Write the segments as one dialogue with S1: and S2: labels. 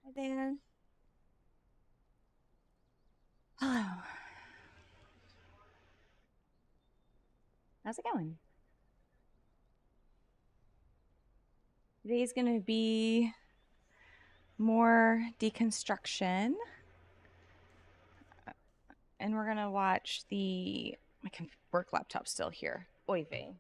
S1: Hi there. Hello. How's it going? Today's going to be more deconstruction. And we're going to watch my work laptop still here. Oy vey.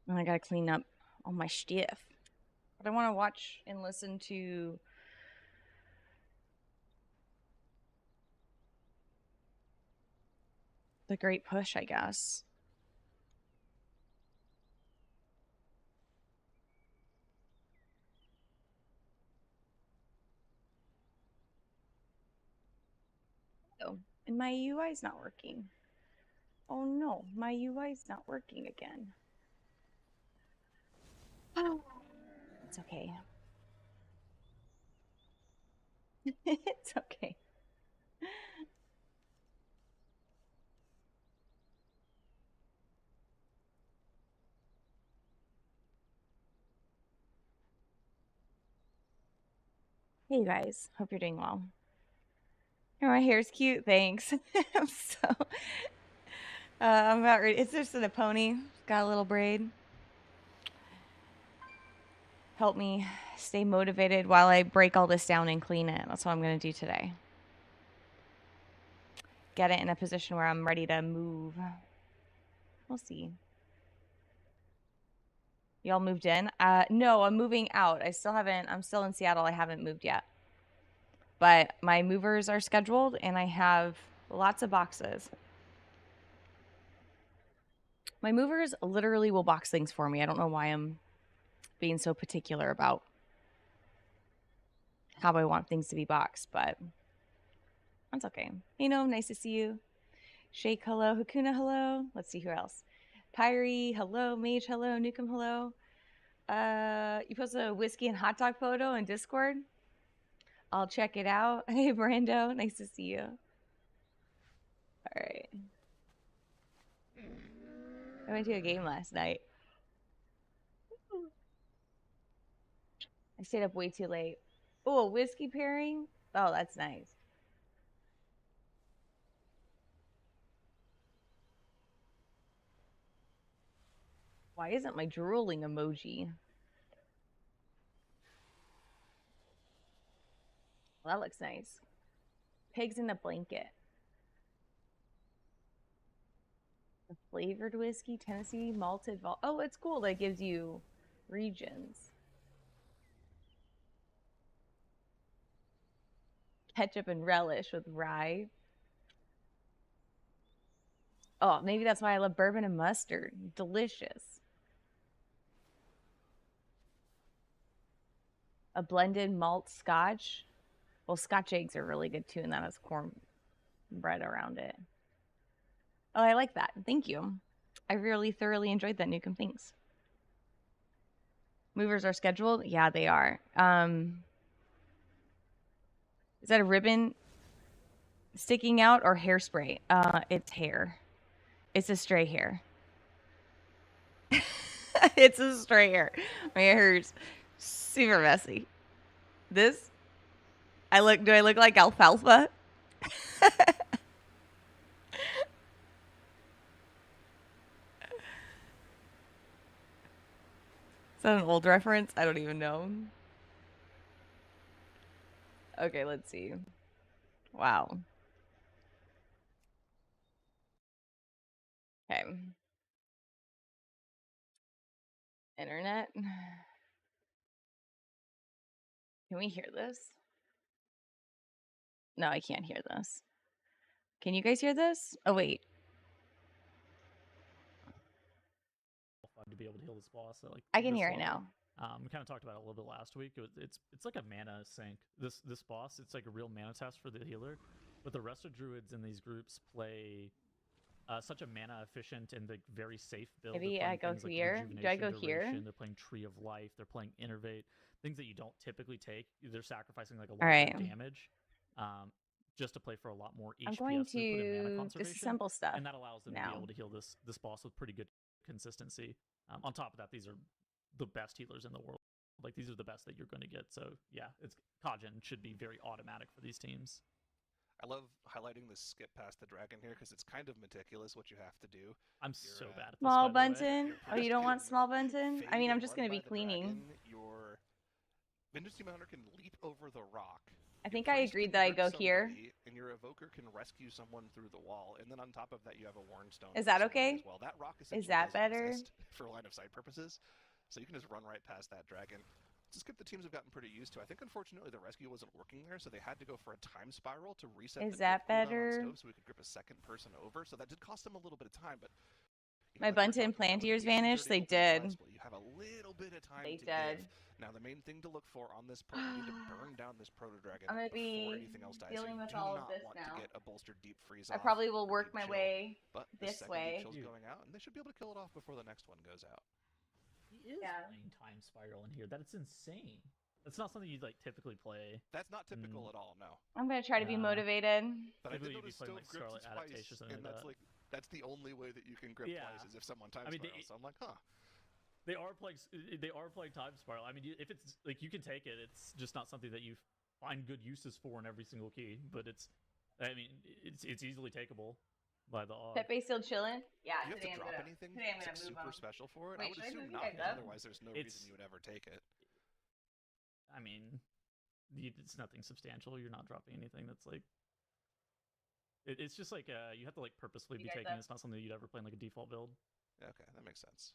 S1: And I got to clean up all my stuff. But I want to watch and listen to The Great Push, I guess. Oh, and my UI is not working. Oh no, my UI is not working again. Oh, it's okay. It's okay. Hey, you guys. Hope you're doing well. Oh, my hair's cute. Thanks. I'm about ready. It's just a pony. Got a little braid. Help me stay motivated while I break all this down and clean it. That's what I'm going to do today. Get it in a position where I'm ready to move. We'll see. Y'all moved in? No, I'm moving out. I'm still in Seattle. I haven't moved yet. But my movers are scheduled and I have lots of boxes. My movers literally will box things for me. I don't know why I'm being so particular about how I want things to be boxed, but that's okay. Hey, no, nice to see you. Shake, hello. Hakuna, hello. Let's see who else. Pyrie, hello. Mage, hello. Nukem, hello. You posted a whiskey and hot dog photo in Discord. I'll check it out. Hey, Brando, nice to see you. All right. I went to a game last night. I stayed up way too late. Oh, a whiskey pairing? Oh, that's nice. Why isn't my drooling emoji? Well, that looks nice. Pigs in a blanket. The flavored whiskey, Tennessee malted vault. Oh, it's cool. That gives you regions. Ketchup and relish with rye. Oh, maybe that's why I love bourbon and mustard. Delicious. A blended malt scotch. Well, Scotch eggs are really good too, and that has cornbread around it. Oh, I like that. Thank you. I really thoroughly enjoyed that. Nukem. Thanks. Movers are scheduled? Yeah, they are. Is that a ribbon sticking out or hairspray? It's hair. It's a stray hair. It's a stray hair. My hair's super messy. This? Do I look like alfalfa? Is that an old reference? I don't even know. Okay, let's see. Wow. Okay. Internet. Can we hear this? No, I can't hear this. Can you guys hear this? Oh, wait.
S2: To be able to heal this boss. So, like,
S1: I can hear it now.
S2: We kind of talked about it a little bit last week. It's like a mana sink. This boss, it's like a real mana test for the healer. But the rest of druids in these groups play such a mana efficient and like very safe build.
S1: Maybe I go here. Do I go here?
S2: They're playing Tree of Life. They're playing Innervate. Things that you don't typically take. They're sacrificing like a lot of damage. Just to play for a lot more HPS.
S1: I'm going to disassemble stuff.
S2: and that allows them to be able to heal this boss with pretty good consistency. On top of that, these are the best healers in the world. Like, these are the best that you're going to get. So yeah, it's Kajin should be very automatic for these teams.
S3: I love highlighting the skip past the dragon here because it's kind of meticulous what you have to do.
S2: I'm so bad at this.
S1: Small
S2: by the way.
S1: Bunton. Oh, you don't want small Bunton? I mean, I'm just going to be cleaning.
S3: Your Vintage Team Hunter can leap over the rock.
S1: I think I agreed that I go here.
S3: And your evoker can rescue someone through the wall, and then on top of that, you have a Warnstone.
S1: Is that okay?
S3: Well, that rock
S1: is that better
S3: for line of sight purposes? So you can just run right past that dragon. It's a skip the teams have gotten pretty used to. I think unfortunately the rescue wasn't working there, so they had to go for a time spiral to reset.
S1: Is that better?
S3: So we could grip a second person over. So that did cost them a little bit of time, but.
S1: My Bunton Plantiers vanished. They did.
S3: You have a little bit of time.
S1: They did.
S3: Now the main thing to look for on this pull, you need to burn down this proto dragon.
S1: I'm gonna
S3: be
S1: anything else dies. Dealing with all of this now.
S3: To get a bolstered deep freeze
S1: I probably will work my way this way.
S3: Chill's going out, and they should be able to kill it off before the next one goes out.
S2: He is playing time spiral in here. That's insane. That's not something you'd like typically play.
S3: That's not typical at all. No.
S1: I'm gonna try to be motivated.
S3: But I did notice still like Scarlet Adaptation, and that's the only way that you can grip twice is if someone time spirals. So I'm like, huh.
S2: They are playing time spiral. I mean, if it's like you can take it, it's just not something that you find good uses for in every single key. But it's easily takeable by the odd.
S1: Pepe still chilling? Yeah.
S3: Do you have to drop anything super special for it? I would assume not. Otherwise, there's no reason you would ever take it.
S2: I mean, it's nothing substantial. You're not dropping anything that's like. It's just like you have to like purposefully be taking. It's not something you'd ever play in like a default build.
S3: Yeah, okay, that makes sense.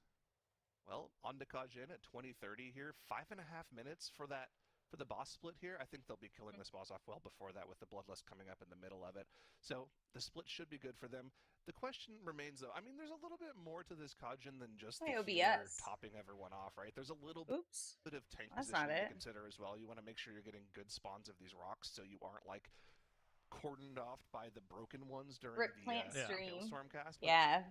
S3: Well, on to Kajin at 20:30 here. 5.5 minutes for the boss split here. I think they'll be killing this boss off well before that with the Bloodlust coming up in the middle of it. So the split should be good for them. The question remains, though, I mean, there's a little bit more to this Kajin than just the topping everyone off, right? There's a little bit of tank position to consider as well. You want to make sure you're getting good spawns of these rocks so you aren't, like, cordoned off by the broken ones during the Hailstorm cast.
S1: Yeah.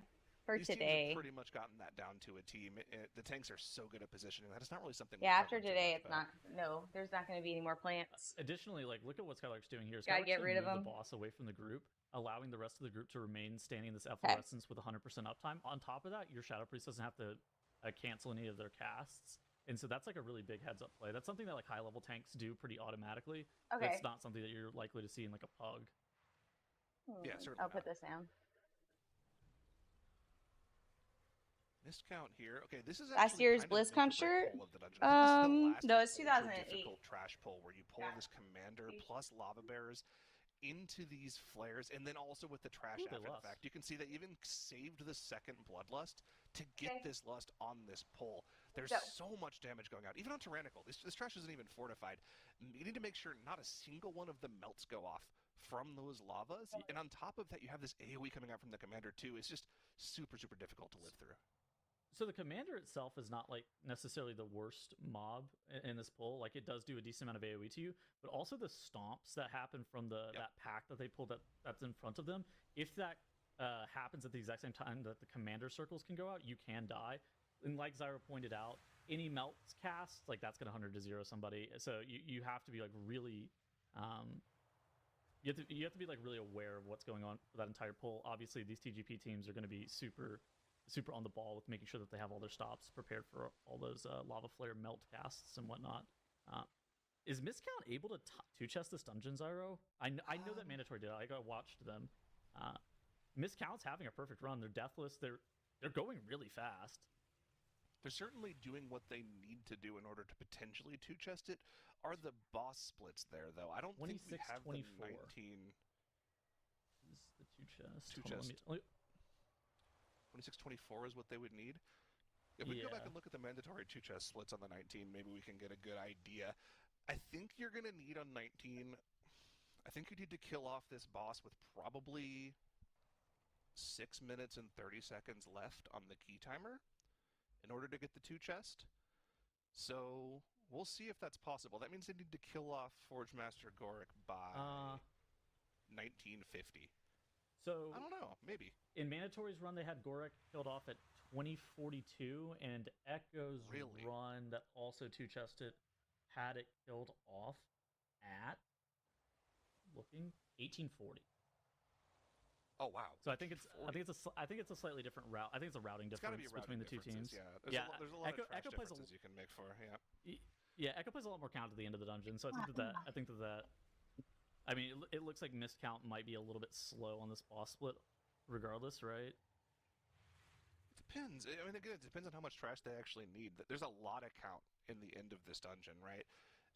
S3: These teams have pretty much gotten that down to a team. The tanks are so good at positioning that it's not really something.
S1: Yeah, after today, it's not. No, there's not going to be any more plants.
S2: Additionally, like look at what Skylark's doing here.
S1: Gotta get rid of them.
S2: The boss away from the group, allowing the rest of the group to remain standing in this efflorescence with 100% uptime. On top of that, your Shadow Priest doesn't have to cancel any of their casts, and so that's like a really big heads-up play. That's something that like high-level tanks do pretty automatically.
S1: Okay.
S2: It's not something that you're likely to see in like a pug.
S3: Yeah, certainly.
S1: I'll put this down.
S3: Miscount here. Okay, this is
S1: last year's BlizzCon shirt. No, it's 2008.
S3: Difficult trash pull where you pull this commander plus lava bears into these flares, and then also with the trash effect. You can see that even saved the second Bloodlust to get this lust on this pull. There's so much damage going out, even on Tyrannical. This trash isn't even fortified. You need to make sure not a single one of the melts go off from those lavas, and on top of that, you have this AoE coming out from the commander too. It's just super difficult to live through.
S2: So the commander itself is not like necessarily the worst mob in this pull. Like it does do a decent amount of AoE to you, but also the stomps that happen from that pack that they pull that's in front of them. If that happens at the exact same time that the commander circles can go out, you can die. And like Zyro pointed out, any melts cast, like that's gonna 100 to 0 somebody. So you have to be like really you have to be like really aware of what's going on for that entire pull. Obviously, these TGP teams are going to be super on the ball with making sure that they have all their stops prepared for all those lava flare melt casts and whatnot. Is Miscount able to two-chest this dungeon, Zyro? I know that Mandatory did. I watched them. Miscount's having a perfect run. They're deathless. They're going really fast.
S3: They're certainly doing what they need to do in order to potentially two-chest it. Are the boss splits there, though? I don't think we have
S2: 24.
S3: the 19...
S2: Is the two-chest?
S3: Two-chest. 26-24 is what they would need. If we go back and look at the mandatory two-chest splits on the 19, maybe we can get a good idea. I think you're going to need on 19... I think you need to kill off this boss with probably 6 minutes and 30 seconds left on the key timer in order to get the two-chest. So we'll see if that's possible. That means they need to kill off Forge Master Goric by 1950.
S2: So
S3: I don't know, maybe.
S2: In Mandatory's run, they had Goric killed off at 2042, and Echo's run that also two-chested had it killed off at 1840.
S3: Oh wow.
S2: So I think it's a slightly different route. I think it's a routing
S3: It's got to be
S2: difference
S3: routing
S2: between the two teams.
S3: differences, yeah. There's a lot of trash differences you can make for. Yeah.
S2: Yeah, Echo plays a lot more count at the end of the dungeon, so I think that I mean, it looks like miscount might be a little bit slow on this boss split, regardless, right?
S3: It depends. I mean, again, it depends on how much trash they actually need. There's a lot of count in the end of this dungeon, right?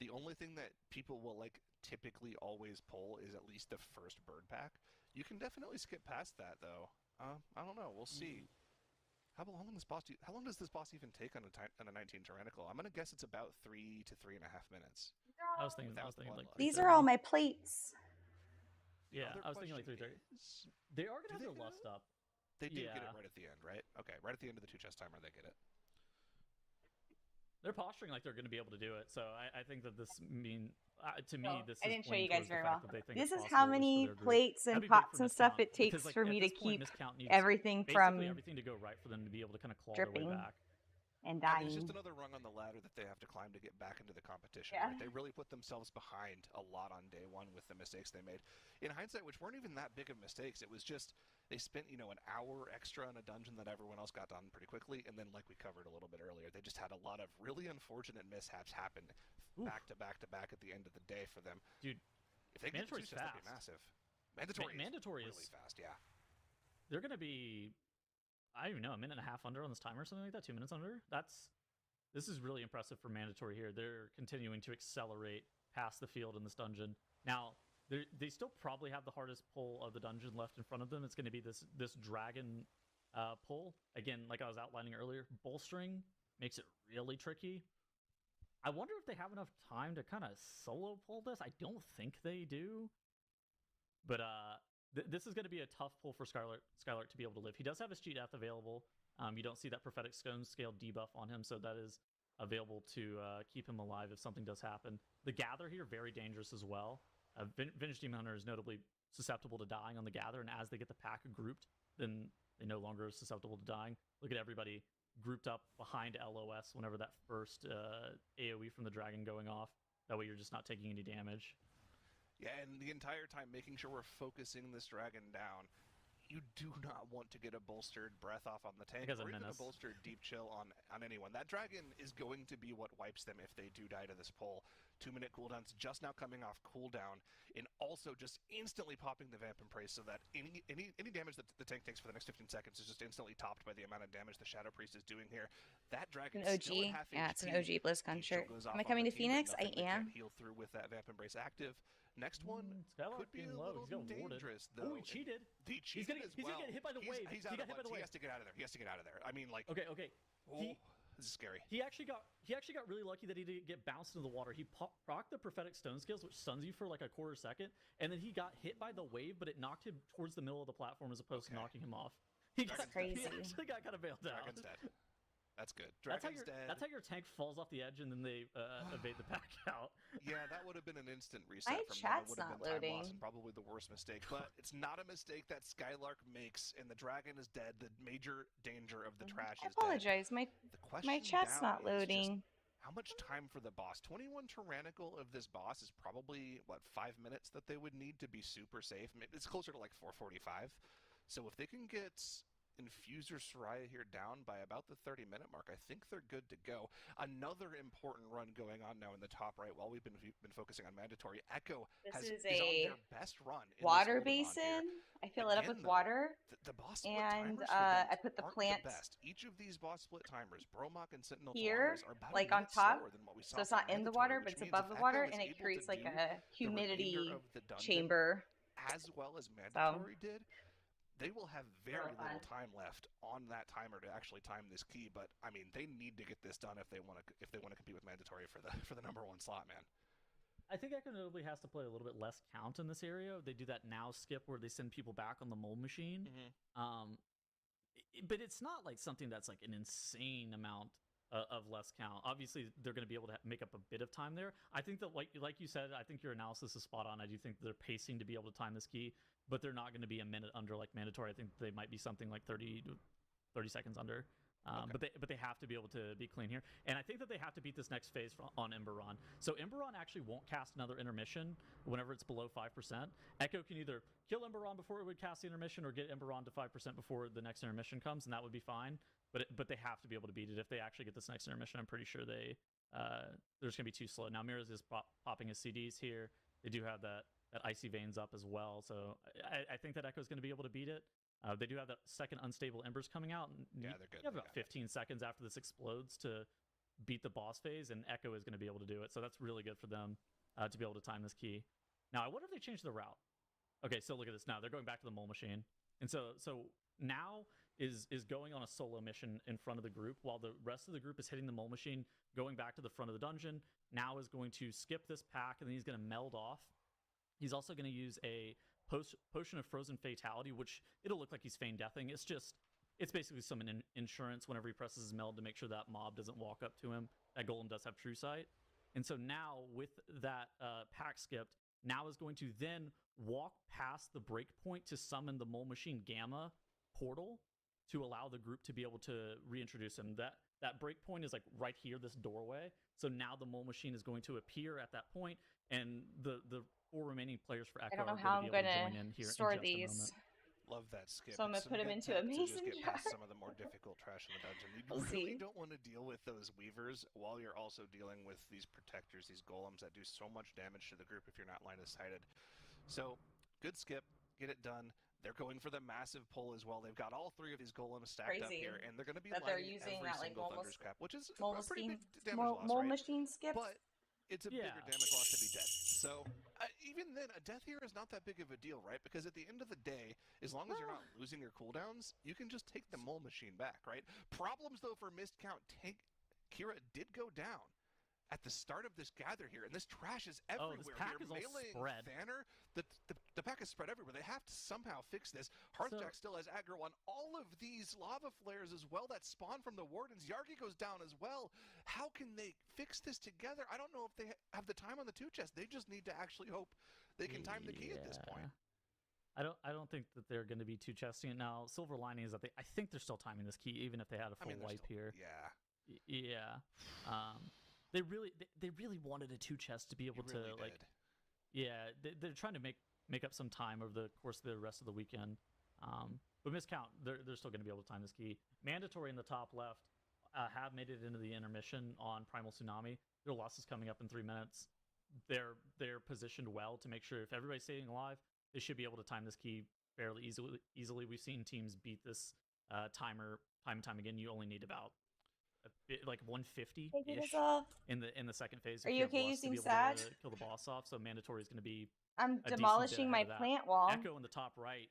S3: The only thing that people will like typically always pull is at least the first bird pack. You can definitely skip past that though. I don't know. We'll see. How long does this boss even take on a 19 Tyrannical? I'm gonna guess it's about 3 to 3.5 minutes.
S2: I was thinking like
S1: These are all my plates.
S2: Yeah, I was thinking like 3:30. They are gonna have their lust up.
S3: They do get it right at the end, right? Okay, right at the end of the 2 chest timer, they get it.
S2: They're posturing like they're going to be able to do it, so I think that this to me this.
S1: I didn't show you guys very well. This is
S2: possible,
S1: how many plates and pots and stuff it takes for me to keep everything from
S2: everything to go right for them to be able to kind of claw
S1: dripping
S2: their way back.
S1: and dying.
S3: It's just another rung on the ladder that they have to climb to get back into the competition.
S1: Yeah.
S3: Right? They really put themselves behind a lot on day one with the mistakes they made. In hindsight, which weren't even that big of mistakes, it was just they spent, an hour extra in a dungeon that everyone else got done pretty quickly, and then, like we covered a little bit earlier, they just had a lot of really unfortunate mishaps happen back to back to back at the end of the day for them.
S2: Dude,
S3: if they get
S2: Mandatory's
S3: that'd be massive. Mandatory is really fast, yeah.
S2: They're going to be, I don't even know, a minute and a half under on this timer or something like that, 2 minutes under. This is really impressive for Mandatory here. They're continuing to accelerate past the field in this dungeon. Now, they still probably have the hardest pull of the dungeon left in front of them. It's going to be this dragon pull. Again, like I was outlining earlier, bolstering makes it really tricky. I wonder if they have enough time to kind of solo pull this. I don't think they do. But this is going to be a tough pull for Skylark to be able to live. He does have his cheat death available. You don't see that prophetic stone scale debuff on him, so that is available to keep him alive if something does happen. The gather here, very dangerous as well. Vintage Demon Hunter is notably susceptible to dying on the gather, and as they get the pack grouped, then they no longer are susceptible to dying. Look at everybody grouped up behind LOS whenever that first AoE from the dragon going off. That way you're just not taking any damage.
S3: Yeah, and the entire time making sure we're focusing this dragon down. You do not want to get a bolstered breath off on the tank or even a bolstered deep chill on anyone. That dragon is going to be what wipes them if they do die to this pull. 2-minute cooldowns just now coming off cooldown, and also just instantly popping the Vamp and Praise so that any damage that the tank takes for the next 15 seconds is just instantly topped by the amount of damage the Shadow Priest is doing here. That dragon
S1: an OG,
S3: still at half
S1: yeah,
S3: HP.
S1: it's an OG BlizzCon shirt. Am I coming to Phoenix? I am.
S3: Heal through with that Vamp Embrace active. Next one
S2: Skylark
S3: could be a
S2: low.
S3: little dangerous, though.
S2: Oh, he cheated.
S3: He cheated
S2: he's gonna get hit by the wave.
S3: He got hit by the wave. He has to get out of there. I mean, like.
S2: Okay.
S3: This is scary.
S2: He actually got really lucky that he didn't get bounced into the water. He procced the prophetic stone skills, which stuns you for like a quarter second, and then he got hit by the wave, but it knocked him towards the middle of the platform as opposed to knocking him off.
S1: That's crazy.
S2: He actually got kind of bailed out.
S3: Dragon's dead. That's good.
S2: Dragon's dead. That's how your tank falls off the edge and then they evade the pack out.
S3: Yeah, that would have been an instant reset
S1: My
S3: from
S1: chat's
S3: them. It would have
S1: not
S3: been
S1: loading.
S3: time loss and probably the worst mistake. But it's not a mistake that Skylark makes, and the dragon is dead. The major danger of the trash
S1: I
S3: is
S1: apologize.
S3: dead.
S1: My chat's not loading.
S3: How much time for the boss? 21 Tyrannical of this boss is probably, 5 minutes that they would need to be super safe. It's closer to like 4:45. So if they can get Infuser Soraya here down by about the 30-minute mark, I think they're good to go. Another important run going on now in the top right while we've been focusing on Mandatory. Echo is on their best run in
S1: water basin. I fill it up with water.
S3: The boss split
S1: and
S3: timers
S1: I put the plant
S3: the best. Each of these boss split timers, Bromok and Sentinel
S1: here,
S3: are about
S1: like on top, so it's not in the water, but it's above the water, and it creates like a humidity chamber.
S3: As well as Mandatory did. They will have very little time left on that timer to actually time this key, but I mean, they need to get this done if they want to compete with Mandatory for the number 1 slot, man.
S2: I think Echo notably has to play a little bit less count in this area. They do that now skip where they send people back on the mold machine. But it's not like something that's like an insane amount of less count. Obviously, they're going to be able to make up a bit of time there. I think that, like you said, I think your analysis is spot on. I do think they're pacing to be able to time this key, but they're not going to be a minute under like Mandatory. I think they might be something like 30 seconds under. But they have to be able to be clean here, and I think that they have to beat this next phase on Emberon. So Emberon actually won't cast another intermission whenever it's below 5%. Echo can either kill Emberon before it would cast the intermission, or get Emberon to 5% before the next intermission comes, and that would be fine. But they have to be able to beat it. If they actually get this next intermission, I'm pretty sure they're just gonna be too slow. Now Mirrors is popping his CDs here. They do have that Icy Veins up as well, so I think that Echo's gonna be able to beat it. They do have that second Unstable Embers coming out. And
S3: Yeah, they're good.
S2: You have about 15 seconds after this explodes to beat the boss phase, and Echo is going to be able to do it. So that's really good for them to be able to time this key. Now, I wonder if they changed the route. Okay, so look at this now. They're going back to the mole machine. And so now is going on a solo mission in front of the group, while the rest of the group is hitting the mole machine, going back to the front of the dungeon. Now is going to skip this pack, and then he's going to meld off. He's also going to use a potion of frozen fatality, which it'll look like he's feign deathing. It's basically some insurance whenever he presses his meld to make sure that mob doesn't walk up to him. That golem does have true sight. And so now with that pack skipped, now is going to then walk past the breakpoint to summon the mole machine gamma portal to allow the group to be able to reintroduce him. That breakpoint is like right here, this doorway. So now the mole machine is going to appear at that point, and the 4 remaining players for Echo
S1: I don't know
S2: are
S1: how
S2: going to
S1: I'm
S2: be able to
S1: gonna
S2: join in here
S1: store
S2: in just a
S1: these.
S2: moment.
S3: Love that skip.
S1: So I'm gonna
S3: It's
S1: put
S3: some
S1: them
S3: good
S1: into a
S3: tech to just
S1: mason
S3: get
S1: jar.
S3: past some of the more difficult trash in the dungeon. You
S1: We'll
S3: really
S1: see.
S3: don't want to deal with those weavers while you're also dealing with these protectors, these golems that do so much damage to the group if you're not line of sighted. So good skip, get it done. They're going for the massive pull as well. They've got all 3 of these golems stacked up
S1: Crazy
S3: here, and they're going to be
S1: that they're
S3: lighting
S1: using
S3: every
S1: that, like,
S3: single
S1: mole
S3: Thunder's Cap, which is
S1: mole
S3: a pretty
S1: machine,
S3: big damage loss,
S1: mole
S3: right?
S1: machine skips.
S3: But it's a bigger
S2: Yeah.
S3: damage loss to be dead. So even then, a death here is not that big of a deal, right? Because at the end of the day, as long as you're not losing your cooldowns, you can just take the mole machine back, right? Problems, though, for missed count. Kira did go down at the start of this gather here, and this trash is everywhere.
S2: This pack
S3: here.
S2: is all
S3: Meleeing
S2: spread.
S3: Thanner, the pack is spread everywhere. They have to somehow fix this. Hearthjack still has aggro on all of these lava flares as well that spawn from the wardens. Yargi goes down as well. How can they fix this together? I don't know if they have the time on the 2 chest. They just need to actually hope they can time the key at this point.
S2: I don't think that they're going to be 2 chesting it now. Silver lining is that I think they're still timing this key, even if they had a full wipe here.
S3: Yeah.
S2: Yeah. They really wanted a 2 chest to be able to
S3: really
S2: like.
S3: did.
S2: Yeah, they're trying to make up some time over the course of the rest of the weekend. But miscount, they're still going to be able to time this key. Mandatory in the top left have made it into the intermission on Primal Tsunami. Their loss is coming up in 3 minutes. They're positioned well to make sure if everybody's staying alive, they should be able to time this key fairly easily. We've seen teams beat this timer time and time again. You only need about like 150 ish in the second phase.
S1: Are you okay using Sag?
S2: To kill the boss off, so mandatory is going to be.
S1: I'm
S2: a decent
S1: demolishing
S2: bit
S1: my
S2: ahead of that.
S1: plant wall.
S2: Echo in the top right.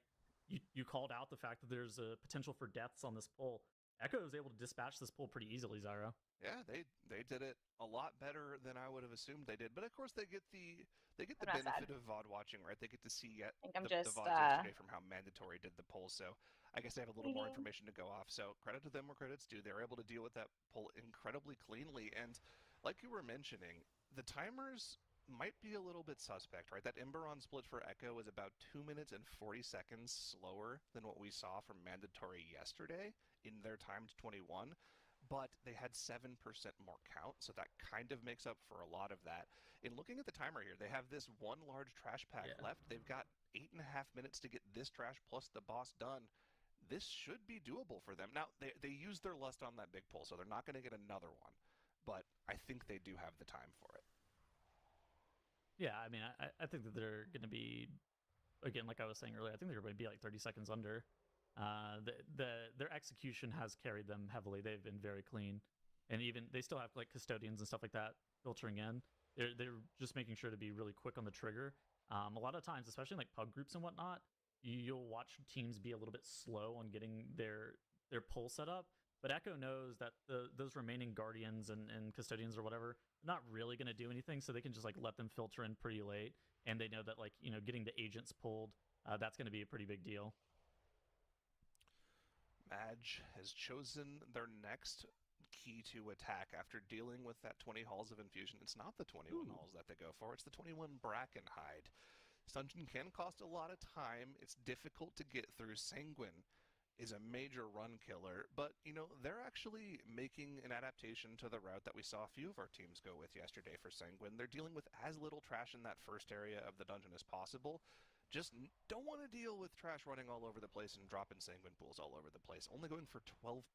S2: You called out the fact that there's a potential for deaths on this pull. Echo was able to dispatch this pull pretty easily, Zyro.
S3: Yeah, they did it a lot better than I would have assumed they did. But of course, they get the
S1: I'm not
S3: benefit
S1: sad.
S3: of VOD watching, right? They get to see
S1: I think I'm
S3: the
S1: just
S3: VODs yesterday from how mandatory did the pull. So I guess they have a little more
S1: Reading.
S3: information to go off. So credit to them where credit's due. They were able to deal with that pull incredibly cleanly. And like you were mentioning, the timers might be a little bit suspect, right? That Emberon split for Echo is about 2 minutes and 40 seconds slower than what we saw from mandatory yesterday in their timed 21. But they had 7% more count, so that kind of makes up for a lot of that. In looking at the timer here, they have this one large trash pack left. They've got 8.5 minutes to get this trash plus the boss done. This should be doable for them. Now, they used their lust on that big pull, so they're not going to get another one. But I think they do have the time for it.
S2: Yeah, I mean, I think that they're going to be, again, like I was saying earlier, I think they're going to be like 30 seconds under. Their execution has carried them heavily. They've been very clean, and even they still have like custodians and stuff like that filtering in. They're just making sure to be really quick on the trigger. A lot of times, especially in like pub groups and whatnot, you'll watch teams be a little bit slow on getting their pull set up. But Echo knows that those remaining guardians and custodians or whatever are not really going to do anything, so they can just like let them filter in pretty late, and they know that like getting the agents pulled, that's going to be a pretty big deal.
S3: Madge has chosen their next key to attack after dealing with that 20 Halls of Infusion. It's not the 21 Halls that they go for, it's the 21 Brackenhide. This dungeon can cost a lot of time. It's difficult to get through. Sanguine is a major run killer, but, they're actually making an adaptation to the route that we saw a few of our teams go with yesterday for Sanguine. They're dealing with as little trash in that first area of the dungeon as possible. Just don't want to deal with trash running all over the place and dropping Sanguine pools all over the place. Only going for 12%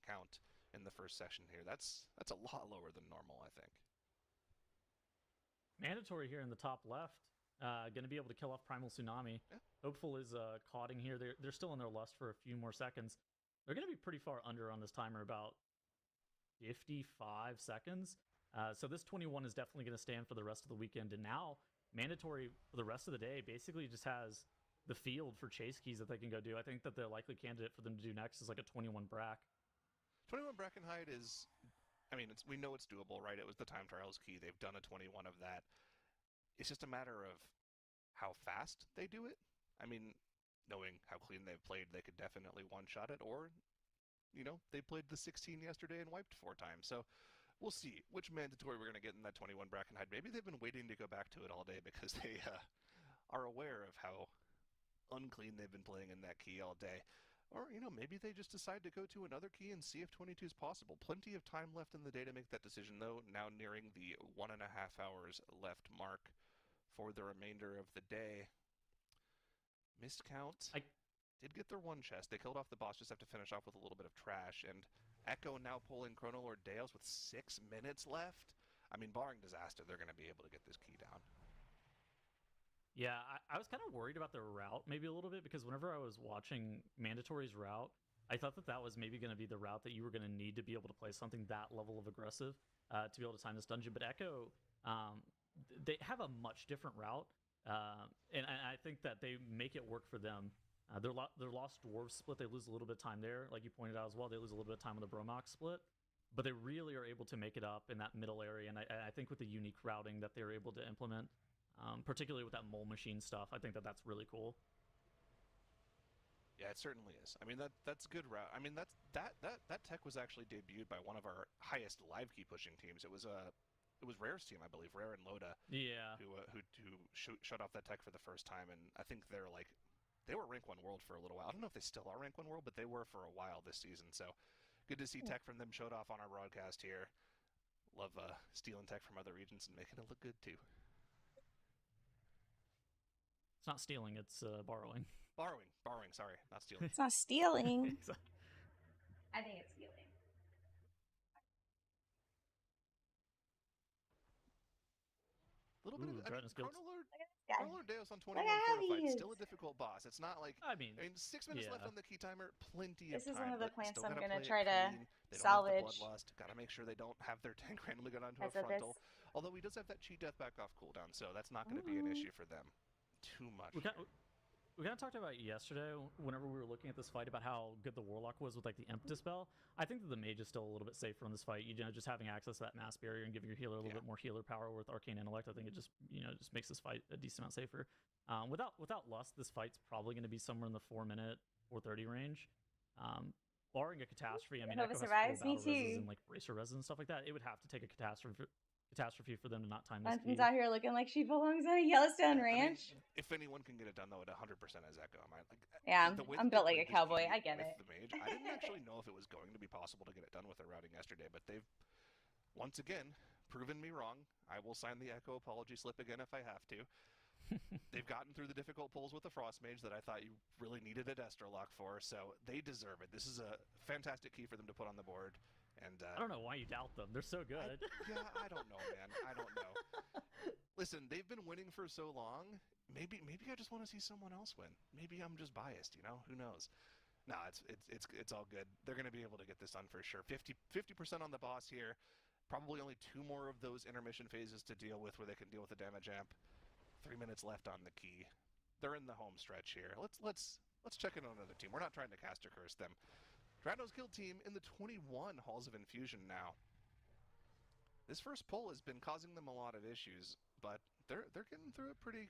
S3: count in the first section here. That's a lot lower than normal, I think.
S2: Mandatory here in the top left. Going to be able to kill off Primal Tsunami.
S3: Yeah.
S2: Hopeful is caughting here. They're still in their lust for a few more seconds. They're going to be pretty far under on this timer, about 55 seconds. So this 21 is definitely going to stand for the rest of the weekend. And now Mandatory for the rest of the day basically just has the field for chase keys that they can go do. I think that the likely candidate for them to do next is like a 21 Brack.
S3: 21 Brackenhide is, we know it's doable, right? It was the time trials key. They've done a 21 of that. It's just a matter of how fast they do it. Knowing how clean they've played, they could definitely one-shot it, or, they played the 16 yesterday and wiped 4 times. So we'll see which Mandatory we're going to get in that 21 Brackenhide. Maybe they've been waiting to go back to it all day because they are aware of how unclean they've been playing in that key all day. Or, maybe they just decide to go to another key and see if 22 is possible. Plenty of time left in the day to make that decision, though. Now nearing the 1.5 hours left mark for the remainder of the day. Missed count. Did get their one chest. They killed off the boss, just have to finish off with a little bit of trash. And Echo now pulling Chrono Lord Deos with 6 minutes left. Barring disaster, they're going to be able to get this key down.
S2: Yeah, I was kind of worried about their route maybe a little bit, because whenever I was watching Mandatory's route, I thought that was maybe going to be the route that you were going to need to be able to play something that level of aggressive to be able to time this dungeon. But Echo, they have a much different route, and I think that they make it work for them. Their Lost Dwarves split, they lose a little bit of time there, like you pointed out as well. They lose a little bit of time on the Bromox split, but they really are able to make it up in that middle area. And I think with the unique routing that they're able to implement, particularly with that mole machine stuff, I think that's really cool.
S3: Yeah, it certainly is. That's a good route. That tech was actually debuted by one of our highest live key pushing teams. It was Rare's team, I believe, Rare and Loda.
S2: Yeah.
S3: Who shut off that tech for the first time, and I think they were rank 1 world for a little while. I don't know if they still are rank 1 world, but they were for a while this season. So good to see tech from them showed off on our broadcast here. Love stealing tech from other regions and making it look good too.
S2: It's not stealing, it's borrowing.
S3: Borrowing, sorry, not stealing.
S1: It's not stealing. I think it's stealing.
S3: A little bit of Chrono Lord Deos on 21 Fortified, still a difficult boss. It's not like 6 minutes left on the key timer, plenty of time.
S1: This is one of the plants I'm
S3: going to
S1: try to salvage.
S3: Got to make sure they don't have their tank randomly go down to a frontal. Although he does have that cheat death back off cooldown, so that's not going to be an issue for them too much.
S2: We kind of talked about yesterday whenever we were looking at this fight about how good the Warlock was with like the Imp Dispel. I think that the Mage is still a little bit safer in this fight. Just having access to that mass barrier and giving your healer a little bit more healer power with Arcane Intellect, I think it just makes this fight a decent amount safer. Without Lust, this fight's probably going to be somewhere in the 4-minute, 4:30 range. Barring a catastrophe, Echo has
S1: survives. Me
S2: full battle
S1: too.
S2: reses and like racer res and stuff like that. It would have to take a catastrophe for them to not time this.
S1: Duncan's out here looking like she belongs at a Yellowstone ranch.
S3: If anyone can get it done though, at 100% as Echo.
S1: I'm built like a cowboy. I get it.
S3: The Mage, I didn't actually know if it was going to be possible to get it done with their routing yesterday, but they've once again proven me wrong. I will sign the Echo apology slip again if I have to. They've gotten through the difficult pulls with the Frost Mage that I thought you really needed a Destro lock for, so they deserve it. This is a fantastic key for them to put on the board. And
S2: I don't know why you doubt them. They're so good.
S3: I don't know, man. I don't know. Listen, they've been winning for so long. Maybe I just want to see someone else win. Maybe I'm just biased, Who knows? No, it's all good. They're going to be able to get this done for sure. 50% on the boss here. Probably only 2 more of those intermission phases to deal with where they can deal with the damage amp. 3 minutes left on the key. They're in the home stretch here. Let's check in on another team. We're not trying to cast or curse them. Drano's Guild team in the 21 Halls of Infusion now. This first pull has been causing them a lot of issues, but they're getting through it pretty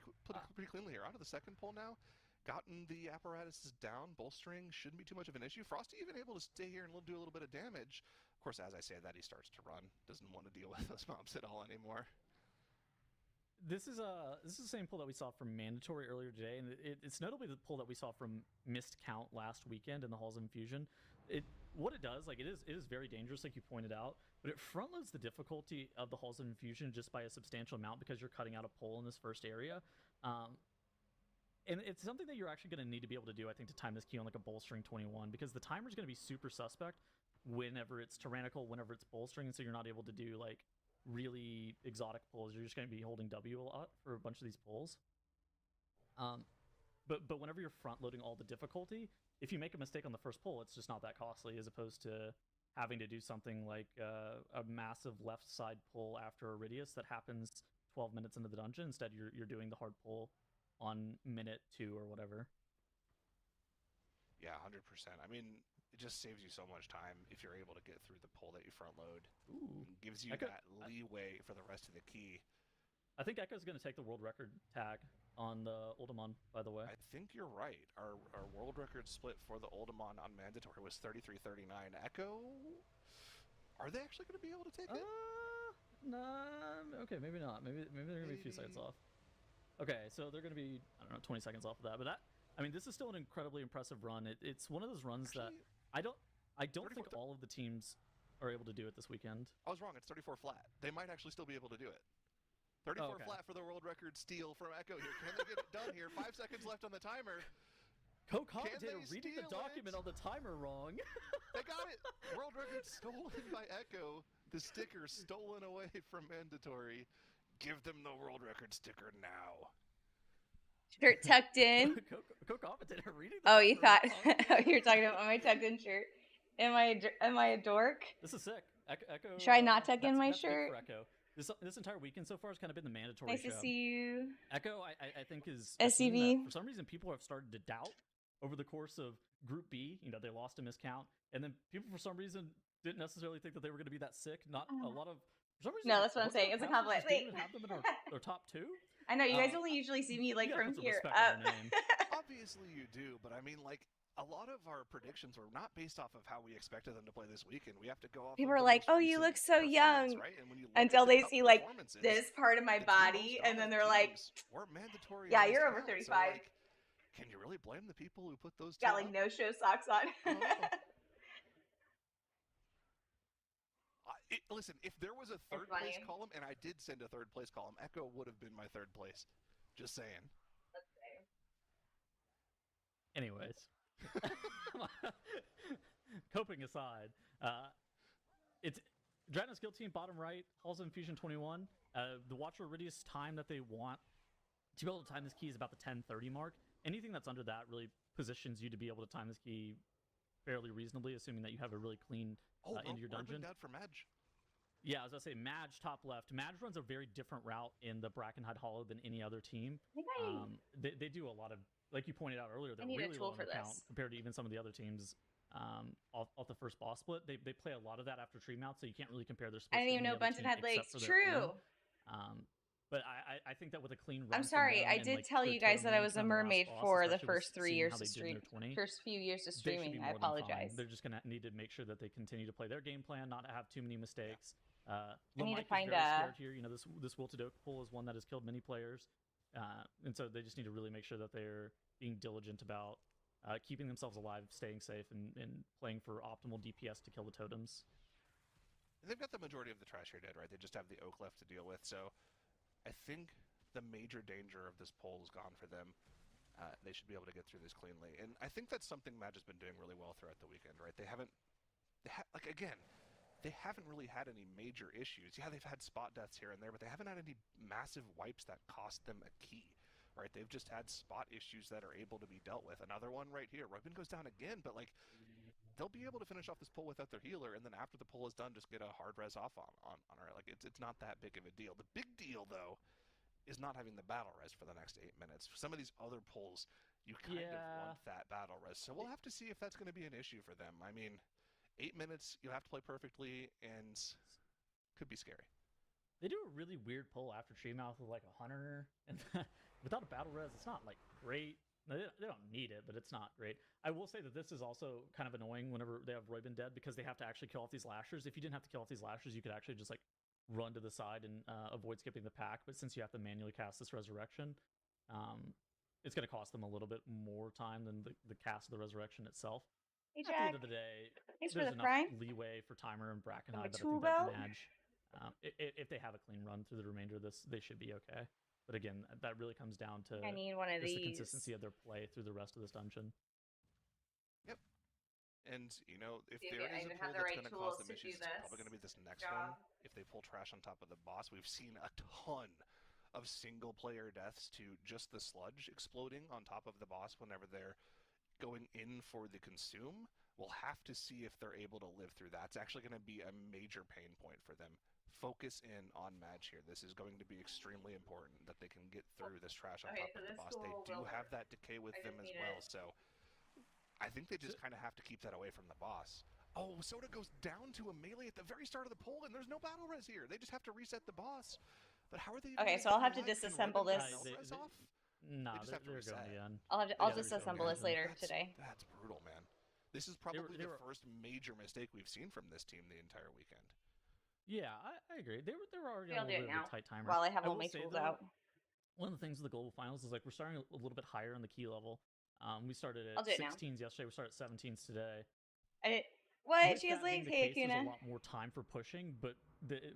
S3: cleanly here. On to the second pull now. Gotten the apparatuses down, bolstering shouldn't be too much of an issue. Frosty even able to stay here and do a little bit of damage. Of course, as I say that, he starts to run. Doesn't want to deal with those mobs at all anymore.
S2: this is the same pull that we saw from mandatory earlier today, and it's notably the pull that we saw from missed count last weekend in the Halls of Infusion. What it does, like it is very dangerous, like you pointed out, but it front loads the difficulty of the Halls of Infusion just by a substantial amount because you're cutting out a pull in this first area. And it's something that you're actually going to need to be able to do, I think, to time this key on like a bolstering 21, because the timer is going to be super suspect whenever it's tyrannical, whenever it's bolstering, and so you're not able to do like really exotic pulls. You're just going to be holding W a lot for a bunch of these pulls. But whenever you're front loading all the difficulty, if you make a mistake on the first pull, it's just not that costly, as opposed to having to do something like a massive left side pull after Iridius that happens 12 minutes into the dungeon. Instead, you're doing the hard pull on minute 2 or whatever.
S3: Yeah, 100%. I mean, it just saves you so much time if you're able to get through the pull that you front load.
S2: Ooh.
S3: It gives you that leeway for the rest of the key.
S2: I think Echo's going to take the world record tag on the Oldemon, by the way.
S3: I think you're right. Our world record split for the Oldemon on mandatory was 33-39. Echo, are they actually going to be able to take it?
S2: Nah, okay, maybe not. Maybe they're going to be a few seconds off. Okay, so they're going to be, I don't know, 20 seconds off of that. But that, I mean, this is still an incredibly impressive run. It's one of those runs that I don't think all of the teams are able to do it this weekend.
S3: I was wrong. It's 34 flat. They might actually still be able to do it. 34 flat for the world record steal from Echo here. Can they get it done here? 5 seconds left on the timer.
S2: Co-commentator reading the document on the timer wrong.
S3: They got it. World record stolen by Echo. The sticker stolen away from mandatory. Give them the world record sticker now.
S1: Shirt tucked in.
S2: Co-commentator reading the
S1: you thought you were talking about my tucked in shirt. Am I a dork?
S2: This is sick. Echo.
S1: Should I not tuck in my shirt?
S2: For Echo. This entire weekend so far has kind of been the mandatory
S1: nice
S2: show.
S1: to see you.
S2: Echo, I think is
S1: SCV.
S2: For some reason, people have started to doubt over the course of Group B. You know, they lost a miscount, and then people for some reason didn't necessarily think that they were going to be that sick. Not a lot of. For some reason,
S1: no, that's what I'm saying. It's a compliment.
S2: Wait. Have them in their top 2.
S1: I know you guys only usually see me like from here up.
S3: Obviously you do, but I mean, like, a lot of our predictions were not based off of how we expected them to play this weekend. We have to go off.
S1: People are like, "Oh, you look so young," right? Until they see like this part of my body, and then they're like, "Yeah, you're over 35." So, like,
S3: can you really blame the people who put those?
S1: Got like no-show socks on.
S3: Listen, if there was a third place column, and I did send a third place column, Echo would have been my third place. Just saying.
S1: Let's say.
S2: Anyways. Coping aside, it's Dragon's Guild team bottom right, Halls of Infusion 21. The Watcher Iridius time that they want to be able to time this key is about the 10:30 mark. Anything that's under that really positions you to be able to time this key fairly reasonably, assuming that you have a really clean into your dungeon.
S3: For Madge.
S2: Yeah, as I say, Madge top left. Madge runs a very different route in the Brackenhide Hollow than any other team. They do a lot of, like you pointed out earlier, they're really low on the count compared to even some of the other teams off the first boss split. They play a lot of that after tree mount, so you can't really compare their splits.
S1: I didn't even know Bunton had legs. True.
S2: But I think that with a clean run.
S1: I'm sorry, I did tell you guys that I was a mermaid for the first 3 years of stream. First few years of streaming. I apologize.
S2: They're just gonna need to make sure that they continue to play their game plan, not have too many mistakes.
S1: I need to find
S2: scared here. You know, this Will to Doke pull is one that has killed many players, and so they just need to really make sure that they're being diligent about keeping themselves alive, staying safe, and playing for optimal DPS to kill the totems.
S3: And they've got the majority of the trash here dead, right? They just have the oak left to deal with. So I think the major danger of this pull is gone for them. They should be able to get through this cleanly, and I think that's something Madge has been doing really well throughout the weekend, right? They haven't really had any major issues. Yeah, they've had spot deaths here and there, but they haven't had any massive wipes that cost them a key, right? They've just had spot issues that are able to be dealt with. Another one right here. Rugman goes down again, but like they'll be able to finish off this pull without their healer, and then after the pull is done, just get a hard res off on her. Like it's not that big of a deal. The big deal though is not having the battle res for the next 8 minutes. For some of these other pulls, you kind of want that battle res. So we'll have to see if that's going to be an issue for them. I mean, 8 minutes, you have to play perfectly, and could be scary.
S2: They do a really weird pull after Treemouth with like a hunter, and without a battle res, it's not like great. They don't need it, but it's not great. I will say that this is also kind of annoying whenever they have Roybin dead, because they have to actually kill off these lashers. If you didn't have to kill off these lashers, you could actually just like run to the side and avoid skipping the pack. But since you have to manually cast this resurrection, it's going to cost them a little bit more time than the cast of the resurrection itself.
S1: Hey,
S2: At the
S1: Jack.
S2: end of the day,
S1: Thanks for
S2: there's
S1: the
S2: enough
S1: prime.
S2: leeway for Timer and Brackenhide
S1: Got my
S2: that I
S1: tool
S2: think that
S1: belt.
S2: Madge, if they have a clean run through the remainder of this, they should be okay. But again, that really comes down to
S1: I need one of
S2: just
S1: these.
S2: the consistency of their play through the rest of this dungeon.
S3: Yep. And, you know, if
S4: See if
S3: there
S4: I
S3: is a
S4: even
S3: pull
S4: have the
S3: that's
S4: right
S3: going to cause
S4: tools
S3: them
S4: to do
S3: issues, it's probably going to be
S4: this
S3: this next
S4: job.
S3: one. If they pull trash on top of the boss, we've seen a ton of single-player deaths to just the sludge exploding on top of the boss whenever they're going in for the consume. We'll have to see if they're able to live through that. It's actually going to be a major pain point for them. Focus in on Madge here. This is going to be extremely important that they can get through this trash on
S4: Okay,
S3: top
S4: so
S3: of the
S4: this
S3: boss.
S4: tool
S3: They do
S4: will
S3: have
S4: work.
S3: that decay with
S4: I
S3: them
S4: just
S3: as
S4: need
S3: well,
S4: it.
S3: so I think they just kind of have to keep that away from the boss. Oh, Soda goes down to a melee at the very start of the pull, and there's no battle res here. They just have to reset the boss. But how are they?
S1: Okay, so I'll have to disassemble this.
S3: Off?
S2: Nah,
S3: They just have to
S2: they're going
S3: reset.
S2: again.
S1: I'll
S2: Yeah,
S1: disassemble this later today.
S3: That's brutal, man. This is probably
S2: they
S3: the
S2: were-
S3: first major mistake we've seen from this team the entire weekend.
S2: Yeah, I agree. They were already
S4: Yeah,
S2: on a
S4: I'll do
S2: little
S4: it
S2: bit of
S4: now.
S2: a tight timer.
S1: While I have all
S2: will
S1: my
S2: say,
S1: tools
S2: though,
S1: out.
S2: One of the things with the global finals is like we're starting a little bit higher on the key level. We started
S1: I'll
S2: at
S1: do it now.
S2: 16s yesterday. We started at 17s today.
S1: What?
S2: With
S1: She has
S2: that being
S1: legs.
S2: the
S1: Hey,
S2: case, there's
S1: Akuna.
S2: a lot more time for pushing, but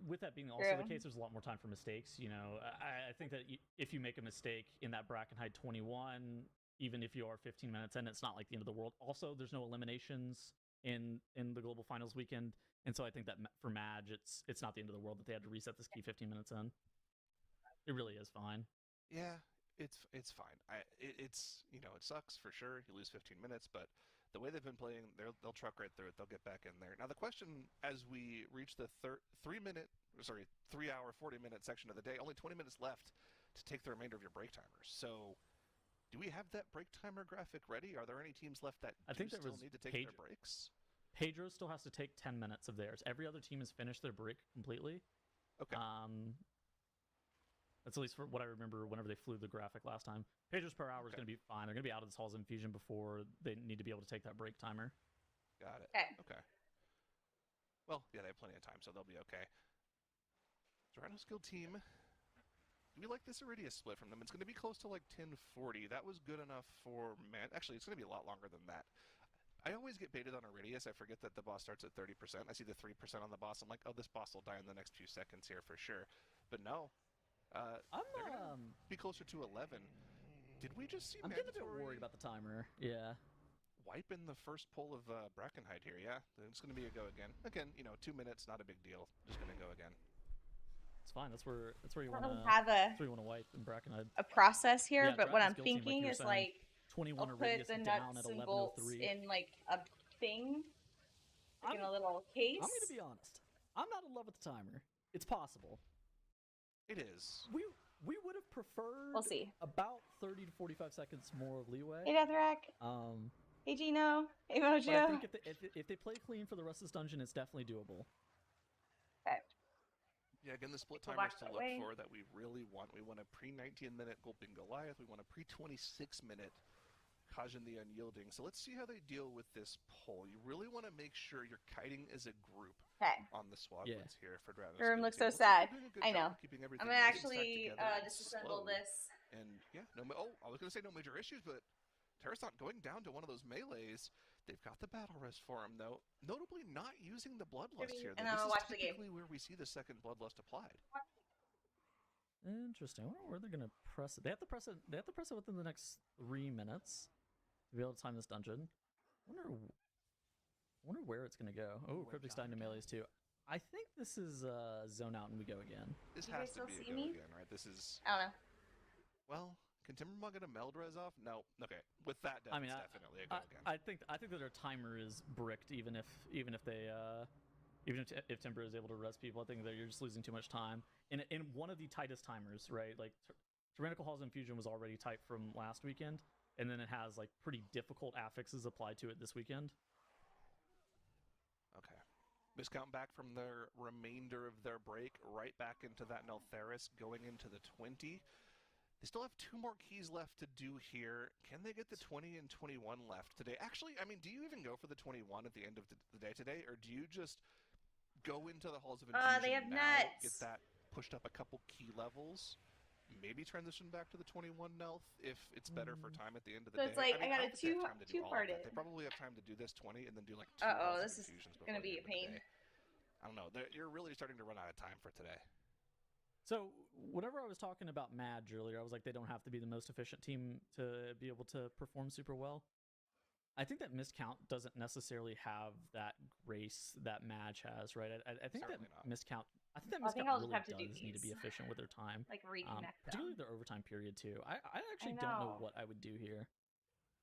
S2: with that being also
S1: True.
S2: the case, there's a lot more time for mistakes. You know, I think that if you make a mistake in that Brackenhide 21, even if you are 15 minutes in, it's not like the end of the world. Also, there's no eliminations in the global finals weekend, and so I think that for Madge, it's not the end of the world that they had to reset this key 15 minutes in. It really is fine.
S3: Yeah, it's fine. It's you know, it sucks for sure. You lose 15 minutes, but the way they've been playing, they'll truck right through it. They'll get back in there. Now the question, as we reach the 3 hour 40-minute section of the day, only 20 minutes left to take the remainder of your break timers. So, do we have that break timer graphic ready? Are there any teams left that still need to take their breaks?
S2: Pedro still has to take 10 minutes of theirs. Every other team has finished their break completely.
S3: Okay.
S2: That's at least for what I remember whenever they flew the graphic last time. Pages per hour is going to be fine. They're going to be out of this Hall's Infusion before they need to be able to take that break timer.
S3: Got it.
S1: Okay.
S3: Okay. Well, yeah, they have plenty of time, so they'll be okay. Rhino Skill team. Do we like this Iridia split from them? It's going to be close to like 1040. That was good enough for man. Actually, it's going to be a lot longer than that. I always get baited on Iridius. I forget that the boss starts at 30%. I see the 3% on the boss. I'm like, oh, this boss will die in the next few seconds here for sure. But no. They're going to be closer to 11. Did we just see
S2: I'm getting a bit worried about the timer. Yeah.
S3: Wipe in the first pull of Brackenhide here, yeah? It's going to be a go again. Again, you know, 2 minutes, not a big deal. Just going to go again.
S2: It's fine. That's where you want to
S1: have
S2: wipe in Brackenhide.
S1: a process here,
S2: Yeah,
S1: but what I'm
S2: Dragon's Guild team,
S1: thinking
S2: you were
S1: is
S2: saying,
S1: like
S2: 21
S1: I'll put
S2: Iridius
S1: the
S2: down
S1: nuts
S2: at
S1: and bolts
S2: 11:03.
S1: in like a thing, like in a little case.
S2: I'm going to be honest. I'm not in love with the timer. It's possible.
S3: It is.
S2: We would have preferred
S1: We'll see.
S2: about 30 to 45 seconds more of leeway.
S1: Hey, Deathrack. Hey, Gino. Hey,
S2: But I
S1: Mojo.
S2: think if they play clean for the rest of this dungeon, it's definitely doable.
S1: Okay.
S3: Yeah, again, the split
S1: Go
S3: timers
S1: back
S3: to
S1: that
S3: look
S1: way.
S3: for that we really want. We want a pre-19-minute Gulping Goliath. We want a pre-26-minute Kajin the Unyielding. So let's see how they deal with this pull. You really want to make sure you're kiting as a group
S1: Okay.
S3: on the Swaglets here for Dragon's
S1: Your room
S3: Guild
S1: looks
S3: team.
S1: so
S3: Looks like
S1: sad.
S3: they're doing a good
S1: I
S3: job
S1: know.
S3: of keeping everything
S1: I'm gonna
S3: nice and stacked
S1: actually
S3: together and
S1: disassemble
S3: slow.
S1: this.
S3: And yeah, I was going to say no major issues, but Terrasant going down to one of those melees. They've got the battle res for him, though. Notably not using the Bloodlust here.
S1: And
S3: Though.
S1: I'll
S3: This
S1: watch
S3: is
S1: the game.
S3: typically where we see the second Bloodlust applied.
S2: Interesting. I wonder where they're gonna press it. They have to press it. They have to press it within the next 3 minutes to be able to time this dungeon. Wonder where it's gonna go. Oh, Cryptic Stein to melees too. I think this is zone out and we go again.
S3: This
S1: You
S3: has
S1: guys
S3: to
S1: still
S3: be a
S1: see
S3: go
S1: me?
S3: again, right? This is
S1: I don't know.
S3: well. Can Timbermug get a meld res off? No. Okay. With that,
S2: I mean,
S3: it's definitely a go again.
S2: I think that their timer is bricked. Even if Timber is able to res people, I think that you're just losing too much time. In one of the tightest timers, right? Like Tyrannical Hall's Infusion was already tight from last weekend, and then it has like pretty difficult affixes applied to it this weekend.
S3: Okay. Miscount back from their remainder of their break, right back into that Neltharis, going into the 20. They still have 2 more keys left to do here. Can they get the 20 and 21 left today? Actually, I mean, do you even go for the 21 at the end of the day today, or do you just go into the Halls of
S1: They
S3: Infusion
S1: have
S3: now,
S1: nuts.
S3: get that pushed up a couple key levels, maybe transition back to the 21 Nelth if it's better for time at the end of the
S1: So
S3: day.
S1: it's like,
S3: I mean,
S1: I
S3: I
S1: gotta
S3: don't think they have time to do all of
S1: two-part
S3: that.
S1: it.
S3: They probably have time to do this 20 and then do like 2
S1: Uh-oh,
S3: Halls of
S1: this is
S3: Infusions before
S1: gonna
S3: the
S1: be
S3: end
S1: a
S3: of the
S1: pain.
S3: day. I don't know. You're really starting to run out of time for today.
S2: So whenever I was talking about Madge earlier, I was like, they don't have to be the most efficient team to be able to perform super well. I think that Miscount doesn't necessarily have that grace that Madge has, right? I think
S3: Certainly
S2: that
S3: not.
S2: Miscount. I think that
S1: Well, I think
S2: Miscount
S1: I'll just
S2: really
S1: have to do
S2: does need to be
S1: these.
S2: efficient with their time,
S1: Like reconnect
S2: particularly
S1: them.
S2: their overtime period too. I actually don't know
S1: know.
S2: what I would do here.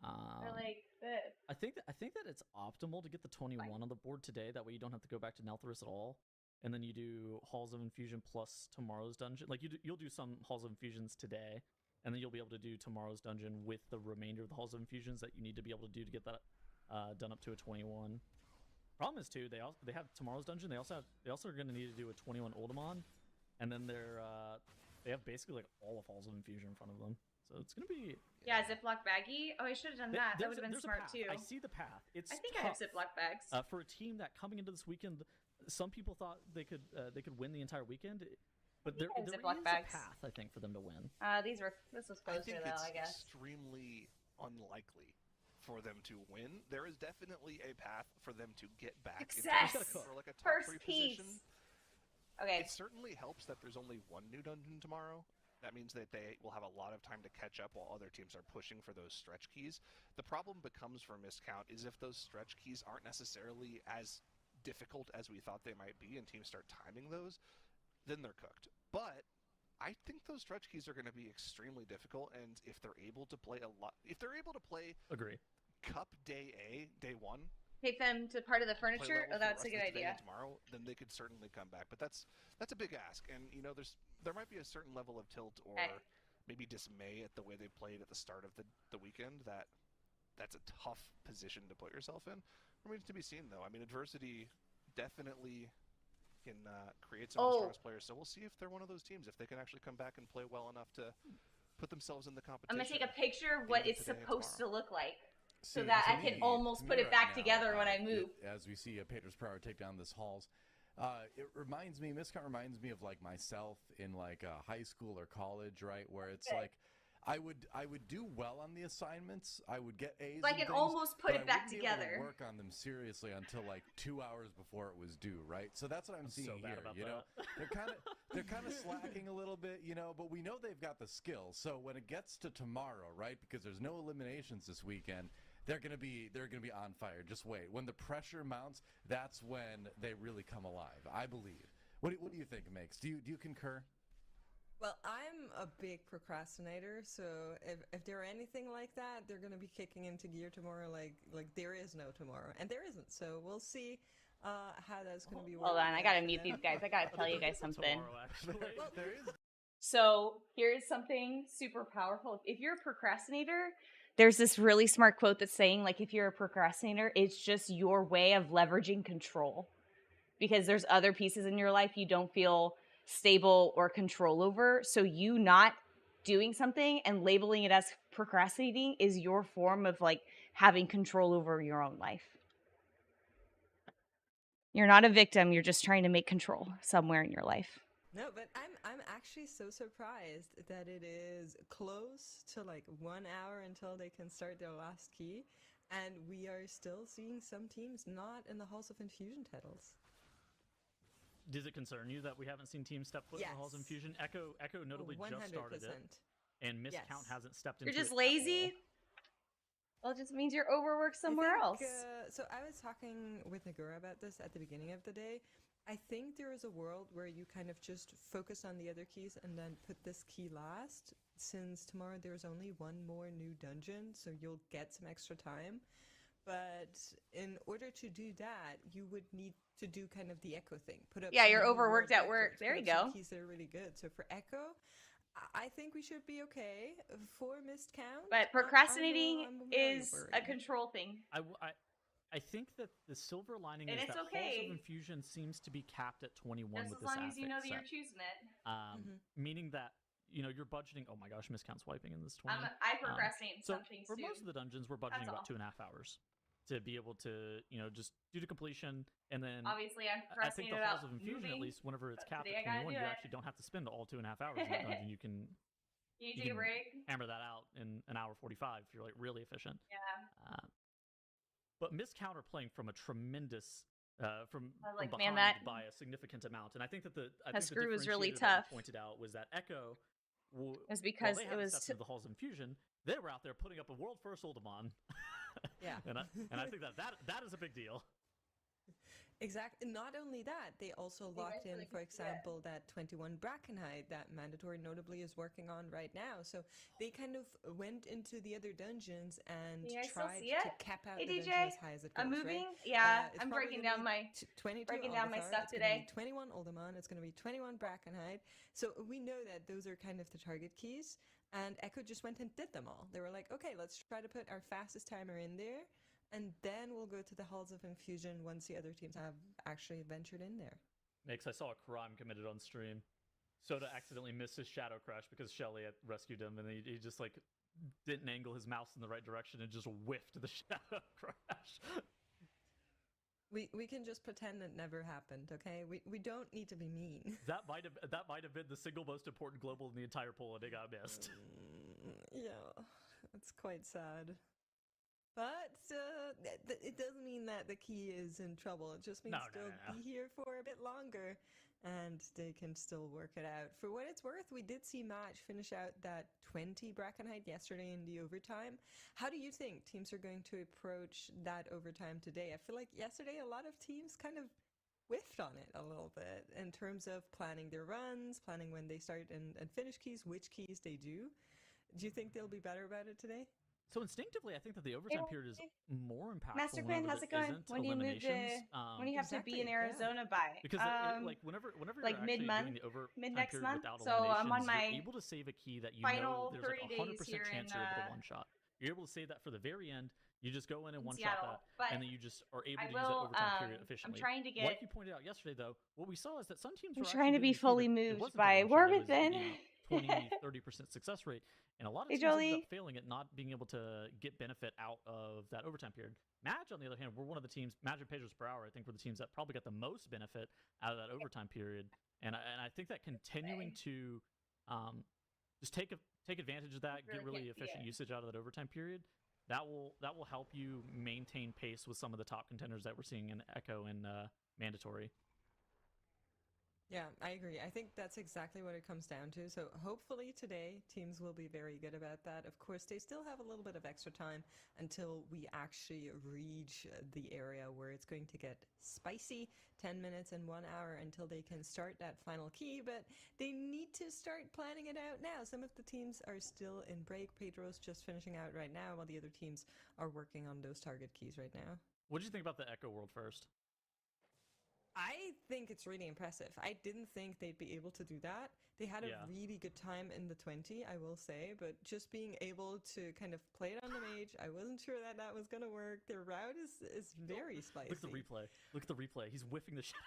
S1: Or like this.
S2: I think that it's optimal to get the 21 on the board today. That way you don't have to go back to Nelthorus at all, and then you do Halls of Infusion plus tomorrow's dungeon. Like you'll do some Halls of Infusions today, and then you'll be able to do tomorrow's dungeon with the remainder of the Halls of Infusions that you need to be able to do to get that done up to a 21. Problem is too, they have tomorrow's dungeon. They also are going to need to do a 21 Oldemon, and then they have basically like all of Halls of Infusion in front of them. So it's gonna be
S1: Ziploc baggie. Oh, I should have done that. That would have been smart too.
S2: I see the path. I
S1: think I have Ziploc bags.
S2: For a team that coming into this weekend, some people thought they could win the entire weekend, but there is
S1: Ziploc
S2: a
S1: bags.
S2: path I think for them to win.
S1: This was
S3: I
S1: closer
S3: think
S1: though,
S3: it's
S1: I guess.
S3: extremely unlikely for them to win. There is definitely a path for them to get back
S1: Success!
S3: into the for like a top
S1: First
S3: 3
S1: piece.
S3: position.
S1: Okay.
S3: It certainly helps that there's only one new dungeon tomorrow. That means that they will have a lot of time to catch up while other teams are pushing for those stretch keys. The problem becomes for Miscount is if those stretch keys aren't necessarily as difficult as we thought they might be and teams start timing those, then they're cooked. But I think those stretch keys are going to be extremely difficult, and if they're able to play
S2: Agree.
S3: Cup Day A, Day 1,
S1: Take them to part of the
S3: play
S1: furniture.
S3: level
S1: Oh,
S3: for the
S1: that's a
S3: rest
S1: good
S3: of today
S1: idea.
S3: and tomorrow, then they could certainly come back. But that's a big ask, and there might be a certain level of tilt or maybe dismay at the way they played at the start of the weekend. That's a tough position to put yourself in. Remains to be seen, though. I mean, adversity definitely can create some of the strongest players. So we'll see if they're one of those teams, if they can actually come back and play well enough to put themselves in the competition.
S1: I'm gonna take a picture of what
S3: even
S1: it's
S3: today and
S1: supposed to
S3: tomorrow.
S1: look like.
S4: See,
S1: So that
S4: to
S1: I can
S4: me-
S1: almost
S4: to
S1: put
S4: me
S1: it
S4: right
S1: back
S4: now,
S1: together when I move.
S4: as we see Peter's Power take down this halls, it reminds me, Miscount reminds me of like myself in like high school or college, right? Where it's like I would do well on the assignments. I would get A's.
S1: So I
S4: and
S1: can
S4: things,
S1: almost put
S4: but
S1: it back
S4: I wouldn't be able
S1: together.
S4: to work on them seriously until like 2 hours before it was due, right? So that's what I'm seeing
S2: so bad
S4: here.
S2: about
S4: You know,
S2: that.
S4: they're kind of slacking a little bit, but we know they've got the skills. So when it gets to tomorrow, right? Because there's no eliminations this weekend. They're gonna be on fire. Just wait. When the pressure mounts, that's when they really come alive. I believe. What do you think, Makes? Do you concur?
S5: Well, I'm a big procrastinator, so if they're anything like that, they're gonna be kicking into gear tomorrow. Like there is no tomorrow, and there isn't. So we'll see how that's gonna be.
S1: Hold on, I gotta
S5: working
S1: mute
S5: out
S1: these
S5: for
S1: guys. I gotta tell you guys
S2: Tomorrow,
S1: something.
S2: actually.
S4: There is.
S1: So here's something super powerful. If you're a procrastinator, there's this really smart quote that's saying, like, if you're a procrastinator, it's just your way of leveraging control. Because there's other pieces in your life you don't feel stable or control over. So you not doing something and labeling it as procrastinating is your form of like having control over your own life. You're not a victim. You're just trying to make control somewhere in your life.
S5: No, but I'm actually so surprised that it is close to like 1 hour until they can start their last key, and we are still seeing some teams not in the Halls of Infusion titles.
S2: Does it concern you that we haven't seen teams step foot in the Halls of
S5: Yes.
S2: Infusion? Echo notably just started it,
S5: 100%.
S2: and Miscount
S5: Yes.
S2: hasn't stepped
S1: You're
S2: into
S1: just
S2: it at
S1: lazy?
S2: all.
S1: Well, it just means you're overworked somewhere else.
S5: So I was talking with Nagura about this at the beginning of the day. I think there is a world where you kind of just focus on the other keys and then put this key last, since tomorrow there's only one more new dungeon, so you'll get some extra time. But in order to do that, you would need to do kind of the Echo thing. Put up
S1: Yeah,
S5: some
S1: you're
S5: new
S1: overworked
S5: world
S1: at work.
S5: records,
S1: There
S5: put
S1: you
S5: up some
S1: go.
S5: keys that are really good. So for Echo, I think we should be okay. For Missed Count,
S1: But procrastinating
S5: I'm very
S1: is a
S5: worried.
S1: control thing.
S2: I think that the silver lining
S1: And
S2: is
S1: it's
S2: that Halls
S1: okay.
S2: of Infusion seems to be capped at 21
S1: Just
S2: with
S1: as
S2: this
S1: long as you know
S2: affix
S1: that you're
S2: set.
S1: choosing it.
S2: Meaning that you're budgeting. Oh my gosh, Miscount's wiping in this 20.
S1: I procrastinate in
S2: So
S1: some things
S2: for
S1: too.
S2: most of the dungeons, we're budgeting
S1: That's
S2: about
S1: all.
S2: 2.5 hours. to be able to, just do the completion, and then
S1: Obviously, I'm
S2: I think
S1: procrastinating
S2: the
S1: about
S2: Halls of Infusion, at
S1: moving.
S2: least whenever it's
S1: but
S2: capped
S1: today
S2: at
S1: I gotta
S2: 21,
S1: do
S2: you
S1: it.
S2: actually don't have to spend all 2.5 hours in that dungeon. You can
S1: You
S2: you
S1: take a
S2: can
S1: break.
S2: hammer that out in an hour 45 if you're like really efficient.
S1: Yeah.
S2: But Miss Counter playing from a tremendous from
S1: Like,
S2: behind
S1: man, that
S2: by a significant amount, and I think that the
S1: screw was really
S2: differentiator that you
S1: tough.
S2: pointed out was that Echo,
S1: It was
S2: while
S1: because
S2: they
S1: it
S2: hadn't
S1: was
S2: stepped into the halls of infusion, they were out there putting up a world first Ultimon.
S5: Yeah.
S2: and I think that is a big deal.
S5: Exactly. Not only that, they also locked in, for example, that 21 Brackenhide that Mandatory notably is working on right now. So they kind of went into the other dungeons and
S1: Can you guys still
S5: tried
S1: see it?
S5: to cap out
S1: Hey,
S5: the
S1: DJ,
S5: dungeon as high as it goes.
S1: I'm moving.
S5: Right?
S1: Yeah,
S5: It's
S1: I'm
S5: probably
S1: breaking
S5: gonna
S1: down
S5: be
S1: my
S5: 22
S1: breaking down my
S5: Algethar,
S1: stuff
S5: it's
S1: today.
S5: Gonna be 21 Ultimon. It's going to be 21 Brackenhide. So we know that those are kind of the target keys. And Echo just went and did them all. They were like, okay, let's try to put our fastest timer in there. And then we'll go to the Halls of Infusion once the other teams have actually ventured in there.
S2: Makes I saw a crime committed on stream. Soda accidentally missed his Shadow Crash because Shelly had rescued him, and he just like didn't angle his mouse in the right direction and just whiffed the Shadow Crash.
S5: We can just pretend it never happened, okay? We don't need to be mean.
S2: That might have been the single most important global in the entire pool, and it got missed.
S5: Yeah, it's quite sad. But it doesn't mean that the key is in trouble. It just means they'll be here for a bit longer, and they can still work it out. For what it's worth, we did see Match finish out that 20 Brackenhide yesterday in the overtime. How do you think teams are going to approach that overtime today? I feel like yesterday a lot of teams kind of whiffed on it a little bit in terms of planning their runs, planning when they start and finish keys, which keys they do. Do you think they'll be better about it today?
S2: So instinctively, I think that the overtime period is more impactful.
S1: Master Quinn, how's it going? When do you move to? When do you have to be in Arizona by?
S2: Because like whenever
S1: like
S2: you're
S1: mid-month,
S2: doing the overtime
S1: mid-next
S2: period
S1: month.
S2: without
S1: So I'm on
S2: eliminations,
S1: my
S2: you're able to save a key that you
S1: final
S2: know there's
S1: 30
S2: like a 100%
S1: days here
S2: chance
S1: in,
S2: you're able to one shot. You're able to save that for the very end. You just go in and one
S1: Seattle,
S2: shot
S1: but
S2: that, and then you just are able to
S1: will,
S2: use that overtime period efficiently.
S1: I'm trying to get.
S2: Like you pointed out yesterday, though, what we saw is that some teams were
S1: trying to be
S2: doing
S1: fully
S2: it
S1: moved
S2: wasn't
S1: by
S2: the one shot, it was,
S1: Warwithin.
S2: 20-30% success rate, and a lot of teams ended up failing at not being able to get benefit out of that overtime period. Madge, on the other hand, we're one of the teams. Madge and pages per hour, I think, were the teams that probably got the most benefit out of that overtime period, and I think that continuing to just take advantage of that, get really efficient usage out of that overtime period. That will help you maintain pace with some of the top contenders that we're seeing in Echo and Mandatory.
S5: Yeah, I agree. I think that's exactly what it comes down to. So hopefully today teams will be very good about that. Of course, they still have a little bit of extra time until we actually reach the area where it's going to get spicy. 10 minutes and 1 hour until they can start that final key, but they need to start planning it out now. Some of the teams are still in break. Pedro's just finishing out right now, while the other teams are working on those target keys right now.
S2: What did you think about the Echo World first?
S5: I think it's really impressive. I didn't think they'd be able to do that. They had a really good time in the 20, I will say, but just being able to kind of play it on the mage, I wasn't sure that was going to work. Their route is very spicy.
S2: Look at the replay. Look at the replay. He's whiffing the Shadow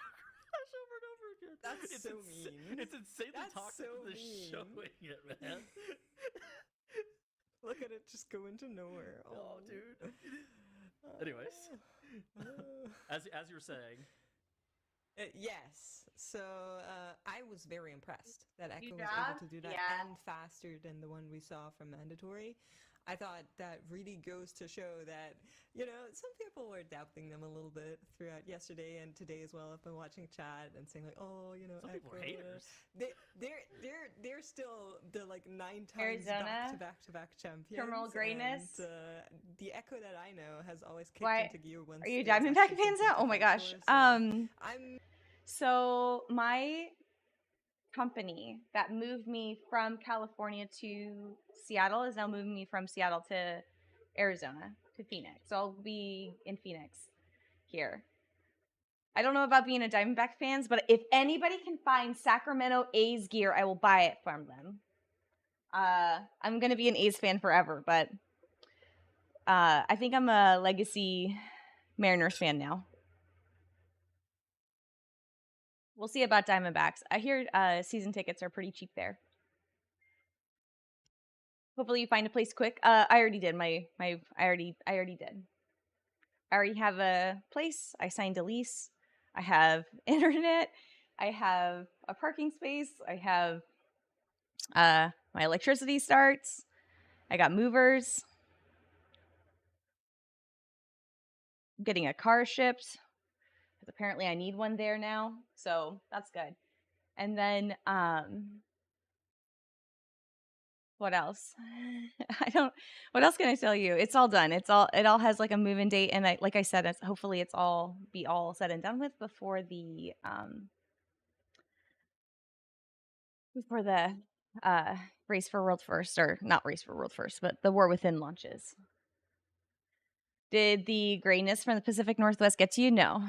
S2: Crash over and over again.
S5: That's so mean.
S2: It's insanely toxic that they're showing it, man.
S5: Look at it just go into nowhere.
S2: Oh, dude. Anyways, as you were saying.
S5: Yes. So I was very impressed that Echo was able to do that and faster than the one we saw from Mandatory. I thought that really goes to show that, some people were doubting them a little bit throughout yesterday and today as well. I've been watching chat and saying like,
S2: some people are haters.
S5: They're still the 9 times
S1: Arizona,
S5: back-to-back champions.
S1: Terminal greatness.
S5: And, the Echo that I know has always kicked into gear once.
S1: Are you Diamondback fans now? Oh my gosh. So my company that moved me from California to Seattle is now moving me from Seattle to Arizona, to Phoenix. So I'll be in Phoenix here. I don't know about being a Diamondback fans, but if anybody can find Sacramento A's gear, I will buy it from them. I'm going to be an A's fan forever, but I think I'm a legacy Mariners fan now. We'll see about Diamondbacks. I hear season tickets are pretty cheap there. Hopefully you find a place quick. I already did. I already did. I already have a place. I signed a lease. I have internet. I have a parking space. I have my electricity starts. I got movers. I'm getting a car shipped because apparently I need one there now. So that's good. And then what else? I don't. What else can I tell you? It's all done. It all has like a move-in date, and like I said, hopefully it's all said and done with before the uh race for world first, or not race for world first, but the War Within launches. Did the grayness from the Pacific Northwest get to you? No.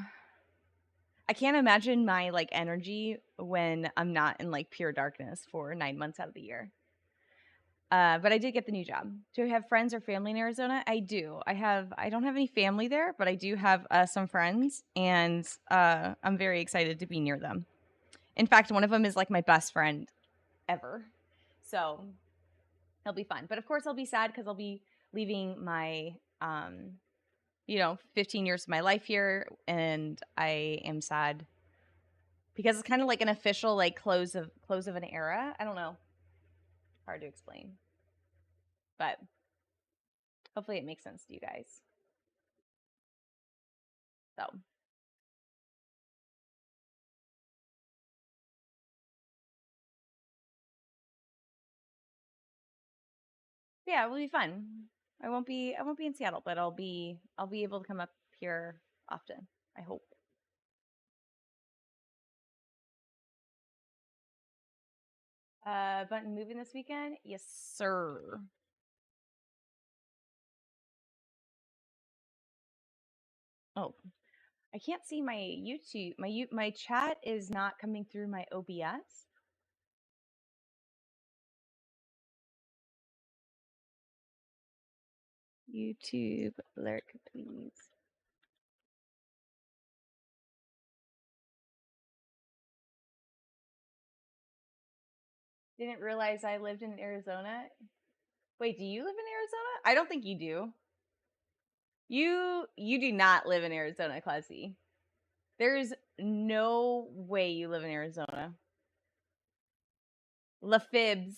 S1: I can't imagine my like energy when I'm not in like pure darkness for 9 months out of the year. But I did get the new job. Do I have friends or family in Arizona? I do. I don't have any family there, but I do have some friends, and I'm very excited to be near them. In fact, one of them is like my best friend ever. So it'll be fun. But of course I'll be sad because I'll be leaving my 15 years of my life here, and I am sad because it's kind of like an official like close of an era. I don't know. Hard to explain. But hopefully it makes sense to you guys. So yeah, it will be fun. I won't be in Seattle, but I'll be able to come up here often, I hope. Button moving this weekend? Yes, sir. Oh, I can't see my YouTube. My chat is not coming through my OBS. YouTube alert, please. Didn't realize I lived in Arizona. Wait, do you live in Arizona? I don't think you do. You do not live in Arizona, Classy. There's no way you live in Arizona. LaFibs.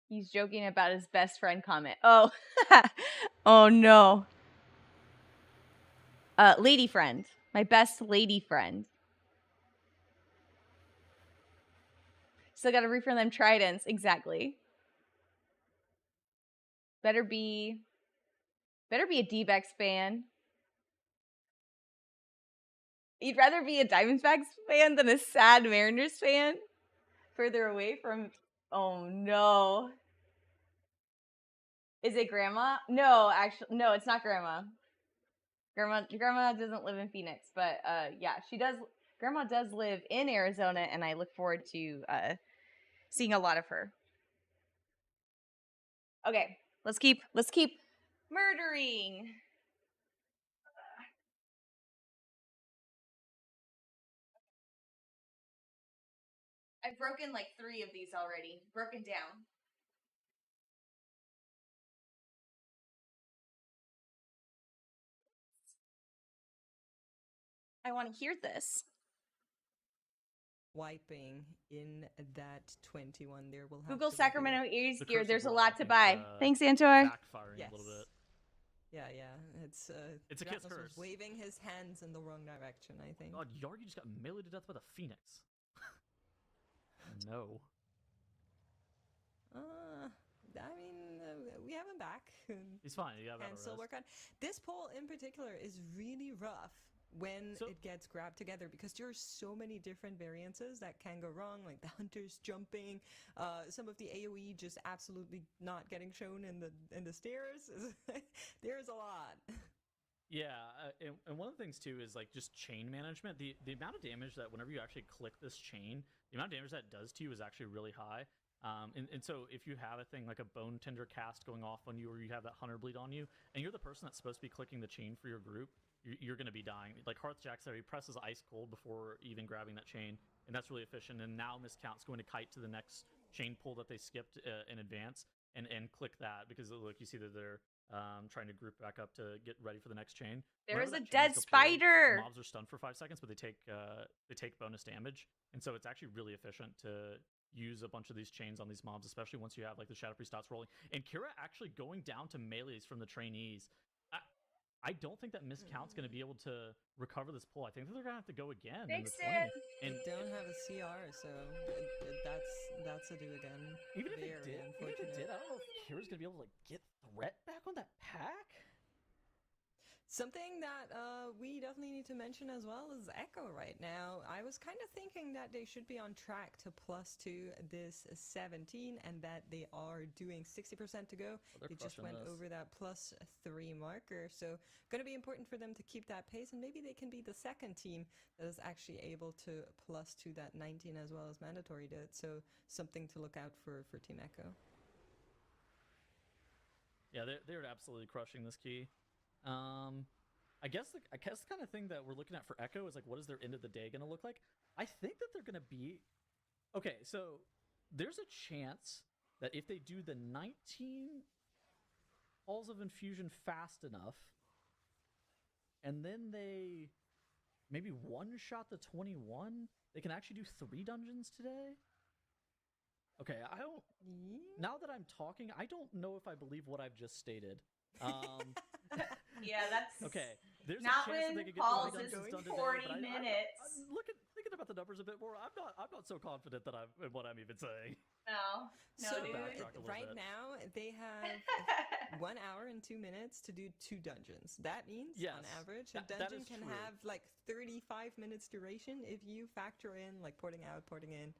S1: He's joking about his best friend comment. Oh, oh no. Lady friend. My best lady friend. Still got to refund them tridents. Exactly. Better be a D-backs fan. You'd rather be a Diamondbacks fan than a sad Mariners fan? Further away from... Oh, no. Is it Grandma? No, actually, no, it's not Grandma. Grandma doesn't live in Phoenix, but yeah, she does. Grandma does live in Arizona, and I look forward to seeing a lot of her. Okay, let's keep murdering. I've broken like 3 of these already. Broken down. I want to hear this.
S5: Wiping in that 21 there will have
S1: Google
S5: to
S1: Sacramento ears
S2: The
S1: gear.
S2: curse of
S1: There's a
S2: Raw,
S1: lot
S2: I
S1: to
S2: think,
S1: buy. Thanks, Antor.
S2: Backfiring
S5: Yes.
S2: a little bit.
S5: Yeah, it's
S2: a kiss
S5: Ratnos
S2: curse.
S5: was waving his hands in the wrong direction, I think.
S2: God, Yargi just got meleeed to death by the Phoenix. No.
S5: I mean, we have him back.
S2: He's fine. You got
S5: And still work on this poll in particular is really rough when it gets grabbed together because there are so many different variances that can go wrong, like the hunters jumping, some of the AoE just absolutely not getting shown in the stairs. There's a lot.
S2: Yeah, and one of the things too is like just chain management. The amount of damage that whenever you actually click this chain, the amount of damage that does to you is actually really high. And so if you have a thing like a Bone Tender cast going off on you, or you have that Hunter Bleed on you, and you're the person that's supposed to be clicking the chain for your group, you're going to be dying. Like Hearthjack said, he presses Ice Cold before even grabbing that chain, and that's really efficient. And now Miscount's going to kite to the next chain pull that they skipped in advance and click that, because look, you see that they're trying to group back up to get ready for the next chain.
S1: There's
S2: Whenever
S1: a
S2: that chain
S1: dead
S2: is deployed,
S1: spider!
S2: Mobs are stunned for 5 seconds, but they take bonus damage, and so it's actually really efficient to use a bunch of these chains on these mobs, especially once you have like the Shadow Priest dots rolling. And Kira actually going down to melees from the trainees. I don't think that Miscount's going to be able to recover this pull. I think that they're going to have to go again in the 20.
S5: And don't have a CR, so that's a do again.
S2: Even if
S5: Very
S2: it did,
S5: unfortunate.
S2: I don't know if Kira's going to be able to like get threat back on that pack.
S5: Something that we definitely need to mention as well is Echo right now. I was kind of thinking that they should be on track to +2 this 17, and that they are doing 60% to go. They just went over that +3 marker, so going to be important for them to keep that pace, and maybe they can be the second team that is actually able to +2 that 19 as well as Mandatory did. So something to look out for Team Echo.
S2: Yeah, they're absolutely crushing this key. I guess the kind of thing that we're looking at for Echo is like, what is their end of the day going to look like? I think that they're going to be okay. So there's a chance that if they do the 19 Halls of Infusion fast enough, and then they maybe one-shot the 21, they can actually do 3 dungeons today. Okay, I don't. Now that I'm talking, I don't know if I believe what I've just stated.
S1: Yeah, that's
S2: okay. There's
S1: not
S2: a chance that
S1: when
S2: they could get
S1: Paul's
S2: the
S1: is
S2: dungeons done
S1: 40
S2: today, but
S1: minutes.
S2: I'm thinking about the numbers a bit more. I'm not so confident that I'm in what I'm even saying.
S1: No,
S5: So
S1: dude.
S5: right now they have 1 hour and 2 minutes to do 2 dungeons. That means on average a dungeon can have like 35 minutes duration if you factor in like porting out, porting in,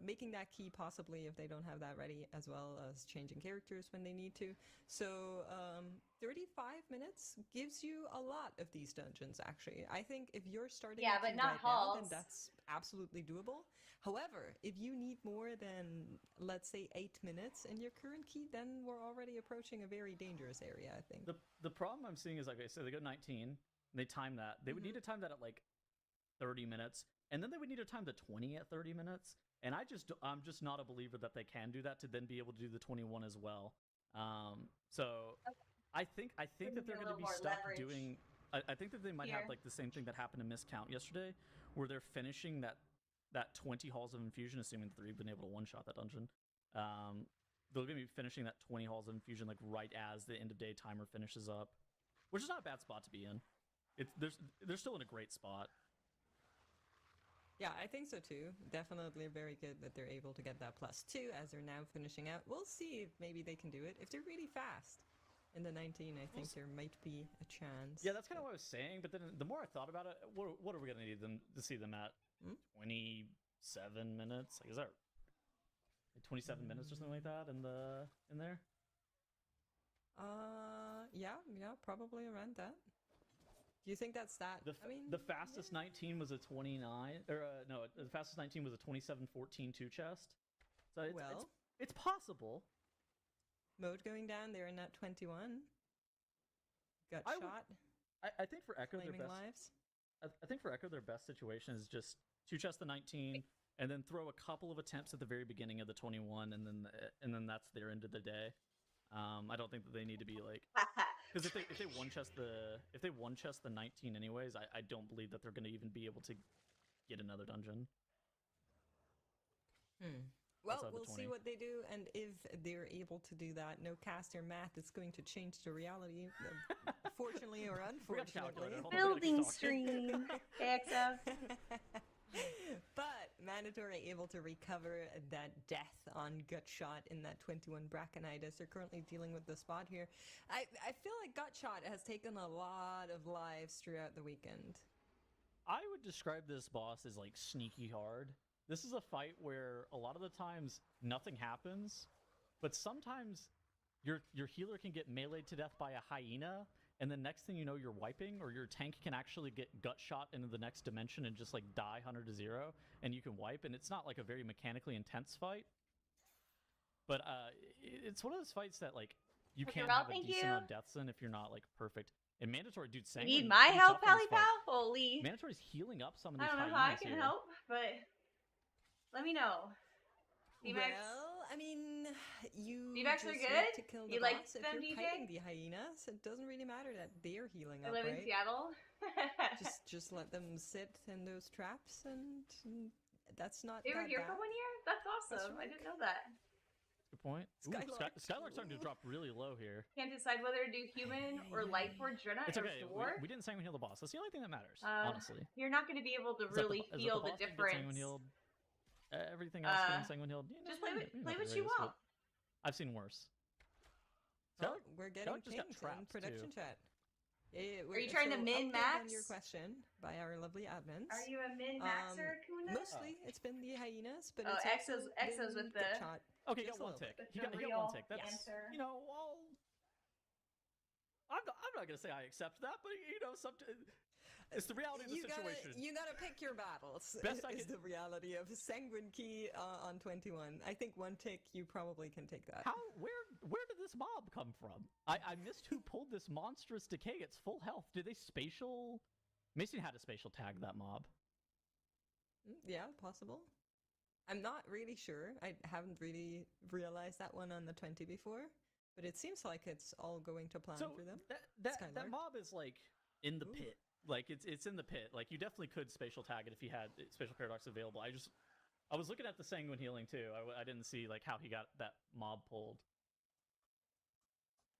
S5: making that key possibly if they don't have that ready, as well as changing characters when they need to. So 35 minutes gives you a lot of these dungeons actually. I think if you're starting
S1: Yeah, but not
S5: right now, then
S1: halls.
S5: that's absolutely doable. However, if you need more than, let's say, 8 minutes in your current key, then we're already approaching a very dangerous area, I think.
S2: The problem I'm seeing is, like I said, they go 19, and they time that. They would need to time that at like 30 minutes, and then they would need to time the 20 at 30 minutes. And I'm just not a believer that they can do that to then be able to do the 21 as well. So I think that they're going to be stuck doing. I think that they might have like the same thing that happened to Miscount yesterday, where they're finishing that 20 Halls of Infusion, assuming that they've been able to one-shot that dungeon. They're going to be finishing that 20 Halls of Infusion like right as the end of day timer finishes up, which is not a bad spot to be in. They're still in a great spot.
S5: Yeah, I think so too. Definitely very good that they're able to get that +2 as they're now finishing out. We'll see if maybe they can do it. If they're really fast in the 19, I think there might be a chance.
S2: Yeah, that's kind of what I was saying. But then the more I thought about it, what are we going to need them to see them at? 27 minutes? Like, is that 27 minutes or something like that in there?
S5: Yeah, probably around that. Do you think that's that?
S2: The fastest 19 was a 29, or no, the fastest 19 was a 27-14 two chest. So it's possible.
S5: Mode going down, they're in that 21. Got shot.
S2: I think for Echo,
S5: Claiming lives.
S2: I think for Echo, their best situation is just two chest the 19, and then throw a couple of attempts at the very beginning of the 21, and then that's their end of the day. I don't think that they need to be like, because if they one chest the 19 anyways, I don't believe that they're going to even be able to get another dungeon.
S5: Well, we'll see what they do, and if they're able to do that, no caster math is going to change the reality, fortunately or unfortunately.
S1: Building stream. XO.
S5: But Mandatory able to recover that death on Gutshot in that 21 Braconitis. They're currently dealing with the spot here. I feel like Gutshot has taken a lot of lives throughout the weekend.
S2: I would describe this boss as like sneaky hard. This is a fight where a lot of the times nothing happens, but sometimes your healer can get meleeed to death by a hyena, and the next thing you know, you're wiping, or your tank can actually get gut shot into the next dimension and just like die 100 to 0, and you can wipe, and it's not like a very mechanically intense fight. But it's one of those fights that like you can't have a decent amount of deaths in if you're not like perfect. And Mandatory, dude,
S1: you need my help, Pally Pal? Holy.
S2: Mandatory's healing up some of these
S1: I don't know how I can help, but let me know. D-Max?
S5: Well, I mean, you
S1: D-Max are
S5: just
S1: good?
S5: need to kill the
S1: You like
S5: boss. If
S1: them,
S5: you're
S1: DJ?
S5: fighting the hyenas, it doesn't really matter that they're healing
S1: I
S5: up,
S1: live in
S5: right?
S1: Seattle.
S5: Just let them sit in those traps, and that's not
S1: They were
S5: that
S1: here
S5: bad.
S1: for 1 year? That's awesome. I didn't know that.
S2: Good point. Ooh,
S5: Skylark.
S2: Skylark's starting to drop really low here.
S1: Can't decide whether to do human or light forge Drenna
S2: It's
S1: or
S2: okay.
S1: dwarf.
S2: We didn't sanguine heal the boss. That's the only thing that matters, honestly.
S1: You're not going to be able to
S2: Is that
S1: really
S2: is that
S1: feel
S2: the
S1: the
S2: boss that gets
S1: difference.
S2: sanguine healed? Everything else getting sanguine healed.
S1: Just play what you want.
S2: I've seen worse.
S5: Oh, we're getting
S2: just got
S5: pinged in
S2: trapped,
S5: production
S2: too.
S5: chat. Yeah,
S1: Are you trying to min-max?
S5: On your question by our lovely admins.
S1: Are you a min-maxer, Kuna?
S5: Mostly, it's been the hyenas, but
S1: Oh,
S5: it's
S1: Exo's with the...
S5: shot.
S2: Okay, he
S5: Just
S2: got
S5: a
S2: one
S5: little
S2: tick.
S1: bit.
S2: He got
S1: The
S2: one
S1: real
S2: tick. That's
S1: answer.
S2: well. I'm not gonna say I accept that, but it's the reality of the situation.
S5: You gotta pick your battles.
S2: Best I
S5: is
S2: can-
S5: the reality of Sanguine Key on 21. I think one tick you probably can take that.
S2: Where did this mob come from? I missed who pulled this monstrous decay. It's full health. Did they spatial? Mason had a spatial tag that mob.
S5: Yeah, possible. I'm not really sure. I haven't really realized that one on the 20 before, but it seems like it's all going to plan
S2: So
S5: for them.
S2: that
S5: Skylark.
S2: mob is like in the
S5: Ooh.
S2: pit. Like it's in the pit. Like you definitely could spatial tag it if you had spatial paradox available. I was looking at the sanguine healing too. I didn't see like how he got that mob pulled.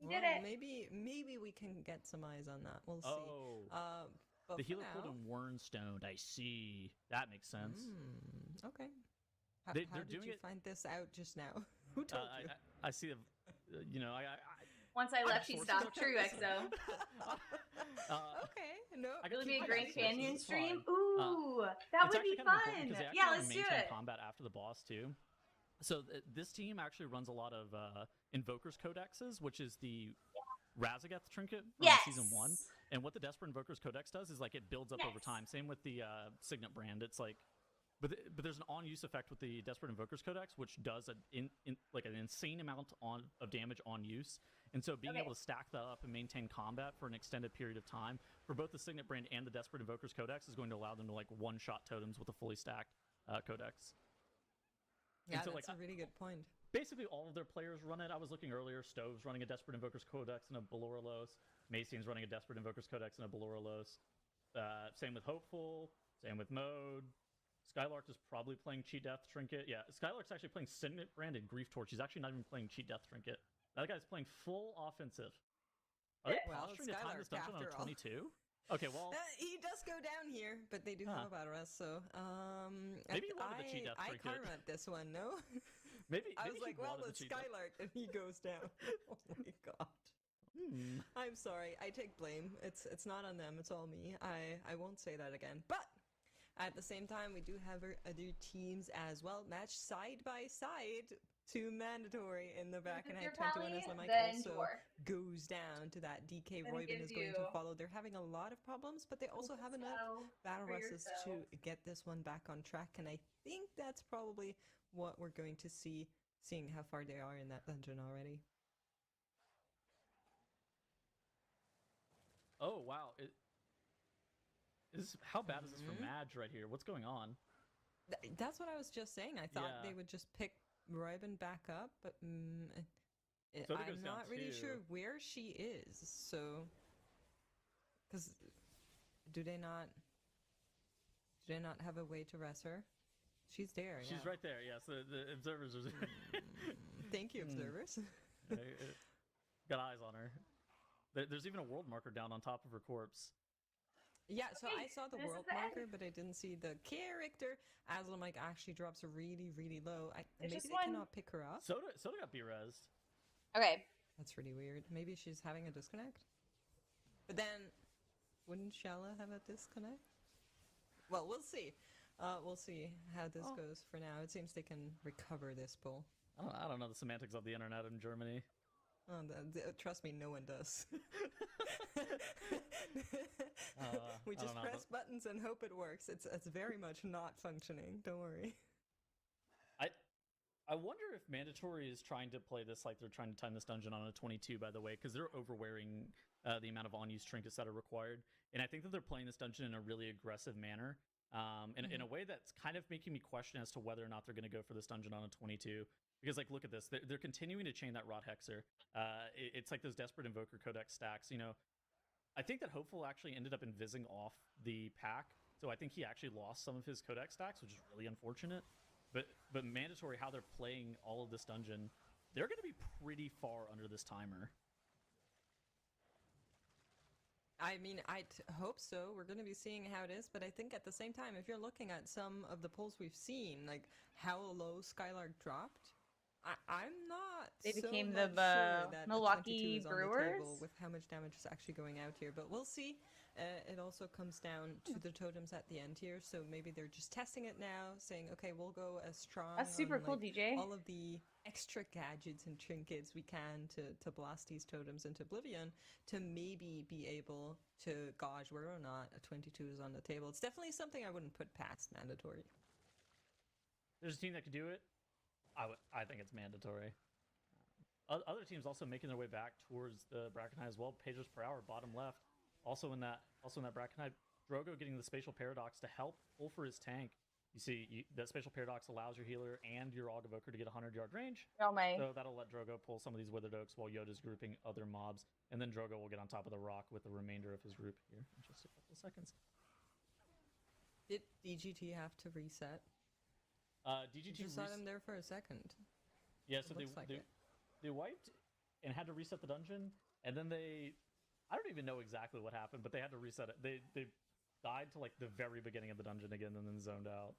S1: You did it.
S5: Maybe we can get some eyes on that. We'll see.
S2: Oh,
S5: But
S2: the
S5: for
S2: healer
S5: now,
S2: pulled in Wernstone. I see. That makes sense.
S5: Okay. How
S2: They're
S5: did
S2: doing
S5: you
S2: it-
S5: find this out just now? Who told you?
S2: I see.
S1: Once I left, she
S2: sourced
S1: stopped.
S2: it.
S1: True, Exo.
S5: Okay, no.
S2: I
S1: Really
S2: keep
S1: be a
S2: my
S1: Grand
S2: sources,
S1: Canyon
S2: it's
S1: stream?
S2: fine.
S1: Ooh, that
S2: It's
S1: would be
S2: actually kind of important
S1: fun.
S2: because they actually
S1: Yeah,
S2: wanna
S1: let's do
S2: maintain
S1: it.
S2: combat after the boss too. So this team actually runs a lot of Invokers Codexes, which is the Razagath trinket from
S1: Yes.
S2: season 1. And what the Desperate Invokers Codex does is like it builds up over
S1: Yes.
S2: time. Same with the Signet brand. It's like, but there's an on-use effect with the Desperate Invokers Codex, which does an insane amount of damage on use. And so being able to stack that up and maintain combat for an extended period of time for both the Signet brand and the Desperate Invokers Codex is going to allow them to like one-shot totems with a fully stacked codex.
S5: Yeah,
S2: so,
S5: that's
S2: like,
S5: a really good point.
S2: Basically, all of their players run it. I was looking earlier. Stove's running a Desperate Invokers Codex and a Baloralos. Macian's running a Desperate Invokers Codex and a Baloralos. Same with Hopeful. Same with Mode. Skylark is probably playing Cheat Death Trinket. Yeah, Skylark's actually playing Signet Brand and Grief Torch. He's actually not even playing Cheat Death Trinket. That guy's playing full offensive. Are they
S5: Well,
S2: posturing to time this dungeon on a
S5: Skylark, after all.
S2: 22? Okay, well,
S5: He does go down here, but they do have a battle rest, so
S2: Maybe you wanted the cheat death
S5: I
S2: trinket.
S5: karma at this one, no?
S2: maybe
S5: I
S2: maybe
S5: was
S2: he
S5: like, well,
S2: wanted the
S5: it's
S2: cheat death.
S5: Skylark, and he goes down. Oh my god. I'm sorry. I take blame. It's not on them. It's all me. I won't say that again. But at the same time, we do have our other teams as well, matched side by side to mandatory in the back, and I
S1: Your
S5: 21
S1: Pally,
S5: as Lamike
S1: then
S5: also
S1: dwarf.
S5: goes down to that. DK
S1: Then it
S5: Royven
S1: gives
S5: is going to
S1: you-
S5: follow. They're having a lot of problems, but they also have enough
S1: So,
S5: battle
S1: for
S5: rushes to
S1: yourself.
S5: get this one back on track, and I think that's probably what we're going to see, seeing how far they are in that dungeon already.
S2: Oh wow! How bad is this for Madge right here? What's going on?
S5: That's what I was just saying. I thought
S2: Yeah.
S5: they would just pick Royven back up, but
S2: Soda goes
S5: I'm
S2: down
S5: not really
S2: too.
S5: sure where she is. So, because do they not have a way to rest her? She's there.
S2: She's
S5: yeah.
S2: right there. Yes, the observers are.
S5: Thank you, observers.
S2: Got eyes on her. There's even a world marker down on top of her corpse.
S5: Yeah, so
S1: Okay,
S5: I saw the
S1: this is
S5: world
S1: the end.
S5: marker, but I didn't see the character. Aslamike actually drops really, really low.
S1: There's
S5: Maybe
S1: just
S5: they
S1: one.
S5: cannot pick her up.
S2: Soda got B-rezzed.
S1: Okay.
S5: That's really weird. Maybe she's having a disconnect. But then, wouldn't Shala have a disconnect? Well, we'll see. We'll see how this goes for now. It seems they can recover this pull.
S2: I don't know the semantics of the internet in Germany.
S5: Oh, trust me, no one does. We
S2: I
S5: just
S2: don't know,
S5: press buttons and hope it works. It's very much not functioning. Don't worry.
S2: I wonder if Mandatory is trying to play this like they're trying to time this dungeon on a 22, by the way, because they're overwearing the amount of on-use trinkets that are required. And I think that they're playing this dungeon in a really aggressive manner in a way that's kind of making me question as to whether or not they're going to go for this dungeon on a 22. Because, like, look at this. They're continuing to chain that Rot Hexer. It's like those Desperate Invoker Codex stacks. You know, I think that Hopeful actually ended up invising off the pack. So I think he actually lost some of his Codex stacks, which is really unfortunate. But Mandatory, how they're playing all of this dungeon, they're going to be pretty far under this timer.
S5: I mean, I hope so. We're going to be seeing how it is, but I think at the same time, if you're looking at some of the polls we've seen, like how low Skylark dropped, I'm not.
S1: They
S5: so
S1: became
S5: much
S1: the
S5: sure that a 22
S1: Milwaukee
S5: is on the
S1: Brewers?
S5: table with how much damage is actually going out here, but we'll see. It also comes down to the totems at the end here, so maybe they're just testing it now, saying, okay, we'll go as strong.
S1: That's super
S5: on,
S1: cool,
S5: like,
S1: DJ.
S5: all of the extra gadgets and trinkets we can to blast these totems into oblivion to maybe be able to gauge whether or not a 22 is on the table. It's definitely something I wouldn't put past Mandatory.
S2: There's a team that could do it. I think it's Mandatory. Other teams also making their way back towards the Brackenhigh as well. Pages per hour, bottom left. Also in that Brackenhigh, Drogo getting the Spatial Paradox to help pull for his tank. You see, that Spatial Paradox allows your healer and your Aug Evoker to get 100-yard range.
S1: Oh my.
S2: So that'll let Drogo pull some of these Withered Oaks while Yoda's grouping other mobs. And then Drogo will get on top of the rock with the remainder of his group here in just a couple of seconds.
S5: Did DGT have to reset?
S2: DGT
S5: Just saw them there for a second.
S2: Yeah, so
S5: Looks like
S2: they wiped and had to reset the dungeon, and then I don't even know exactly what happened, but they had to reset it. They died to like the very beginning of the dungeon again, and then zoned out.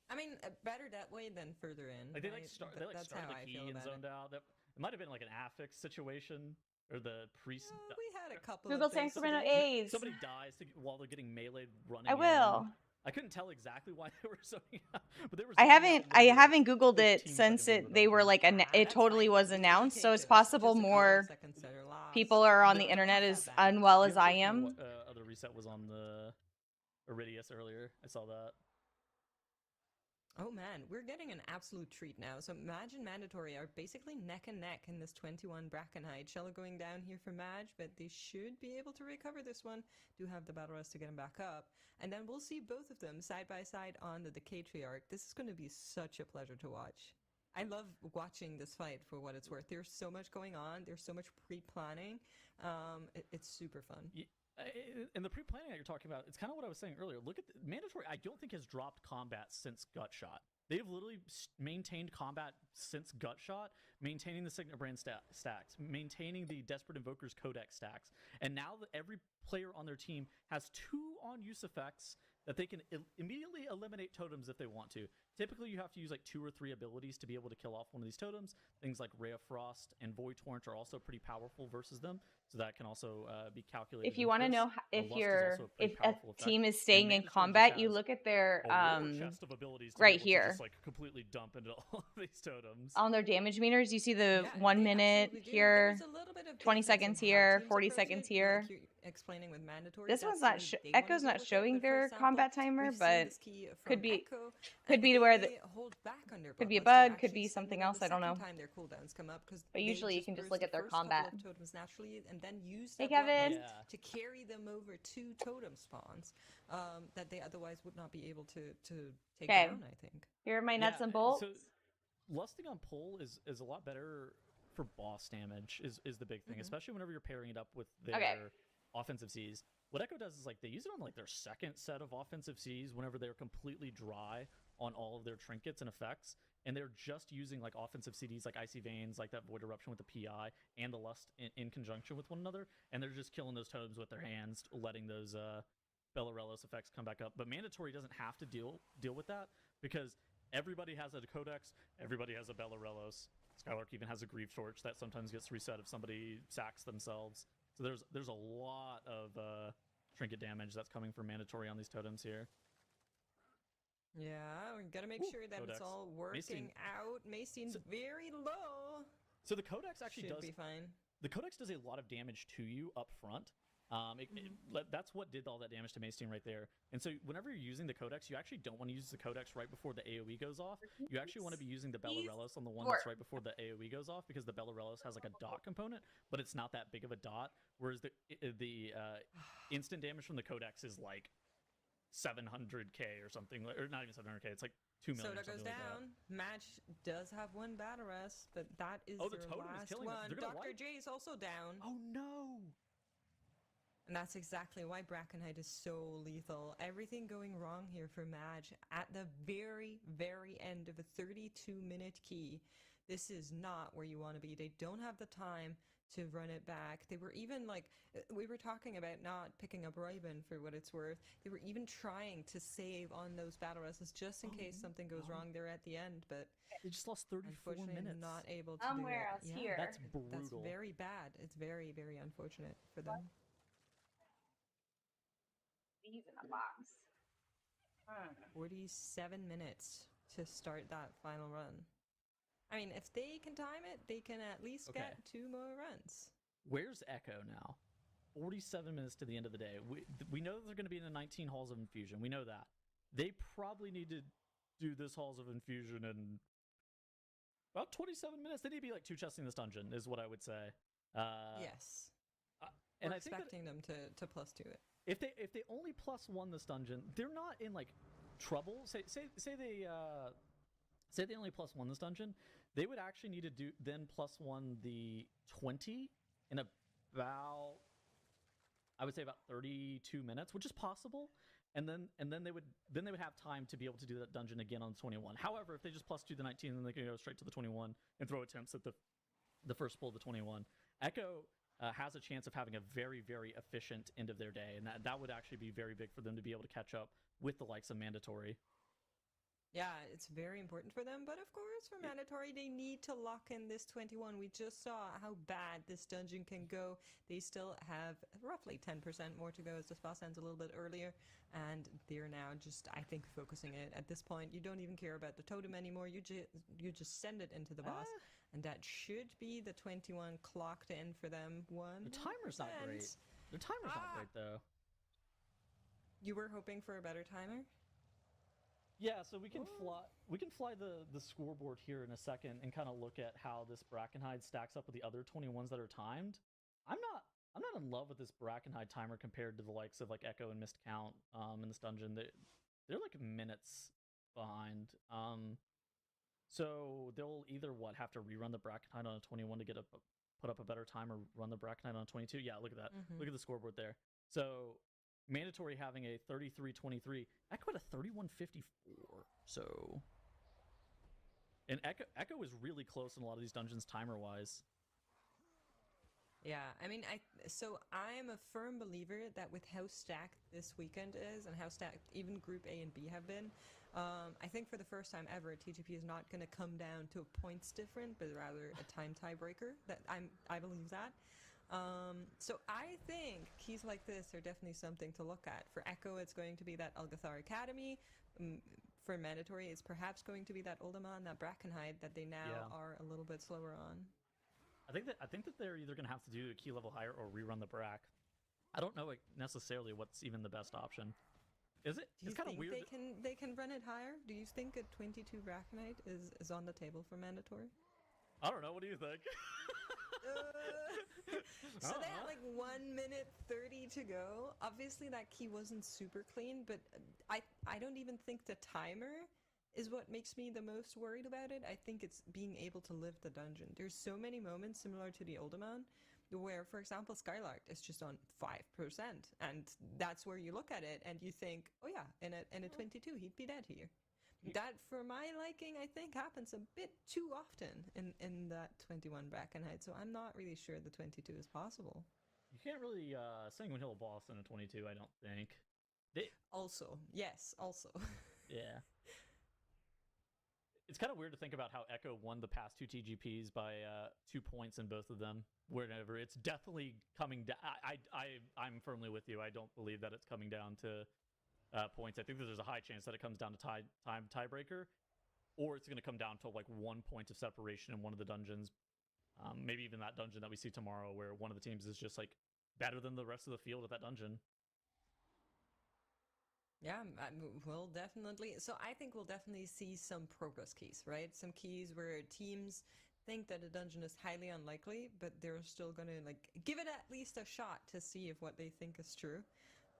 S5: I mean, better that way than further in.
S2: Like they
S5: right?
S2: started
S5: That's
S2: the
S5: how I
S2: key
S5: feel
S2: and
S5: about
S2: zoned out. It might have been like an affix situation, or the priest.
S5: We had a couple
S1: Google
S5: of things
S1: Sacramento
S5: today.
S1: A's.
S2: Somebody dies while they're getting meleeed running.
S1: I will.
S2: I couldn't tell exactly why they were zoning out, but they were.
S1: I
S2: zoning out
S1: haven't
S2: literally
S1: Googled
S2: 15
S1: it
S2: seconds
S1: since
S2: into the
S1: they were
S2: dungeon.
S1: like it
S5: That's
S1: totally
S5: fine.
S1: was
S5: We can
S1: announced.
S5: take
S1: So it's
S5: those.
S1: possible
S5: Just a couple
S1: more
S5: of seconds that are lost.
S1: people are on the
S5: No,
S1: internet
S5: not
S1: as
S5: that bad.
S1: unwell
S2: The
S1: as I
S2: unfortunate
S1: am.
S2: other reset was on the Iridius earlier. I saw that.
S5: Oh man, we're getting an absolute treat now. So Madge and Mandatory are basically neck and neck in this 21 Brackenhide. Shell going down here for Madge, but they should be able to recover this one. Do have the Battle Rest to get him back up. And then we'll see both of them side by side on the Decatriarch. This is going to be such a pleasure to watch. I love watching this fight for what it's worth. There's so much going on. There's so much pre-planning. It's super fun.
S2: And the pre-planning that you're talking about, it's kind of what I was saying earlier. Look at Mandatory. I don't think has dropped combat since Gutshot. They've literally maintained combat since Gutshot, maintaining the Signet Brand stacks, maintaining the Desperate Invokers Codex stacks, and now every player on their team has 2 on-use effects that they can immediately eliminate totems if they want to. Typically, you have to use like 2 or 3 abilities to be able to kill off one of these totems. Things like Ray of Frost and Void Torrent are also pretty powerful versus them, so that can also be calculated.
S1: If you want to know if a team is staying in combat, you look at their
S2: chest of abilities to
S1: right
S2: be able
S1: here
S2: to just, like, completely dump into all of these totems.
S1: on their damage meters. You see the
S5: Yeah,
S1: 1
S5: they
S1: minute
S5: absolutely do.
S1: here.
S5: There's a little bit of
S1: 20
S5: difference in
S1: seconds
S5: how
S1: here,
S5: teams
S1: 40
S5: approach
S1: seconds
S5: it,
S1: here.
S5: like you're explaining with Mandatory.
S1: This
S5: that's
S1: one's
S5: the
S1: not
S5: way they
S1: Echo's
S5: wanna
S1: not
S5: go with it,
S1: showing
S5: but for
S1: their
S5: example,
S1: combat timer,
S5: we've seen
S1: but
S5: this key from
S1: could be
S5: Echo,
S1: could
S5: and
S1: be where
S5: they hold back on their
S1: could be a
S5: bloodlust.
S1: bug,
S5: You're
S1: could be
S5: actually
S1: something
S5: seeing them
S1: else.
S5: the
S1: I don't know.
S5: second time their cooldowns come up, 'cause
S1: But
S5: they
S1: usually you
S5: just
S1: can just
S5: burst
S1: look
S5: the
S1: at their
S5: first couple
S1: combat.
S5: of totems naturally, and then use
S1: Hey,
S5: that
S1: Kevin.
S5: bloodlust
S2: Yeah.
S5: to carry them over to totem spawns that they otherwise would not be able to take
S1: 'Kay.
S5: down, I think.
S1: Here are my nuts and
S2: So
S1: bolts.
S2: lusting on pull is a lot better for boss damage is the big thing, especially whenever you're pairing it up with their offensive Cs. What Echo does is like they use it on like their second set of offensive Cs whenever they're completely dry on all of their trinkets and effects, and they're just using like offensive CDs like Icy Veins, like that Void Eruption with the PI, and the Lust in conjunction with one another, and they're just killing those totems with their hands, letting those Bellarellos effects come back up. But Mandatory doesn't have to deal with that because everybody has a Codex, everybody has a Bellarellos. Skylark even has a Grief Torch that sometimes gets reset if somebody sacks themselves. So there's a lot of trinket damage that's coming from Mandatory on these totems here.
S5: Yeah, we gotta make sure that
S2: Codex.
S5: it's all working out. Mace's very low.
S2: So the Codex actually
S5: Should be fine.
S2: The Codex does a lot of damage to you up front. That's what did all that damage to Mace right there. And so whenever you're using the Codex, you actually don't want to use the Codex right before the AoE goes off. You actually want to be using the Bellarellos on the one that's right before the AoE goes off, because the Bellarellos has like a dot component, but it's not that big of a dot, whereas the instant damage from the Codex is like 700k or something, or not even 700k. It's like 2 million.
S5: Soda
S2: or something
S5: goes
S2: like that.
S5: down. Match does have one battle rest, but that is
S2: Oh, the
S5: their
S2: totem is
S5: last
S2: killing them.
S5: one.
S2: They're gonna
S5: Dr.
S2: wipe.
S5: J is also down.
S2: Oh no!
S5: And that's exactly why Brackenhide is so lethal. Everything going wrong here for Madge at the very, very end of a 32-minute key. This is not where you want to be. They don't have the time to run it back. They were even like, we were talking about not picking up Riven for what it's worth. They were even trying to save on those battle rests just in case something goes wrong there at the end, but
S2: They just lost 34
S5: unfortunately
S2: minutes.
S5: not able to
S1: Somewhere
S5: do it.
S1: else here.
S2: That's
S5: That's
S2: brutal.
S5: very bad. It's very, very unfortunate for them.
S1: These in a box.
S5: 47 minutes to start that final run. I mean, if they can time it, they can at least
S2: Okay.
S5: get 2 more runs.
S2: Where's Echo now? 47 minutes to the end of the day. We know that they're going to be in the 19 Halls of Infusion. We know that. They probably need to do this Halls of Infusion in about 27 minutes. They need to be like 2-chesting this dungeon, is what I would say.
S5: Yes.
S2: And
S5: We're
S2: I think that
S5: expecting them to plus 2 it.
S2: if they only +1 this dungeon, they're not in like trouble. Say they only +1 this dungeon, they would actually need to do then +1 the 20 in about, I would say, about 32 minutes, which is possible. And then they would have time to be able to do that dungeon again on the 21. However, if they just +2 the 19, then they can go straight to the 21 and throw attempts at the first pull of the 21. Echo has a chance of having a very, very efficient end of their day, and that would actually be very big for them to be able to catch up with the likes of Mandatory.
S5: Yeah, it's very important for them, but of course, for Mandatory, they need to lock in this 21. We just saw how bad this dungeon can go. They still have roughly 10% more to go as the boss ends a little bit earlier, and they're now just, I think, focusing it. At this point, you don't even care about the totem anymore. You just send it into the boss, and that should be the 21 clocked in for them.
S2: The timer's not great. The timer's not great, though.
S5: You were hoping for a better timer?
S2: Yeah, so we can fly the scoreboard here in a second and kind of look at how this Brackenhide stacks up with the other 21s that are timed. I'm not in love with this Brackenhide timer compared to the likes of like Echo and Missed Count in this dungeon. They're like minutes behind. So they'll either have to rerun the Brackenhide on a 21 to put up a better time, or run the Brackenhide on a 22. Yeah, look at that. Look at the scoreboard there. So Mandatory having a 33-23, Echo at a 31-54. So, and Echo is really close in a lot of these dungeons timer wise.
S5: Yeah, I mean, I'm a firm believer that with how stacked this weekend is and how stacked even Group A and B have been, I think for the first time ever, TGP is not going to come down to a points difference, but rather a time tiebreaker. I believe that. So I think keys like this are definitely something to look at. For Echo, it's going to be that Algathar Academy. For Mandatory, it's perhaps going to be that Uldaman, that Brackenhide that they now are a little bit slower on.
S2: I think that they're either going to have to do a key level higher or rerun the Brack. I don't know necessarily what's even the best option. Is it?
S5: Do you
S2: It's kind of
S5: think
S2: weird.
S5: they can run it higher? Do you think a 22 Brackenite is on the table for Mandatory?
S2: I don't know. What do you think?
S5: So they had like 1 minute 30 to go. Obviously that key wasn't super clean, but I don't even think the timer is what makes me the most worried about it. I think it's being able to live the dungeon. There's so many moments similar to the Uldaman where, for example, Skylark is just on 5%, and that's where you look at it and you think, oh yeah, in a 22 he'd be dead here. That, for my liking, I think happens a bit too often in that 21 Brackenhide, so I'm not really sure the 22 is possible.
S2: You can't really Sanguine Hill a boss in a 22, I don't think.
S5: Also.
S2: Yeah. It's kind of weird to think about how Echo won the past 2 TGPs by 2 points in both of them. Whenever it's definitely coming down. I'm firmly with you. I don't believe that it's coming down to points. I think that there's a high chance that it comes down to tiebreaker, or it's going to come down to like 1 point of separation in one of the dungeons. Maybe even that dungeon that we see tomorrow, where one of the teams is just like better than the rest of the field at that dungeon.
S5: Yeah, we'll definitely. So I think we'll definitely see some progress keys, right? Some keys where teams think that a dungeon is highly unlikely, but they're still going to like give it at least a shot to see if what they think is true.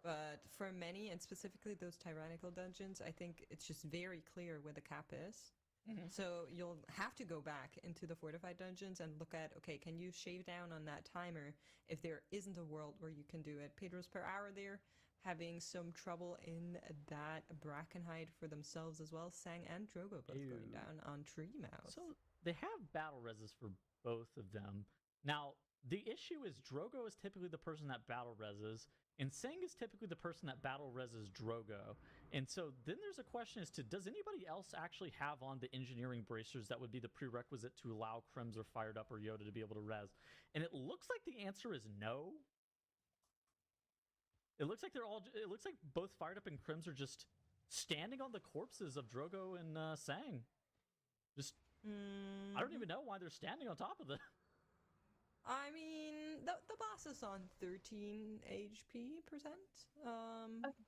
S5: But for many, and specifically those tyrannical dungeons, I think it's just very clear where the cap is.
S2: Mhm.
S5: So you'll have to go back into the fortified dungeons and look at, okay, can you shave down on that timer if there isn't a world where you can do it? Pedros per hour there, having some trouble in that Brackenhide for themselves as well. Sang and Drogo both going
S2: Ew.
S5: down on Tree Mouth.
S2: So they have battle reses for both of them. Now, the issue is Drogo is typically the person that battle reses, and Sang is typically the person that battle reses Drogo. And so then there's a question as to, does anybody else actually have on the engineering bracers that would be the prerequisite to allow Crims or Fired Up or Yoda to be able to res? And it looks like the answer is no. It looks like it looks like both Fired Up and Crims are just standing on the corpses of Drogo and Sang. Just, I don't even know why they're standing on top of them.
S5: I mean, the boss is on 13 HP percent.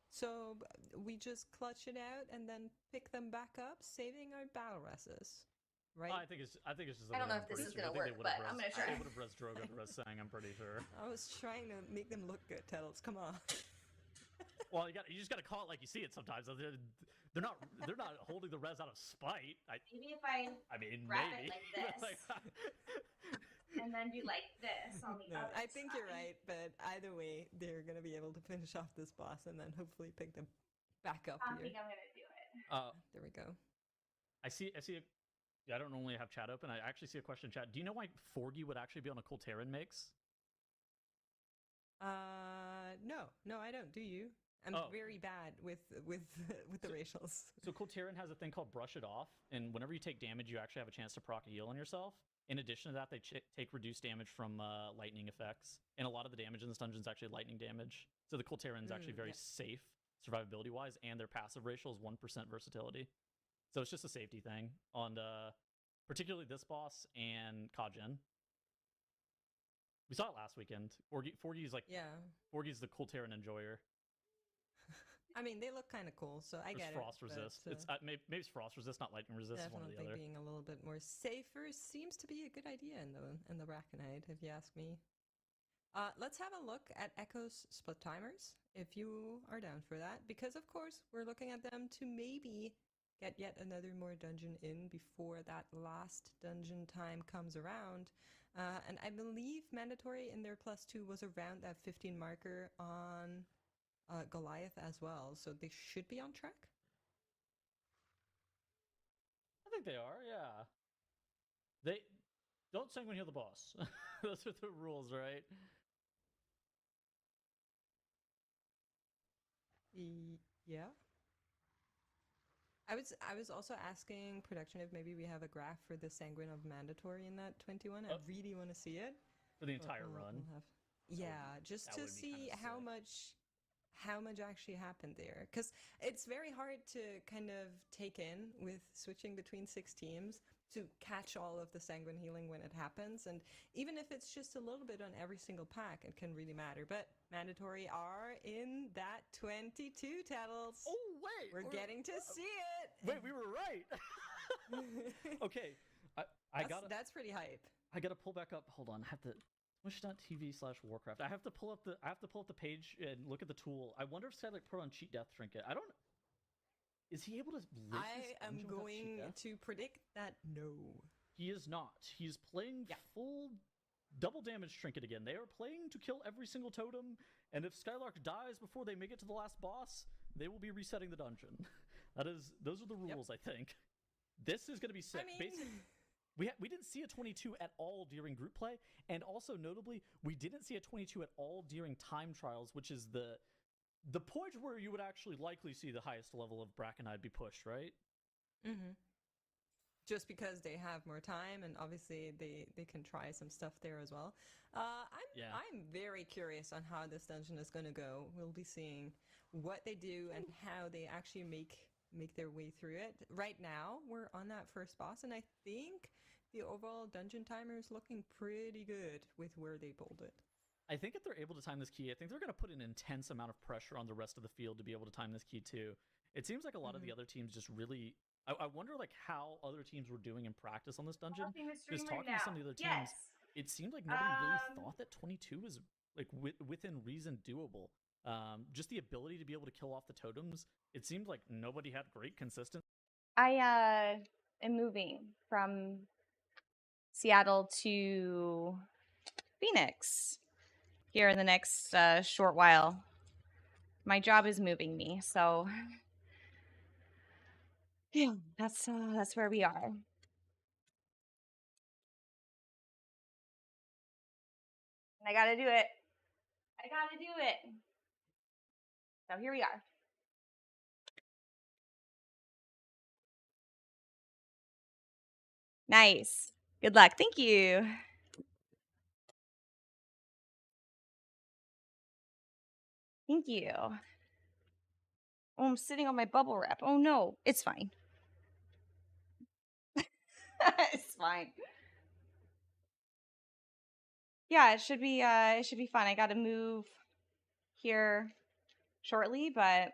S5: So we just clutch it out and then pick them back up, saving our battle reses. Right?
S2: I think it's just.
S6: I don't know if this is gonna work, but I'm gonna try.
S2: They would have res Drogo to res Sang. I'm pretty sure.
S5: I was trying to make them look good, Tettles. Come on.
S2: Well, you just gotta call it like you see it sometimes. They're not holding the res out of spite.
S6: Maybe if I
S2: mean,
S6: wrap
S2: maybe.
S6: it like this, and then do like this on the
S5: No,
S6: other
S5: I think you're
S6: side.
S5: right, but either way, they're gonna be able to finish off this boss and then hopefully pick them back up
S6: I
S5: here.
S6: think I'm gonna do it.
S5: There we go.
S2: I see. I don't normally have chat open. I actually see a question in chat. Do you know why Forgy would actually be on a Colteran mix?
S5: No, I don't. Do you? I'm very bad with the racials.
S2: So Colteran has a thing called Brush It Off, and whenever you take damage, you actually have a chance to proc a heal on yourself. In addition to that, they take reduced damage from lightning effects, and a lot of the damage in this dungeon is actually lightning damage. So the Colteran is actually very safe survivability-wise, and their passive racial is 1% versatility. So it's just a safety thing on particularly this boss and Kajin. We saw it last weekend. Forgy's the Colteran enjoyer.
S5: I mean, they look kind of cool, so I get
S2: Frost
S5: it.
S2: resist.
S5: But,
S2: It's maybe it's frost resist, not lightning resist. Is one or the
S5: definitely
S2: other.
S5: being a little bit more safer seems to be a good idea in the Brackenhide, if you ask me. Let's have a look at Echo's split timers, if you are down for that, because of course we're looking at them to maybe get yet another more dungeon in before that last dungeon time comes around. And I believe mandatory in their +2 was around that 15 marker on Goliath as well, so they should be on track.
S2: I think they are, yeah. They don't sing when you're the boss. Those are the rules, right?
S5: Yeah. I was also asking production if maybe we have a graph for the Sanguine of mandatory in that 21. I really want to see it.
S2: For the entire run.
S5: Just
S2: that
S5: to
S2: would be
S5: see
S2: kinda
S5: how much actually happened there, because it's very hard to kind of take in with switching between 6 teams to catch all of the sanguine healing when it happens, and even if it's just a little bit on every single pack, it can really matter. But mandatory are in that 22 Tattles.
S2: Oh wait,
S5: we're getting to see it.
S2: Wait, we were right. Okay,
S5: that's pretty hype.
S2: I gotta pull back up. Hold on, I have to. Twitch.tv/Warcraft. I have to pull up the page and look at the tool. I wonder if Skylight put on cheat death trinket. I don't. Is he able to?
S5: I am going to predict that no.
S2: He is not. He is playing full double damage trinket again. They are playing to kill every single totem, and if Skylark dies before they make it to the last boss, they will be resetting the dungeon. Those are the rules, I think. This is going to be sick.
S5: I mean,
S2: basically, we didn't see a 22 at all during group play, and also notably, we didn't see a 22 at all during time trials, which is the point where you would actually likely see the highest level of Brackenhide be pushed, right?
S5: Mm-hmm. Just because they have more time, and obviously they can try some stuff there as well. I'm very curious on how this dungeon is going to go. We'll be seeing what they do and how they actually make their way through it. Right now, we're on that first boss, and I think the overall dungeon timer is looking pretty good with where they pulled it.
S2: I think if they're able to time this key, I think they're going to put an intense amount of pressure on the rest of the field to be able to time this key too. It seems like a lot of the other teams just really... I wonder like how other teams were doing in practice on this dungeon. Because talking to some of the other teams, it seemed like nobody really thought that 22 was like within reason doable. Just the ability to be able to kill off the totems. It seemed like nobody had great consistency.
S1: I am moving from Seattle to Phoenix here in the next short while. My job is moving me, so yeah, that's where we are. And I gotta do it. I gotta do it. So here we are. Nice. Good luck. Thank you. Thank you. Oh, I'm sitting on my bubble wrap. Oh no, it's fine. It's fine. Yeah, it should be fun. I gotta move here shortly, but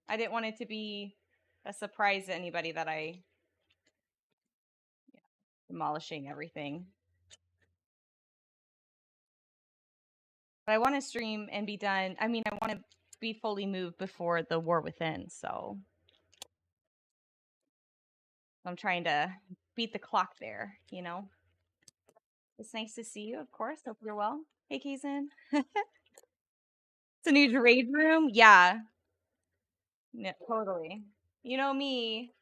S1: I didn't want it to be a surprise to anybody that demolishing everything. But I want to stream and be done. I mean, I want to be fully moved before the War Within, so I'm trying to beat the clock there, you know? It's nice to see you, of course. Hope you're well. Hey, Kazin. It's a new raid room? Yeah. No, totally. You know me.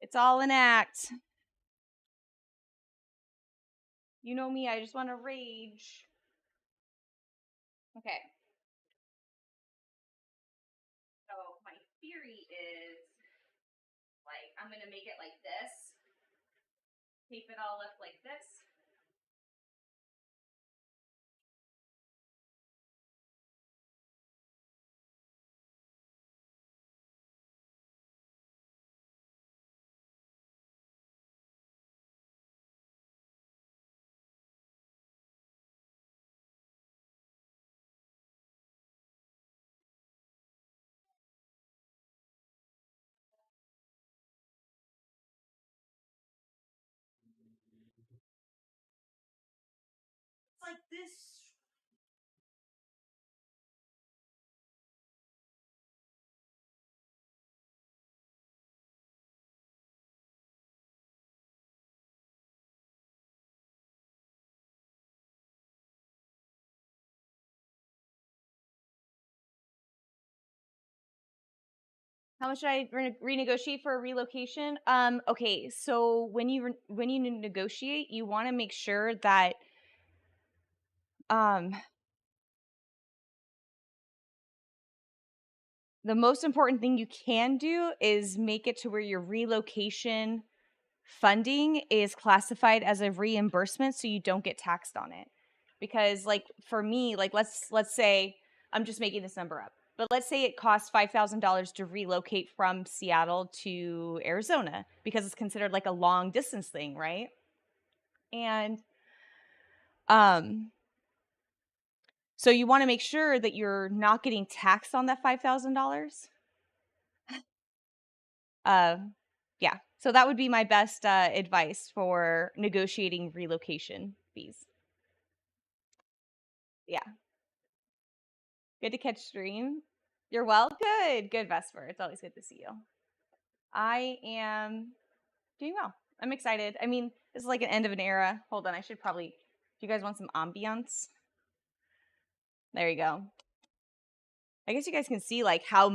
S1: It's all an act. You know me, I just want to rage. Okay. So my theory is, like, I'm going to make it like this. Tape it all up like this. It's like this. How much should I renegotiate for a relocation? Okay, so when you negotiate, you want to make sure that the most important thing you can do is make it to where your relocation funding is classified as a reimbursement so you don't get taxed on it. Because like for me, like let's say I'm just making this number up. But let's say it costs $5,000 to relocate from Seattle to Arizona because it's considered like a long distance thing, right? And so you want to make sure that you're not getting taxed on that $5,000. Yeah. So that would be my best advice for negotiating relocation fees. Yeah. Good to catch stream. You're well? Good, Vesper. It's always good to see you. I am doing well. I'm excited. I mean, this is like an end of an era. Hold on, I should probably. Do you guys want some ambiance? There you go. I guess you guys can see like how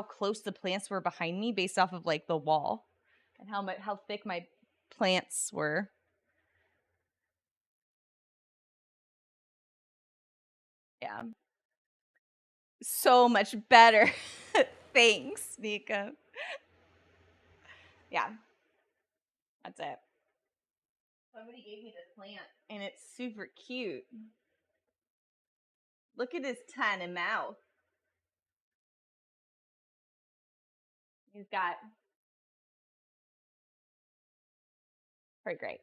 S1: close the plants were behind me based off of like the wall, and how thick my plants were. Yeah. So much better. Thanks, Nika. Yeah. That's it. Somebody gave me this plant, and it's super cute. Look at his tiny mouth. He's got pretty great.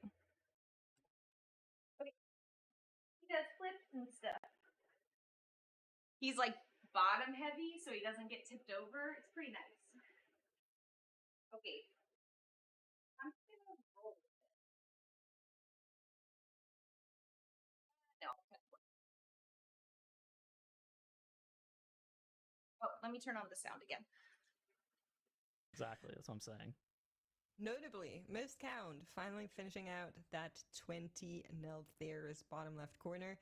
S1: Okay. He does flips and stuff. He's like bottom heavy, so he doesn't get tipped over. It's pretty nice. Okay. I'm just gonna roll with it. No.
S6: Let me turn on the sound again.
S2: Exactly, that's what I'm saying.
S5: Notably, most count finally finishing out that 20 Nelthair's bottom left corner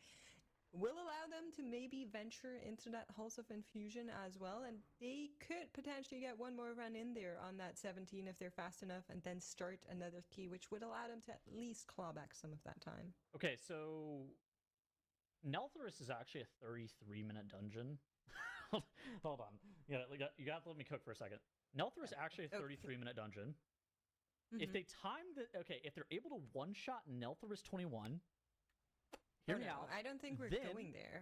S5: will allow them to maybe venture into that Halls of Infusion as well, and they could potentially get one more run in there on that 17 if they're fast enough, and then start another key, which would allow them to at least claw back some of that time.
S2: Okay, so Neltharis is actually a 33-minute dungeon. Hold on. You got to let me cook for a second. Neltharis is actually a 33-minute dungeon. If they time if they're able to one-shot Neltharis 21, hear me out.
S5: I don't think we're going there.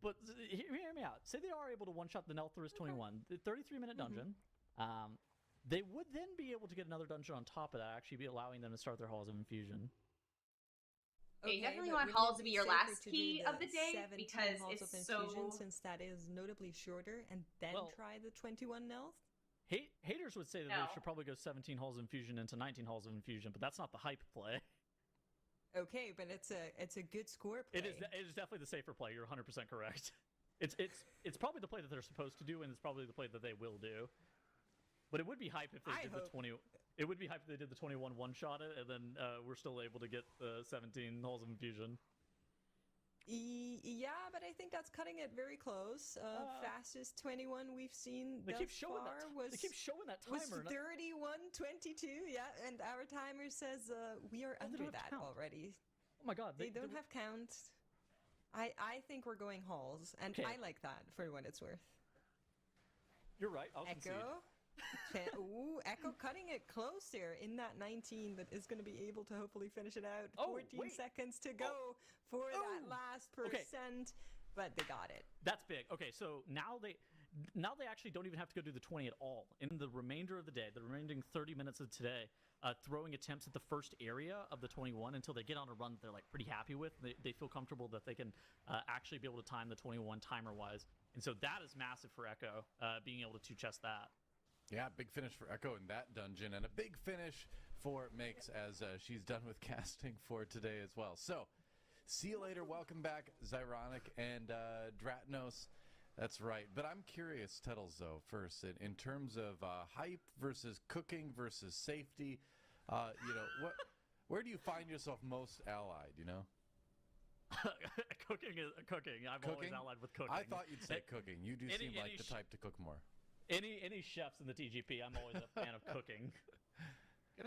S2: But hear me out. Say they are able to one-shot the Neltharis 21, the 33-minute dungeon. They would then be able to get another dungeon on top of that, actually be allowing them to start their Halls of Infusion.
S6: Okay, you definitely want Halls to be your last key of the day because it's so...
S5: since that is notably shorter, and then try the 21 Nelth.
S2: Haters would say that they should probably go 17 Halls of Infusion into 19 Halls of Infusion, but that's not the hype play.
S5: Okay, but it's a good score play.
S2: It is definitely the safer play. You're 100% correct. It's probably the play that they're supposed to do, and it's probably the play that they will do. But it would be hype if they did the 20. It would be hype if they did the 21 one-shot it, and then we're still able to get the 17 Halls of Infusion.
S5: Yeah, but I think that's cutting it very close. Fastest 21 we've seen thus far
S2: they keep showing that timer.
S5: Was 31:22. Yeah, and our timer says we are under that already.
S2: Oh my god,
S5: they don't have count. I think we're going Halls, and I like that for what it's worth.
S2: You're right. I'll concede.
S5: Ooh, Echo cutting it close there in that 19 that is going to be able to hopefully finish it out. 14 seconds to go for that last percent, but they got it.
S2: That's big. Okay, so now they actually don't even have to go do the 20 at all. In the remainder of the day, the remaining 30 minutes of today, throwing attempts at the first area of the 21 until they get on a run that they're like pretty happy with. They feel comfortable that they can actually be able to time the 21 timer-wise. And so that is massive for Echo, being able to two-chest that.
S4: Yeah, big finish for Echo in that dungeon, and a big finish for Makes as she's done with casting for today as well. So, see you later. Welcome back, Zyronic and Dratnos. That's right. But I'm curious, Tettles, though, first, in terms of hype versus cooking versus safety, where do you find yourself most allied,
S2: Cooking is cooking. I'm always allied with cooking.
S4: I thought you'd say cooking. You do seem like the type to cook more.
S2: Any chefs in the TGP, I'm always a fan of cooking.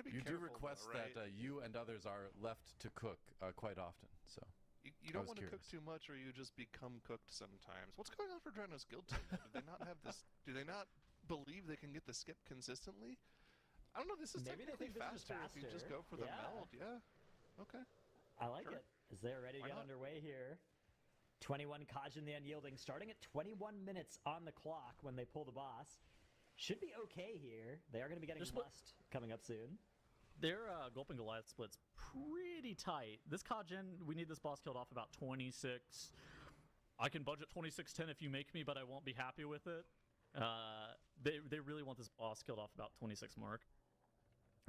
S4: You do request that you and others are left to cook quite often, so
S3: you don't want to cook too much, or you just become cooked sometimes. What's going on for Drano's guild team? Do they not have this? Do they not believe they can get the skip consistently? I don't know. This is technically faster if you just go for the meld. Yeah. Okay.
S7: I like it. As they're ready to get underway here. 21 Kajin the Unyielding, starting at 21 minutes on the clock when they pull the boss. Should be okay here. They are going to be getting Lust coming up soon.
S2: Their Gulping Goliath split's pretty tight. This Kajin, we need this boss killed off about 26. I can budget 26-10 if you make me, but I won't be happy with it. They really want this boss killed off about 26 mark.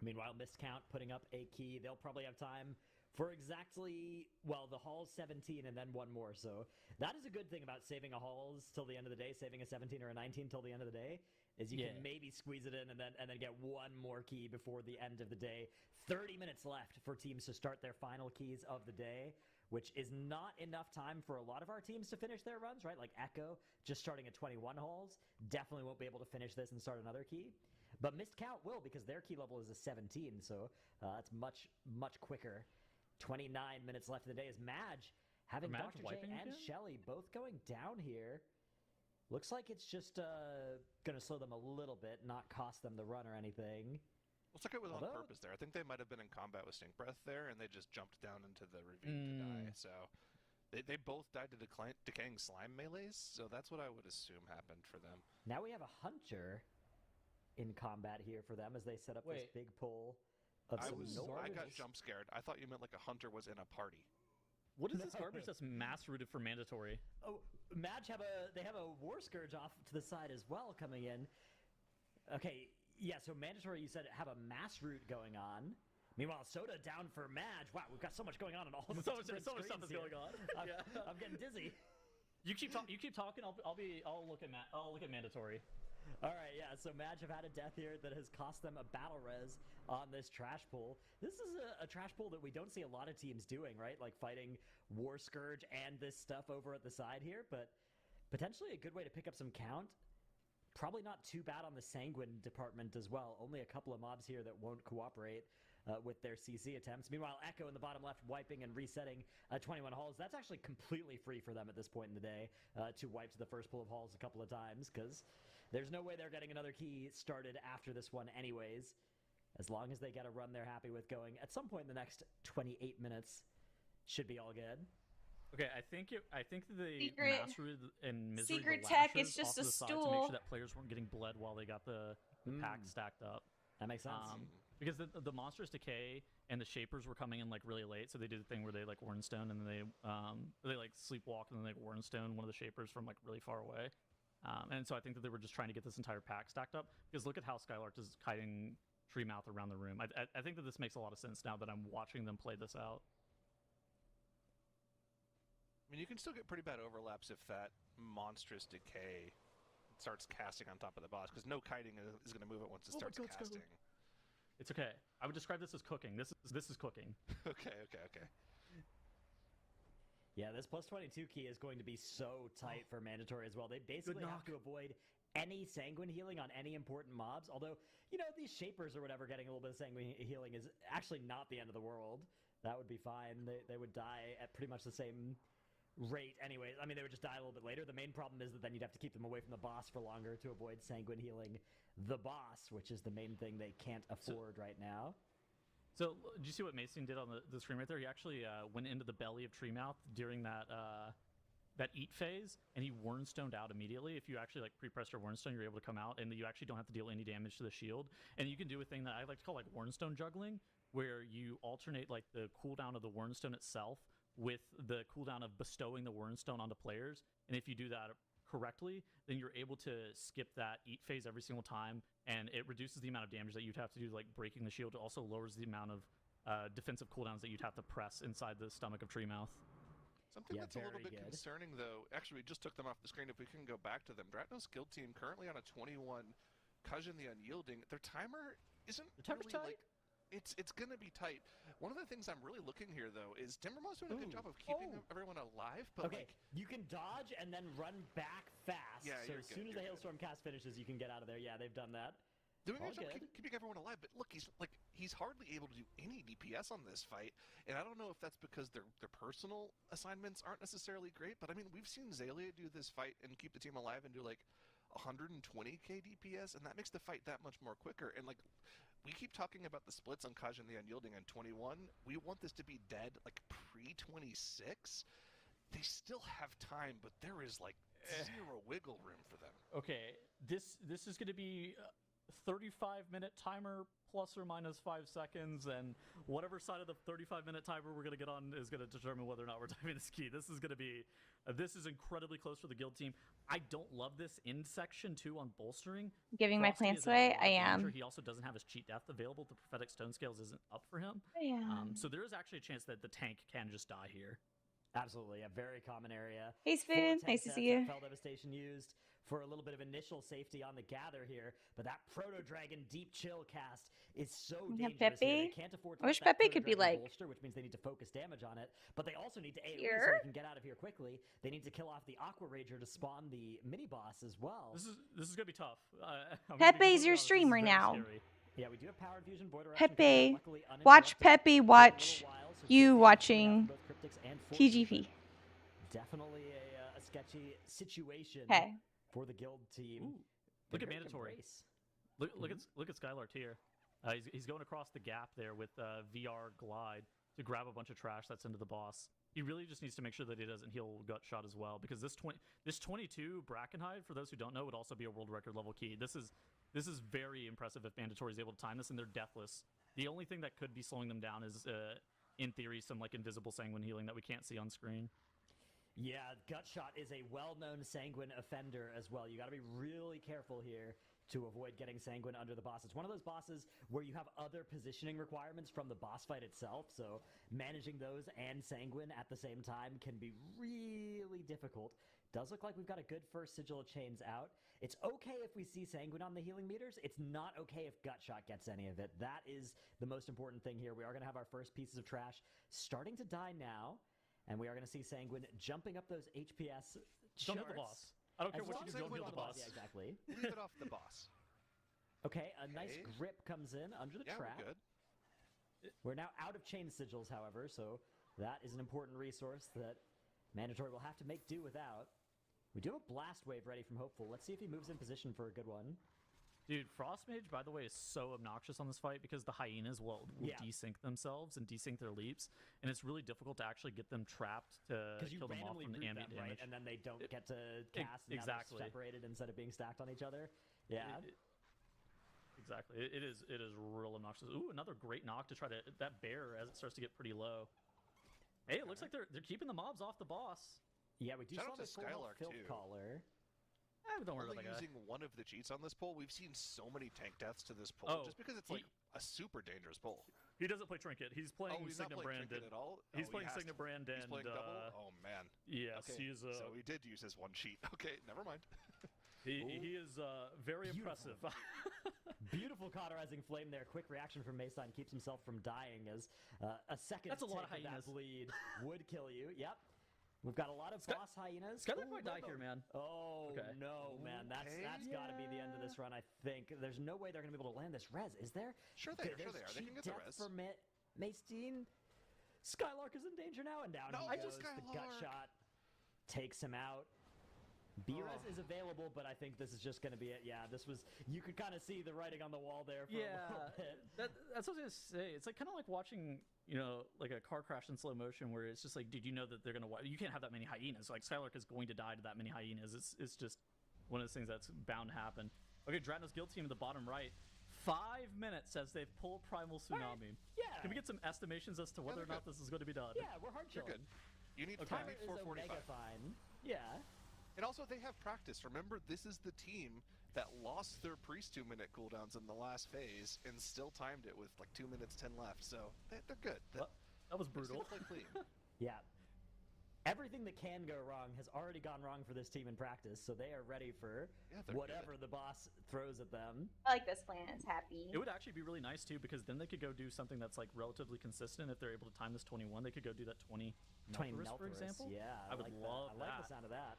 S7: Meanwhile, Miscount putting up a key. They'll probably have time for exactly, the Halls 17 and then one more. So that is a good thing about saving a Halls till the end of the day, saving a 17 or a 19 till the end of the day, is you can maybe squeeze it in and then get one more key before the end of the day. 30 minutes left for teams to start their final keys of the day, which is not enough time for a lot of our teams to finish their runs, right? Like Echo, just starting at 21 Halls, definitely won't be able to finish this and start another key. But Missed Count will, because their key level is a 17, so that's much, much quicker. 29 minutes left in the day as Madge having Dr. J and Shelly both going down here. Looks like it's just going to slow them a little bit, not cost them the run or anything.
S3: Looks like it was on purpose there. I think they might have been in combat with Stink Breath there, and they just jumped down into the ravine to die. So they both died to decaying slime melees, so that's what I would assume happened for them.
S7: Now we have a Hunter in combat here for them as they set up this big pull.
S3: I got jump scared. I thought you meant like a Hunter was in a party.
S2: What is this garbage that's mass rooted for mandatory?
S7: Oh, Madge have a War Scourge off to the side as well coming in. Okay, yeah, so mandatory you said have a mass root going on. Meanwhile, Soda down for Madge. Wow, we've got so much going on in all of
S2: so much stuff is going on.
S7: I'm getting dizzy.
S2: You keep talking. I'll look at mandatory.
S7: All right, yeah. So Madge have had a death here that has cost them a battle res on this trash pool. This is a trash pool that we don't see a lot of teams doing, right? Like fighting War Scourge and this stuff over at the side here, but potentially a good way to pick up some count. Probably not too bad on the Sanguine department as well. Only a couple of mobs here that won't cooperate with their CC attempts. Meanwhile, Echo in the bottom left wiping and resetting 21 halls. That's actually completely free for them at this point in the day to wipe to the first pool of halls a couple of times, because there's no way they're getting another key started after this one anyways. As long as they get a run they're happy with going at some point in the next 28 minutes, should be all good.
S2: Okay, I think the
S1: Secret-
S2: mastery and misery
S1: secret
S2: the
S1: tech
S2: lashes
S1: is just
S2: off to
S1: a
S2: the side to make
S1: stool.
S2: sure that players weren't getting bled while they got the pack stacked up.
S7: That makes sense.
S2: Because the monstrous decay and the shapers were coming in like really late, so they did the thing where they like Wardenstone and then they like sleepwalk and then they Wardenstone one of the shapers from like really far away. And so I think that they were just trying to get this entire pack stacked up, because look at how Skylark is kiting Treemouth around the room. I think that this makes a lot of sense now that I'm watching them play this out.
S3: I mean, you can still get pretty bad overlaps if that monstrous decay starts casting on top of the boss, because no kiting is going to move it once it starts casting.
S2: It's okay. I would describe this as cooking. This is cooking.
S3: Okay.
S7: Yeah, this plus 22 key is going to be so tight for mandatory as well. They basically have to avoid any sanguine healing on any important mobs. Although, you know, these shapers or whatever getting a little bit of sanguine healing is actually not the end of the world. That would be fine. They would die at pretty much the same rate anyways. I mean, they would just die a little bit later. The main problem is that then you'd have to keep them away from the boss for longer to avoid sanguine healing the boss, which is the main thing they can't afford right now.
S2: So, did you see what Mason did on the screen right there? He actually went into the belly of Treemouth during that eat phase, and he Warnstoned out immediately. If you actually like pre-press your Warnstone, you're able to come out, and you actually don't have to deal any damage to the shield. And you can do a thing that I like to call like Warnstone juggling, where you alternate like the cooldown of the Warnstone itself with the cooldown of bestowing the Warnstone onto players. And if you do that correctly, then you're able to skip that eat phase every single time, and it reduces the amount of damage that you'd have to do like breaking the shield. It also lowers the amount of defensive cooldowns that you'd have to press inside the stomach of Treemouth.
S3: Something that's a little bit concerning, though. Actually, we just took them off the screen. If we can go back to them, Dratno's guild team currently on a 21. Kajin the Unyielding. Their timer isn't really
S2: tight.
S3: like. It's going to be tight. One of the things I'm really looking here, though, is Timbermaw's doing a good job of keeping everyone alive. But
S7: okay, you can dodge and then run back fast.
S3: Yeah,
S7: so as soon as the Hailstorm cast finishes, you can get out of there. Yeah, they've done that.
S3: Doing a good job keeping everyone alive, but look, he's hardly able to do any DPS on this fight, and I don't know if that's because their personal assignments aren't necessarily great. But I mean, we've seen Zalia do this fight and keep the team alive and do like 120k DPS, and that makes the fight that much more quicker. And like, we keep talking about the splits on Kajin the Unyielding on 21. We want this to be dead like pre-26. They still have time, but there is like zero wiggle room for them.
S2: Okay, this is going to be 35-minute timer plus or minus 5 seconds, and whatever side of the 35-minute timer we're going to get on is going to determine whether or not we're timing this key. This is going to be this is incredibly close for the guild team. I don't love this in section 2 on bolstering.
S1: Giving my
S2: Frosty
S1: plants
S2: is in a
S1: away?
S2: lot of
S1: I am.
S2: danger. He also doesn't have his cheat death available. The prophetic stone scales isn't up for him.
S1: I am.
S2: So there is actually a chance that the tank can just die here.
S7: Absolutely, a very common area.
S1: Hey, Spoon. Nice to see you.
S7: Fell Devastation used for a little bit of initial safety on the gather here, but that Proto Dragon Deep Chill cast is so dangerous.
S1: Pepe.
S7: Here. They can't afford to
S1: I wish
S7: let that
S1: Pepe
S7: Proto
S1: could be
S7: Dragon
S1: like
S7: bolster, which means they need to focus damage on it, but they also need to AoE
S1: here.
S7: so they can get out of here quickly. They need to kill off the Aqua Rager to spawn the mini boss as well.
S2: This is gonna be tough.
S1: Pepe's your streamer now.
S2: Scary.
S7: Yeah, we do have Power Infusion, Void Eruption,
S1: Pepe,
S7: luckily
S1: watch
S7: uninterrupted
S1: Pepe
S7: for a
S1: watch
S7: little while, so
S1: you
S7: Cryptix
S1: watching
S7: both Cryptix and
S1: TGP.
S7: Definitely a sketchy situation
S1: Hey.
S7: for the guild team.
S2: Ooh, look at mandatory. Look at Skylart here. He's going across the gap there with VR glide to grab a bunch of trash that's into the boss. He really just needs to make sure that he doesn't heal gut shot as well, because this 22 Brackenhide, for those who don't know, would also be a world record level key. This is very impressive if Mandatory is able to time this, and they're deathless. The only thing that could be slowing them down is, in theory, some like invisible sanguine healing that we can't see on screen.
S7: Yeah, Gutshot is a well-known sanguine offender as well. You got to be really careful here. to avoid getting Sanguine under the boss. It's one of those bosses where you have other positioning requirements from the boss fight itself, so managing those and Sanguine at the same time can be really difficult. Does look like we've got a good first Sigil of Chains out. It's okay if we see Sanguine on the healing meters. It's not okay if Gutshot gets any of it. That is the most important thing here. We are going to have our first pieces of trash starting to die now, and we are going to see Sanguine jumping up those HPS
S2: Don't
S7: charts.
S2: hit the boss. I don't care
S7: As
S2: what
S7: long
S2: you
S7: as
S2: do, don't
S7: we
S2: hit
S7: hit
S2: the boss.
S7: Yeah, exactly.
S3: Leave it off the boss.
S7: Okay, a nice grip comes in under the
S3: Yeah,
S7: trap.
S3: we're good.
S7: We're now out of chain sigils, however, so that is an important resource that Mandatory will have to make do without. We do have a Blast Wave ready from Hopeful. Let's see if he moves in position for a good one.
S2: Dude, Frost Mage, by the way, is so obnoxious on this fight because the hyenas will desync themselves and desync their leaps, and it's really difficult to actually get them trapped to
S7: you
S2: kill them off
S7: randomly
S2: from the
S7: root
S2: ambient
S7: them,
S2: damage.
S7: right? And then they don't get to cast, and now
S2: exactly.
S7: they're separated instead of being stacked on each other. Yeah.
S2: Exactly. It is real obnoxious. Ooh, another great knock to try to that bear as it starts to get pretty low. Hey, it looks like they're keeping the mobs off the boss.
S7: Yeah, we do
S3: Shout
S7: still
S3: out
S7: have
S3: to
S7: a full health
S3: Skylark,
S7: Filth
S3: too.
S7: Caller.
S2: Don't worry
S3: Only
S2: about that guy.
S3: using one of the cheats on this pull, we've seen so many tank deaths to this pull,
S2: Oh,
S3: just because it's like a super dangerous pull.
S2: He doesn't play Trinket. He's playing
S3: He's not
S2: Signet
S3: playing
S2: Brand.
S3: Trinket at all?
S2: He's
S3: Oh, he
S2: playing
S3: has
S2: Signet
S3: to.
S2: Brand
S3: He's
S2: and
S3: playing double? Oh, man.
S2: yes,
S3: Okay,
S2: he's
S3: so he did use his one cheat. Okay, never mind.
S2: he is very
S7: Beautiful.
S2: impressive.
S7: Beautiful cauterizing flame there. Quick reaction from Mason keeps himself from dying as a second
S2: That's a lot of
S7: tick
S2: hyenas.
S7: that bleed would kill you. Yep. We've got a lot of boss hyenas.
S2: Skylar
S7: Ooh,
S2: might die
S7: no.
S2: here, man.
S7: Oh,
S2: Okay.
S7: no, man. That's
S3: Okay.
S7: got to be the end of this run, I think. There's no way they're going to be able to land this res, is there?
S3: Sure they are,
S7: Okay,
S3: sure they
S7: there's
S3: are. They can
S7: cheap
S3: get the
S7: death
S3: res.
S7: for Mace-Dean. Skylark is in danger now, and down
S3: No,
S7: he
S3: I
S7: goes.
S3: just
S7: The gut
S3: Skylark.
S7: shot takes him out. B-Res is available, but I think this is just going to be it. Yeah, this was... You could kind of see the writing on the wall there for a little bit.
S2: That's what I was gonna say. It's like kind of like watching, like a car crash in slow motion, where it's just like, dude, you know that they're gonna. You can't have that many hyenas. Like Skylark is going to die to that many hyenas. It's just one of those things that's bound to happen. Okay, Dratnos Guild team in the bottom right. 5 minutes as they've pulled Primal Tsunami.
S7: Yeah.
S2: Can we get some estimations as to whether or
S3: they're
S2: not this is going to be done?
S7: Yeah, we're hard
S3: You're
S7: chilling.
S3: good. You need
S7: Timer is
S3: 4:45.
S7: Omega fine. Yeah.
S3: And also, they have practice. Remember, this is the team that lost their priest 2-minute cooldowns in the last phase and still timed it with like 2 minutes 10 left. So they're good.
S2: Well, that was
S3: They seem
S2: brutal.
S3: to play clean.
S7: Yeah. Everything that can go wrong has already gone wrong for this team in practice, so they are ready for
S3: Yeah, they're
S7: whatever
S3: good.
S7: the boss throws at them.
S6: I like this plan. It's happy.
S2: It would actually be really nice too, because then they could go do something that's like relatively consistent. If they're able to time this 21, they could go do that 20
S7: 20
S2: Melthorus, for
S7: Melthorus,
S2: example.
S7: Yeah,
S2: I would
S7: like
S2: love
S7: that. I like
S2: that.
S7: the sound of that.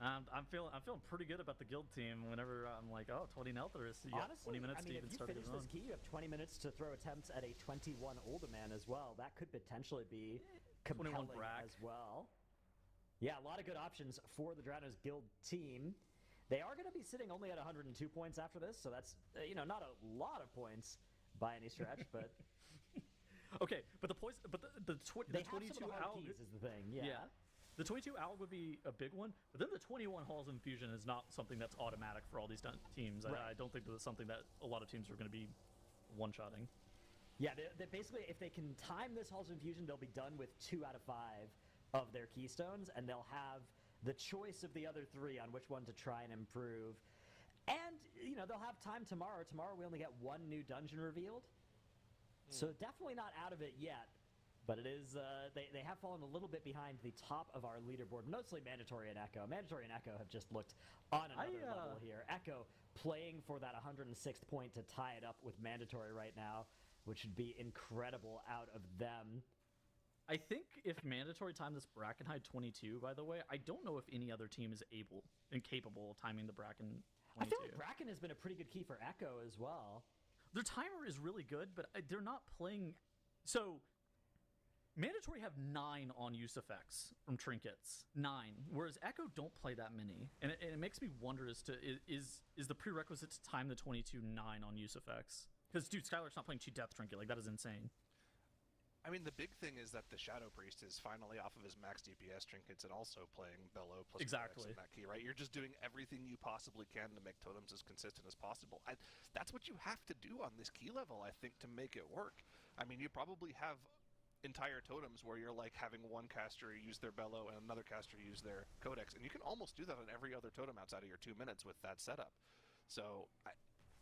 S2: I'm feeling pretty good about the guild team. Whenever I'm like, oh, 20 Nelthorus, you got
S7: Honestly,
S2: 20 minutes
S7: I mean,
S2: to
S7: if
S2: even
S7: you
S2: start
S7: finish
S2: the
S7: this
S2: run.
S7: key, you have 20 minutes to throw attempts at a 21 Uldaman as well. That could potentially be
S2: 21
S7: compelling
S2: Brack.
S7: as well. Yeah, a lot of good options for the Dranos Guild team. They are going to be sitting only at 102 points after this, so that's not a lot of points by any stretch, but
S2: Okay, but the points, but the
S7: they
S2: 22
S7: have some of the hard
S2: Alg,
S7: keys is the thing. Yeah.
S2: the 22 Alg would be a big one, but then the 21 Halls of Infusion is not something that's automatic for all these teams.
S7: Right.
S2: I don't think that's something that a lot of teams are going to be one-shotting.
S7: Yeah, they basically, if they can time this Halls of Infusion, they'll be done with 2 out of 5 of their keystones, and they'll have the choice of the other 3 on which one to try and improve. And, they'll have time tomorrow. Tomorrow we only get 1 new dungeon revealed. So definitely not out of it yet. But it is, they have fallen a little bit behind the top of our leaderboard, mostly Mandatory and Echo. Mandatory and Echo have just looked on another level here. Echo playing for that 106th point to tie it up with Mandatory right now, which would be incredible out of them.
S2: I think if Mandatory time this Brackenhide 22, by the way, I don't know if any other team is able and capable of timing the Bracken 22.
S7: I feel like Bracken has been a pretty good key for Echo as well.
S2: Their timer is really good, but they're not playing... So, Mandatory have 9 on-use effects from Trinkets. 9. Whereas Echo don't play that many. And it makes me wonder as to, is the prerequisite to time the 22 9 on-use effects? Because, dude, Skylark's not playing Cheat Death Trinket. Like, that is insane.
S3: I mean, the big thing is that the Shadow Priest is finally off of his max DPS trinkets and also playing Bellow plus
S2: Exactly.
S3: Codex in that key, right? You're just doing everything you possibly can to make totems as consistent as possible. That's what you have to do on this key level, I think, to make it work. I mean, you probably have entire totems where you're like having one caster use their Bellow and another caster use their Codex, and you can almost do that on every other totem outside of your 2 minutes with that setup. So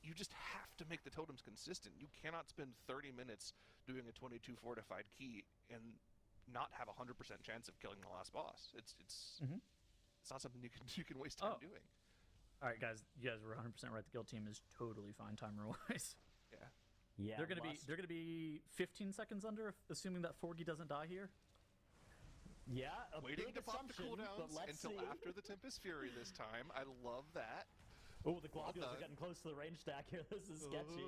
S3: you just have to make the totems consistent. You cannot spend 30 minutes doing a 22 fortified key and not have a 100% chance of killing the last boss. It's not something you can waste time doing.
S2: All right, guys, you guys were 100% right. The guild team is totally fine timer-wise.
S7: Yeah,
S2: they're gonna be 15 seconds under, assuming that Forgy doesn't die here.
S7: Yeah,
S3: waiting to pop the cooldowns until
S7: see.
S3: after the Tempest Fury this time. I love that.
S7: Oh, the globules are getting close to the range stack here. This is sketchy.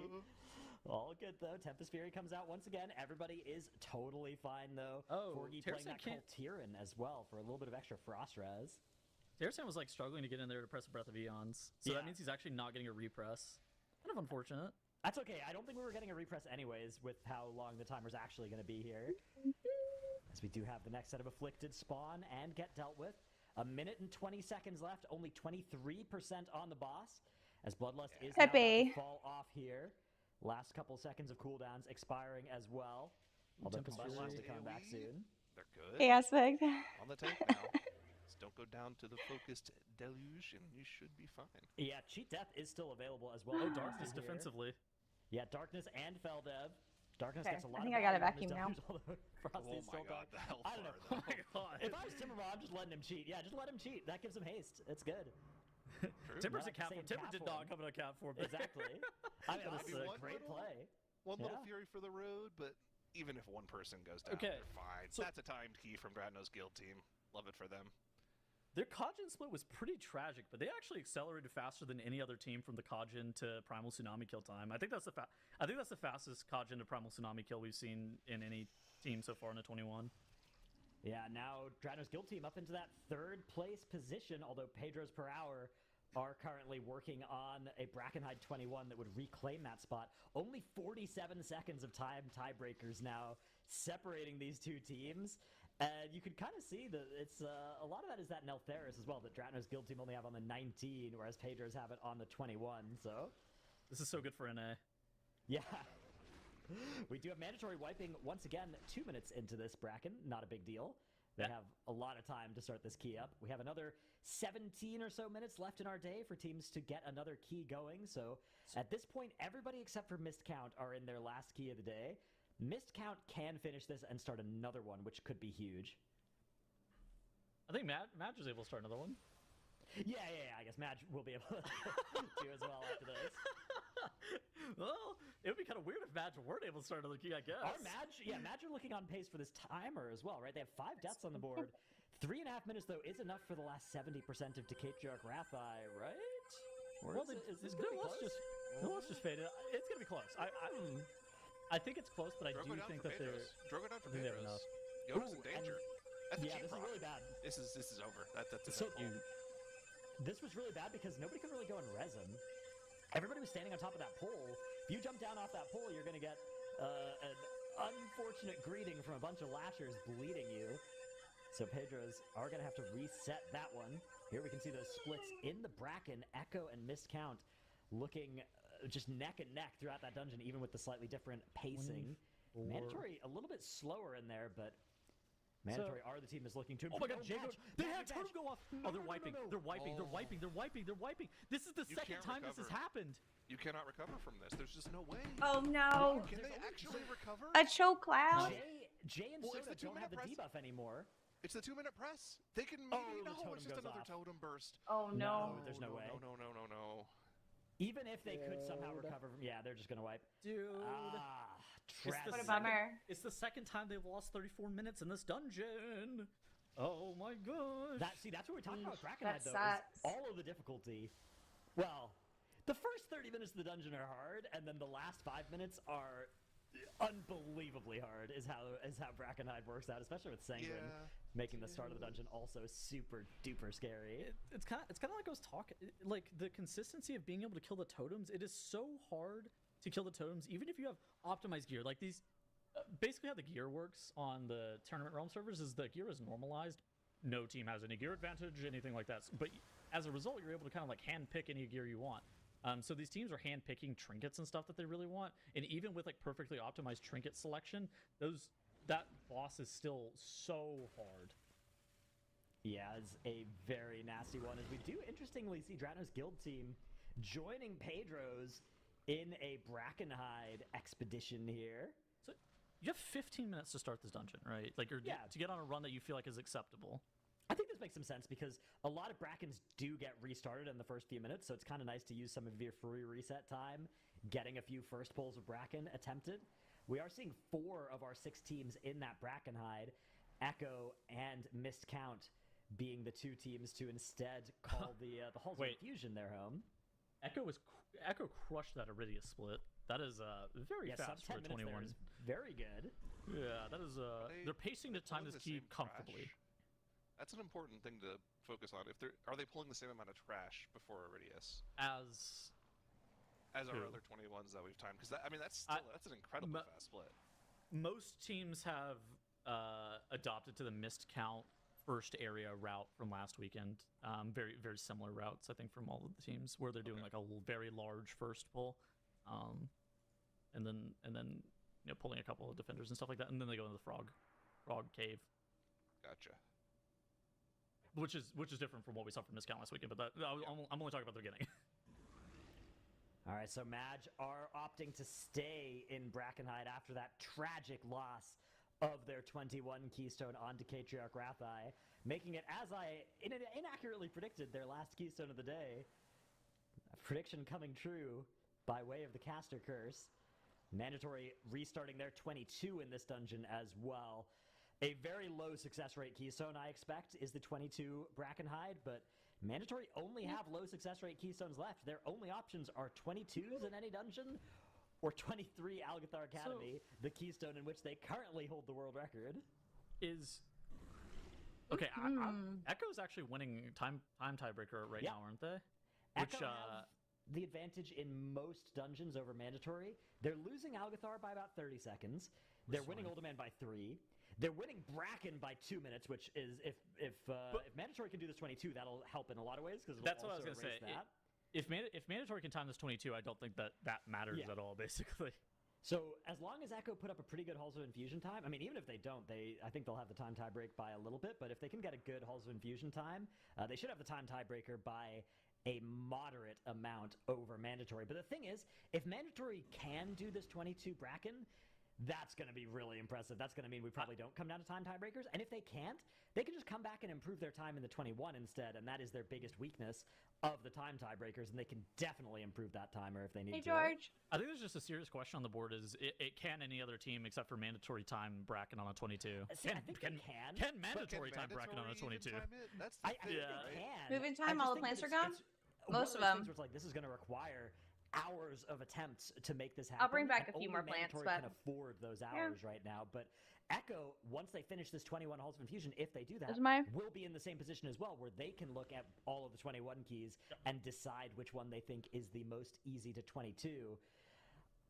S7: All good though. Tempest Fury comes out once again. Everybody is totally fine though.
S2: Oh,
S7: Forgy playing that Coltiran as well for a little bit of extra frost res.
S2: Terrasan was like struggling to get in there to press a Breath of Eons, so that means he's actually not getting a repress. Kind of unfortunate.
S7: That's okay. I don't think we were getting a repress anyways with how long the timer's actually going to be here. As we do have the next set of Afflicted spawn and get dealt with. 1 minute and 20 seconds left. Only 23% on the boss. As Bloodlust is now about to fall off here. Last couple seconds of cooldowns expiring as well. Although Combustion will be coming back soon.
S3: They're good.
S1: Hey, Aspect.
S3: On the tank now. Just don't go down to the focused deluge and you should be fine.
S7: Yeah, Cheat Death is still available as well. Oh,
S2: Darkness defensively.
S7: Yeah, Darkness and Feldev. Darkness gets a lot
S1: I think
S7: of
S1: I got a vacuum now.
S7: Frosty's still
S3: God, the
S7: I don't know.
S3: Hellfire,
S2: Oh my god.
S7: If I was Timberman, I'm just letting him cheat. Yeah, just let him cheat. That gives him haste. It's good.
S2: Timber's a
S7: Not
S2: cap form. Timber did not come in a cap form.
S7: Exactly. I mean,
S3: That'd
S7: that's
S3: be
S7: a
S3: one
S7: great play.
S3: One little Fury for the road, but even if one person goes down,
S2: Okay,
S3: they're fine.
S2: so-
S3: That's a timed key from Dratno's guild team. Love it for them.
S2: Their Kajin split was pretty tragic, but they actually accelerated faster than any other team from the Kajin to Primal Tsunami kill time. I think that's the fastest Kajin to Primal Tsunami kill we've seen in any team so far in the 21.
S7: Yeah, now Dratno's guild team up into that 3rd place position, although Pedro's per hour are currently working on a Brackenhide 21 that would reclaim that spot. Only 47 seconds of tiebreakers now separating these two teams. And you can kind of see that it's a lot of that is that Neltheris as well, that Dratno's guild team only have on the 19, whereas Pedro's have it on the 21, so...
S2: This is so good for NA.
S7: Yeah. We do have mandatory wiping once again 2 minutes into this bracket. Not a big deal. They have a lot of time to start this key up. We have another 17 or so minutes left in our day for teams to get another key going. So at this point, everybody except for Mist Count are in their last key of the day. Mist Count can finish this and start another one, which could be huge.
S2: I think Madge was able to start another one.
S7: Yeah, I guess Madge will be able to do as well after this.
S2: Well, it would be kind of weird if Madge weren't able to start another key, I guess.
S7: Madge are looking on pace for this timer as well, right? They have 5 deaths on the board. 3.5 minutes, though, is enough for the last 70% of Decatriarch Rathai, right? Or
S2: well,
S7: is this
S2: the
S7: going to be close?
S2: let's just fade it. It's going to be close. I think it's close, but I do think that they're...
S3: Drogo down for
S2: they have
S3: Pedros.
S2: enough.
S3: Yoda's in danger. That's
S7: Yeah,
S3: a
S7: this is really bad.
S3: This is over. That's
S7: So,
S3: you.
S7: This was really bad because nobody could really go and res him. Everybody was standing on top of that pole. If you jump down off that pole, you're going to get an unfortunate greeting from a bunch of lashers bleeding you. So Pedros are going to have to reset that one. Here we can see those splits in the Bracken. Echo and Miscount looking just neck and neck throughout that dungeon, even with the slightly different pacing. Mandatory a little bit slower in there, but Mandatory are the team is looking to.
S2: Oh my god, Jago! They had totem go off! Oh, they're wiping. They're wiping. They're wiping. They're wiping. They're wiping. This is the second time this has happened.
S3: You cannot recover from this. There's just no way.
S1: Oh no!
S3: Can they actually recover?
S1: A choke cloud?
S7: Jay and Soda don't have the debuff anymore.
S3: It's the 2-minute press. They can maybe it's just another
S7: off.
S3: totem burst.
S1: Oh no!
S7: There's no way.
S3: No.
S7: Even if they could somehow recover from, they're just gonna wipe.
S2: Dude.
S1: What a bummer.
S2: It's the second time they've lost 34 minutes in this dungeon. Oh my gosh.
S7: That's what we're talking about with Brackenhide, though.
S1: Sucks.
S7: Is all of the difficulty. Well, the first 30 minutes of the dungeon are hard, and then the last 5 minutes are unbelievably hard. Is how Brackenhide works out, especially with Sanguine making the start of the dungeon also super duper scary.
S2: It's kind of like I was talking, like the consistency of being able to kill the totems. It is so hard to kill the totems, even if you have optimized gear. Like these, basically how the gear works on the Tournament Realm servers is the gear is normalized. No team has any gear advantage, anything like that. But as a result, you're able to kind of like hand pick any gear you want. So these teams are hand picking trinkets and stuff that they really want. And even with like perfectly optimized trinket selection, that boss is still so hard.
S7: Yeah, it's a very nasty one. As we do interestingly see Dratno's guild team joining Pedro's in a Brackenhide expedition here.
S2: So you have 15 minutes to start this dungeon, right? Like, to get on a run that you feel like is acceptable.
S7: I think this makes some sense because a lot of Brackens do get restarted in the first few minutes, so it's kind of nice to use some of your free reset time, getting a few first pulls of Bracken attempted. We are seeing 4 of our 6 teams in that Brackenhide, Echo and Missed Count being the 2 teams to instead call the Halls of Infusion their home.
S2: Echo crushed that Iridia split. That is very fast for a 21.
S7: Very good.
S2: Yeah, that is they're pacing to time this key comfortably.
S3: That's an important thing to focus on. Are they pulling the same amount of trash before Iridius
S2: as
S3: our other 21s that we've timed? Because that's an incredibly fast split.
S2: Most teams have adopted to the missed count first area route from last weekend. Very, very similar routes, I think, from all of the teams, where they're doing like a very large first pull, and then pulling a couple of defenders and stuff like that, and then they go into the frog cave.
S3: Gotcha.
S2: Which is different from what we saw from Miscount last weekend, but I'm only talking about the beginning.
S7: All right, so Madge are opting to stay in Brackenhide after that tragic loss of their 21 Keystone onto Katriarch Rathai, making it, as I inaccurately predicted, their last Keystone of the day. A prediction coming true by way of the Caster Curse. Mandatory restarting their 22 in this dungeon as well. A very low success rate Keystone, I expect, is the 22 Brackenhide, but Mandatory only have low success rate Keystones left. Their only options are 22s in any dungeon, or 23 Algathar Academy, the keystone in which they currently hold the world record.
S2: Echo's actually winning time tiebreaker right now, aren't they?
S7: Echo have the advantage in most dungeons over Mandatory. They're losing Algathar by about 30 seconds. They're winning Uldaman by 3. They're winning Bracken by 2 minutes, which is if Mandatory can do this 22, that'll help in a lot of ways because
S2: that's what I was gonna say. If Mandatory can time this 22, I don't think that matters at all, basically.
S7: So as long as Echo put up a pretty good Halls of Infusion time, I mean, even if they don't, I think they'll have the time tiebreak by a little bit, but if they can get a good Halls of Infusion time, they should have the time tiebreaker by a moderate amount over Mandatory. But the thing is, if Mandatory can do this 22 Bracken, that's going to be really impressive. That's going to mean we probably don't come down to time tiebreakers. And if they can't, they can just come back and improve their time in the 21 instead, and that is their biggest weakness of the time tiebreakers, and they can definitely improve that timer if they need to.
S1: Hey, George.
S2: I think there's just a serious question on the board is, it can any other team except for Mandatory time Bracken on a 22?
S7: See, I think
S2: can Mandatory time Bracken on a 22?
S7: I think they can.
S1: Moving time, all the plants are gone? Most of them.
S7: It's like, this is going to require hours of attempts to make this happen.
S1: I'll bring back a few more plants,
S7: but can afford those hours right now. But Echo, once they finish this 21 Halls of Infusion, if they do that, will be in the same position as well, where they can look at all of the 21 keys and decide which one they think is the most easy to 22.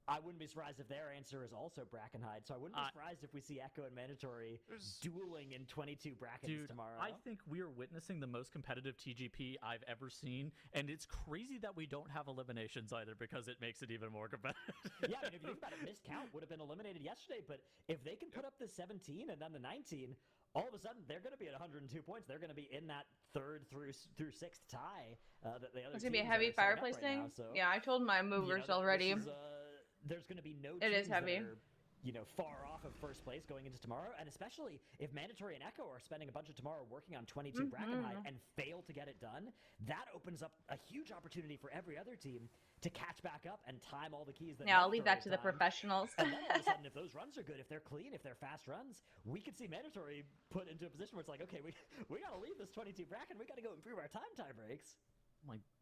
S7: I wouldn't be surprised if their answer is also Brackenhide, so I wouldn't be surprised if we see Echo and Mandatory dueling in 22 Brackens tomorrow.
S2: I think we are witnessing the most competitive TGP I've ever seen, and it's crazy that we don't have eliminations either, because it makes it even more competitive.
S7: Yeah, I mean, if you think about it, Missed Count would have been eliminated yesterday, but if they can put up the 17 and then the 19, all of a sudden they're going to be at 102 points. They're going to be in that 3rd through 6th tie. That the other
S1: it's going to be a heavy fireplace thing? Yeah, I told my movers already.
S7: There's going to be no
S1: teams
S7: that
S1: heavy.
S7: Are, far off of first place going into tomorrow, and especially if Mandatory and Echo are spending a bunch of tomorrow working on 22 Brackenhide and fail to get it done, that opens up a huge opportunity for every other team to catch back up and time all the keys.
S1: I'll leave that to the professionals.
S7: And then all of a sudden, if those runs are good, if they're clean, if they're fast runs, we could see Mandatory put into a position where it's like, okay, we got to leave this 22 Bracken, we got to go improve our time tie breaks.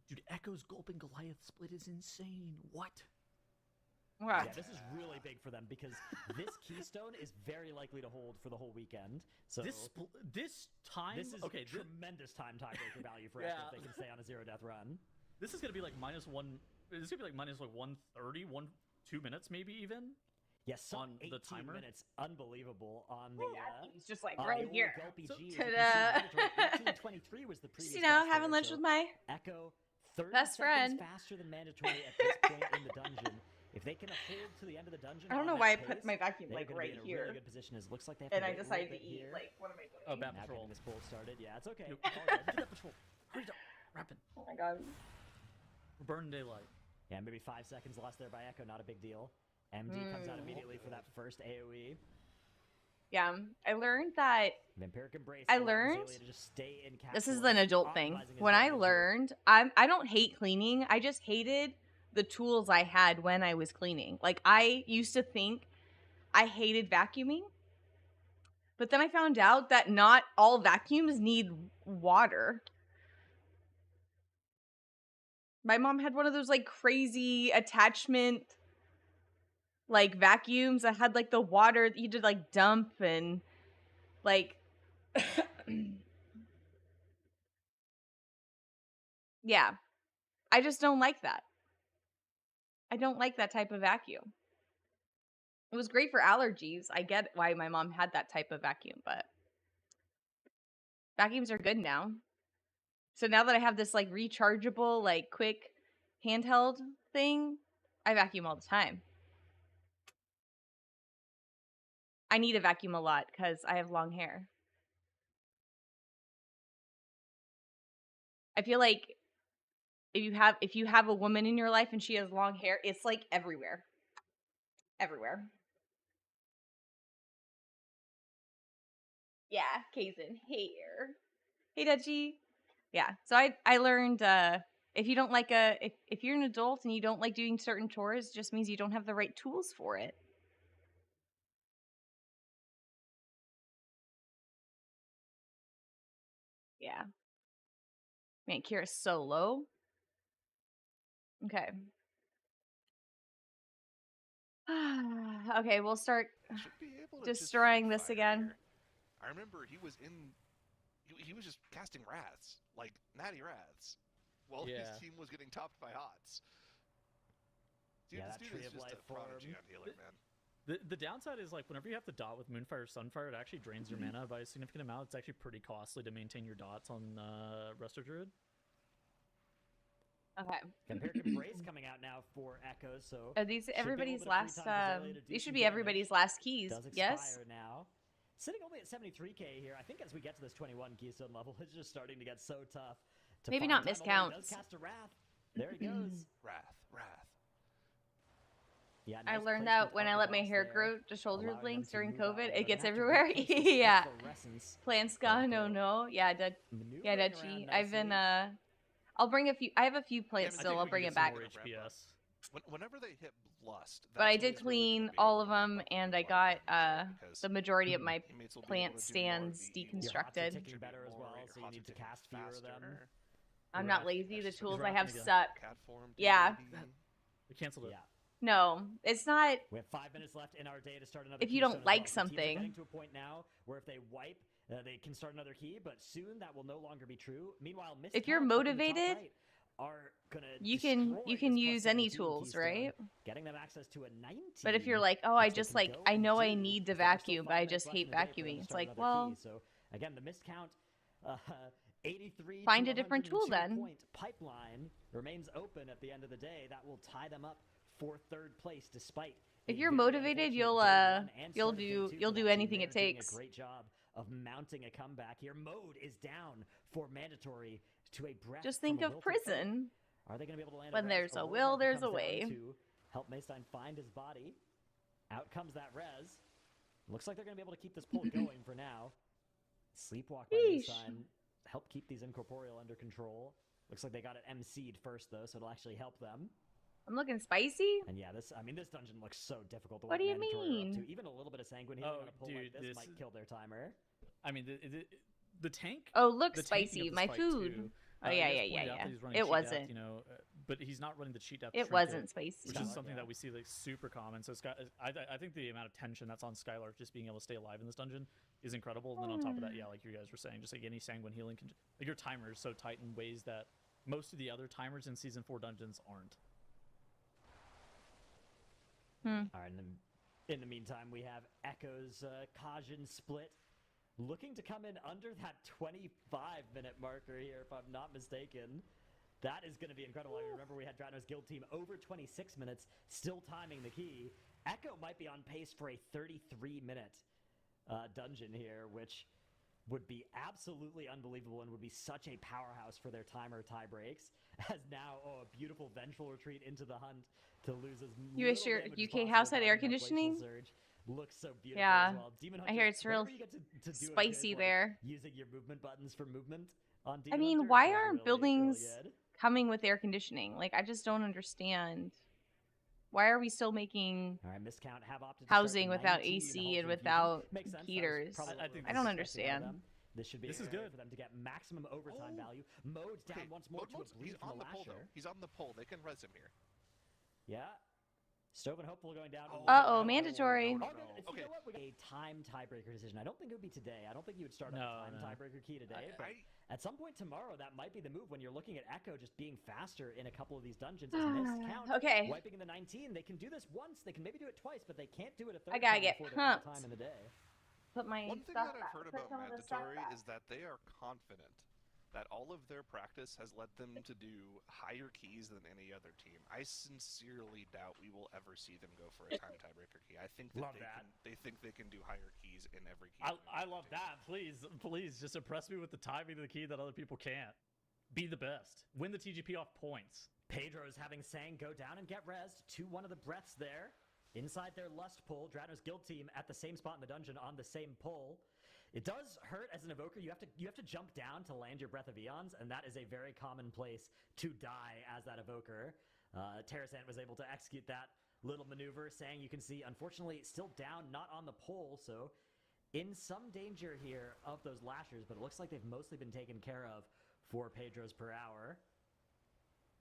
S2: Dude, Echo's Gulping Goliath split is insane. What?
S7: Yeah, this is really big for them because this keystone is very likely to hold for the whole weekend. So
S2: this time,
S7: this is tremendous time tiebreaker value for Echo if they can stay on a 0-death run.
S2: This is gonna be like -1. This is gonna be like minus 130, 2 minutes maybe even.
S7: Yes,
S2: on the
S7: 18
S2: timer.
S7: Minutes, unbelievable on the.
S1: It's just like right here.
S7: Ta-da! 1823 was the previous.
S1: You know, having lunch with my
S7: Echo, 30
S1: best friend.
S7: Faster than Mandatory at this point in the dungeon. If they can hold to the end of the dungeon,
S1: I don't know why I put my vacuum like right here.
S7: Really good position. It looks like they have
S1: and
S7: to
S1: I decided to eat.
S7: Here.
S1: Like, what am I doing?
S2: Oh, Bat Patrol.
S7: This pull started. Yeah, it's okay.
S2: Get that patrol. Hurry up. Rapid.
S1: Oh my god.
S2: We're burning daylight.
S7: Yeah, maybe 5 seconds lost there by Echo, not a big deal. MD comes out immediately for that first AoE.
S1: Yeah, I learned that.
S7: Vampiric Embrace.
S1: I learned.
S7: To just stay in
S1: This is an adult thing. When I learned, I don't hate cleaning. I just hated the tools I had when I was cleaning. Like, I used to think I hated vacuuming, but then I found out that not all vacuums need water. My mom had one of those like crazy attachment like vacuums that had like the water that you did like dump and like yeah. I just don't like that. I don't like that type of vacuum. It was great for allergies. I get why my mom had that type of vacuum, but vacuums are good now. So now that I have this like rechargeable, like quick handheld thing, I vacuum all the time. I need a vacuum a lot because I have long hair. I feel like if you have a woman in your life and she has long hair, it's like everywhere. Everywhere. Yeah, Kaizen hair. Hey Dutchie. Yeah. So I learned if you don't like if you're an adult and you don't like doing certain chores, it just means you don't have the right tools for it. Yeah. Man, Kira's so low. Okay. Okay, we'll start destroying this again.
S3: Here. I remember he was just casting wraths, like natty wraths, while his team was getting topped by hots. Dude, this dude is just a prodigy on healer, man.
S2: The downside is, like, whenever you have to dot with Moonfire or Sunfire, it actually drains your mana by a significant amount. It's actually pretty costly to maintain your dots on Resto Druid.
S1: Okay.
S7: Vampiric Embrace coming out now for Echo, so
S1: are these everybody's last these should be everybody's last keys. Yes.
S7: Now. Sitting only at 73k here. I think as we get to this 21 keystone level, it's just starting to get so tough.
S1: Maybe not miscounts.
S7: Does cast a Wrath. There he goes.
S3: Wrath.
S7: Yeah,
S1: nice. I learned that when I let my hair grow to shoulder lengths during COVID, it gets everywhere. Yeah. Planska, no. Yeah, Dutchie. I've been I'll bring a few. I have a few plants still. I'll bring it back.
S3: Whenever they hit lust,
S1: but I did clean all of them, and I got the majority of my plant stands deconstructed.
S7: Better as well, so you need to cast fewer of them.
S1: I'm not lazy. The tools I have suck. Yeah.
S2: We canceled it.
S7: Yeah.
S1: No, it's not.
S7: We have 5 minutes left in our day to start another.
S1: If you don't like something,
S7: getting to a point now where if they wipe, they can start another key, but soon that will no longer be true. Meanwhile,
S1: if you're motivated,
S7: are gonna
S1: you can use any tools, right?
S7: Getting them access to a 19.
S1: But if you're like, oh, I just like I know I need the vacuum, but I just hate vacuuming. It's like, well,
S7: so again, the miscount. 83.
S1: Find a different tool then.
S7: Point pipeline remains open at the end of the day. That will tie them up for third place, despite.
S1: If you're motivated, you'll do anything it takes.
S7: A great job of mounting a comeback here. Mode is down for mandatory to a breath.
S1: Just think of prison.
S7: Are they going to be able to land?
S1: When there's a will, there's a way.
S7: To help Maystein find his body. Out comes that res. Looks like they're going to be able to keep this pull going for now. Sleepwalk by Maystein. Help keep these incorporeal under control. Looks like they got it MC'd first though, so it'll actually help them.
S1: I'm looking spicy.
S7: And yeah, this dungeon looks so difficult.
S1: What do you mean?
S7: Even a little bit of sanguine healing on a pull like this might kill their timer.
S2: I mean, the tank.
S1: Oh, look, spicy. My food. Oh yeah. It wasn't.
S2: Depth, but he's not running the cheat depth.
S1: It wasn't spicy,
S2: which is something that we see like super common. So I think the amount of tension that's on Skylar just being able to stay alive in this dungeon is incredible. And then on top of that, yeah, like you guys were saying, just like any sanguine healing can, like your timer is so tight in ways that most of the other timers in Season 4 dungeons aren't.
S7: All right, and in the meantime, we have Echo's Kajin split looking to come in under that 25-minute marker here, if I'm not mistaken. That is going to be incredible. I remember we had Drano's guild team over 26 minutes, still timing the key. Echo might be on pace for a 33-minute dungeon here, which would be absolutely unbelievable and would be such a powerhouse for their timer tie breaks. As now, a beautiful vengeful retreat into the hunt to lose as
S1: You wish
S7: little
S1: your
S7: damage as
S1: UK
S7: possible,
S1: house had air
S7: blocking that glacial
S1: conditioning?
S7: surge. Looks so beautiful
S1: Yeah.
S7: as well. Demon
S1: I
S7: Hunter,
S1: hear it's real
S7: whenever you get to do
S1: spicy
S7: a good,
S1: there.
S7: using your movement buttons for movement on
S1: I
S7: Demon
S1: mean,
S7: Hunter,
S1: why
S7: feels
S1: aren't
S7: really,
S1: buildings
S7: really good.
S1: coming with air conditioning? Like, I just don't understand. Why are we still making
S7: All right, Miscount have opted to
S1: housing
S7: start
S1: without
S7: 19
S1: AC
S7: Halls
S1: and
S7: of Infusion.
S1: without
S7: Makes sense.
S1: heaters?
S2: I think
S1: I don't
S2: this is
S1: understand.
S7: This should be
S2: This
S7: a
S2: is
S7: good
S2: good.
S7: for them to get maximum overtime value. Mode's down
S3: Okay,
S7: once more to a
S3: Mode's-
S7: bleed
S3: he's
S7: from
S3: on
S7: the
S3: the pole, though.
S7: lasher.
S3: He's on the pole. They can res him here.
S7: Yeah. Stove and Hopeful going down.
S1: Uh-oh, mandatory.
S7: Oh, no, it's,
S3: Okay.
S7: you know what? We got a time tiebreaker decision. I don't think it would be today. I don't think you would start
S2: No,
S7: up a time
S2: no.
S7: tiebreaker key today. But at some point tomorrow, that might be the move when you're looking at Echo just being faster in a couple of these dungeons. As Miscount
S1: Okay.
S7: wiping in the 19. They can do this once. They can maybe do it twice, but they can't do it a third
S1: I gotta
S7: time
S1: get
S7: before the end
S1: pumped.
S7: time in the day.
S1: Put my
S3: One thing
S1: stuff
S3: that I've
S1: back.
S3: heard
S1: Put
S3: about
S1: some of the stuff
S3: Mandatory
S1: back.
S3: is that they are confident that all of their practice has led them to do higher keys than any other team. I sincerely doubt we will ever see them go for a time tiebreaker key. I think that
S2: Love
S3: they
S2: that.
S3: they think they can do higher keys in every key.
S2: I love that. Please, just impress me with the timing of the key that other people can't. Be the best. Win the TGP off points.
S7: Pedro's having Sang go down and get rezzed to one of the breaths there. Inside their Lust pull, Drano's guild team at the same spot in the dungeon on the same pull. It does hurt as an evoker. You have to jump down to land your Breath of Eons, and that is a very common place to die as that evoker. Terrasant was able to execute that little maneuver. Sang, you can see, unfortunately, still down, not on the pole, so in some danger here of those lashers, but it looks like they've mostly been taken care of for Pedros per hour.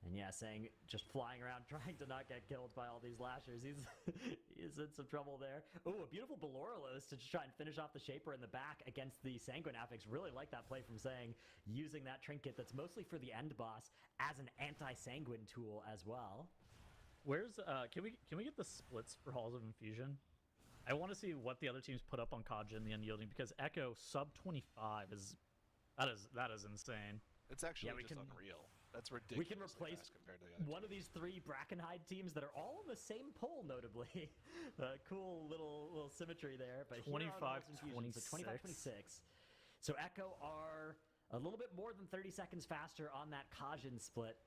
S7: And yeah, Sang just flying around trying to not get killed by all these lashers. He's in some trouble there. Oh, a beautiful Baloralos to just try and finish off the Shaper in the back against the Sanguinaphix. Really like that play from Sang, using that trinket that's mostly for the end boss as an anti-Sanguine tool as well.
S2: Where's can we get the splits for Halls of Infusion? I want to see what the other teams put up on Kajin, the Unyielding, because Echo sub 25 is insane.
S3: It's actually
S7: we
S3: just
S7: can-
S3: unreal. That's ridiculous.
S7: We can replace
S3: compared to the other
S7: one of these three Brackenhide teams that are all on the same pole, notably. Cool little symmetry there. But
S2: 25
S7: so 25-26. So Echo are a little bit more than 30 seconds faster on that Kajin split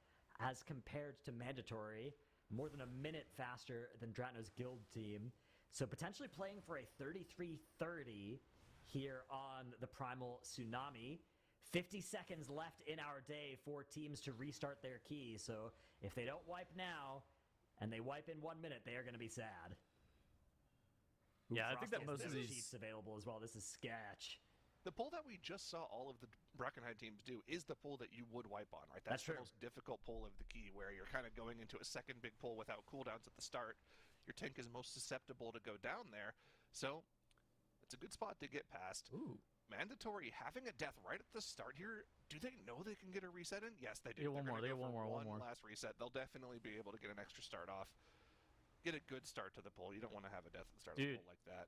S7: as compared to Mandatory. More than a minute faster than Drano's guild team. So potentially playing for a 33-30 here on the Primal Tsunami. 50 seconds left in our day for teams to restart their key. So if they don't wipe now, and they wipe in 1 minute, they are going to be sad.
S2: Yeah, I think that most of these
S7: cheats available as well. This is sketch.
S3: The pull that we just saw all of the Brackenhide teams do is the pull that you would wipe on, right?
S7: That's
S3: the
S7: true.
S3: most difficult pull of the key, where you're kind of going into a second big pull without cooldowns at the start. Your tank is most susceptible to go down there, so it's a good spot to get past.
S2: Ooh.
S3: Mandatory having a death right at the start here. Do they know they can get a reset in? Yes, they do.
S2: They get one more.
S3: They're
S2: They
S3: gonna
S2: get
S3: go
S2: one
S3: for
S2: more.
S3: last reset. They'll definitely be able to get an extra start off. Get a good start to the pull. You don't want to have a death at the start of the
S2: Dude.
S3: pull like that.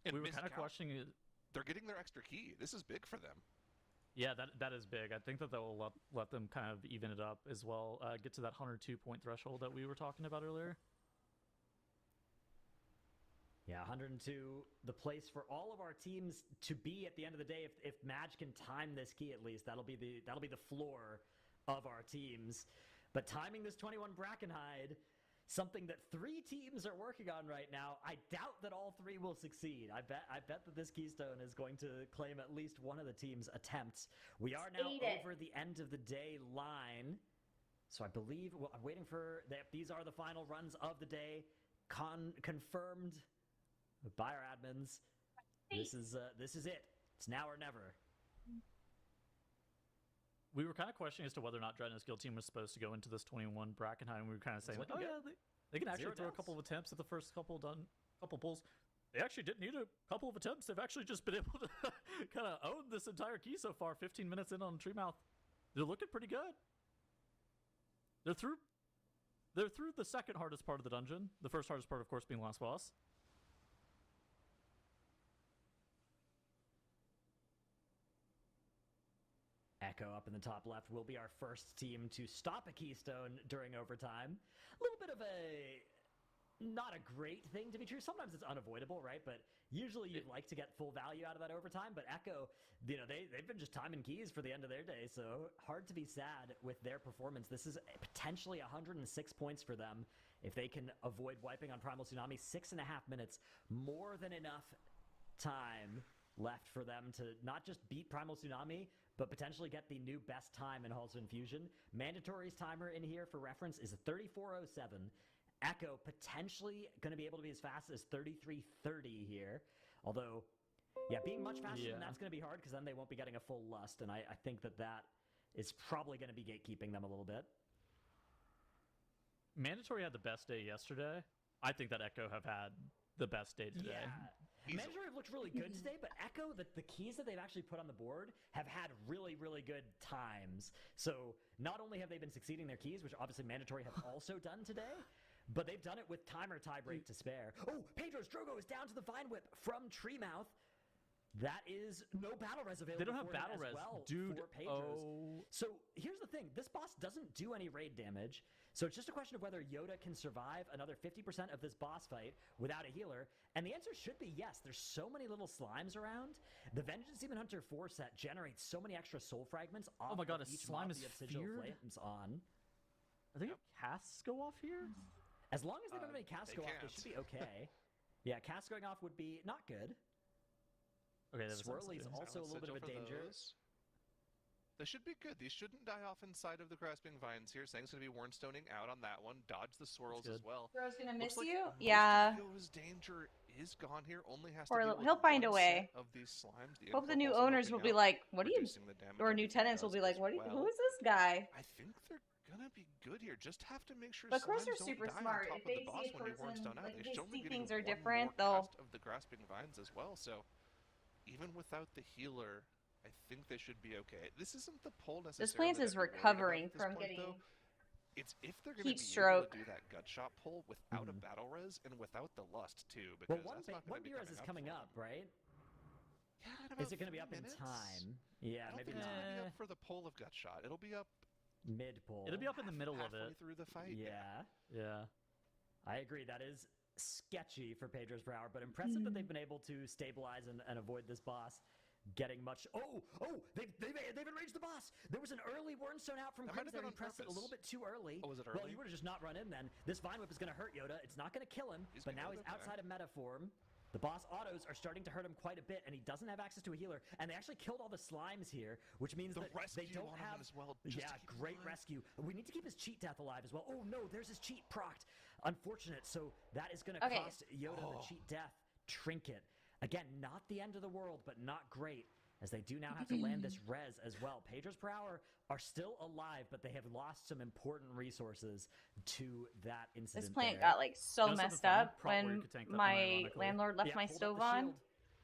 S3: And
S2: We were kind of
S3: Miscount,
S2: questioning it.
S3: they're getting their extra key. This is big for them.
S2: Yeah, that is big. I think that will let them kind of even it up as well. Get to that 102 point threshold that we were talking about earlier.
S7: Yeah, 102, the place for all of our teams to be at the end of the day. If Madge can time this key at least, that'll be the floor of our teams. But timing this 21 Brackenhide, something that 3 teams are working on right now. I doubt that all 3 will succeed. I bet that this keystone is going to claim at least one of the team's attempts. We are now over the end of the day line. So I believe, well, I'm waiting for that. These are the final runs of the day. Confirmed by our admins. This is it. It's now or never.
S2: We were kind of questioning as to whether or not Dreadnought's guild team was supposed to go into this 21 Brackenheim. We were kind of saying, like, oh
S7: looking
S2: yeah, they can actually
S7: Zero
S2: throw a
S7: doubts.
S2: couple of attempts at the first couple pulls. They actually didn't need a couple of attempts. They've actually just been able to kind of own this entire key so far. 15 minutes in on Treemouth. They're looking pretty good. They're through the second hardest part of the dungeon. The first hardest part, of course, being last boss.
S7: Echo up in the top left will be our first team to stop a keystone during overtime. A little bit of a not a great thing to be true. Sometimes it's unavoidable, right? But usually you'd like to get full value out of that overtime. But Echo, they've been just timing keys for the end of their day, so hard to be sad with their performance. This is potentially 106 points for them if they can avoid wiping on Primal Tsunami. 6.5 minutes, more than enough time left for them to not just beat Primal Tsunami, but potentially get the new best time in Halls of Infusion. Mandatory's timer in here, for reference, is 34:07. Echo potentially going to be able to be as fast as 33:30 here. Although, yeah, being much faster than that's going to be hard because then they won't be getting a full lust. And I think that is probably going to be gatekeeping them a little bit.
S2: Mandatory had the best day yesterday. I think that Echo have had the best day today.
S7: Yeah. Mandatory have looked really good today, but Echo, the keys that they've actually put on the board have had really, really good times. So not only have they been succeeding their keys, which obviously Mandatory have also done today, but they've done it with timer tiebreak to spare. Oh, Pedro's Drogo is down to the Vine Whip from Treemouth. That is no battle res available.
S2: They don't have
S7: for him
S2: battle
S7: as
S2: res,
S7: well
S2: dude.
S7: For Pedro's. So here's the thing: this boss doesn't do any raid damage, so it's just a question of whether Yoda can survive another 50% of this boss fight without a healer. And the answer should be yes. There's so many little slimes around. The Vengeance Demon Hunter 4 set generates so many extra soul fragments. Off
S2: Oh my god,
S7: of
S2: a
S7: each
S2: slime
S7: mob
S2: is
S7: the Sigil
S2: feared?
S7: Flames on.
S2: I think casts go off here.
S7: As long as they don't have any casts
S3: they
S7: go off, they
S3: can't.
S7: should be okay. Yeah, casts going off would be not good.
S2: Okay, that was
S7: Swirly's
S2: sensitive.
S7: also a little bit of a
S3: Sigil for
S7: danger.
S3: those. They should be good. These shouldn't die off inside of the Grasping Vines here. Sang's going to be Warnstoning out on that one. Dodge the swirls as
S2: good.
S3: well.
S6: Bro's gonna miss
S3: Looks like
S6: you.
S3: most
S6: Yeah.
S3: of Yoda's danger is gone here. Only has
S1: Or
S3: to deal with
S1: he'll find a
S3: one
S1: way.
S3: set of these slimes.
S1: Hope the new owners will be like, "What do you?"
S3: reducing the damage
S1: Or new
S3: everything
S1: tenants will
S3: does
S1: be like,
S3: as
S1: "What?
S3: well.
S1: Who is this guy?"
S3: I think they're gonna be good here. Just have to make sure.
S1: But Crows
S3: slimes
S1: are
S3: don't
S1: super
S3: die on
S1: smart.
S3: top
S1: If
S3: of the
S1: they
S3: boss
S1: see a
S3: when you
S1: person,
S3: Warnstone out.
S1: like,
S3: They've
S1: they
S3: shown
S1: see
S3: they're
S1: things
S3: getting
S1: are
S3: one
S1: different,
S3: more
S1: they'll-
S3: cast of the Grasping Vines as well. So even without the healer, I think they should be okay. This isn't the pull necessarily.
S1: This plant
S3: that
S1: is
S3: I'd be worried about
S1: recovering
S3: at this
S1: from
S3: point,
S1: getting
S3: though. It's if they're going to
S1: heat
S3: be able
S1: stroke.
S3: to do that gut shot pull without a battle res and without the lust too, because
S7: Well,
S3: that's not going
S7: one
S3: to be
S7: B-Res is coming
S3: for
S7: up,
S3: them.
S7: right?
S3: Yeah, in
S7: Is
S3: about
S7: it going to be
S3: 3
S7: up in
S3: minutes?
S7: time?
S3: I
S7: Yeah,
S3: don't
S7: maybe
S3: think it's
S7: not.
S3: going to be up for the pull of gut shot. It'll be up
S7: Mid-pull.
S2: It'll be up in the middle of
S3: halfway
S2: it.
S3: through the fight.
S7: Yeah.
S2: Yeah.
S7: I agree. That is sketchy for Pedro's per hour, but impressive that they've been able to stabilize and avoid this boss getting much. Oh! They've enraged the boss. There was an early Warnstone out from
S3: That might
S7: Crims
S3: have
S7: there.
S3: been
S7: He
S3: on
S7: pressed it a
S3: purpose.
S7: little bit too early.
S3: Oh, was it
S7: Well,
S3: early?
S7: you would have just not run in then. This Vine Whip is going to hurt Yoda. It's not going to kill him,
S3: He's
S7: but
S3: gonna
S7: now
S3: live,
S7: he's
S3: okay.
S7: outside of meta form. The boss autos are starting to hurt him quite a bit, and he doesn't have access to a healer. And they actually killed all the slimes here, which means
S3: The
S7: that they
S3: rescue
S7: don't
S3: on him
S7: have.
S3: as well, just
S7: Yeah,
S3: to keep him
S7: great
S3: alive.
S7: rescue. We need to keep his cheat death alive as well. Oh no, there's his cheat procced. Unfortunate. So that is going to
S1: Okay.
S7: cost Yoda the cheat death trinket. Again, not the end of the world, but not great, as they do now have to land this res as well. Pedro's per hour are still alive, but they have lost some important resources to that incident.
S1: This plant
S7: there.
S1: got like so
S2: You know something
S1: messed
S2: funny?
S1: up
S2: Prop where you
S1: when
S2: could tank that
S1: my
S2: unironically.
S1: landlord left
S7: Yeah,
S1: my
S7: hold up
S1: stove
S7: the
S1: on.
S7: shield.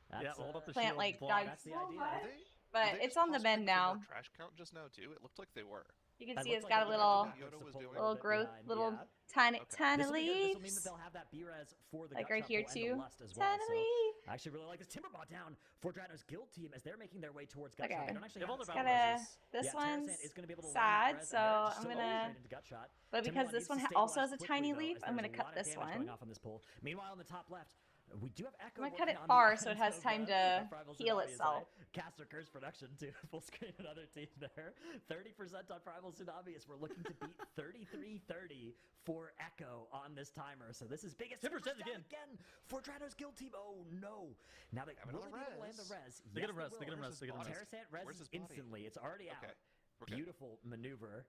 S2: Yeah,
S7: That's,
S2: hold up the
S1: Plant
S2: shield.
S1: like
S2: block.
S1: died
S7: That's the
S1: so
S7: idea.
S1: hard.
S3: Were they-
S1: But
S3: were they
S1: it's
S3: just
S1: on the
S3: possibly
S1: mend
S3: for more
S1: now.
S3: Trash count just now too. It looked like they were.
S1: You can
S7: That
S1: see
S7: looks
S1: it's
S7: like
S1: got a
S7: they
S1: little
S7: might be
S3: Yoda
S7: able to
S3: was
S7: pull
S3: doing.
S7: a
S1: little
S7: bit
S1: growth,
S7: behind,
S1: little
S7: yeah.
S1: tiny
S3: Okay.
S1: tiny
S7: This will be good. This will mean
S1: leaves.
S7: that they'll have that B-res for the
S1: Like
S7: gut
S1: right
S7: shot
S1: here
S7: pull and
S1: too.
S7: the lust as well.
S1: Tiny
S7: So
S1: leaf.
S7: I actually really like this Timberbot down for Drano's guild team as they're making their way towards gut
S1: Okay.
S7: shot. They don't actually
S2: They have all
S7: have
S2: their
S7: it.
S2: battle
S1: Gotta.
S2: reses.
S1: This
S7: Yeah,
S1: one's
S7: Terrasant is gonna be able to land
S1: sad,
S7: that res,
S1: so
S7: and they're just
S1: I'm
S7: so
S1: gonna.
S7: straight into gut shot.
S1: But because
S7: Timberlot
S1: this
S7: needs
S1: one
S7: to
S1: also
S7: stabilize
S1: has a
S7: quickly,
S1: tiny
S7: though,
S1: leaf,
S7: as
S1: I'm
S7: there's
S1: gonna
S7: a
S1: cut
S7: lot of
S1: this
S7: damage going
S1: one.
S7: off on this pull. Meanwhile, on the top left, we do have Echo.
S1: I'm gonna cut
S7: working
S1: it
S7: on
S1: far
S7: the
S1: so it
S7: ends
S1: has
S7: of,
S1: time to
S7: Primal
S1: heal
S7: Tsunami as
S1: itself.
S7: I cast a curse production to full screen another team there. 30% on Primal Tsunami as we're looking to beat 33-30 for Echo on this timer. So this is biggest
S2: 10%
S7: again
S2: again.
S7: for Drano's guild team. Oh no! Now they
S3: Have
S7: will
S3: another
S7: they be able to land the
S3: res.
S7: res?
S2: They get a
S7: Yes,
S2: res, they
S7: will.
S2: get a
S3: Where's
S2: res,
S3: his
S2: they get a
S3: body?
S2: res.
S7: Terrasant
S3: Where's
S7: res
S3: his body?
S7: instantly. It's already out.
S3: Okay. We're good.
S7: Beautiful maneuver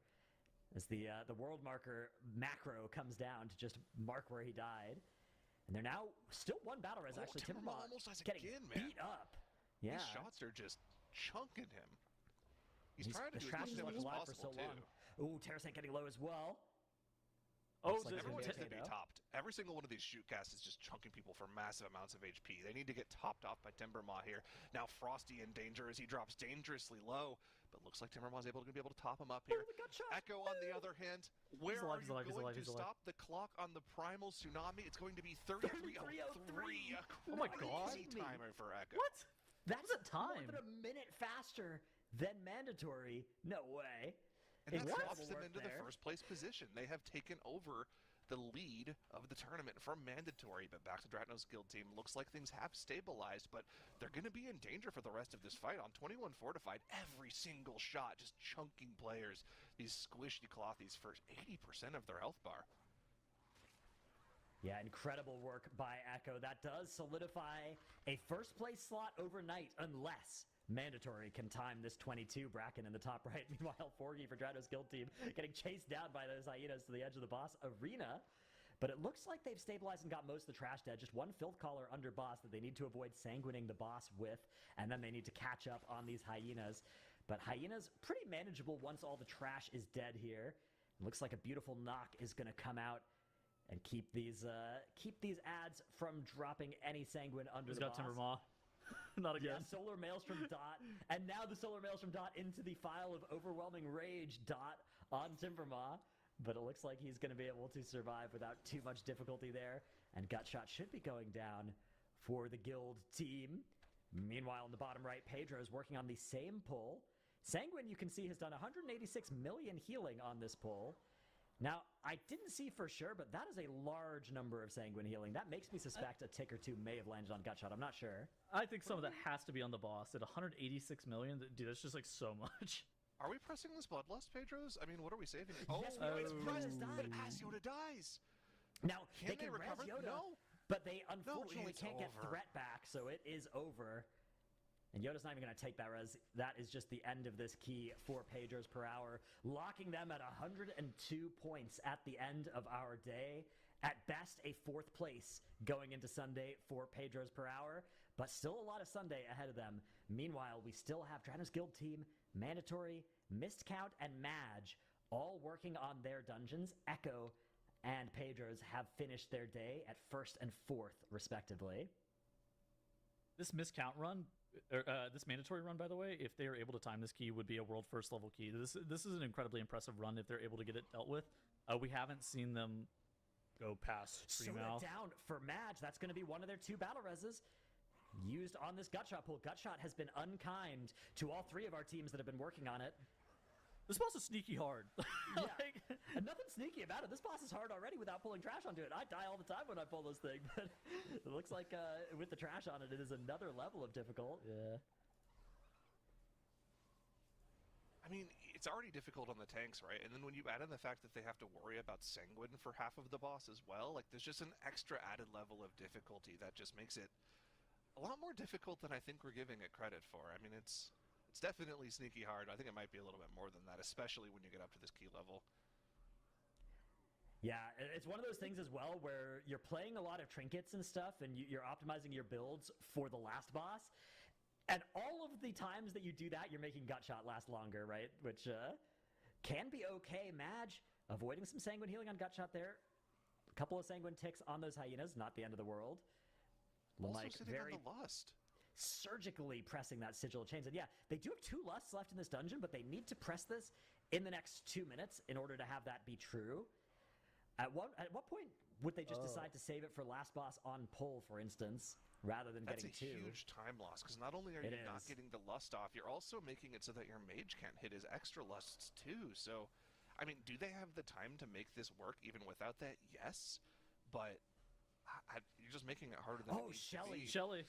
S7: as the world marker macro comes down to just mark where he died. And they're now still one battle res,
S3: Oh,
S7: actually.
S3: Timbermont
S7: Timbermont
S3: almost has
S7: getting
S3: again, man.
S7: beat up. Yeah.
S3: These shots are just chunking him. He's
S7: He's-
S3: trying to
S7: the
S3: do as
S7: Trash
S3: much
S7: is
S3: damage as
S7: alive for
S3: possible
S7: so long.
S3: too.
S7: Ooh, Terrasant getting low as well.
S2: Oh,
S7: Looks like
S2: this
S7: it's gonna
S3: Everyone
S7: be
S3: needs
S7: okay,
S3: to be
S7: though.
S3: topped. Every single one of these shoot casts is just chunking people for massive amounts of HP. They need to get topped off by Timbermaw here. Now Frosty in danger as he drops dangerously low, but looks like Timbermaw's going to be able to top him up here.
S7: Oh, the gut shot.
S3: Echo on the other hand, where
S2: alive,
S3: are
S2: he's
S3: you
S2: alive, he's
S3: going
S2: alive,
S3: to
S2: he's alive.
S3: stop the clock on the Primal Tsunami? It's going to be 33:03.
S2: Oh my God.
S3: Crazy timer for Echo.
S2: What?
S7: That's
S2: a time.
S7: more than a minute faster than mandatory. No way.
S3: And that
S7: Incredible
S3: drops them
S7: work
S3: into
S7: there.
S3: the first place position. They have taken over the lead of the tournament from Mandatory. But back to Dratno's Guild team. Looks like things have stabilized, but they're going to be in danger for the rest of this fight. On 21 Fortified, every single shot just chunking players. These squishy clothies for 80% of their health bar.
S7: Yeah, incredible work by Echo. That does solidify a first place slot overnight, unless Mandatory can time this 22 bracket in the top right. Meanwhile, Forgy for Dratno's Guild team getting chased down by those hyenas to the edge of the boss arena. But it looks like they've stabilized and got most of the trash dead. Just one filth caller under boss that they need to avoid sanguining the boss with, and then they need to catch up on these hyenas. But hyenas, pretty manageable once all the trash is dead here. It looks like a beautiful knock is going to come out and keep these ads from dropping any sanguine under the boss.
S2: Got Timber Maw. Not again.
S7: Yeah, Solar Maelstrom Dot, and now the Solar Maelstrom Dot into the file of Overwhelming Rage Dot on Timbermaw. But it looks like he's going to be able to survive without too much difficulty there. And Gutshot should be going down for the Guild team. Meanwhile, in the bottom right, Pedro is working on the same pull. Sanguine, you can see, has done 186 million healing on this pull. Now, I didn't see for sure, but that is a large number of Sanguine healing. That makes me suspect a tick or two may have landed on Gutshot. I'm not sure.
S2: I think some of that has to be on the boss. At 186 million, dude, that's just like so much.
S3: Are we pressing this Bloodlust, Pedros? I mean, what are we saving?
S7: Yes,
S3: it's pressed,
S7: Yoda's
S3: but
S7: dying.
S3: as Yoda dies.
S7: Now,
S3: Can
S7: they can
S3: recover?
S7: res Yoda,
S3: No.
S7: but they unfortunately
S3: it's
S7: can't get
S3: over.
S7: threat back, so it is over. And Yoda's not even going to take that res. That is just the end of this key for Pedros per hour, locking them at 102 points at the end of our day. At best, a 4th place going into Sunday for Pedros per hour, but still a lot of Sunday ahead of them. Meanwhile, we still have Dratno's Guild team, Mandatory, Mist Count, and Madge all working on their dungeons. Echo and Pedros have finished their day at 1st and 4th, respectively.
S2: This miscount run, this mandatory run, by the way, if they are able to time this key, would be a world first level key. This is an incredibly impressive run if they're able to get it dealt with. We haven't seen them go past Streamroom.
S7: Down for Madge. That's going to be one of their 2 battle reses used on this Gutshot pull. Gutshot has been unkind to all 3 of our teams that have been working on it.
S2: This boss is sneaky hard.
S7: Yeah. And nothing sneaky about it. This boss is hard already without pulling trash onto it. I die all the time when I pull this thing, but it looks like with the trash on it, it is another level of difficult.
S2: Yeah.
S3: I mean, it's already difficult on the tanks, right? And then when you add in the fact that they have to worry about Sanguine for half of the boss as well, like there's just an extra added level of difficulty that just makes it a lot more difficult than I think we're giving it credit for. I mean, it's definitely sneaky hard. I think it might be a little bit more than that, especially when you get up to this key level.
S7: Yeah, it's one of those things as well where you're playing a lot of trinkets and stuff, and you're optimizing your builds for the last boss. And all of the times that you do that, you're making Gutshot last longer, right? Which can be okay. Madge, avoiding some Sanguine healing on Gutshot there. A couple of Sanguine ticks on those hyenas, not the end of the world.
S3: Also
S7: Like,
S3: sitting
S7: very
S3: on the Lust.
S7: surgically pressing that Sigil of Chains. And yeah, they do have 2 lusts left in this dungeon, but they need to press this in the next 2 minutes in order to have that be true. At what point would they just decide to save it for last boss on pull, for instance, rather than
S3: That's
S7: getting 2?
S3: a huge time loss, because not only are you not getting the lust off, you're also making it so that your mage can't hit his extra lusts too. So, I mean, do they have the time to make this work even without that? Yes, but you're just making it harder than it needs to be.
S2: Shelly.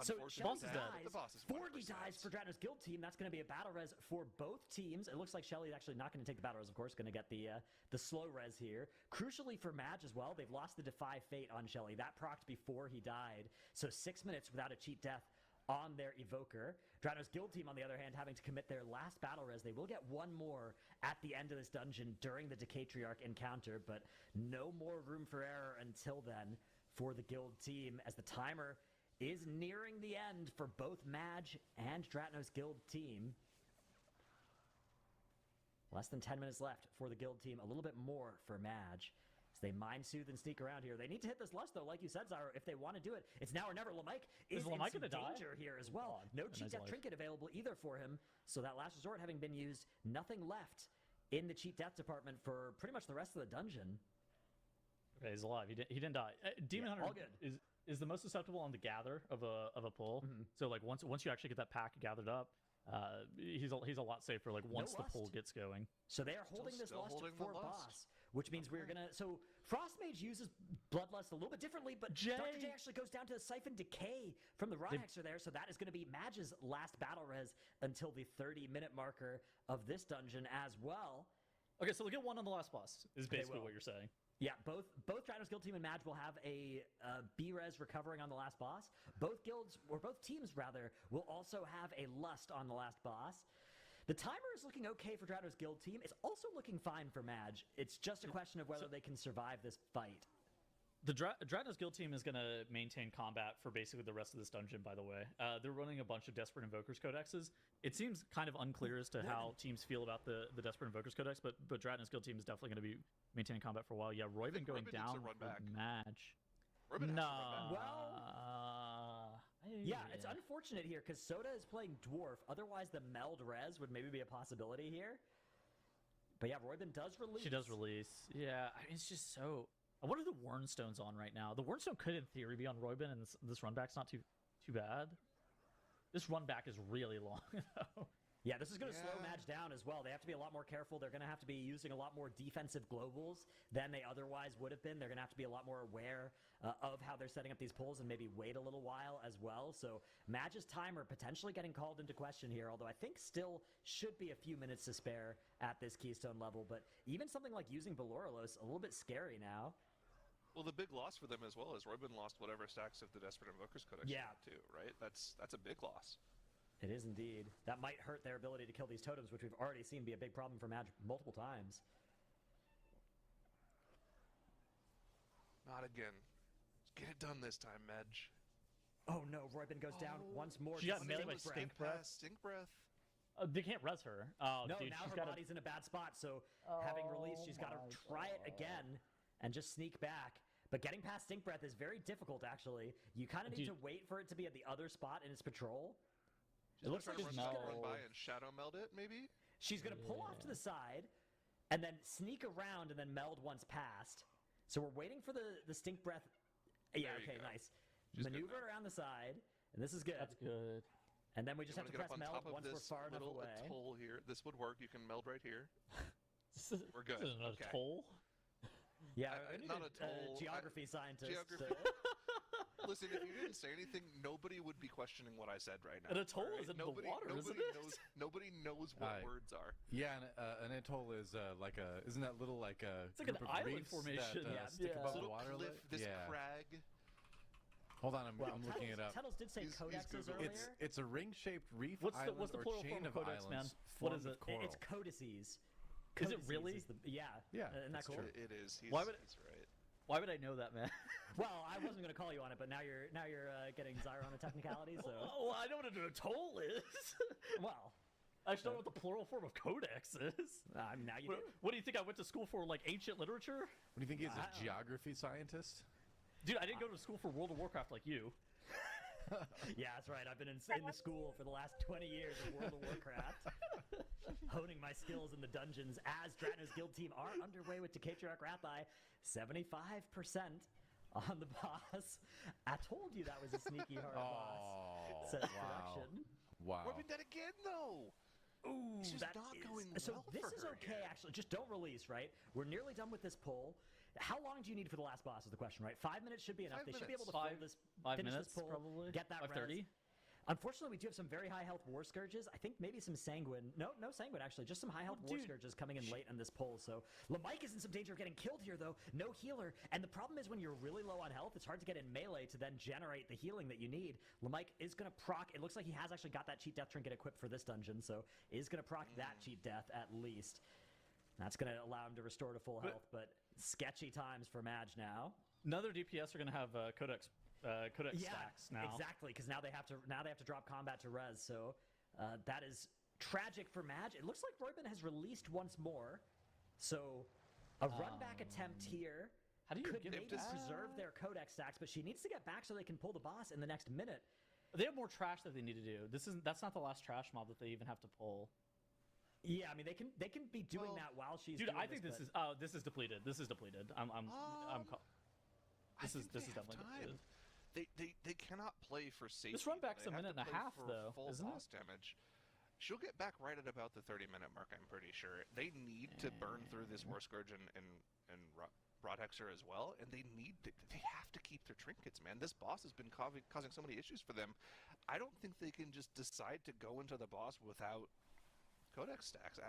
S7: So
S3: Unfortunately,
S7: Shelly dies.
S3: the boss is
S7: Forgy
S3: 100%.
S7: dies for Dratno's Guild team. That's going to be a battle res for both teams. It looks like Shelly's actually not going to take the battle res, of course. Going to get the slow res here. Crucially for Madge as well, they've lost the Defy Fate on Shelly. That procced before he died. So 6 minutes without a cheat death on their Evoker. Dratno's Guild team, on the other hand, having to commit their last battle res. They will get 1 more at the end of this dungeon during the Decatriarch encounter, but no more room for error until then for the Guild team, as the timer is nearing the end for both Madge and Dratno's Guild team. Less than 10 minutes left for the Guild team, a little bit more for Madge. As they mind soothe and sneak around here. They need to hit this lust, though, like you said, Zyro, if they want to do it. It's now or never. Lamike is in some danger here as well. No cheat death trinket available either for him, so that last resort having been used, nothing left in the cheat death department for pretty much the rest of the dungeon.
S2: Okay, he's alive. He didn't die. Demon Hunter
S7: all good.
S2: Is the most susceptible on the gather of a pull.
S7: Mm-hmm.
S2: So like once you actually get that pack gathered up, he's a lot safer. Like once the pull gets going.
S7: So they are holding this
S3: still
S7: lust
S3: holding
S7: for
S3: the lust.
S7: boss. which means we're gonna. So Frost Mage uses Bloodlust a little bit differently, but Dr. J actually goes down to Siphon Decay from the Rod Hexer there, so that is going to be Madge's last battle res until the 30-minute marker of this dungeon as well.
S2: Okay, so they'll get one on the last boss, is basically what you're saying.
S7: Yeah, both Dranos Guild Team and Madge will have a B-res recovering on the last boss. Both guilds, or both teams rather, will also have a Lust on the last boss. The timer is looking okay for Dranos Guild Team. It's also looking fine for Madge. It's just a question of whether they can survive this fight.
S2: The Dranos Guild Team is going to maintain combat for basically the rest of this dungeon, by the way. They're running a bunch of Desperate Invokers Codexes. It seems kind of unclear as to how teams feel about the Desperate Invokers Codex, but Dranos Guild Team is definitely going to be maintaining combat for a while. Yeah, Royven going down with Madge. No.
S7: Well, yeah, it's unfortunate here because Soda is playing Dwarf. Otherwise, the Meld Res would maybe be a possibility here. But yeah, Royven does release.
S2: She does release. Yeah, I mean, it's just so... What are the Wernstones on right now? The Wernstone could, in theory, be on Royven, and this run back's not too bad. This run back is really long, though.
S7: Yeah, this is going to slow Madge down as well. They have to be a lot more careful. They're going to have to be using a lot more defensive globals than they otherwise would have been. They're going to have to be a lot more aware of how they're setting up these pulls and maybe wait a little while as well. So Madge's timer potentially getting called into question here, although I think still should be a few minutes to spare at this Keystone level. But even something like using Valorolos, a little bit scary now.
S3: Well, the big loss for them as well is Royven lost whatever stacks of the Desperate Invokers Codex too, right? That's a big loss.
S7: It is indeed. That might hurt their ability to kill these totems, which we've already seen be a big problem for Madge multiple times.
S3: Not again. Get it done this time, Madge.
S7: Oh no, Royven goes down once more.
S2: She got melee by Stink Breath.
S3: Stink Breath.
S2: They can't res her. Oh,
S7: no,
S2: dude,
S7: now
S2: she's
S7: her body's in a bad spot, so having released, she's got to try it again and just sneak back. But getting past Stink Breath is very difficult, actually. You kind of need to wait for it to be at the other spot in its patrol.
S3: It looks like she's going to run by and shadow meld it, maybe?
S7: She's going to pull off to the side and then sneak around and then meld once past. So we're waiting for the Stink Breath. Yeah, okay, nice. She's Maneuver around the side, and this is good.
S2: That's good.
S7: And then we just have to press meld once we're far enough away.
S3: Atoll here. This would work. You can meld right here. We're good.
S2: This is an atoll?
S7: Yeah,
S3: not a toll.
S7: Geography scientist.
S3: Listen, if you didn't say anything, nobody would be questioning what I said right now.
S2: An atoll is in the water, isn't it?
S3: Nobody knows what words are.
S4: Yeah, an atoll is isn't that little like a
S2: it's like an island formation
S4: that stick above the water?
S3: Cliff, this crag.
S4: Hold on, I'm looking it up.
S7: Tunnels did say codexes earlier.
S4: It's a ring-shaped reef island
S2: what's the plural
S4: chain
S2: form of codex, man?
S4: What is it?
S7: It's codices.
S2: Is it really?
S7: Yeah. Isn't that cool?
S4: True.
S3: It is. He's
S2: right. Why would I know that, man?
S7: Well, I wasn't going to call you on it, but now you're getting Zyra on the technicality, so...
S2: Well, I know what an atoll is.
S7: Well...
S2: I just don't know what the plural form of codex is.
S7: Now you do.
S2: What do you think I went to school for, like, ancient literature?
S4: What do you think he's a geography scientist?
S2: Dude, I didn't go to school for World of Warcraft like you.
S7: Yeah, that's right. I've been in the school for the last 20 years of World of Warcraft. Honing my skills in the dungeons as Dranos Guild Team are underway with Decatriarch Rathai. 75% on the boss. I told you that was a sneaky hard boss. Says production.
S4: Wow.
S3: We're doing that again, though.
S7: Ooh,
S3: this is not going
S7: so
S3: well
S7: this
S3: for
S7: is
S3: her
S7: okay,
S3: here.
S7: actually. Just don't release, right? We're nearly done with this pull. How long do you need for the last boss is the question, right? 5 minutes should be enough. They should be able to finish this pull,
S2: probably.
S7: get that
S2: 5:30.
S7: Unfortunately, we do have some very high health War Scourges. I think maybe some Sanguine. No Sanguine, actually. Just some high health War Scourges coming in late on this pull. So Lamike is in some danger of getting killed here, though. No healer. And the problem is when you're really low on health, it's hard to get in melee to then generate the healing that you need. Lamike is going to proc. It looks like he has actually got that cheat death trinket equipped for this dungeon, so is going to proc that cheat death at least. That's going to allow him to restore to full health, but sketchy times for Madge now.
S2: Another DPS are going to have codex stacks now.
S7: Exactly, because now they have to drop combat to res. So that is tragic for Madge. It looks like Royven has released once more. So a run back attempt here could maybe preserve their codex stacks, but she needs to get back so they can pull the boss in the next minute.
S2: They have more trash that they need to do. That's not the last trash mob that they even have to pull.
S7: Yeah, I mean they can be doing that while she's.
S2: Dude,
S7: doing
S2: I think this is depleted. This is depleted. This is definitely depleted.
S3: They cannot play for safety.
S2: This run back's a minute and a half, though,
S3: full
S2: isn't
S3: boss
S2: it?
S3: Damage. She'll get back right at about the 30-minute mark, I'm pretty sure. They need to burn through this War Scourge and Broadhexer as well, and they have to keep their trinkets, man. This boss has been causing so many issues for them. I don't think they can just decide to go into the boss without Codex stacks.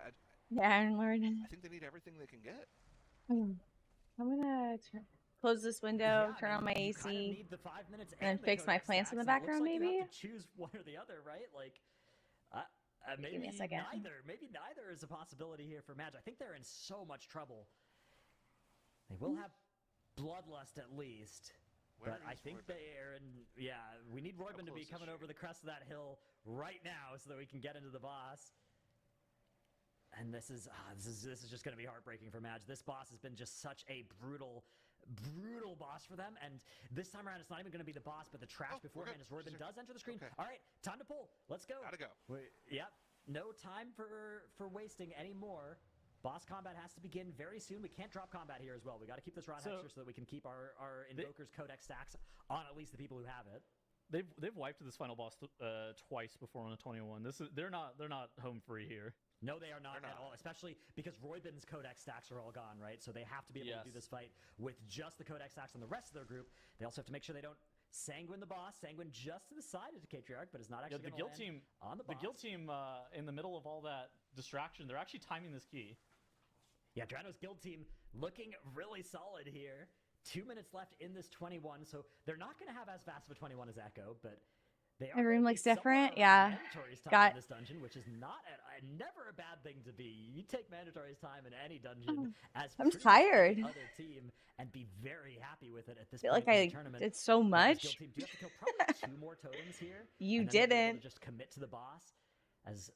S1: Yeah, Lord.
S3: I think they need everything they can get.
S1: I'm gonna close this window, turn on my AC,
S7: need the 5 minutes
S1: and then fix my plants in the background,
S7: like
S1: maybe?
S7: You have to choose one or the other, right? Like, maybe
S1: Give me a second.
S7: neither. Maybe neither is a possibility here for Madge. I think they're in so much trouble. They will have Bloodlust at least. But I think they are in... Yeah, we need Royman to be coming over the crest of that hill right now so that we can get into the boss. And this is just going to be heartbreaking for Madge. This boss has been just such a brutal boss for them. And this time around, it's not even going to be the boss, but the trash beforehand as Royman does enter the screen. Okay. All right, time to pull. Let's go.
S3: Gotta go.
S7: Yep, no time for wasting any more. Boss combat has to begin very soon. We can't drop combat here as well. We got to keep this rod extra so that we can keep our Invoker's Codex stacks on at least the people who have it.
S2: They've wiped this final boss twice before on a 21. They're not home free here.
S7: No, they are not at all, especially because Roybin's Codex stacks are all gone, right? So they have to be able to do this fight with just the Codex stacks on the rest of their group. They also have to make sure they don't Sanguine the boss. Sanguine just to the side of the Catriarch, but is not actually
S2: the guild team
S7: on the boss.
S2: The guild team in the middle of all that distraction, they're actually timing this key.
S7: Yeah, Drano's guild team looking really solid here. 2 minutes left in this 21, so they're not going to have as fast of a 21 as Echo, but they are.
S1: Every room looks different. Yeah.
S7: Got this dungeon, which is not never a bad thing to be. You take mandatory's time in any dungeon as
S1: I'm tired.
S7: Other team and be very happy with it at this
S1: I feel
S7: point
S1: like
S7: in the tournament.
S1: It's so much.
S7: Team, do you have to kill probably 2 more totems here?
S1: You
S7: and then
S1: didn't.
S7: just commit to the boss as.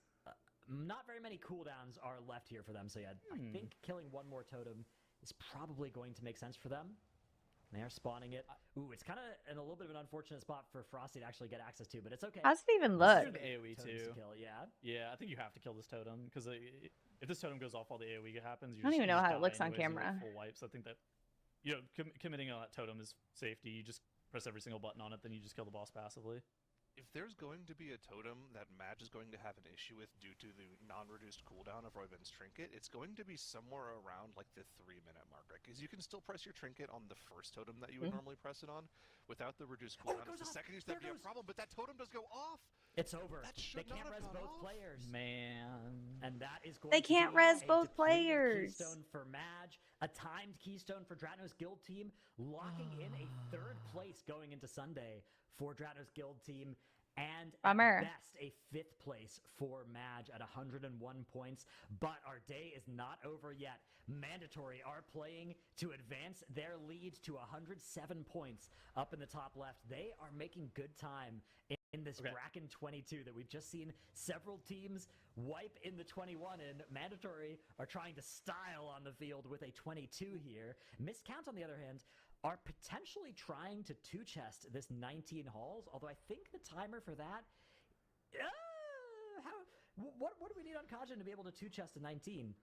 S7: Not very many cooldowns are left here for them, so yeah, I think killing 1 more totem is probably going to make sense for them. They are spawning it. Ooh, it's kind of in a little bit of an unfortunate spot for Frosty to actually get access to, but it's okay.
S1: How's it even look?
S2: The AoE too.
S7: Kill, yeah.
S2: Yeah, I think you have to kill this totem because if this totem goes off, all the AoE happens.
S1: I don't even know how it looks on camera.
S2: Full wipes. I think that committing on that totem is safety. You just press every single button on it, then you just kill the boss passively.
S3: If there's going to be a totem that Madge is going to have an issue with due to the non-reduced cooldown of Roybin's Trinket, it's going to be somewhere around like the 3-minute mark, right? Because you can still press your Trinket on the first totem that you would normally press it on without the reduced cooldown. The second use that'd be a problem, but that totem does go off.
S7: It's over.
S3: They
S7: can't res both players.
S2: Man.
S7: And that is going
S1: They
S7: to
S1: can't
S7: be
S1: res
S7: a
S1: both
S7: depleted
S1: players.
S7: Keystone for Madge, a timed keystone for Drano's guild team, locking in a 3rd place going into Sunday for Drano's guild team. And at best, a 5th place for Madge at 101 points. But our day is not over yet. Mandatory are playing to advance their lead to 107 points up in the top left. They are making good time in this Bracken 22 that we've just seen several teams wipe in the 21, and Mandatory are trying to style on the field with a 22 here. Miscount, on the other hand, are potentially trying to 2-chest this 19 halls, although I think the timer for that... What do we need on Kajin to be able to 2-chest a 19?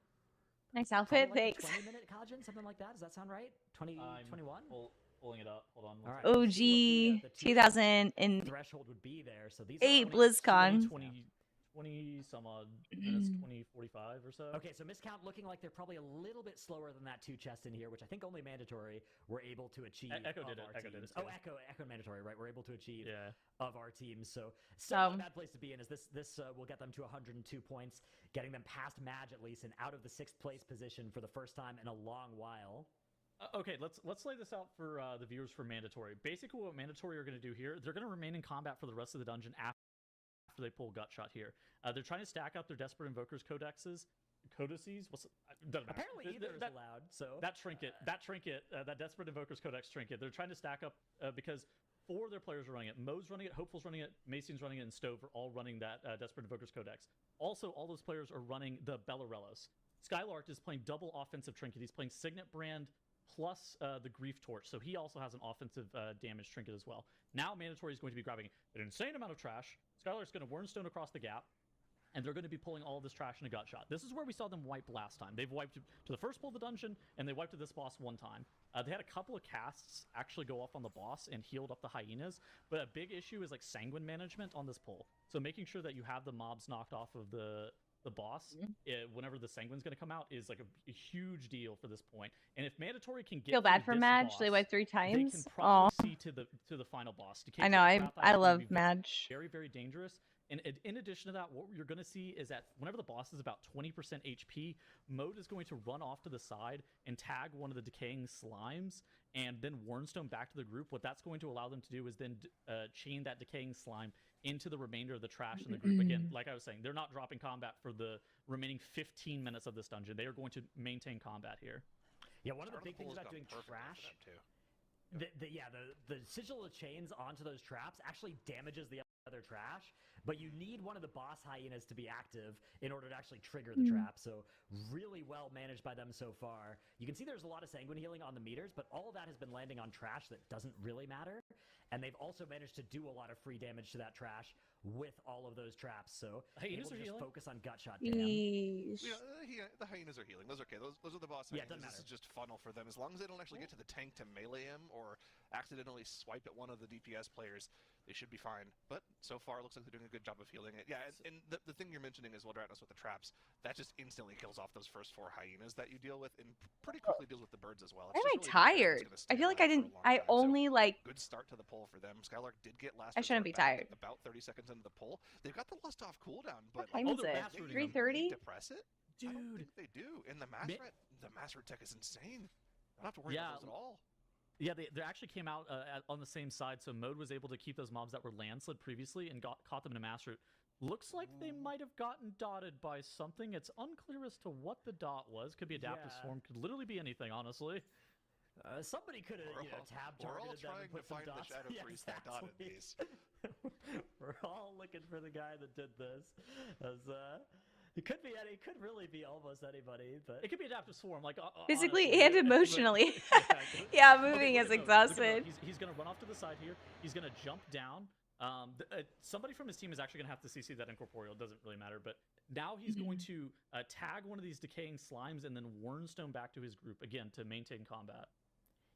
S1: Nice outfit,
S7: like
S1: thanks.
S7: 20-minute Kajin, something like that? Does that sound right? 21?
S2: Pulling it up. Hold on.
S7: All right,
S1: OG 2008
S7: threshold would be there. So these
S1: BlizzCon.
S2: 20 some odd minutes, 20:45 or so.
S7: Okay, so miscount looking like they're probably a little bit slower than that 2-chest in here, which I think only Mandatory were able to achieve.
S2: Echo did it.
S7: Echo did it. Oh, Echo and Mandatory, right? We're able to achieve of our teams. So not a bad place to be in. Is this will get them to 102 points, getting them past Madge at least, and out of the 6th place position for the first time in a long while.
S2: Okay, let's lay this out for the viewers for Mandatory. Basically, what Mandatory are going to do here, they're going to remain in combat for the rest of the dungeon after they pull Gut Shot here. They're trying to stack up their Desperate Invokers codices. Codices?
S7: Apparently either is allowed. So
S2: that trinket, that Desperate Invokers Codex trinket, they're trying to stack up because 4 of their players are running it. Mo's running it, Hopeful's running it, Mason's running it, and Stove are all running that Desperate Invokers Codex. Also, all those players are running the Bellarellos. Skylark is playing double offensive trinket. He's playing Signet Brand plus the Grief Torch, so he also has an offensive damage trinket as well. Now Mandatory is going to be grabbing an insane amount of trash. Skylark's going to Wurnstone across the gap. and they're going to be pulling all of this trash in a gut shot. This is where we saw them wipe last time. They've wiped to the first pull of the dungeon, and they wiped to this boss one time. They had a couple of casts actually go off on the boss and healed up the hyenas, but a big issue is like sanguine management on this pull. So making sure that you have the mobs knocked off of the boss whenever the sanguine's going to come out is like a huge deal for this point. And if mandatory can get
S1: Feel bad for Madge.
S2: Boss,
S1: they went 3 times.
S2: they can probably see to the final boss.
S1: I know. I love Madge.
S2: Very, very dangerous. And in addition to that, what you're going to see is that whenever the boss is about 20% HP, Mode is going to run off to the side and tag one of the decaying slimes and then Warnstone back to the group. What that's going to allow them to do is then chain that decaying slime into the remainder of the trash in the group. Again, like I was saying, they're not dropping combat for the remaining 15 minutes of this dungeon. They are going to maintain combat here.
S7: Yeah, one of the big things about doing trash... The sigil of chains onto those traps actually damages the other trash, but you need one of the boss hyenas to be active in order to actually trigger the trap. So really well managed by them so far. You can see there's a lot of sanguine healing on the meters, but all of that has been landing on trash that doesn't really matter. And they've also managed to do a lot of free damage to that trash with all of those traps. So
S2: hyenas
S7: able to
S2: are
S7: just
S2: healing.
S7: focus on gutshot damn.
S3: The hyenas are healing. Those are okay. Those are the boss hyenas.
S7: Yeah, it doesn't
S3: This
S7: matter.
S3: is just funnel for them. As long as they don't actually get to the tank to melee him or accidentally swipe at one of the DPS players, they should be fine. But so far, it looks like they're doing a good job of healing it. Yeah, and the thing you're mentioning is Wildratnus with the traps. That just instantly kills off those first 4 hyenas that you deal with, and pretty quickly deals with the birds as well.
S1: Why am I tired? I feel like I didn't. I only
S3: good start to the pull for them. Skylark did get last.
S1: I shouldn't be tired.
S3: About 30 seconds into the pull, they've got the lust off cooldown, but
S1: what time is it? 3:30.
S3: Depress it,
S2: dude.
S3: I don't think they do. And the mass ret tech is insane. I don't have to worry about those at all.
S2: Yeah, they actually came out on the same side, so Mode was able to keep those mobs that were landslid previously and caught them in a mass route. Looks like they might have gotten dotted by something. It's unclear as to what the dot was. Could be adaptive swarm. Could literally be anything, honestly.
S7: Somebody could have tab targeted them and put some dots. We're all looking for the guy that did this. It could be any. It could really be almost anybody, but
S2: it could be adaptive swarm, like
S1: physically
S2: honestly,
S1: and emotionally. Yeah, moving is exhausted.
S2: He's gonna run off to the side here. He's gonna jump down. Somebody from his team is actually gonna have to CC that incorporeal. It doesn't really matter, but now he's going to tag one of these decaying slimes and then Warnstone back to his group again to maintain combat.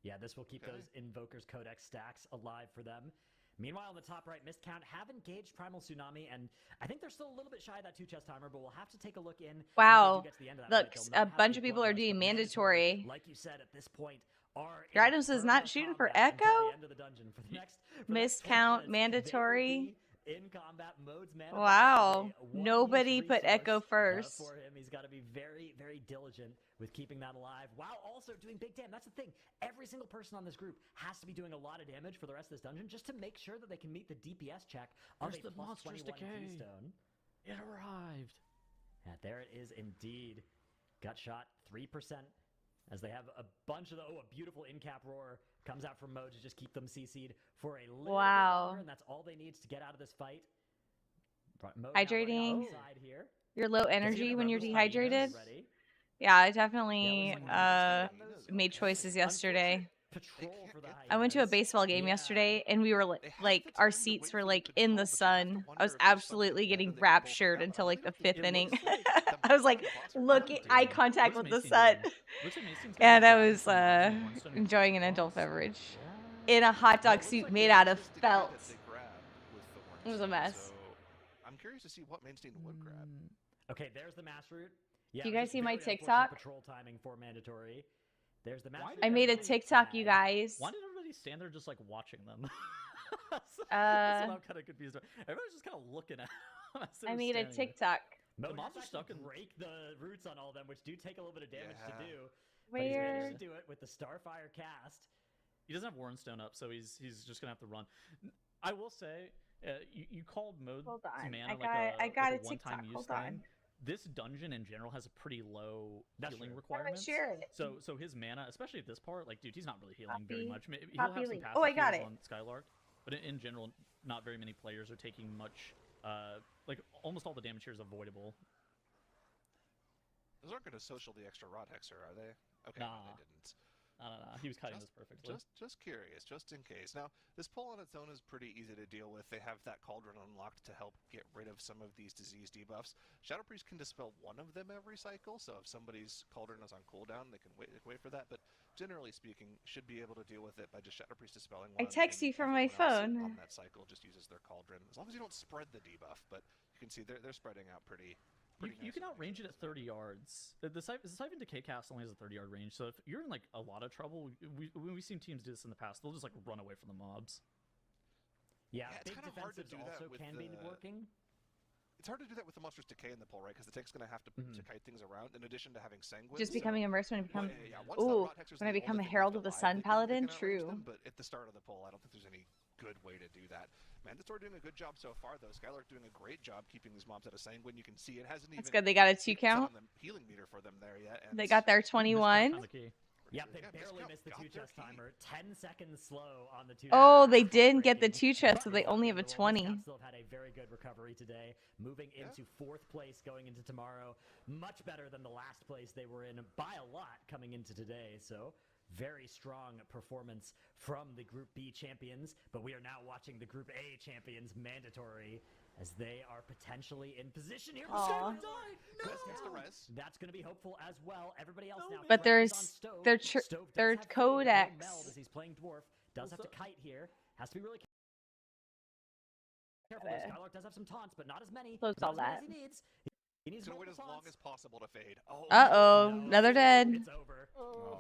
S7: Yeah, this will keep those Invokers Codex stacks alive for them. Meanwhile, on the top right, Mist Count have engaged Primal Tsunami, and I think they're still a little bit shy of that 2-chest timer, but we'll have to take a look in.
S1: Wow. Look,
S7: fight,
S1: a bunch of people are doing mandatory.
S7: Like you said, at this point,
S1: Gyarados is not shooting for Echo? Mist Count, mandatory.
S7: In combat modes,
S1: wow. Nobody put Echo first.
S7: For him, he's got to be very, very diligent with keeping that alive while also doing big damage. That's the thing. Every single person on this group has to be doing a lot of damage for the rest of this dungeon just to make sure that they can meet the DPS check of a plus 21 keystone.
S2: It arrived.
S7: Yeah, there it is indeed. Gut shot 3%. As they have a bunch of a beautiful in-cap roar comes out from Mode to just keep them CC'd for a little bit longer, and that's all they need to get out of this fight. Mode
S1: hydrating.
S7: Here.
S1: You're low energy when you're dehydrated. Yeah, I definitely made choices yesterday. I went to a baseball game yesterday, and we were like, our seats were like in the sun. I was absolutely getting raptured until like the 5th inning. I was like, eye contact with the sun, and I was enjoying an adult beverage in a hot dog suit made out of felt. It was a mess.
S3: I'm curious to see what Mainstein would grab.
S7: Okay, there's the mass route. Yeah,
S1: do you guys see my TikTok?
S7: Patrol timing for mandatory. There's the mass route.
S1: I made a TikTok, you guys.
S2: Why did everybody stand there just like watching them? That's what I'm kind of confused about. Everybody's just kind of looking at them.
S1: I made a TikTok.
S7: The mobs are stuck and break the roots on all of them, which do take a little bit of damage to do.
S1: Where?
S7: But he's managed to do it with the Starfire cast.
S2: He doesn't have Warnstone up, so he's just gonna have to run. I will say, you called Mode to mana
S1: I got
S2: like
S1: a
S2: one-time
S1: TikTok.
S2: use thing. This dungeon in general has a pretty low healing requirement. So his mana, especially at this part, like dude, he's not really healing very much. He'll have some passive heals on Skylark, but in general, not very many players are taking much. Like almost all the damage here is avoidable.
S3: Those aren't going to social the extra rod hexer, are they? Okay,
S2: nah.
S3: no, they didn't.
S2: No. he was kiting this perfectly.
S3: Just curious, just in case. Now, this poll on its own is pretty easy to deal with. They have that cauldron unlocked to help get rid of some of these disease debuffs. Shadow Priest can dispel one of them every cycle, so if somebody's cauldron is on cooldown, they can wait for that. But generally speaking, should be able to deal with it by just Shadow Priest dispelling one.
S1: I text you from my phone.
S3: On that cycle, just uses their cauldron. As long as you don't spread the debuff, but you can see they're spreading out pretty.
S2: You can outrange it at 30 yards. The Siphon Decay cast only has a 30-yard range, so if you're in like a lot of trouble, we've seen teams do this in the past. They'll just like run away from the mobs.
S7: Yeah,
S3: it's
S7: big
S3: kind of hard to
S7: defensives
S3: do that
S7: also
S3: with
S7: can be working.
S3: It's hard to do that with the Monstrous Decay in the poll, right? Because the tank's going to have to kite things around in addition to having Sanguine.
S1: Just becoming immersed when I become.
S3: Once
S1: Ooh,
S3: that Rot
S1: when I
S3: the
S1: become a
S3: only thing
S1: Herald
S3: left
S1: of the
S3: alive,
S1: Sun
S3: they
S1: Paladin.
S3: can outrange
S1: True.
S3: them, but at the start of the poll, I don't think there's any good way to do that. Mandatory doing a good job so far, though. Skylark doing a great job keeping these mobs out of Sanguine. You can see it hasn't even.
S1: That's good. They got a 2
S3: set
S1: count.
S3: on the healing meter for them there yet. And
S1: They got their 21.
S7: Yep, they barely missed the 2-chest timer. 10 seconds slow on the 2.
S1: Oh, they didn't get the 2 chests, so they only have a 20.
S7: Still have had a very good recovery today, moving into 4th place going into tomorrow. Much better than the last place they were in by a lot coming into today. So very strong performance from the Group B champions, but we are now watching the Group A champions Mandatory as they are potentially in position here.
S1: Aw.
S7: That's going to be hopeful as well. Everybody else now.
S1: But there's
S7: Stove
S1: their
S7: does have
S1: codex.
S7: Meld as he's playing dwarf does have to kite here. Has to be really careful. Skylark does have some taunts, but not as many.
S1: Close all that.
S7: He needs. He needs
S3: to wait as
S7: multiple
S3: long
S7: taunts.
S3: as possible to fade. Oh,
S1: Uh-oh,
S7: No,
S1: another dead.
S7: It's over.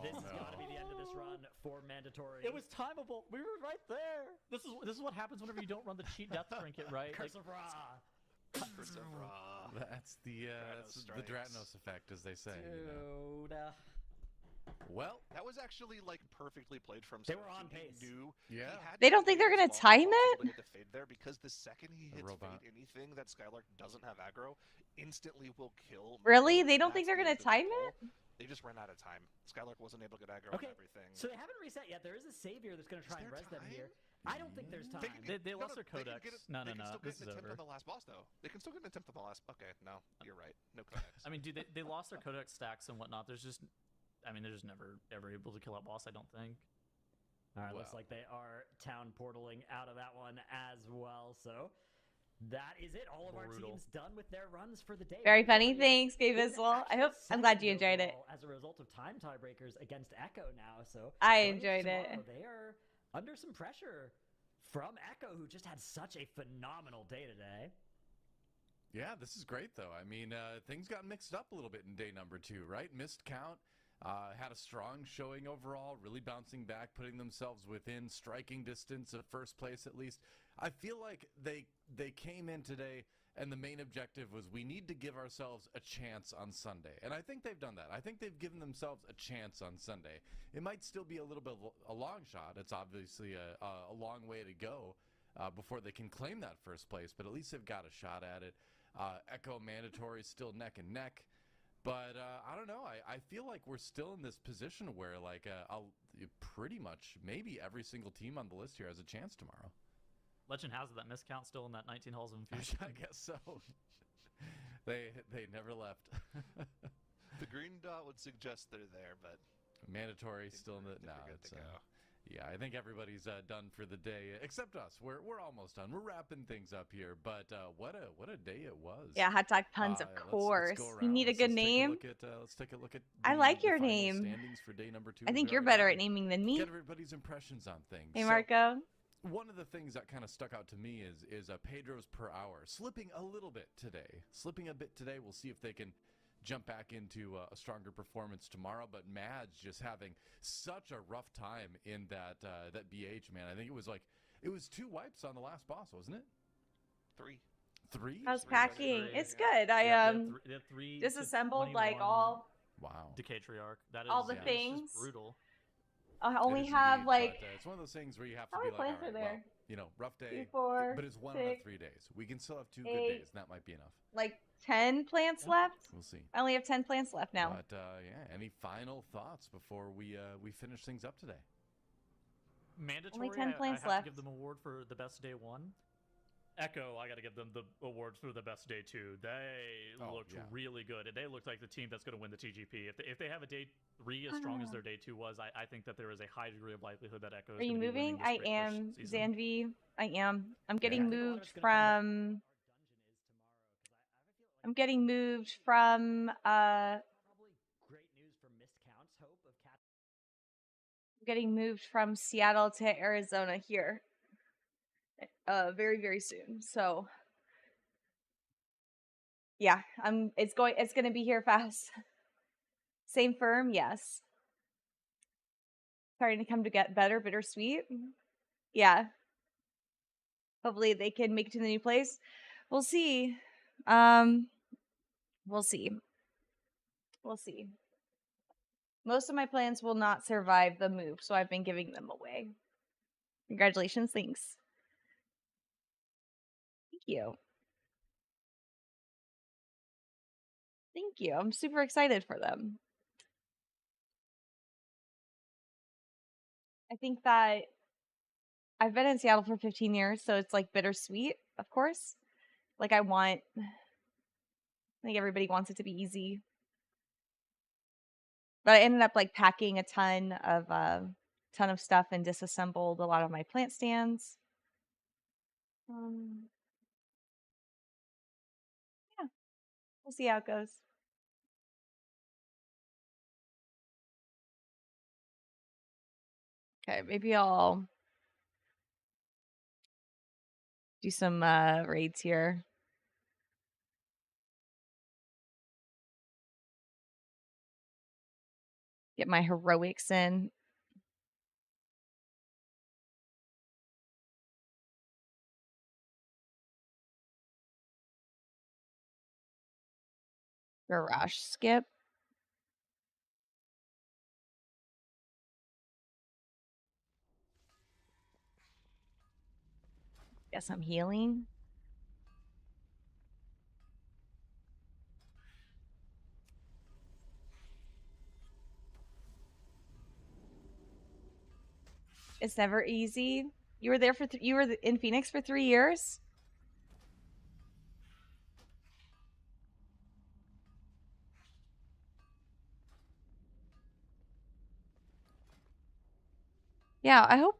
S7: This has got to be the end of this run for Mandatory.
S2: It was timeable. We were right there. This is what happens whenever you don't run the cheat death trinket, right?
S7: Curse of Ra.
S3: Curse of Ra.
S4: That's the Dratnos effect, as they say.
S2: Dude.
S4: Well,
S3: that was actually like perfectly played from.
S7: They were on pace.
S1: They don't think they're gonna time it?
S3: To fade there because the second he hits fade anything that Skylark doesn't have aggro, instantly will kill.
S1: Really? They don't think they're gonna time it?
S3: They just ran out of time. Skylark wasn't able to get aggro
S7: Okay,
S3: on everything.
S7: so they haven't reset yet. There is a savior that's going to try and res them here. I don't think there's time.
S2: They lost their codex. No. This is over.
S3: On the last boss, though. They can still get an attempt on the last. Okay, no, you're right. No codex.
S2: I mean, dude, they lost their codex stacks and whatnot. They're just never ever able to kill that boss. I don't think.
S7: All right, looks like they are town portaling out of that one as well. So that is it. All of our teams done with their runs for the day.
S1: Very funny. Thanks, Gay Visual. I'm glad you enjoyed it.
S7: As a result of time tiebreakers against Echo now, so
S1: I enjoyed it.
S7: They are under some pressure from Echo, who just had such a phenomenal day today.
S4: Yeah, this is great though. I mean, things got mixed up a little bit in day number 2, right? Missed count. Had a strong showing overall, really bouncing back, putting themselves within striking distance of first place at least. I feel like they came in today and the main objective was we need to give ourselves a chance on Sunday. And I think they've done that. I think they've given themselves a chance on Sunday. It might still be a little bit of a long shot. It's obviously a long way to go before they can claim that first place, but at least they've got a shot at it. Echo Mandatory still neck and neck. But I don't know. I feel like we're still in this position where like pretty much maybe every single team on the list here has a chance tomorrow.
S2: Legend has it that miscount's still in that 19 halls of infusion.
S4: I guess so. They never left.
S3: The green dot would suggest they're there, but
S4: Mandatory still in the it's yeah, I think everybody's done for the day except us. We're almost done. We're wrapping things up here, but what a day it was.
S1: Yeah, hot dog puns, of course. You need a good name.
S4: Let's take a look at.
S1: I like your name.
S4: Standings for day number 2.
S1: I think you're better at naming than me.
S4: Get everybody's impressions on things.
S1: Hey, Marco.
S4: One of the things that kind of stuck out to me is Pedro's per hour slipping a little bit today. We'll see if they can jump back into a stronger performance tomorrow. But Mad's just having such a rough time in that BH, man. I think it was 2 wipes on the last boss, wasn't it?
S3: 3.
S4: 3?
S1: How's packing? It's good.
S2: They had 3
S1: disassembled like all.
S4: Wow.
S2: Decatriarch. That is
S1: all the things.
S2: Brutal.
S1: I only have
S4: indeed,
S1: like.
S4: But, it's one of those things where you have to
S1: how
S4: be
S1: many
S4: like, all
S1: plants
S4: right,
S1: are there?
S4: well, rough day,
S1: 2, 4,
S4: but it's 1
S1: 6,
S4: out of 3 days. We can still have 2 good
S1: 8,
S4: days, and that might be enough.
S1: Like 10 plants left.
S4: We'll see.
S1: I only have 10 plants left now.
S4: But yeah, any final thoughts before we finish things up today?
S2: Mandatory.
S1: Only 10 plants
S2: I have
S1: left.
S2: to give them award for the best day 1. Echo, I got to give them the award for the best day 2. They looked really good. They looked like the team that's going to win the TGP. If they have a day 3 as strong as their day 2 was, I think that there is a high degree of likelihood that Echo is going to be winning this
S1: I
S2: great
S1: am,
S2: push season.
S1: Zanvi. I am. I'm getting moved from. I'm getting moved from.
S7: Probably great news for miscounts. Hope of cat.
S1: I'm getting moved from Seattle to Arizona here. Very very soon. So. Yeah, It's gonna be here fast. Same firm, yes. Starting to come to get better, bittersweet. Yeah. Hopefully they can make it to the new place. We'll see. We'll see. We'll see. Most of my plans will not survive the move, so I've been giving them away. Congratulations, thanks. Thank you. Thank you. I'm super excited for them. I think that I've been in Seattle for 15 years, so it's like bittersweet, of course. Like I think everybody wants it to be easy. But I ended up like packing a ton of stuff and disassembled a lot of my plant stands. Yeah, we'll see how it goes. Okay, maybe I'll do some raids here. Get my heroics in. Garage skip. Guess I'm healing. It's never easy. You were there for you were in Phoenix for 3 years? Yeah, I don't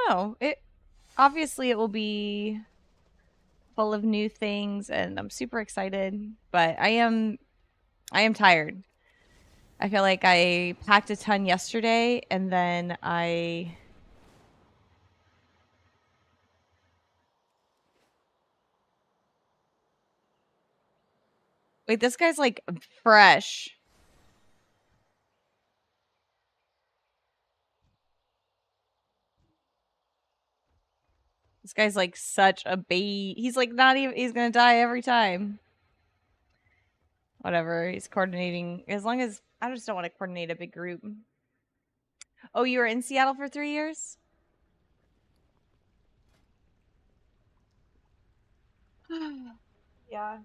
S1: know. Obviously it will be full of new things and I'm super excited, but I am tired. I feel like I packed a ton yesterday and then Wait, this guy's like fresh. This guy's like such a bait. He's like not even, he's gonna die every time. Whatever, he's coordinating. As long as, I just don't want to coordinate a big group. Oh, you were in Seattle for 3 years? Yeah.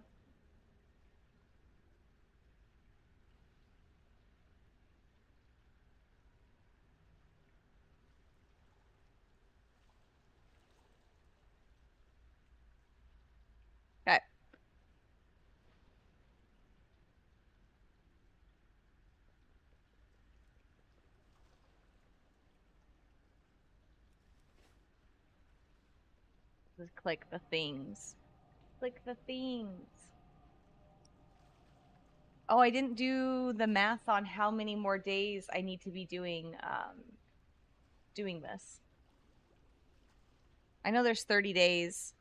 S1: Okay. Just click the things. Click the things. Oh, I didn't do the math on how many more days I need to be doing this. I know there's 30 days.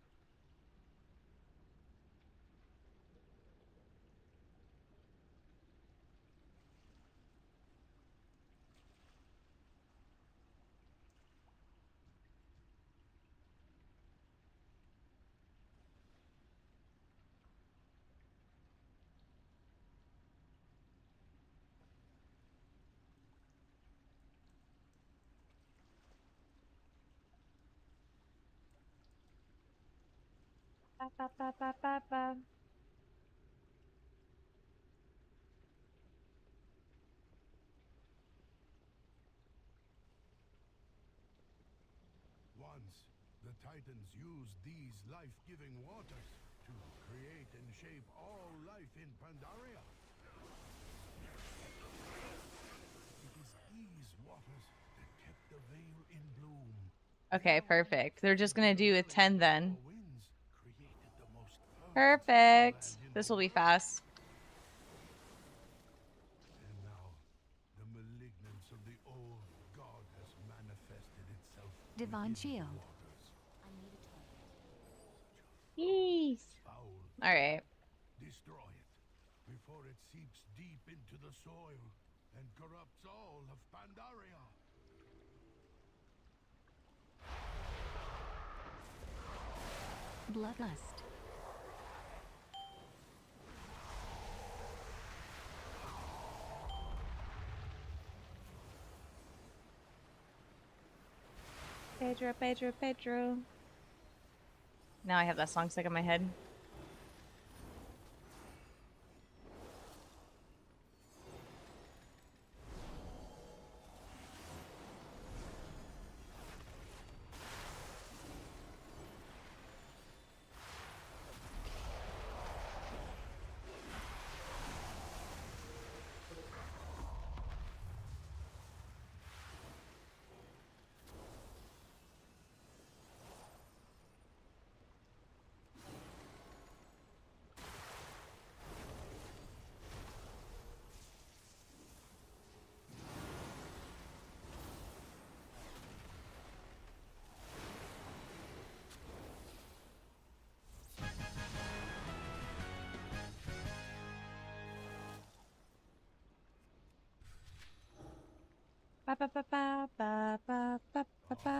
S1: Ba, ba, ba, ba, ba, ba.
S8: The Titans use these life-giving waters to create and shape all life in Pandaria. It is these waters that kept the veil in bloom.
S1: Okay, perfect. They're just gonna do a 10 then. Perfect. This will be fast.
S8: And now, the malignance of the old god has manifested itself.
S9: Divine Shield.
S1: Yeesh. All right.
S8: Destroy it before it seeps deep into the soil and corrupts all of Pandaria.
S9: Bloodlust.
S1: Pedro, Pedro, Pedro. Now I have that song stuck in my head. Ba ba ba ba ba ba ba ba ba.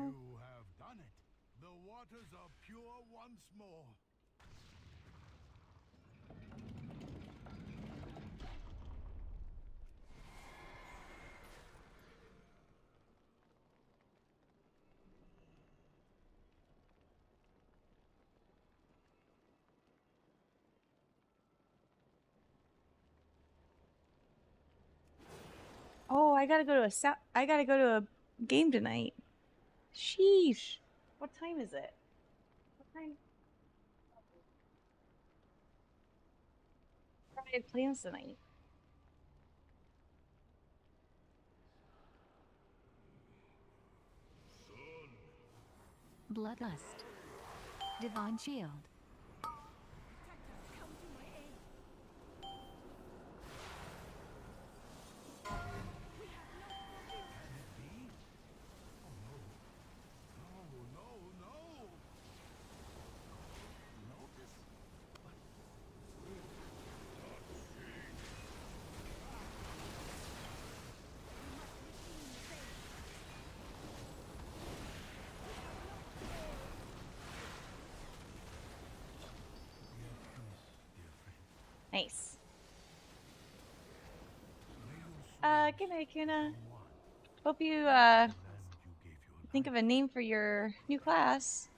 S8: You have done it. The waters are pure once more.
S1: Oh, I gotta go to a game tonight. Sheesh. What time is it? What time? I had plans tonight.
S9: Bloodlust. Divine Shield.
S1: Nice. Good night, Kuna. Hope you think of a name for your new class.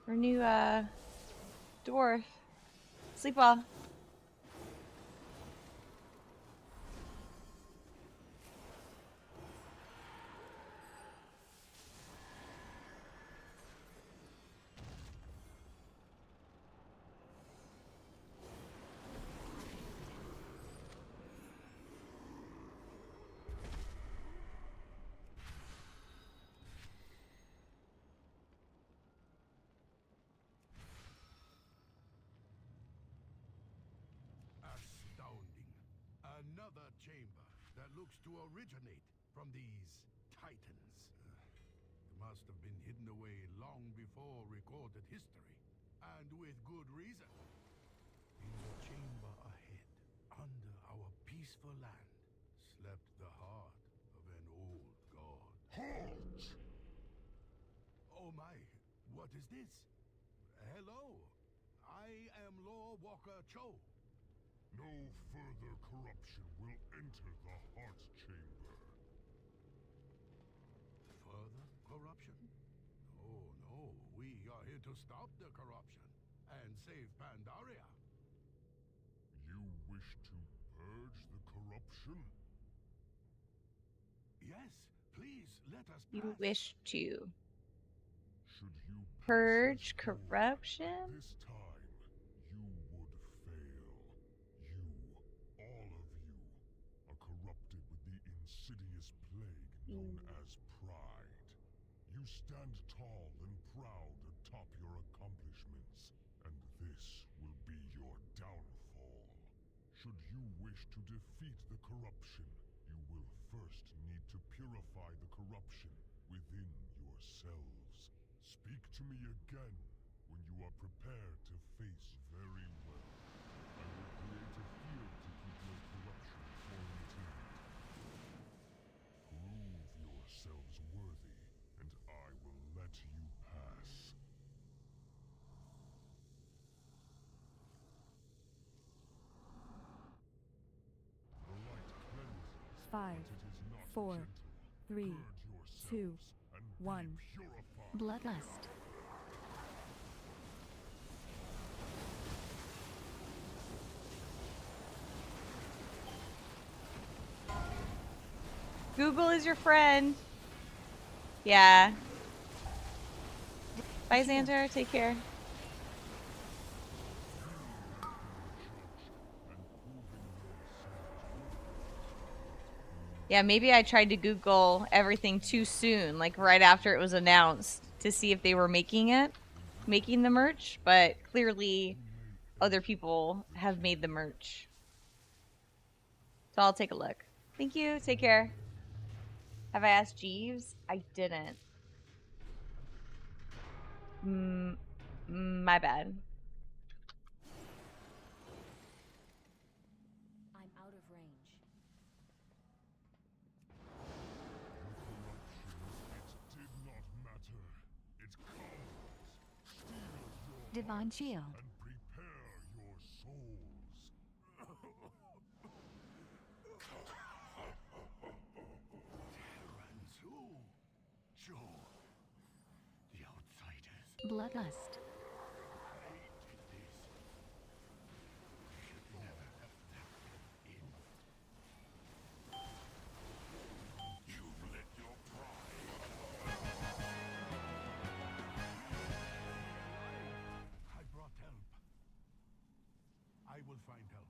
S1: Or new dwarf. Sleep well.
S8: Astounding. Another chamber that looks to originate from these titans. It must have been hidden away long before recorded history, and with good reason. In the chamber ahead, under our peaceful land, slept the heart of an old god. Halt! Oh my, what is this? Hello, I am Lord Walker Cho.
S10: No further corruption will enter the heart chamber.
S8: Further corruption? Oh no, we are here to stop the corruption and save Pandaria.
S10: You wish to purge the corruption?
S8: Yes, please let us pass.
S1: You wish to.
S10: Should you
S1: Purge
S10: pass as bold,
S1: corruption?
S10: this time you would fail. You, all of you, are corrupted with the insidious plague known as pride. You stand tall and proud atop your accomplishments, and this will be your downfall. Should you wish to defeat the corruption, you will first need to purify the corruption within yourselves. Speak to me again when you are prepared to face very well. I will create a field to keep your corruption quarantined. Prove yourselves worthy, and I will let you pass. The light cleanses,
S9: 5,
S10: but it is not
S9: 4,
S10: gentle.
S9: 3,
S10: Purge
S9: 2,
S10: yourselves and
S9: 1.
S10: be purified.
S9: Bloodlust.
S1: Google is your friend. Yeah. Bye, Xander. Take care. Yeah, maybe I tried to Google everything too soon, like right after it was announced, to see if they were making the merch, but clearly other people have made the merch. So I'll take a look. Thank you. Take care. Have I asked Jeeves? I didn't. My bad.
S9: I'm out of range.
S10: It did not matter. It comes. Steal your
S9: Divine Shield.
S10: and prepare your souls.
S8: Ranzu, Joe, the outsiders.
S9: Bloodlust.
S8: I did this. I should never have let them in. You've let your pride. I brought help. I will find help.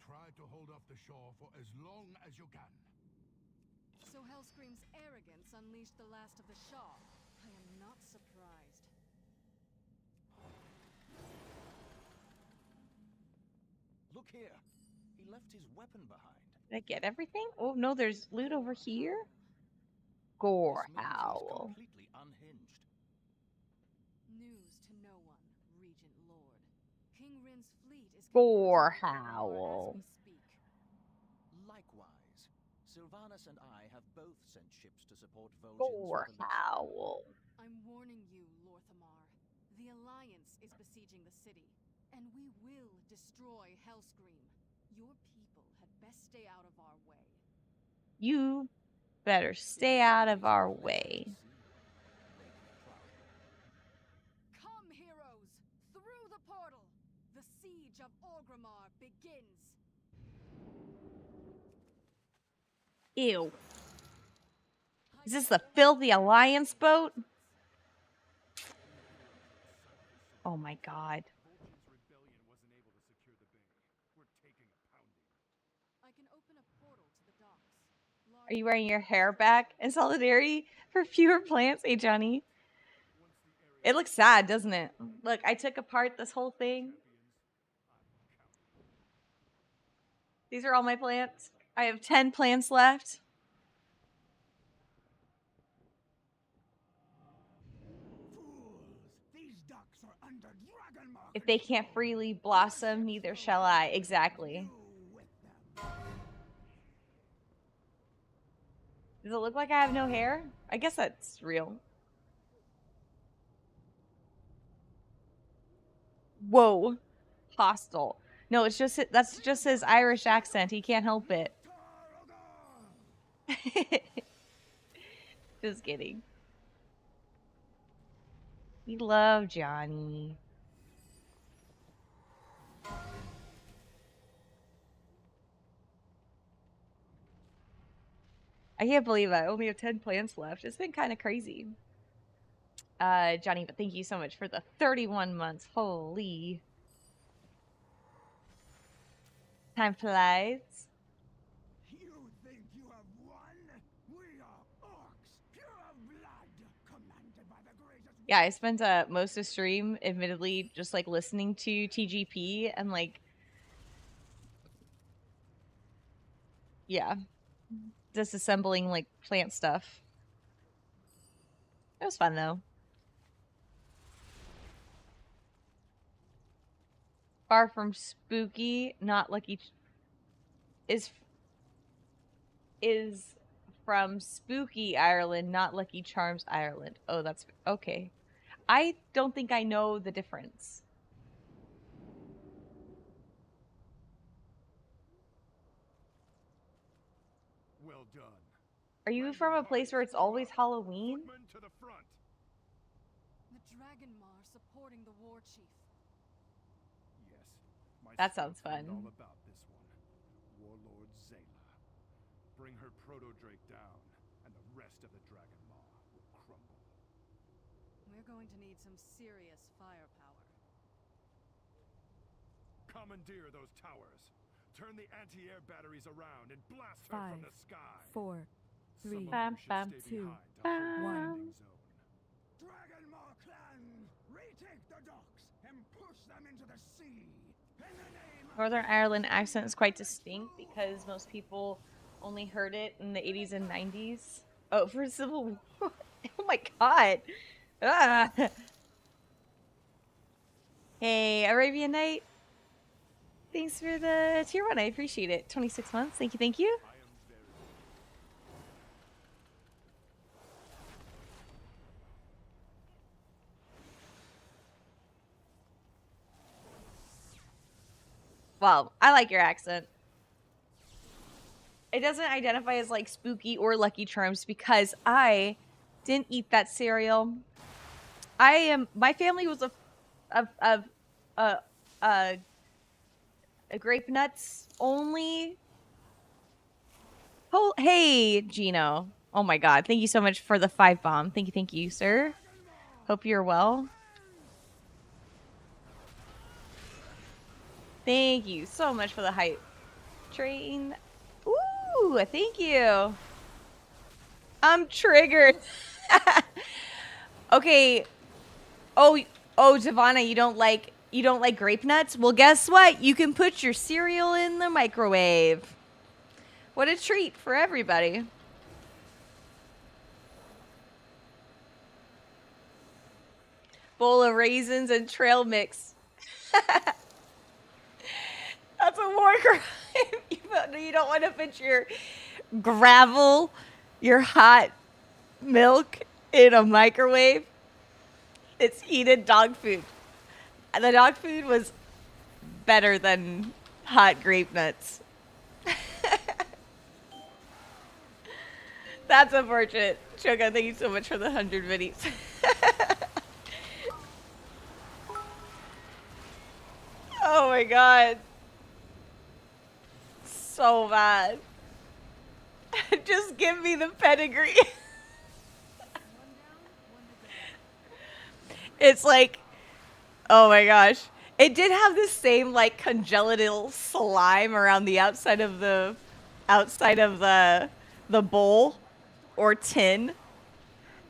S8: Try to hold off the shore for as long as you can.
S11: So Hellscream's arrogance unleashed the last of the Shaw. I am not surprised.
S12: Look here. He left his weapon behind.
S1: Did I get everything? Oh no, there's loot over here. Gore Howl.
S12: Completely unhinged.
S11: News to no one, Regent Lord. King Rin's fleet is
S1: Gore
S11: converging on
S1: Howl.
S11: as we speak.
S12: Likewise, Sylvanas and I have both sent ships to support Vol'jin's
S1: Gore
S12: revolution.
S1: Howl.
S11: I'm warning you, Lorthamar. The Alliance is besieging the city, and we will destroy Hellscream. Your people had best stay out of our way.
S1: You better stay out of our way.
S11: Come, heroes! Through the portal! The siege of Orgrimmar begins!
S1: Ew. Is this the filthy Alliance boat? Oh my god.
S11: I can open a portal to the docks.
S1: Are you wearing your hair back in solidarity for fewer plants? Hey, Johnny. It looks sad, doesn't it? Look, I took apart this whole thing. These are all my plants. I have 10 plants left.
S8: These ducks are under dragon mark.
S1: If they can't freely blossom, neither shall I. Exactly. Does it look like I have no hair? I guess that's real. Whoa. Hostile. No, it's just that's just his Irish accent. He can't help it. Just kidding. We love Johnny. I can't believe I only have 10 plants left. It's been kind of crazy. Johnny, but thank you so much for the 31 months. Holy. Time flies.
S8: You think you have won? We are orcs, pure blood, commanded by the greatest.
S1: Yeah, I spent most of stream, admittedly, just like listening to TGP and like, yeah, disassembling like plant stuff. It was fun though. Far from spooky, not lucky. Is from spooky Ireland, not Lucky Charms Ireland. Oh, that's okay. I don't think I know the difference.
S8: Well done.
S1: Are you from a place where it's always Halloween?
S8: To the front.
S11: The Dragonmar supporting the war chief.
S8: Yes.
S1: That sounds fun.
S8: All about this one. Warlord Zayla. Bring her proto-drake down, and the rest of the Dragonmar will crumble.
S11: We're going to need some serious firepower.
S8: Commandeer those towers. Turn the anti-air batteries around and blast her from the sky.
S9: 4, 3,
S1: Bam, bam,
S9: 2,
S1: bam.
S9: 1.
S8: Dragonmar clan, retake the docks and push them into the sea. In the name of
S1: Northern Ireland accent is quite distinct because most people only heard it in the 80s and 90s. Oh, for Civil War. Oh my god. Ah. Hey, Arabian Night. Thanks for the tier 1. I appreciate it. 26 months. Thank you, thank you. Well, I like your accent. It doesn't identify as like spooky or Lucky Charms because I didn't eat that cereal. My family was a grape nuts only. Oh, hey, Gino. Oh my god. Thank you so much for the 5 bomb. Thank you, sir. Hope you're well. Thank you so much for the hype train. Ooh, thank you. I'm triggered. Okay. Oh, Javana, you don't like grape nuts? Well, guess what? You can put your cereal in the microwave. What a treat for everybody. Bowl of raisins and trail mix. That's a war crime. You don't want to put your gravel, your hot milk in a microwave. It's heated dog food. The dog food was better than hot grape nuts. That's unfortunate. Choga, thank you so much for the 100 viddies. Oh my god. So bad. Just give me the pedigree. It's like, oh my gosh. It did have the same like congenital slime around the outside of the bowl or tin.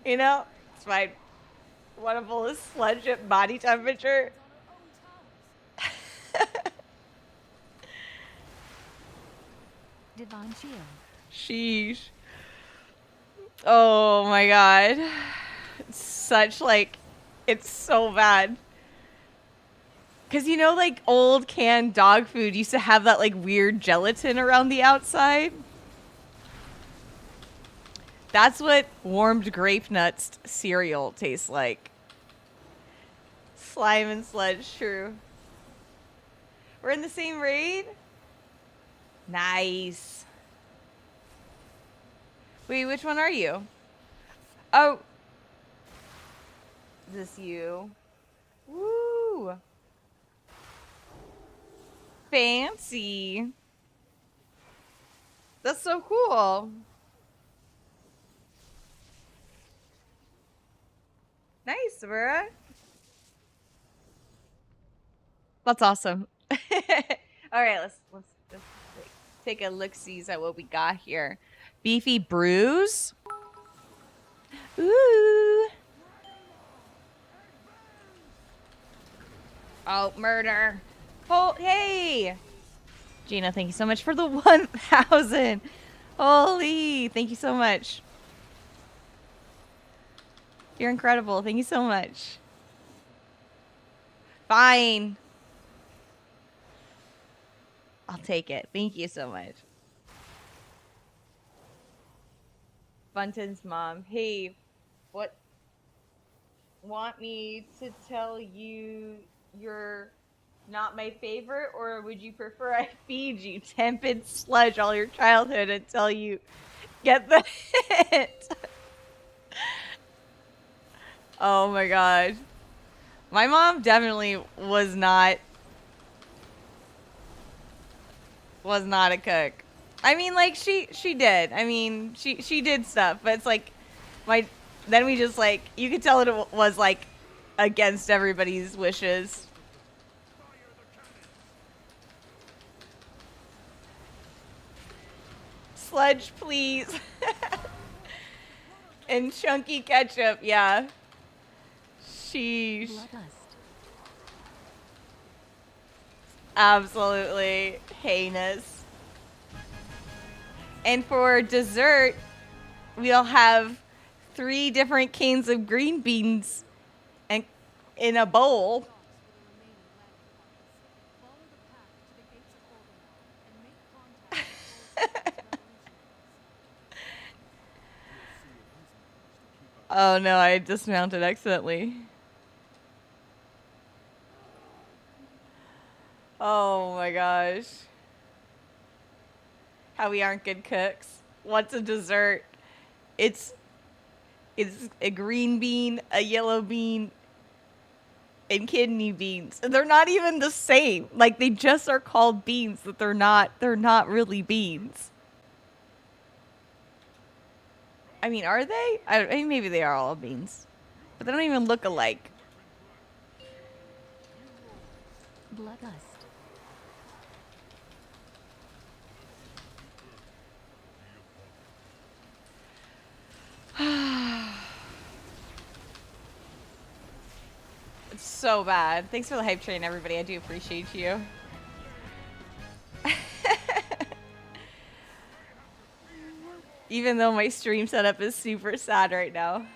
S1: You know? It's fine. Want a bowl of sludge at body temperature?
S9: Devon Shield.
S1: Sheesh. Oh my god. It's such like, it's so bad. Because you know, like old canned dog food used to have that like weird gelatin around the outside? That's what warmed grape nuts cereal tastes like. Slime and sludge, true. We're in the same raid? Nice. Wait, which one are you? Oh. Is this you? Woo. Fancy. That's so cool. Nice. Sabura. That's awesome. All right, let's take a look-sees at what we got here. Beefy brews. Ooh. Oh, murder. Oh, hey. Gina, thank you so much for the 1,000. Holy, thank you so much. You're incredible. Thank you so much. Fine. I'll take it. Thank you so much. Bunton's mom. Hey, what? Want me to tell you you're not my favorite, or would you prefer I feed you tepid sludge all your childhood until you get the hint? Oh my gosh. My mom definitely was not a cook. I mean, like, she did. I mean, she did stuff, but it's like then we just, like, you could tell it was, like, against everybody's wishes. Sludge, please. And chunky ketchup, yeah. Sheesh. Absolutely heinous. And for dessert, we'll have 3 different cans of green beans and in a bowl. Oh no, I dismounted accidentally. Oh my gosh. How we aren't good cooks. What's a dessert? It's a green bean, a yellow bean, and kidney beans. And they're not even the same. Like, they just are called beans, but they're not really beans. I mean, are they? I mean, maybe they are all beans. But they don't even look alike.
S9: Bloodlust.
S1: It's so bad. Thanks for the hype train, everybody. I do appreciate you. Even though my stream setup is super sad right now.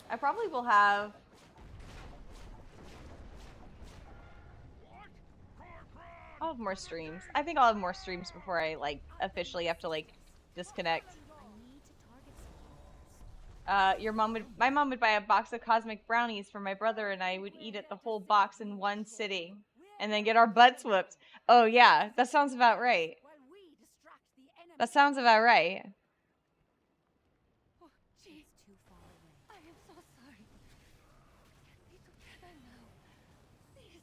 S1: I probably will have... I'll have more streams. I think I'll have more streams before I, like, officially have to, like, disconnect. My mom would buy a box of cosmic brownies for my brother, and I would eat it the whole box in one sitting, and then get our butts whooped. Oh yeah, that sounds about right. That sounds about right.
S11: Oh, jeez. Too far away. I am so sorry. Get me together now. Please.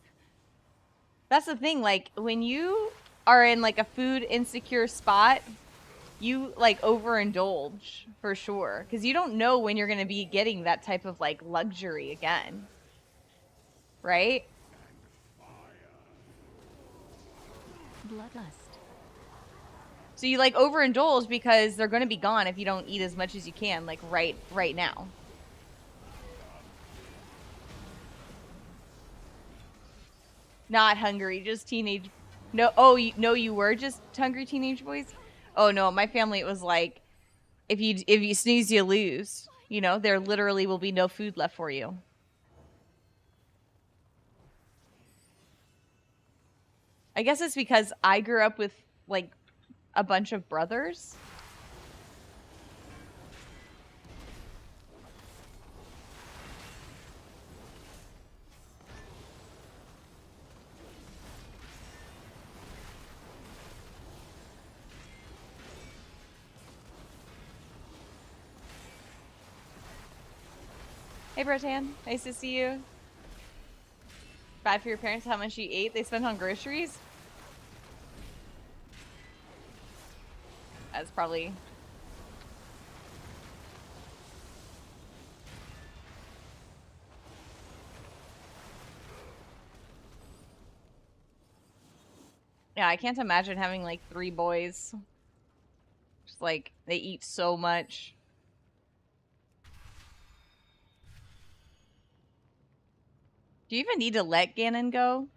S1: That's the thing, like, when you are in, like, a food insecure spot, you, like, overindulge, for sure. Because you don't know when you're going to be getting that type of, like, luxury again. Right?
S9: Bloodlust.
S1: So you, like, overindulge because they're going to be gone if you don't eat as much as you can, like, right now. Not hungry, just teenage... No, oh, no, you were just hungry teenage boys? Oh, no, my family, it was like, if you sneeze, you lose. You know, there literally will be no food left for you. I guess it's because I grew up with, like, a bunch of brothers. Hey, Brotan. Nice to see you. Bad for your parents how much you ate they spent on groceries? That's probably... Yeah, I can't imagine having like 3 boys. Just like, they eat so much. Do you even need to let Ganon go?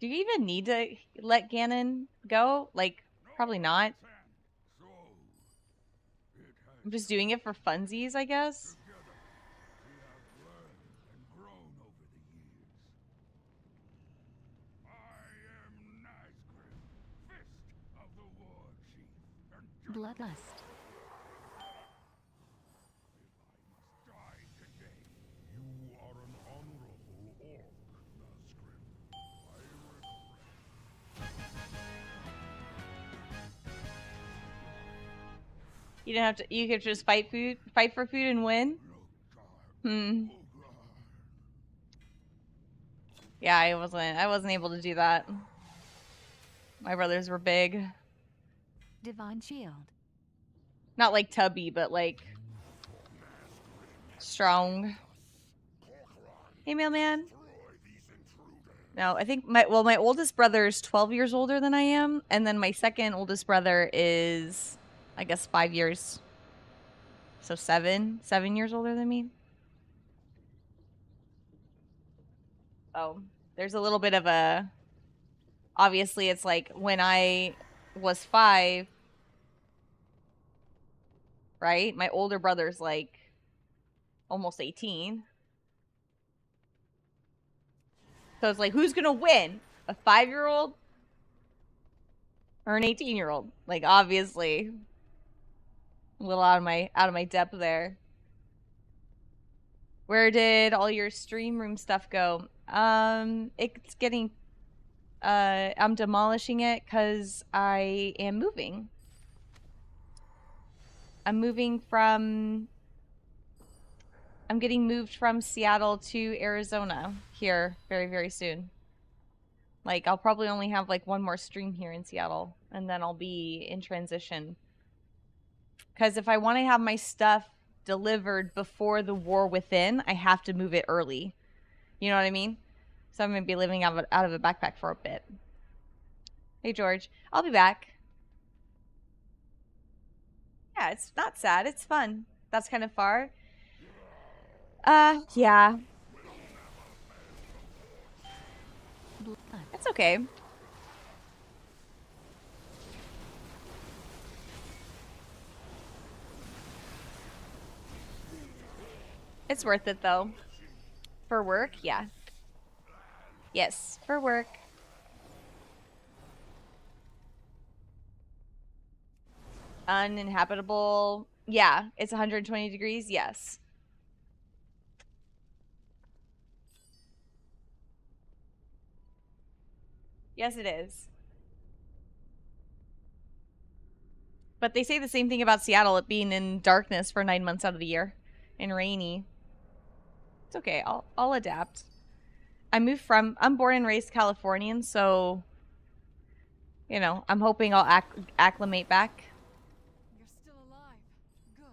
S1: Do you even need to let Ganon go? Like, probably not. I'm just doing it for funsies, I guess.
S9: Bloodlust.
S10: You are an honorable orc,
S1: You didn't have to. You could just fight for food, and win. Yeah, I wasn't able to do that. My brothers were big.
S9: Divine Shield.
S1: Not like tubby, but like strong. Hey, mailman. No, I think my oldest brother is 12 years older than I am, and then my second oldest brother is, I guess, 5 years. So 7 years older than me. Oh, there's a little bit of a... Obviously, it's like when I was 5, right? My older brother's like almost 18. So it's like, who's gonna win? A 5-year-old or an 18-year-old? Like, obviously, a little out of my depth there. Where did all your stream room stuff go? It's getting... I'm demolishing it because I am moving. I'm getting moved from Seattle to Arizona here very, very soon. Like, I'll probably only have like 1 more stream here in Seattle, and then I'll be in transition. Because if I want to have my stuff delivered before the War Within, I have to move it early. You know what I mean? So I'm going to be living out of a backpack for a bit. Hey, George. I'll be back. Yeah, it's not sad. It's fun. That's kind of far. Yeah. It's okay. It's worth it, though. For work? Yeah. Yes, for work. Uninhabitable. Yeah, it's 120 degrees. Yes. Yes, it is. But they say the same thing about Seattle, it being in darkness for 9 months out of the year. And rainy. It's okay. I'll adapt. I'm born and raised Californian, so, you know, I'm hoping I'll acclimate back.
S11: You're still alive. Good.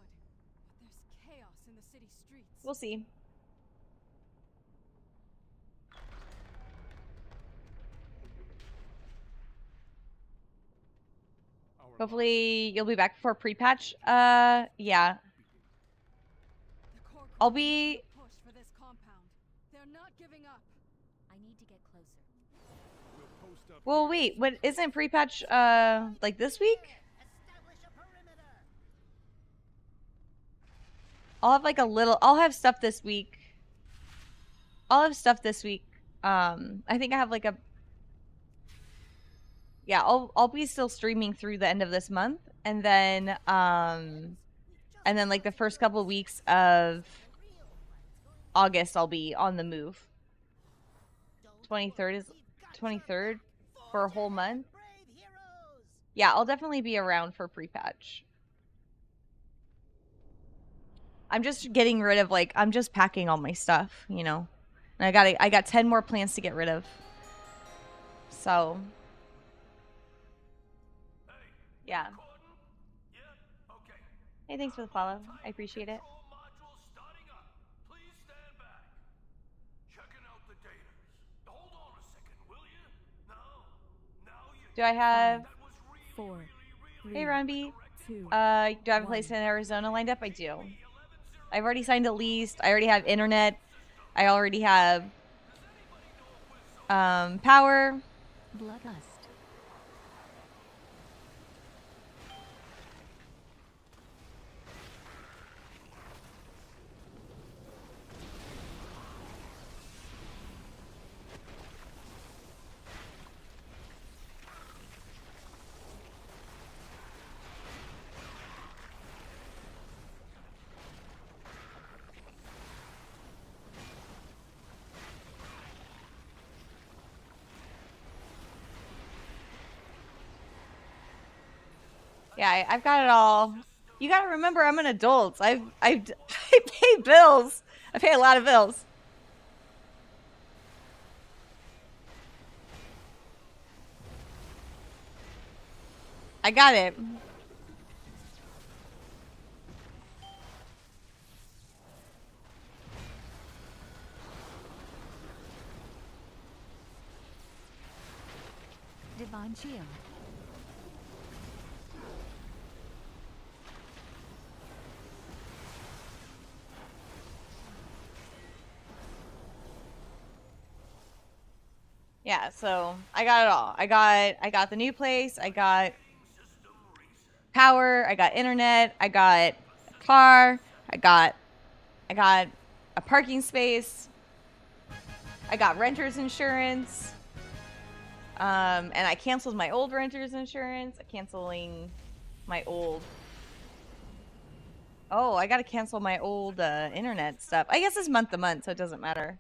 S11: But there's chaos in the city streets.
S1: We'll see. Hopefully you'll be back before pre-patch. Yeah. I'll be...
S11: They're not giving up.
S9: I need to get closer.
S1: Well, wait. What isn't pre-patch like this week? I'll have like a little... I'll have stuff this week. I think I have like a... Yeah, I'll be still streaming through the end of this month, and then like the first couple of weeks of August I'll be on the move. 23rd for a whole month. Yeah, I'll definitely be around for pre-patch. I'm just getting rid of, like, I'm just packing all my stuff, you know. And I got 10 more plants to get rid of. So yeah. Hey, thanks for the follow. I appreciate it. Do I have
S9: 4, 3,
S1: Hey Ronby.
S9: 2,
S1: Do I have a place in Arizona lined up? I do. I've already signed a lease. I already have internet. I already have power.
S9: Bloodlust.
S1: Yeah, I've got it all. You gotta remember, I'm an adult. I pay bills. I pay a lot of bills. I got it.
S9: Divine Shield.
S1: Yeah, so I got it all. I got the new place. I got power. I got internet. I got a car. I got a parking space. I got renter's insurance. And I canceled my old renter's insurance. I'm canceling my old. Oh, I gotta cancel my old internet stuff. I guess it's month to month, so it doesn't matter.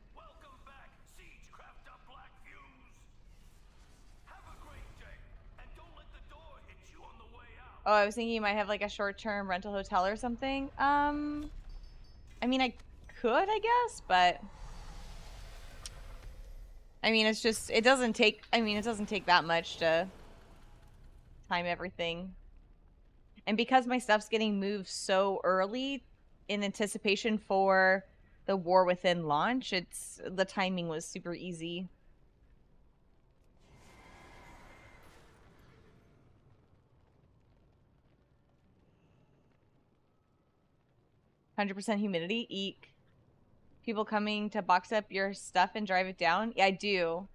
S1: Oh, I was thinking you might have like a short-term rental hotel or something. I mean, I could, I guess, but I mean, it's just, it doesn't take that much to time everything. And because my stuff's getting moved so early in anticipation for the War Within launch, the timing was super easy. %, humidity, eek. People coming to box up your stuff and drive it down? Yeah, I do.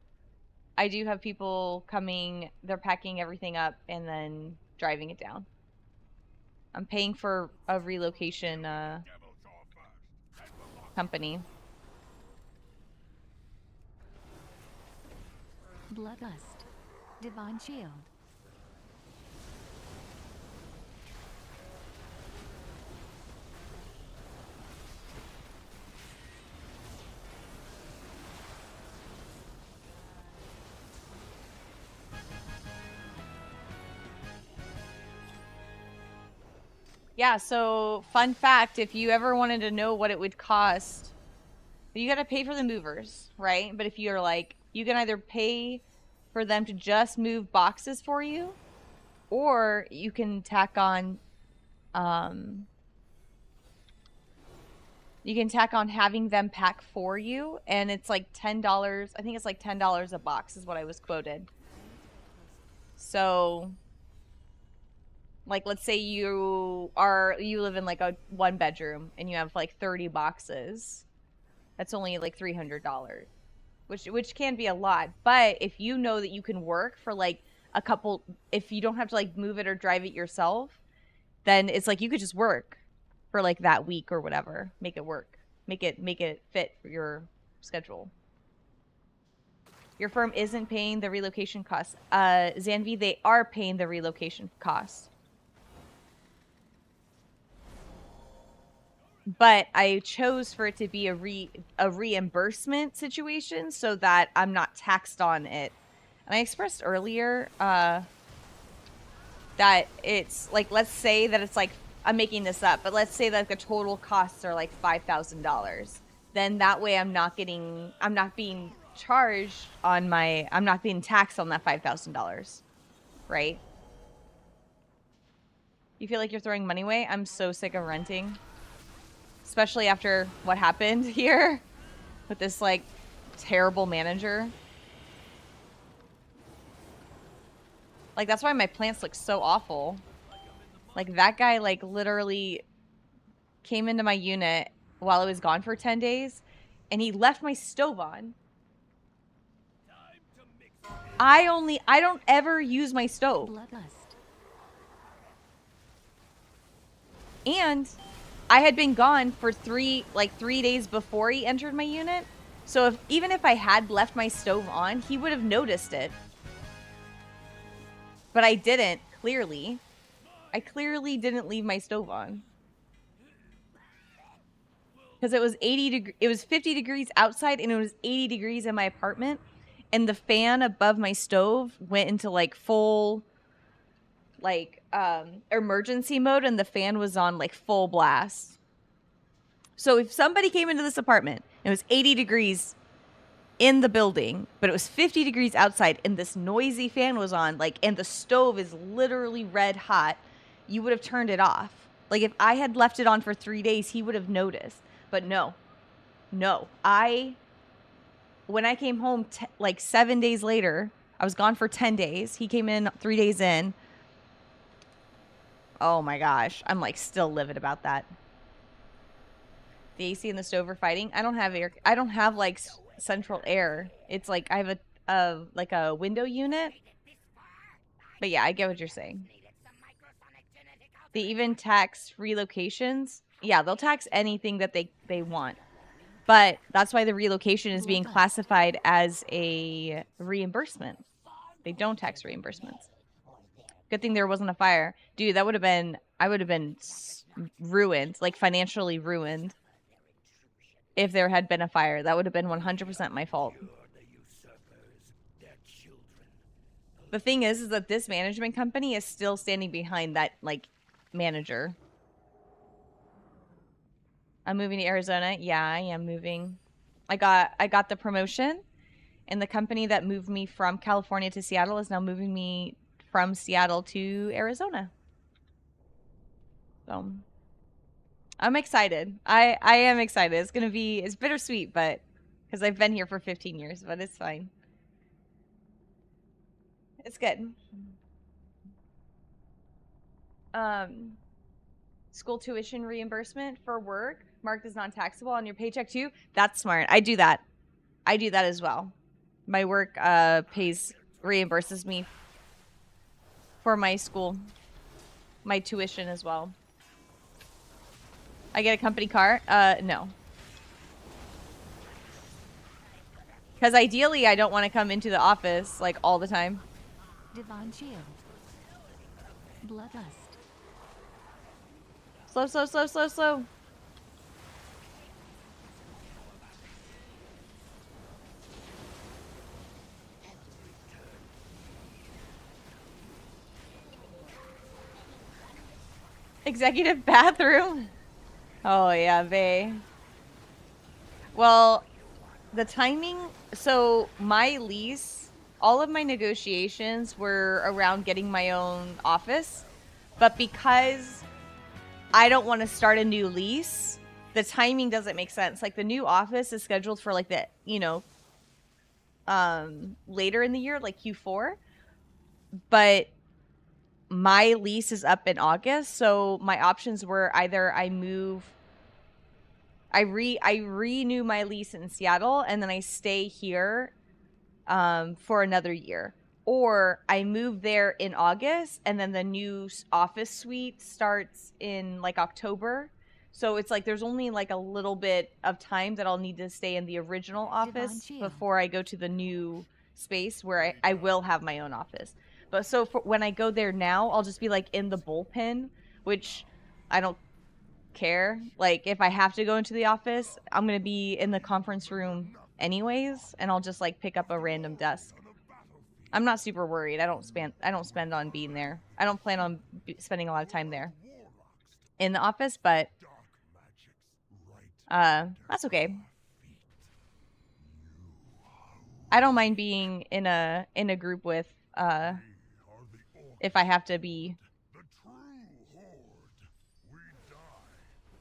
S1: I do have people coming, they're packing everything up and then driving it down. I'm paying for a relocation company.
S9: Bloodlust. Divine Shield.
S1: Yeah, so fun fact, if you ever wanted to know what it would cost, you gotta pay for the movers, right? But if you're like, you can either pay for them to just move boxes for you, or you can tack on having them pack for you, and it's like $10. I think it's like $10 a box is what I was quoted. So like, let's say you live in like a 1-bedroom and you have like 30 boxes. That's only like $300, which can be a lot. But if you know that you can work for like a couple, if you don't have to like move it or drive it yourself, then it's like you could just work for like that week or whatever. Make it work. Make it fit for your schedule. Your firm isn't paying the relocation costs. Zanvi, they are paying the relocation costs. But I chose for it to be a reimbursement situation so that I'm not taxed on it. And I expressed earlier that it's like, let's say that it's like, I'm making this up, but let's say that the total costs are like $5,000. then that way I'm not being charged on I'm not being taxed on that $5,000, right? You feel like you're throwing money away? I'm so sick of renting. Especially after what happened here with this, like, terrible manager. Like, that's why my plants look so awful. Like, that guy, like, literally came into my unit while I was gone for 10 days, and he left my stove on. I don't ever use my stove.
S9: Bloodlust.
S1: And I had been gone for 3 days before he entered my unit. So even if I had left my stove on, he would have noticed it. But I didn't, clearly. I clearly didn't leave my stove on. Because it was 50 degrees outside and it was 80 degrees in my apartment. And the fan above my stove went into like full emergency mode, and the fan was on like full blast. So if somebody came into this apartment and it was 80 degrees in the building, but it was 50 degrees outside and this noisy fan was on, like, and the stove is literally red hot, you would have turned it off. Like, if I had left it on for 3 days, he would have noticed. But no. When I came home, 7 days later, I was gone for 10 days. He came in 3 days in. Oh my gosh. I'm like still livid about that. The AC and the stove are fighting. I don't have air. I don't have like central air. It's like I have a window unit. But yeah, I get what you're saying. They even tax relocations. Yeah, they'll tax anything that they want. But that's why the relocation is being classified as a reimbursement. They don't tax reimbursements. Good thing there wasn't a fire. Dude, I would have been ruined, like financially ruined, if there had been a fire. That would have been 100% my fault. The thing is that this management company is still standing behind that, like, manager. I'm moving to Arizona. Yeah, I am moving. I got the promotion, and the company that moved me from California to Seattle is now moving me from Seattle to Arizona. So I'm excited. I am excited. It's bittersweet, but because I've been here for 15 years, but it's fine. It's good. School tuition reimbursement for work marked as non-taxable on your paycheck too. That's smart. I do that as well. My work reimburses me for my school, my tuition as well. I get a company car? No. Because ideally, I don't want to come into the office like all the time.
S9: Divine Shield. Bloodlust.
S1: Slow, slow, slow, slow, slow. Executive bathroom. Oh yeah, bae. Well, the timing, so my lease, all of my negotiations were around getting my own office, but because I don't want to start a new lease, the timing doesn't make sense. Like, the new office is scheduled for like the, later in the year, like Q4, but my lease is up in August, so my options were either I renew my lease in Seattle and then I stay here for another year, or I move there in August and then the new office suite starts in like October. So it's like there's only like a little bit of time that I'll need to stay in the original office before I go to the new space where I will have my own office. But so when I go there now, I'll just be like in the bullpen, which I don't care. Like, if I have to go into the office, I'm going to be in the conference room anyways, and I'll just like pick up a random desk. I'm not super worried. I don't spend on being there. I don't plan on spending a lot of time there in the office, but that's okay. I don't mind being in a group with if I have to be.
S10: The true horde. We die,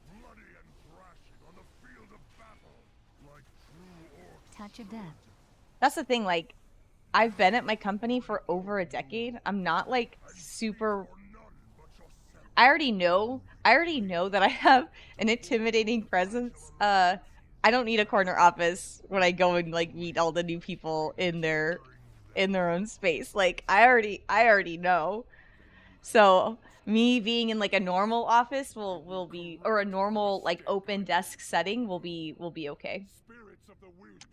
S10: bloody and thrashing on the field of battle, like true orcs.
S9: Touch of death.
S1: That's the thing, like, I've been at my company for over a decade. I'm not like super. I already know that I have an intimidating presence. I don't need a corner office when I go and like meet all the new people in their own space. Like I already know. So me being in like a normal office will be, or a normal like open desk setting will be okay.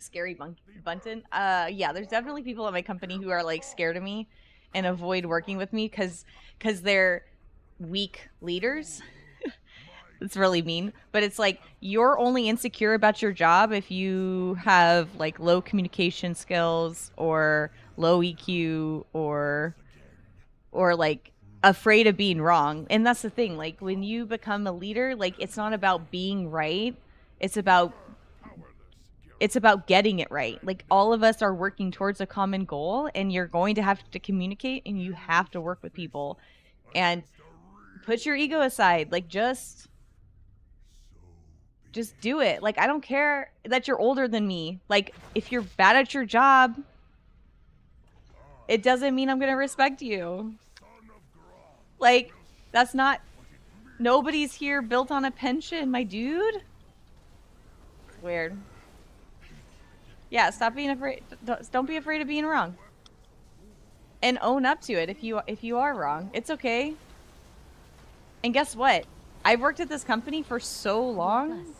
S1: Scary Bunton. Yeah, there's definitely people at my company who are like scared of me and avoid working with me because they're weak leaders. It's really mean, but it's like you're only insecure about your job if you have like low communication skills or low EQ or like afraid of being wrong. And that's the thing, like when you become a leader, like it's not about being right, it's about getting it right. Like all of us are working towards a common goal, and you're going to have to communicate, and you have to work with people and put your ego aside. Like just do it. Like I don't care that you're older than me. Like if you're bad at your job, it doesn't mean I'm gonna respect you. Like that's not, nobody's here built on a pension, my dude. Weird. Yeah, stop being afraid. Don't be afraid of being wrong, and own up to it if you are wrong. It's okay. And guess what? I've worked at this company for so long.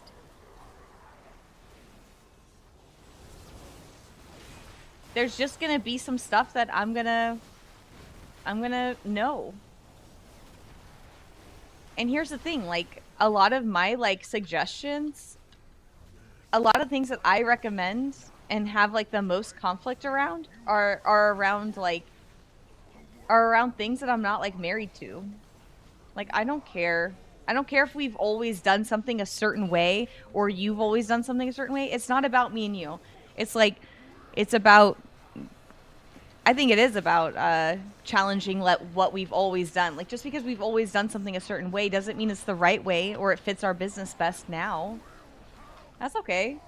S1: There's just gonna be some stuff that I'm gonna know. And here's the thing, like a lot of my like suggestions, a lot of things that I recommend and have like the most conflict around are around things that I'm not like married to. Like I don't care if we've always done something a certain way or you've always done something a certain way. It's not about me and you. It's like it's about, I think it is about challenging what we've always done. Like just because we've always done something a certain way doesn't mean it's the right way or it fits our business best now. That's okay.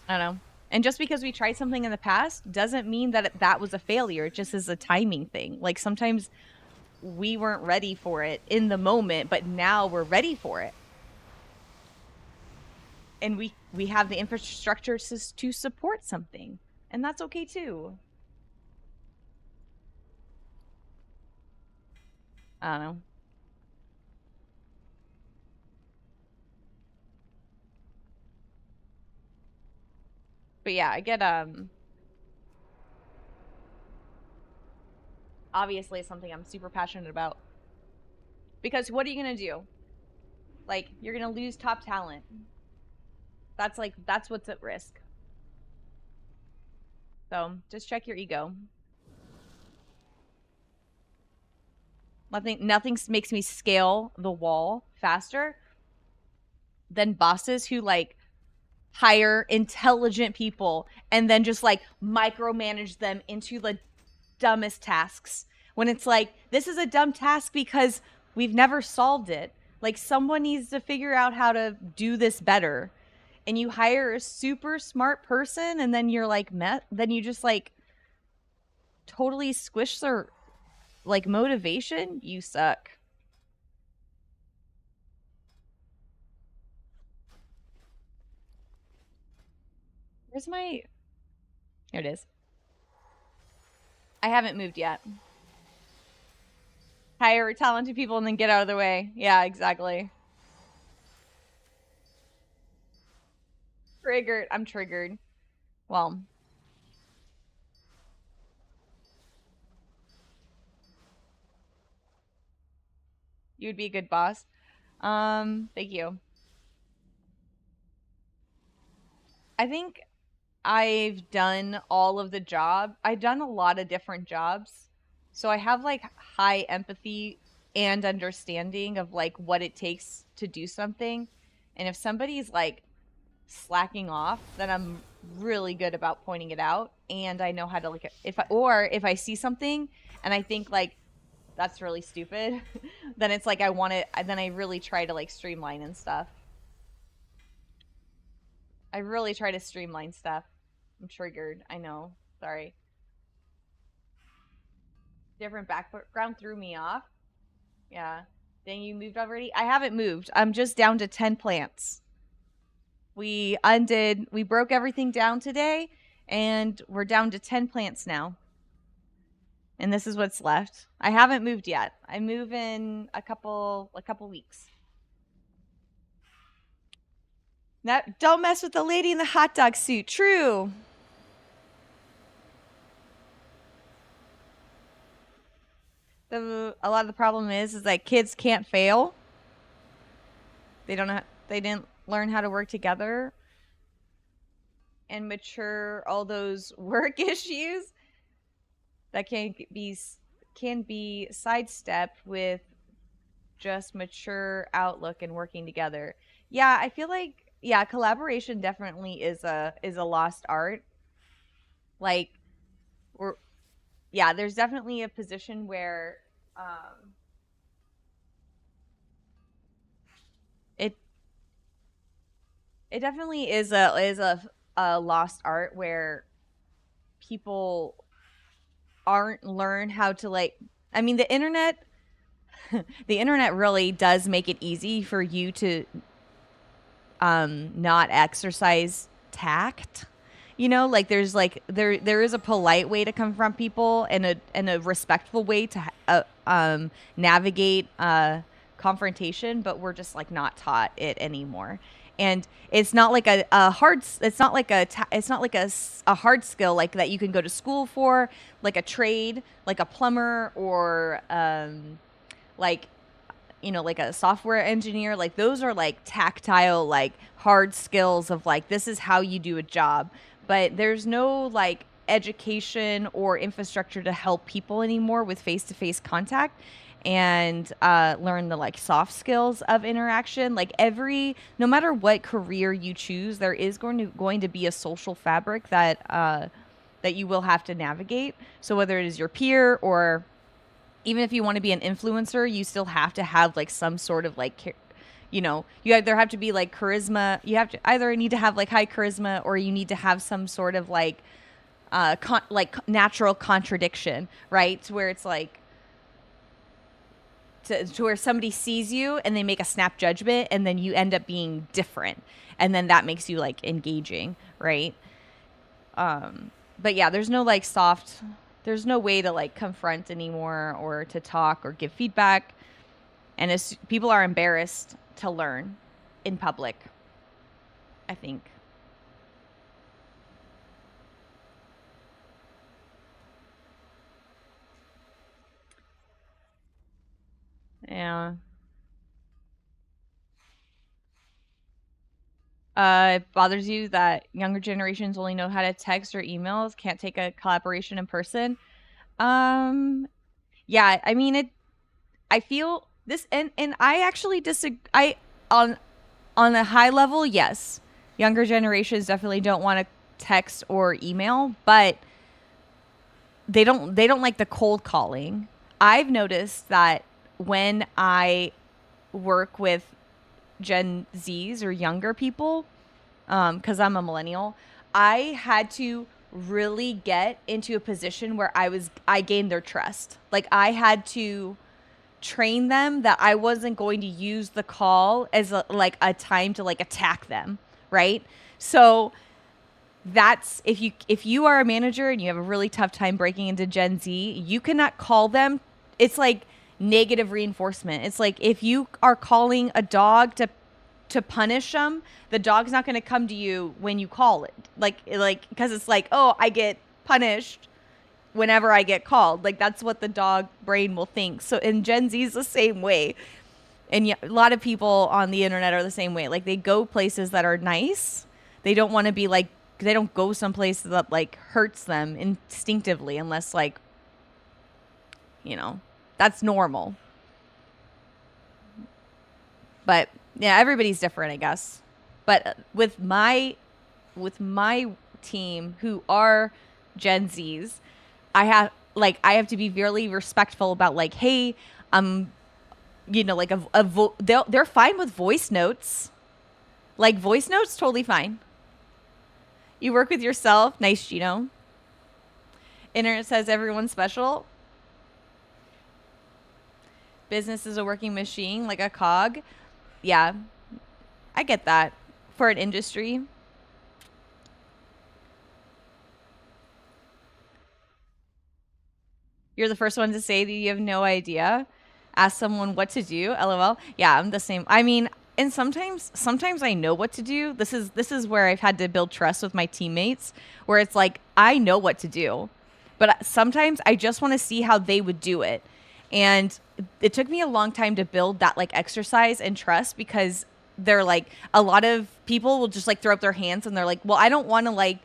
S1: I don't know. And just because we tried something in the past doesn't mean that that was a failure. It just is a timing thing. Like sometimes we weren't ready for it in the moment, but now we're ready for it. And we have the infrastructure to support something. And that's okay too. I don't know. But yeah, I get obviously it's something I'm super passionate about. Because what are you gonna do? Like, you're gonna lose top talent. That's what's at risk. So just check your ego. Nothing makes me scale the wall faster than bosses who like hire intelligent people and then just like micromanage them into the dumbest tasks. When it's like, this is a dumb task because we've never solved it. Like someone needs to figure out how to do this better. And you hire a super smart person and then you're like, then you just like totally squish their like motivation. You suck. Where's my... Here it is. I haven't moved yet. Hire talented people and then get out of the way. Yeah, exactly. Triggered. I'm triggered. Well. You'd be a good boss. Thank you. I think I've done all of the job. I've done a lot of different jobs. So I have like high empathy and understanding of like what it takes to do something. And if somebody's like slacking off, then I'm really good about pointing it out, and I know how to like if I see something and I think like that's really stupid, then it's like then I really try to like streamline and stuff. I really try to streamline stuff. I'm triggered. I know. Sorry. Different background threw me off. Yeah. Dang, you moved already? I haven't moved. I'm just down to 10 plants. We broke everything down today, and we're down to 10 plants now. And this is what's left. I haven't moved yet. I move in a couple weeks. Now, don't mess with the lady in the hot dog suit. True. A lot of the problem is that kids can't fail. They didn't learn how to work together and mature all those work issues that can be sidestepped with just mature outlook and working together. Yeah, I feel like collaboration definitely is a lost art. Like there's definitely a position where it definitely is a lost art where people aren't learn how to like. I mean, the internet really does make it easy for you to not exercise tact. You know, like there's like there is a polite way to confront people and a respectful way to navigate confrontation, but we're just like not taught it anymore. And it's not like a hard skill like that you can go to school for, like a trade, like a plumber, or like, you know, like a software engineer. Like those are like tactile, like hard skills of like, this is how you do a job. But there's no like education or infrastructure to help people anymore with face-to-face contact and learn the like soft skills of interaction. Like no matter what career you choose, there is going to be a social fabric that you will have to navigate. So whether it is your peer, or even if you want to be an influencer, you still have to have like some sort of like, you know, you either have to be like charisma. You have to either need to have like high charisma, or you need to have some sort of like natural contradiction, right? To where it's like to where somebody sees you and they make a snap judgment, and then you end up being different, and then that makes you like engaging, right? But yeah, there's no way to like confront anymore, or to talk or give feedback, and as people are embarrassed to learn in public, I think. Yeah. It bothers you that younger generations only know how to text or emails, can't take a collaboration in person. Yeah, I mean I feel this, and I actually disagree. On a high level, yes, younger generations definitely don't want to text or email, but they don't like the cold calling. I've noticed that when I work with Gen Zs or younger people, because I'm a millennial, I had to really get into a position where I gained their trust. Like I had to train them that I wasn't going to use the call as a time to like attack them, right? So that's if you are a manager and you have a really tough time breaking into Gen Z, you cannot call them. It's like negative reinforcement. It's like if you are calling a dog to punish them, the dog's not going to come to you when you call it. Like because it's like, oh, I get punished whenever I get called. Like that's what the dog brain will think. So in Gen Z is the same way. And a lot of people on the internet are the same way. Like they go places that are nice. They don't want to be like, they don't go someplace that like hurts them instinctively unless like, you know, that's normal. But yeah, everybody's different, I guess. But with my team who are Gen Zs, I have to be very respectful about like, hey, like they're fine with voice notes. Like voice notes, totally fine. You work with yourself, nice, Gino. Internet says everyone's special. Business is a working machine, like a cog. Yeah, I get that for an industry. You're the first one to say that you have no idea. Ask someone what to do. LOL. Yeah, I'm the same. I mean, and sometimes I know what to do. This is where I've had to build trust with my teammates, where it's like I know what to do, but sometimes I just want to see how they would do it. And it took me a long time to build that like exercise and trust, because they're like, a lot of people will just like throw up their hands and they're like, well, I don't want to like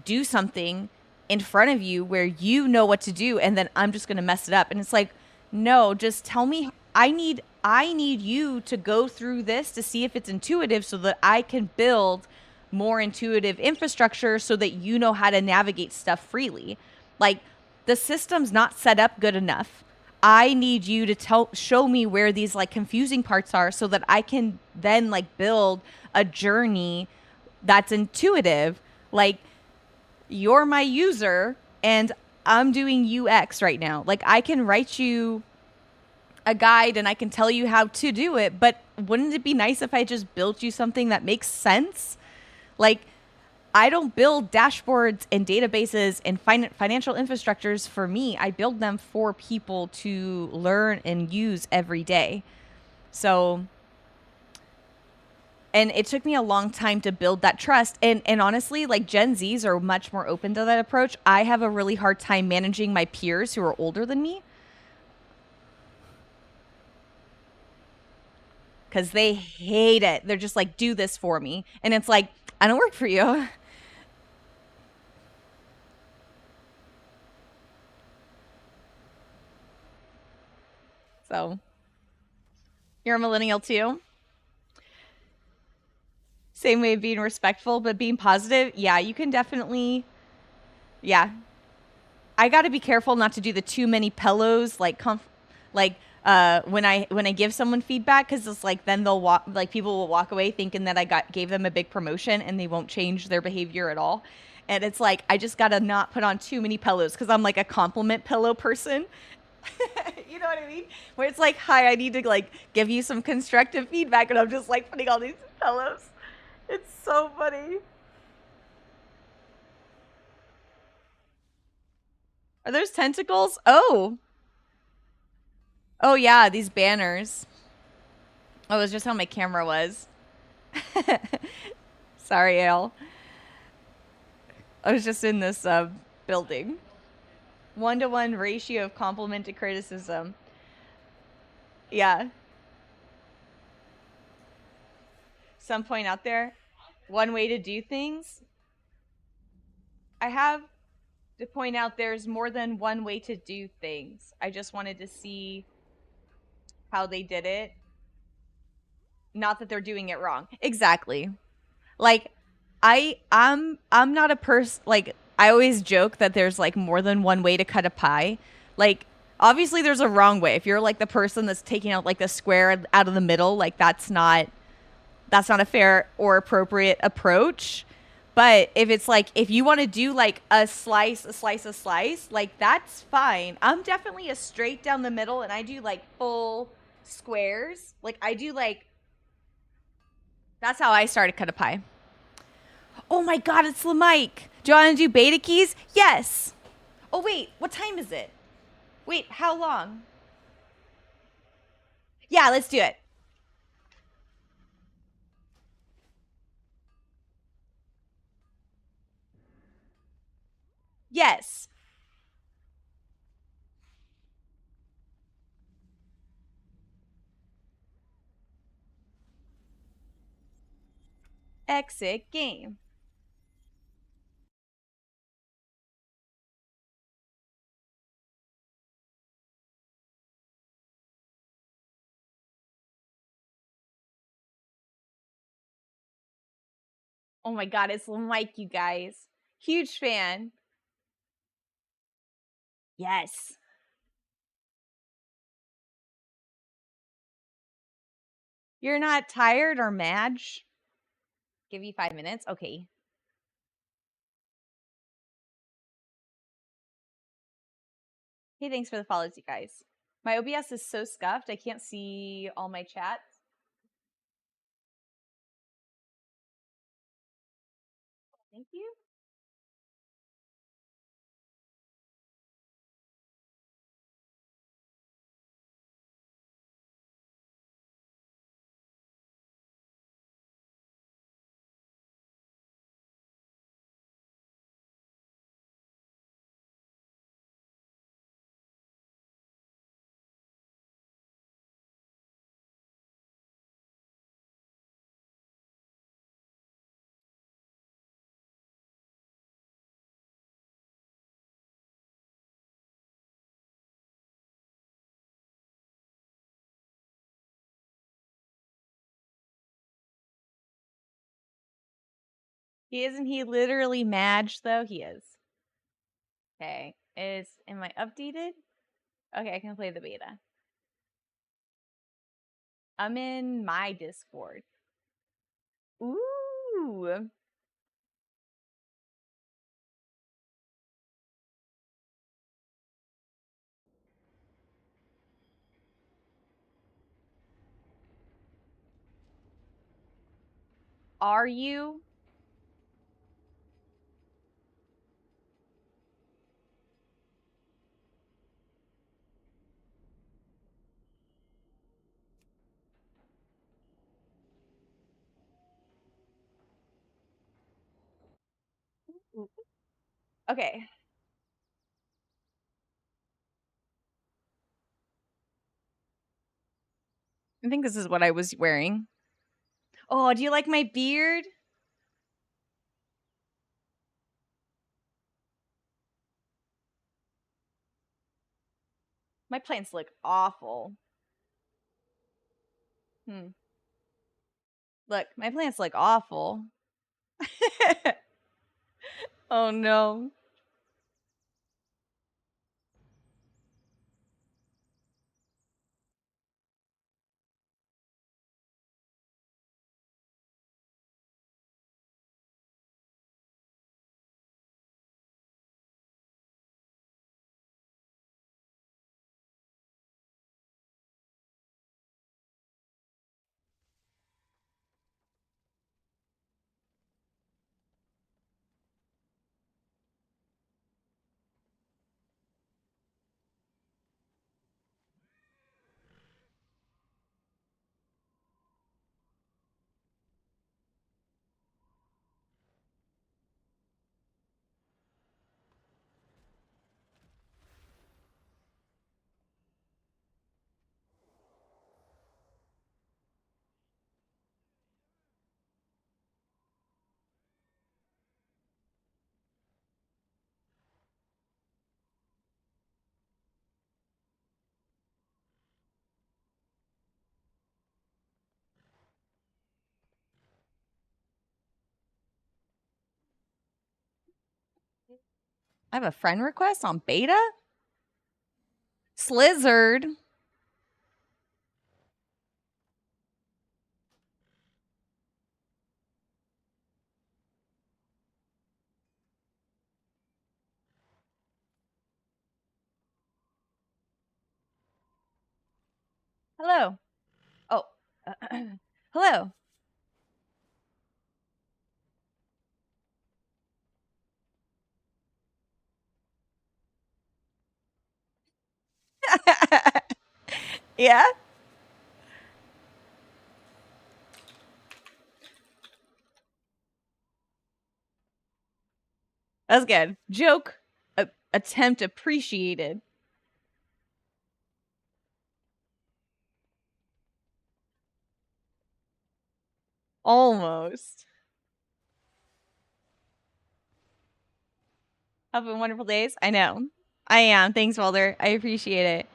S1: do something in front of you where you know what to do and then I'm just going to mess it up. And it's like, no, just tell me. I need you to go through this to see if it's intuitive so that I can build more intuitive infrastructure so that you know how to navigate stuff freely. Like, the system's not set up good enough. I need you to show me where these like confusing parts are so that I can then like build a journey that's intuitive. Like, you're my user and I'm doing UX right now. Like, I can write you a guide and I can tell you how to do it, but wouldn't it be nice if I just built you something that makes sense? Like, I don't build dashboards and databases and financial infrastructures for me. I build them for people to learn and use every day. So, and it took me a long time to build that trust. And honestly, like, Gen Zs are much more open to that approach. I have a really hard time managing my peers who are older than me, because they hate it. They're just like, do this for me. And it's like, I don't work for you. So, you're a millennial too? Same way of being respectful, but being positive. Yeah, you can definitely. Yeah. I got to be careful not to do the too many pillows, like when I give someone feedback, because it's like then they'll walk, like people will walk away thinking that I gave them a big promotion and they won't change their behavior at all. And it's like, I just got to not put on too many pillows, because I'm like a compliment pillow person. You know what I mean? Where it's like, hi, I need to like give you some constructive feedback, and I'm just like putting all these pillows. It's so funny. Are those tentacles? Oh. Oh yeah, these banners. Oh, it was just how my camera was. Sorry, Ale. I was just in this building. 1-to-1 ratio of compliment to criticism. Yeah. Some point out there. One way to do things. I have to point out there's more than one way to do things. I just wanted to see how they did it. Not that they're doing it wrong. Exactly. Like, I'm not a person, like, I always joke that there's like more than one way to cut a pie. Like, obviously there's a wrong way. If you're like the person that's taking out like the square out of the middle, like that's not a fair or appropriate approach. But if it's like, if you want to do like a slice, like that's fine. I'm definitely a straight down the middle, and I do like full squares. Like, I do like, that's how I started cut a pie. Oh my God, it's Lamike. Do you want to do beta keys? Yes. Oh wait, what time is it? Wait, how long? Yeah, let's do it. Yes. Exit game. Oh my god, it's Mike, you guys. Huge fan. Yes. You're not tired or Madge? Give you 5 minutes? Okay. Hey, thanks for the follows, you guys. My OBS is so scuffed, I can't see all my chats. Thank you. Isn't he literally Madge, though? He is. Okay. Am I updated? Okay, I can play the beta. I'm in my Discord. Ooh. Are you? Okay. I think this is what I was wearing. Oh, do you like my beard? My plants look awful. Look, my plants look awful. Oh no. I have a friend request on beta? Slizzard. Hello. Oh. Hello. Yeah? That's good. Joke attempt appreciated. Almost. Having wonderful days? I know. I am. Thanks, Walter. I appreciate it.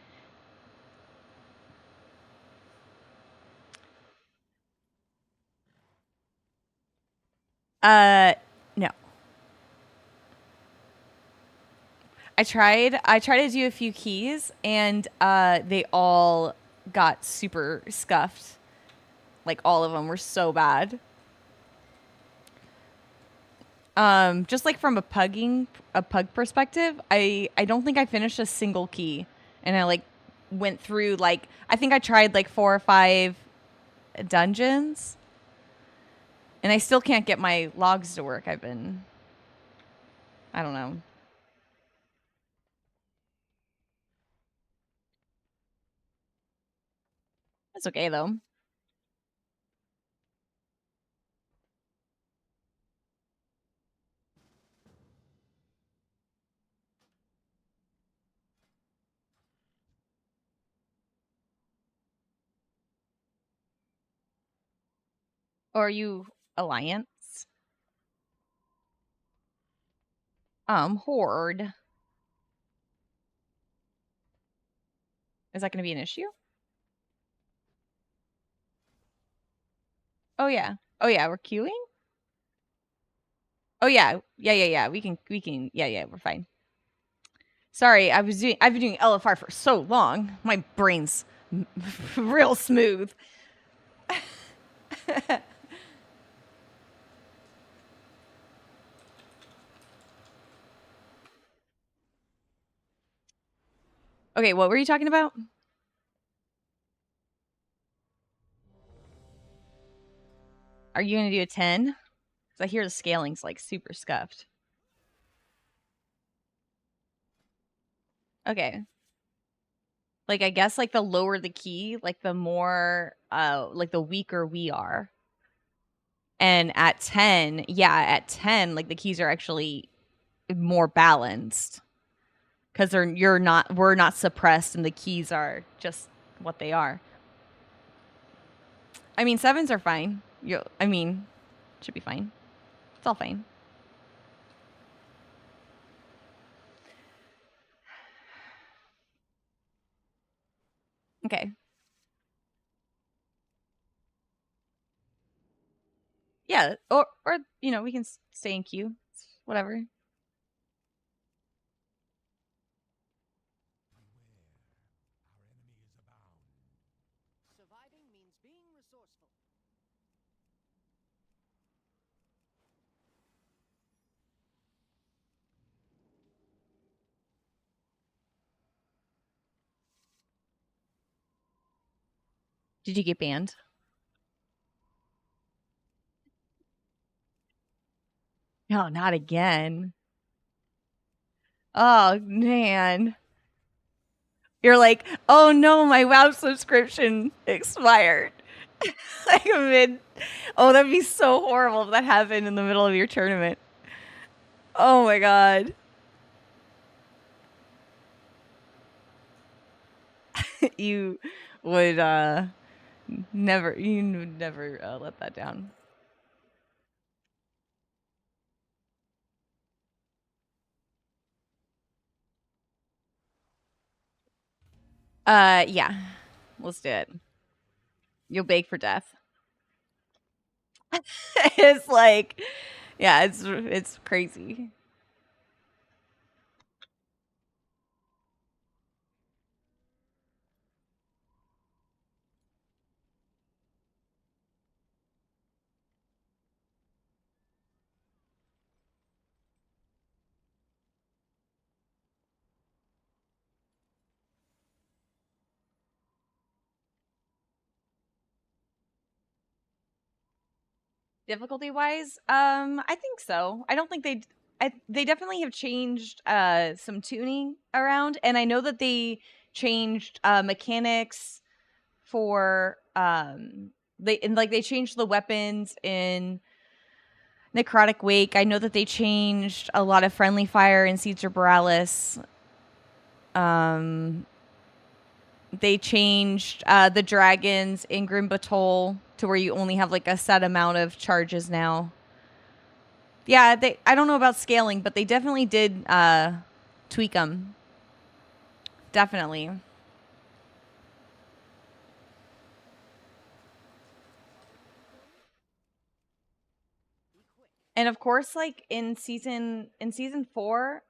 S1: No. I tried to do a few keys and they all got super scuffed. Like all of them were so bad. Just like from a pug perspective, I don't think I finished a single key. And I like went through like I think I tried like 4 or 5 dungeons. And I still can't get my logs to work. I don't know. It's okay though. Or are you Alliance? Horde. Is that going to be an issue? Oh yeah. Oh yeah, we're queuing? Oh yeah. Yeah. We can yeah, we're fine. Sorry, I've been doing LFR for so long. My brain's real smooth. Okay, what were you talking about? Are you going to do a 10? Because I hear the scaling's like super scuffed. Okay. Like I guess like the lower the key, like the more like the weaker we are. And at 10, like the keys are actually more balanced. Cuz we're not suppressed and the keys are just what they are. I mean, 7s are fine. Should be fine. It's all fine. Okay. Yeah, or we can stay in queue. Whatever.
S12: Surviving means being resourceful.
S1: Did you get banned? No, not again. Oh, man. You're like, oh no, my WoW subscription expired. Like oh, that'd be so horrible if that happened in the middle of your tournament. Oh my god. You would never let that down. Yeah. Let's do it. You'll beg for death. It's like, yeah, it's crazy. Difficulty wise, I think so. I don't think they definitely have changed some tuning around, and I know that they changed mechanics for they changed the weapons in Necrotic Wake. I know that they changed a lot of friendly fire in Siege of Borealis. They changed the dragons in Grim Batol to where you only have like a set amount of charges now. Yeah, I don't know about scaling, but they definitely did tweak them. Definitely. And of course, like in season 4.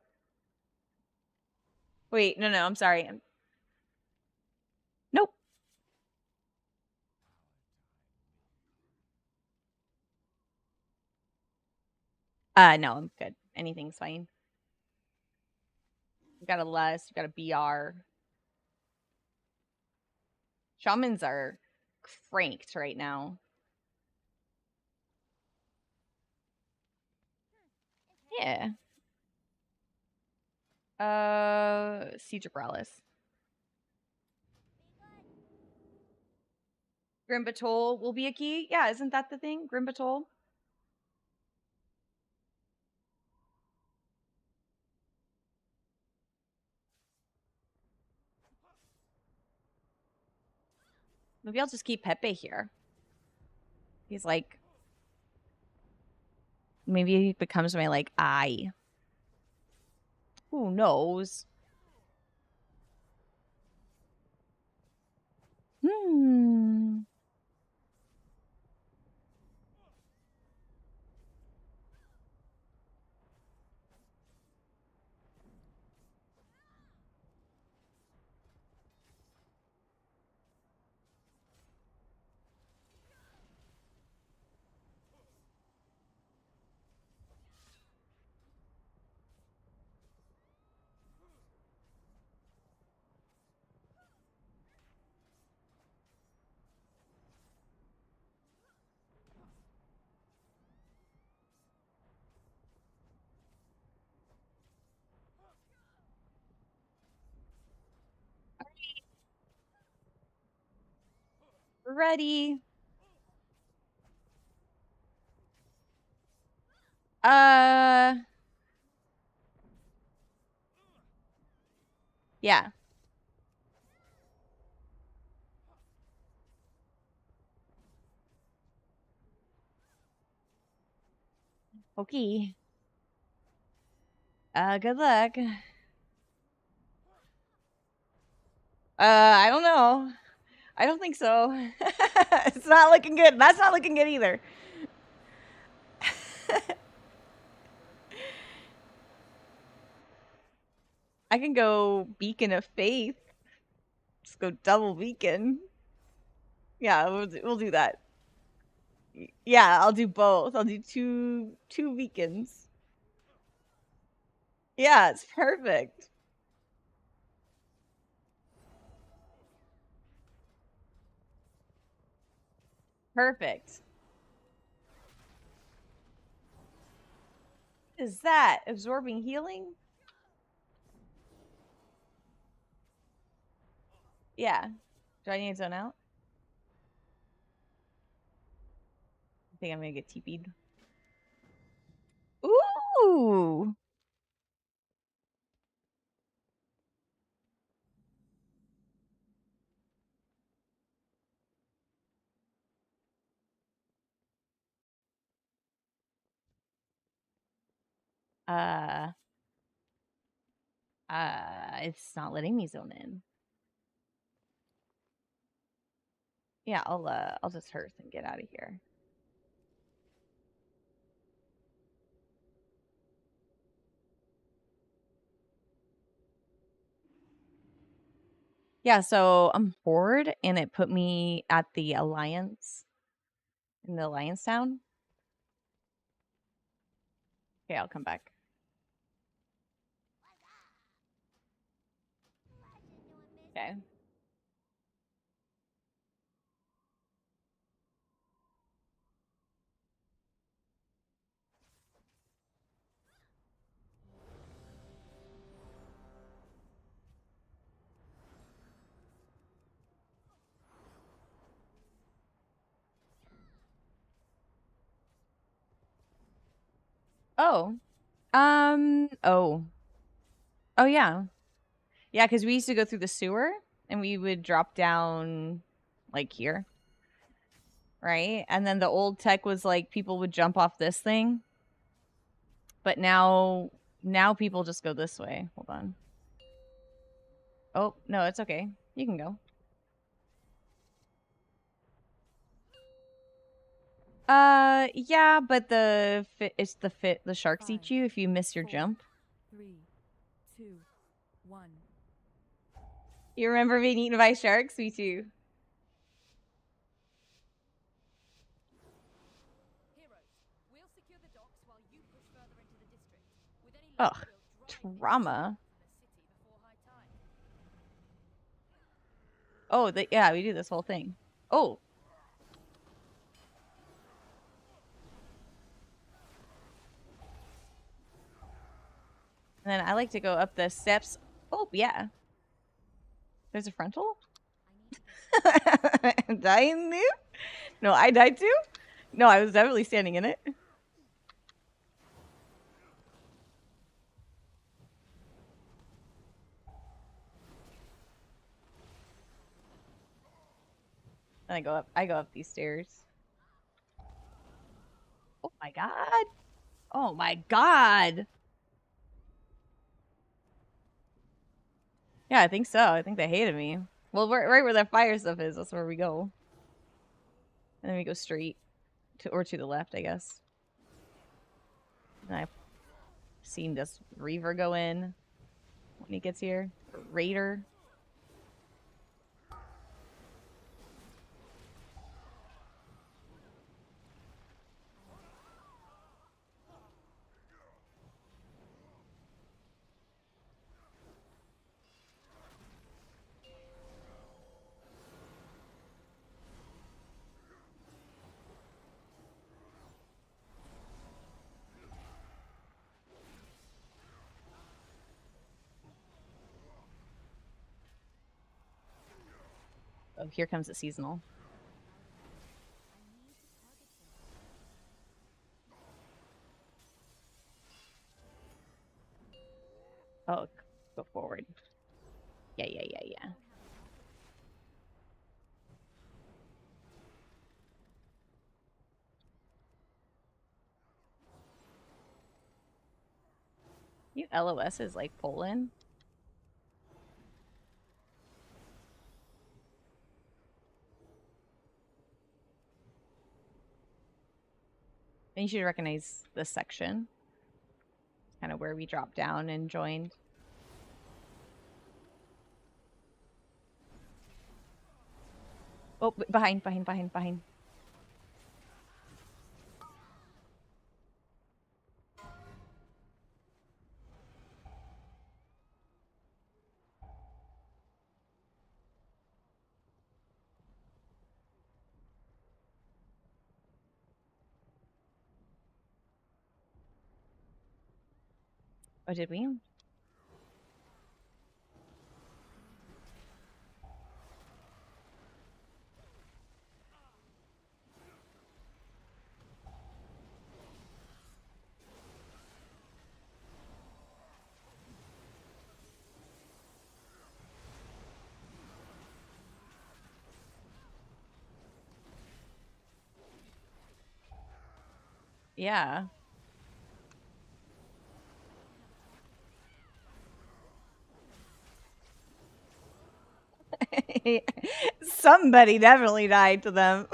S1: Wait, no, I'm sorry. Nope. No, I'm good. Anything's fine. You got a lust, you got a BR. Shamans are cranked right now. Yeah. Siege of Growlithe. Grimbatol will be a key. Yeah, isn't that the thing? Grimbatol? Maybe I'll just keep Pepe here. He's like... Maybe he becomes my, like, eye. Who knows? Hmm. Ready. Yeah. Okay. Good luck. I don't know. I don't think so. It's not looking good. That's not looking good either. I can go Beacon of Faith. Just go double Beacon. Yeah, we'll do that. Yeah, I'll do both. I'll do two Beacons. Yeah, it's perfect. Perfect. What is that? Absorbing healing? Yeah. Do I need to zone out? I think I'm gonna get TP'd. Ooh! It's not letting me zone in. Yeah, I'll just hearth and get out of here. Yeah, so I'm bored, and it put me at the Alliance, in the Alliance town. Okay, I'll come back. Okay. Oh. Oh. Oh, yeah. Yeah, because we used to go through the sewer, and we would drop down, like, here. Right? And then the old tech was, like, people would jump off this thing. But now people just go this way. Hold on. Oh, no, it's okay. You can go. Yeah, but the sharks eat you if you miss your jump.
S13: 3, 2, 1.
S1: You remember being eaten by sharks? Me too. Ugh, trauma. Oh, yeah, we do this whole thing. Oh. And then I like to go up the steps. Oh, yeah. There's a frontal? Dying new? No, I died too? No, I was definitely standing in it. And I go up these stairs. Oh my god. Oh my god. Yeah, I think so. I think they hated me. Well, right where that fire stuff is, that's where we go. And then we go straight to the left, I guess. And I've seen this Reaver go in when he gets here. Raider. Oh, here comes the seasonal. Oh, go forward. Yeah. You LOS is like Poland. And you should recognize this section. Kind of where we dropped down and joined. Oh, behind. Oh, did we? Yeah. Somebody definitely died to them.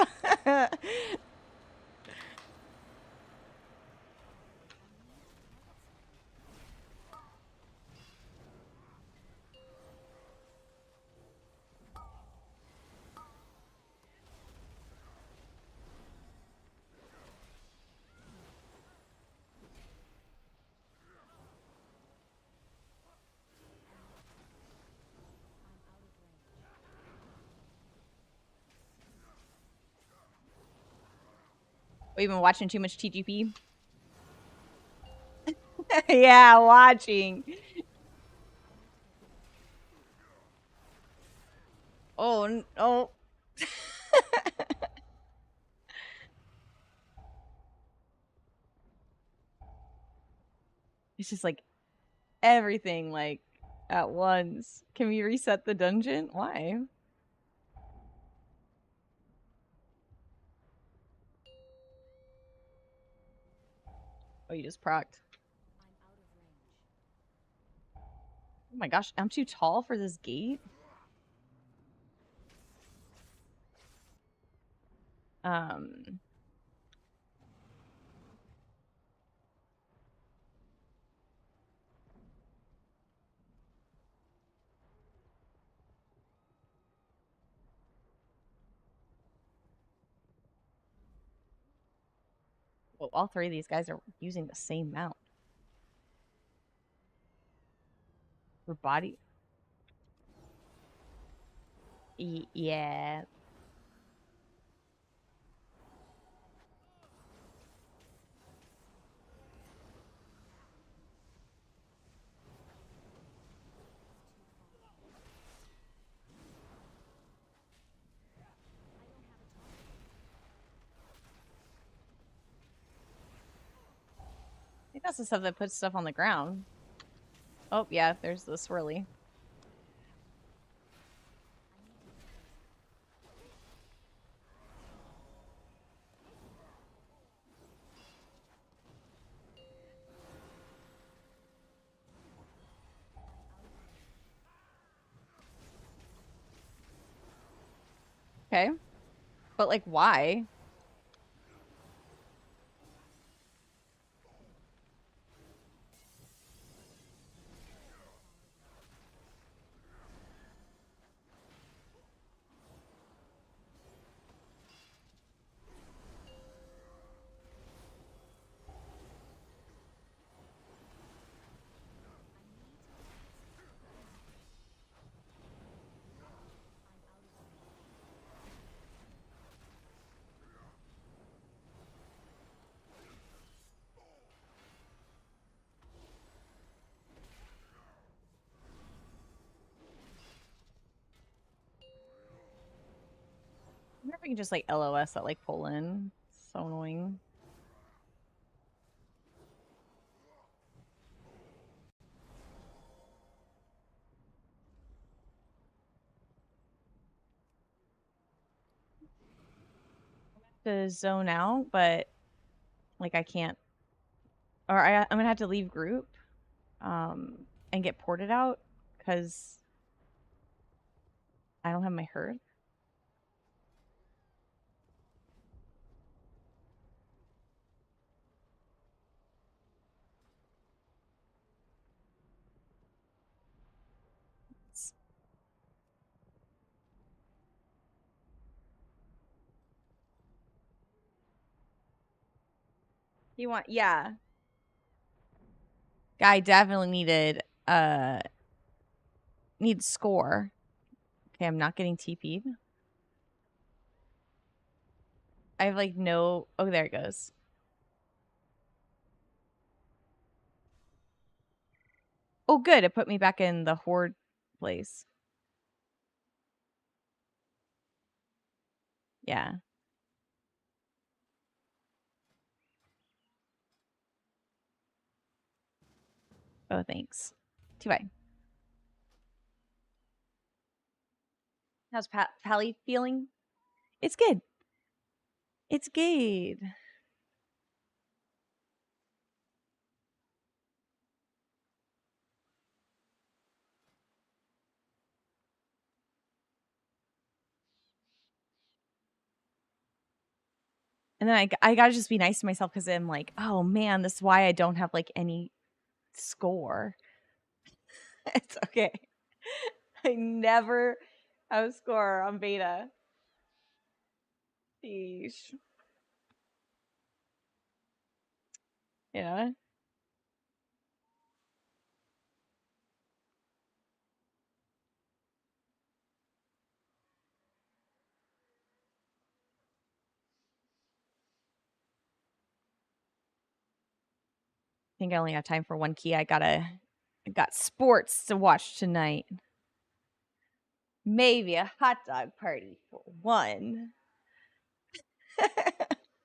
S1: We've been watching too much TGP. Yeah, watching. Oh, no. It's just like everything like at once. Can we reset the dungeon? Why? Oh, you just procced. Oh my gosh, I'm too tall for this gate. Well, all three of these guys are using the same mount. For body. Yeah. I think that's the stuff that puts stuff on the ground. Oh, yeah, there's the swirly. Okay. But, like, why? I wonder if we can just, like, LOS that, like, pull in. So annoying. To zone out, but, like, I can't. Or I'm gonna have to leave group and get ported out because I don't have my herd. You want, yeah. Guy definitely needed needs score. Okay, I'm not getting TP'd. I have like no, oh, there it goes. Oh, good. It put me back in the horde place. Yeah. Oh, thanks. Too bad. How's Pally feeling? It's good. It's good. And then I gotta just be nice to myself because I'm like, oh man, this is why I don't have like any score. It's okay. I never have a score on beta. Sheesh. Yeah. I think I only have time for one key. I got sports to watch tonight. Maybe a hot dog party for one.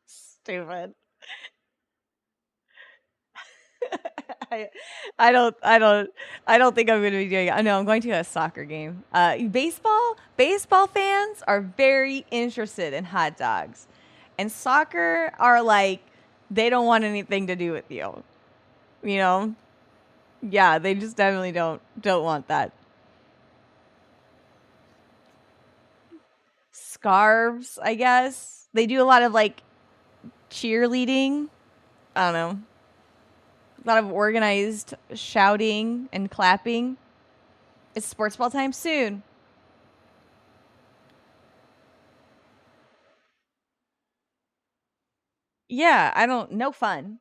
S1: Stupid. I don't think I'm going to be doing it. No, I'm going to a soccer game. Baseball fans are very interested in hot dogs. And soccer are like they don't want anything to do with you. You know? Yeah, they just definitely don't want that. Scarves, I guess. They do a lot of like cheerleading. I don't know. A lot of organized shouting and clapping. It's sports ball time soon. Yeah, I don't. No fun.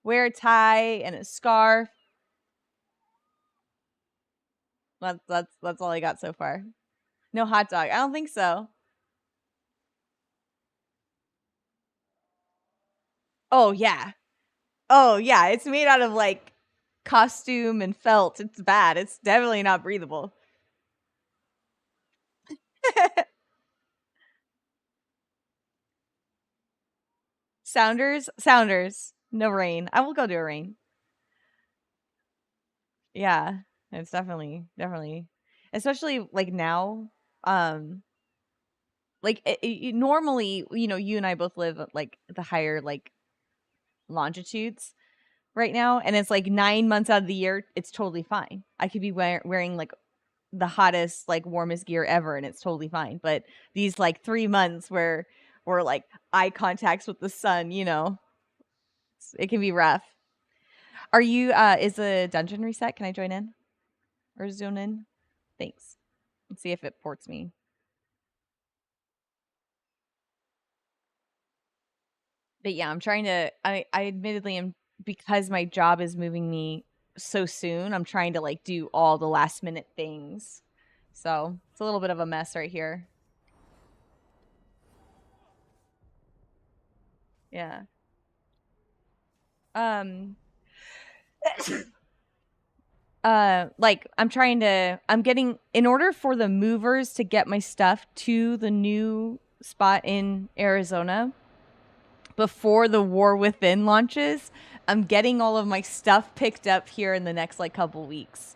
S1: Wear a tie and a scarf. That's all I got so far. No hot dog. I don't think so. Oh yeah. Oh yeah. It's made out of like costume and felt. It's bad. It's definitely not breathable. Sounders. No rain. I will go to a rain. Yeah, it's definitely, especially like now. Like normally, you and I both live at like the higher like longitudes right now, and it's like 9 months out of the year, it's totally fine. I could be wearing like the hottest, like warmest gear ever, and it's totally fine. But these like 3 months where we're like eye contacts with the sun, it can be rough. Are you? Is a dungeon reset? Can I join in or zone in? Thanks. Let's see if it ports me. But yeah, I'm trying to. I admittedly am, because my job is moving me so soon. I'm trying to like do all the last minute things. So it's a little bit of a mess right here. Yeah. Um. Like I'm getting, in order for the movers to get my stuff to the new spot in Arizona before the War Within launches, I'm getting all of my stuff picked up here in the next like couple weeks.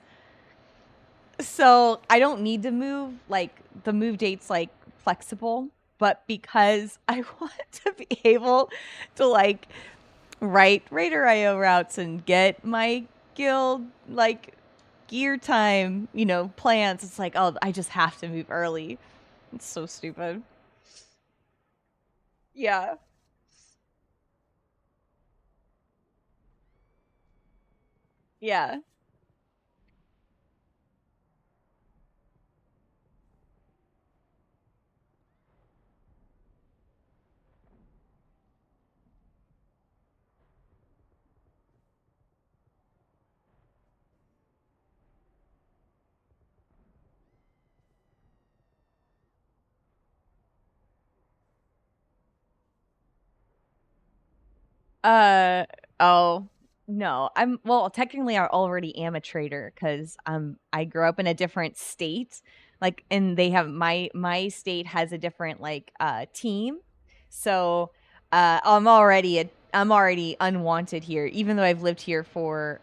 S1: So I don't need to move, like the move date's like flexible, but because I want to be able to like write Raider IO routes and get my guild like gear time, plans, it's like, oh, I just have to move early. It's so stupid. Yeah. Yeah. Uh oh no, technically I already am a trader because I grew up in a different state, like, and they have my state has a different like team, so I'm already unwanted here, even though I've lived here for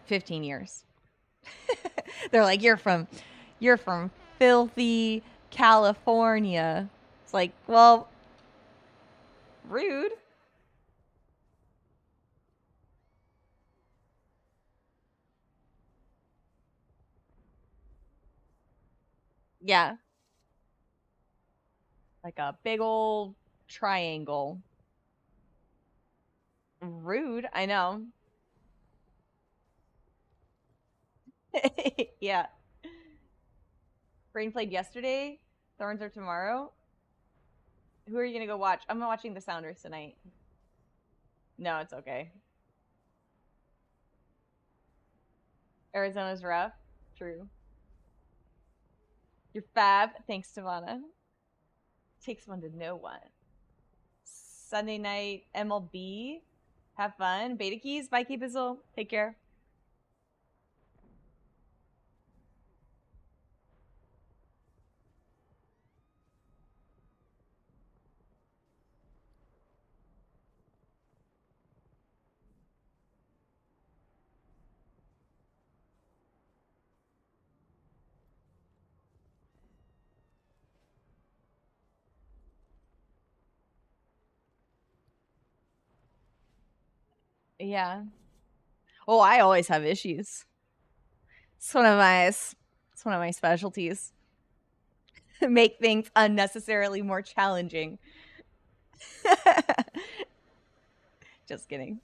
S1: 15 years. They're like, you're from filthy California. It's like, well, rude. Yeah. Like a big old triangle. Rude, I know. Yeah. Brain played yesterday. Thorns are tomorrow. Who are you gonna go watch? I'm watching the Sounders tonight. No, it's okay. Arizona's rough. True. You're fab. Thanks, Savannah. Takes one to know one. Sunday night MLB. Have fun. Beta keys. Bye, Key Bizzle. Take care. Yeah. Oh, I always have issues. It's one of my specialties. Make things unnecessarily more challenging. Just kidding.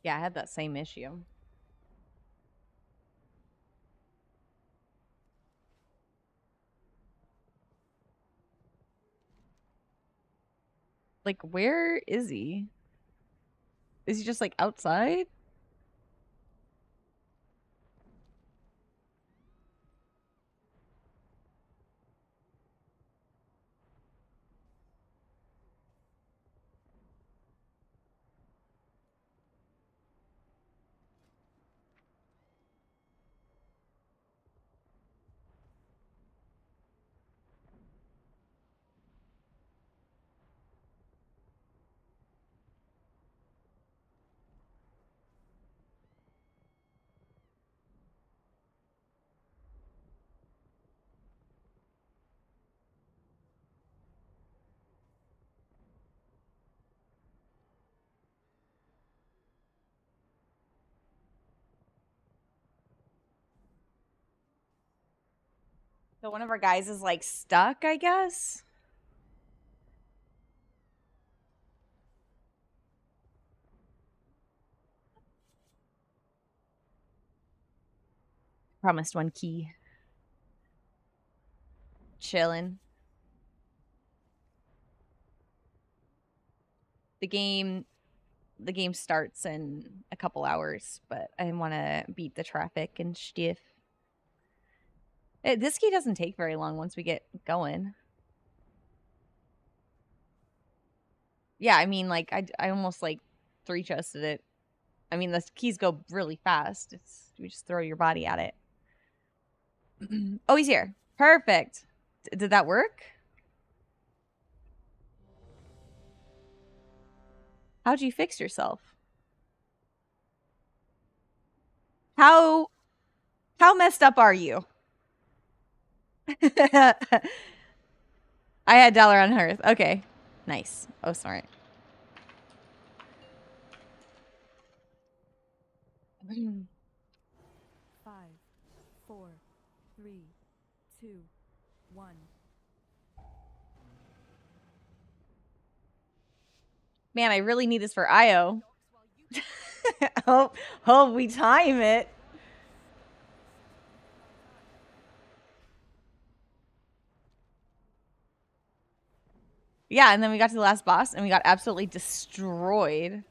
S1: Yeah, I had that same issue. Like, where is he? Is he just like outside? So one of our guys is like stuck, I guess. Promised one key. Chilling. The game starts in a couple hours, but I want to beat the traffic and stuff. This key doesn't take very long once we get going. Yeah, I mean, like, I almost, like, 3-chested it. I mean, the keys go really fast. You just throw your body at it. Oh, he's here. Perfect. Did that work? How'd you fix yourself? How messed up are you? I had dollar on Hearth. Okay. Nice. Oh, sorry.
S13: Five, 4, 3, 2, 1.
S1: Man, I really need this for IO. Hope we time it. Yeah, and then we got to the last boss and we got absolutely destroyed.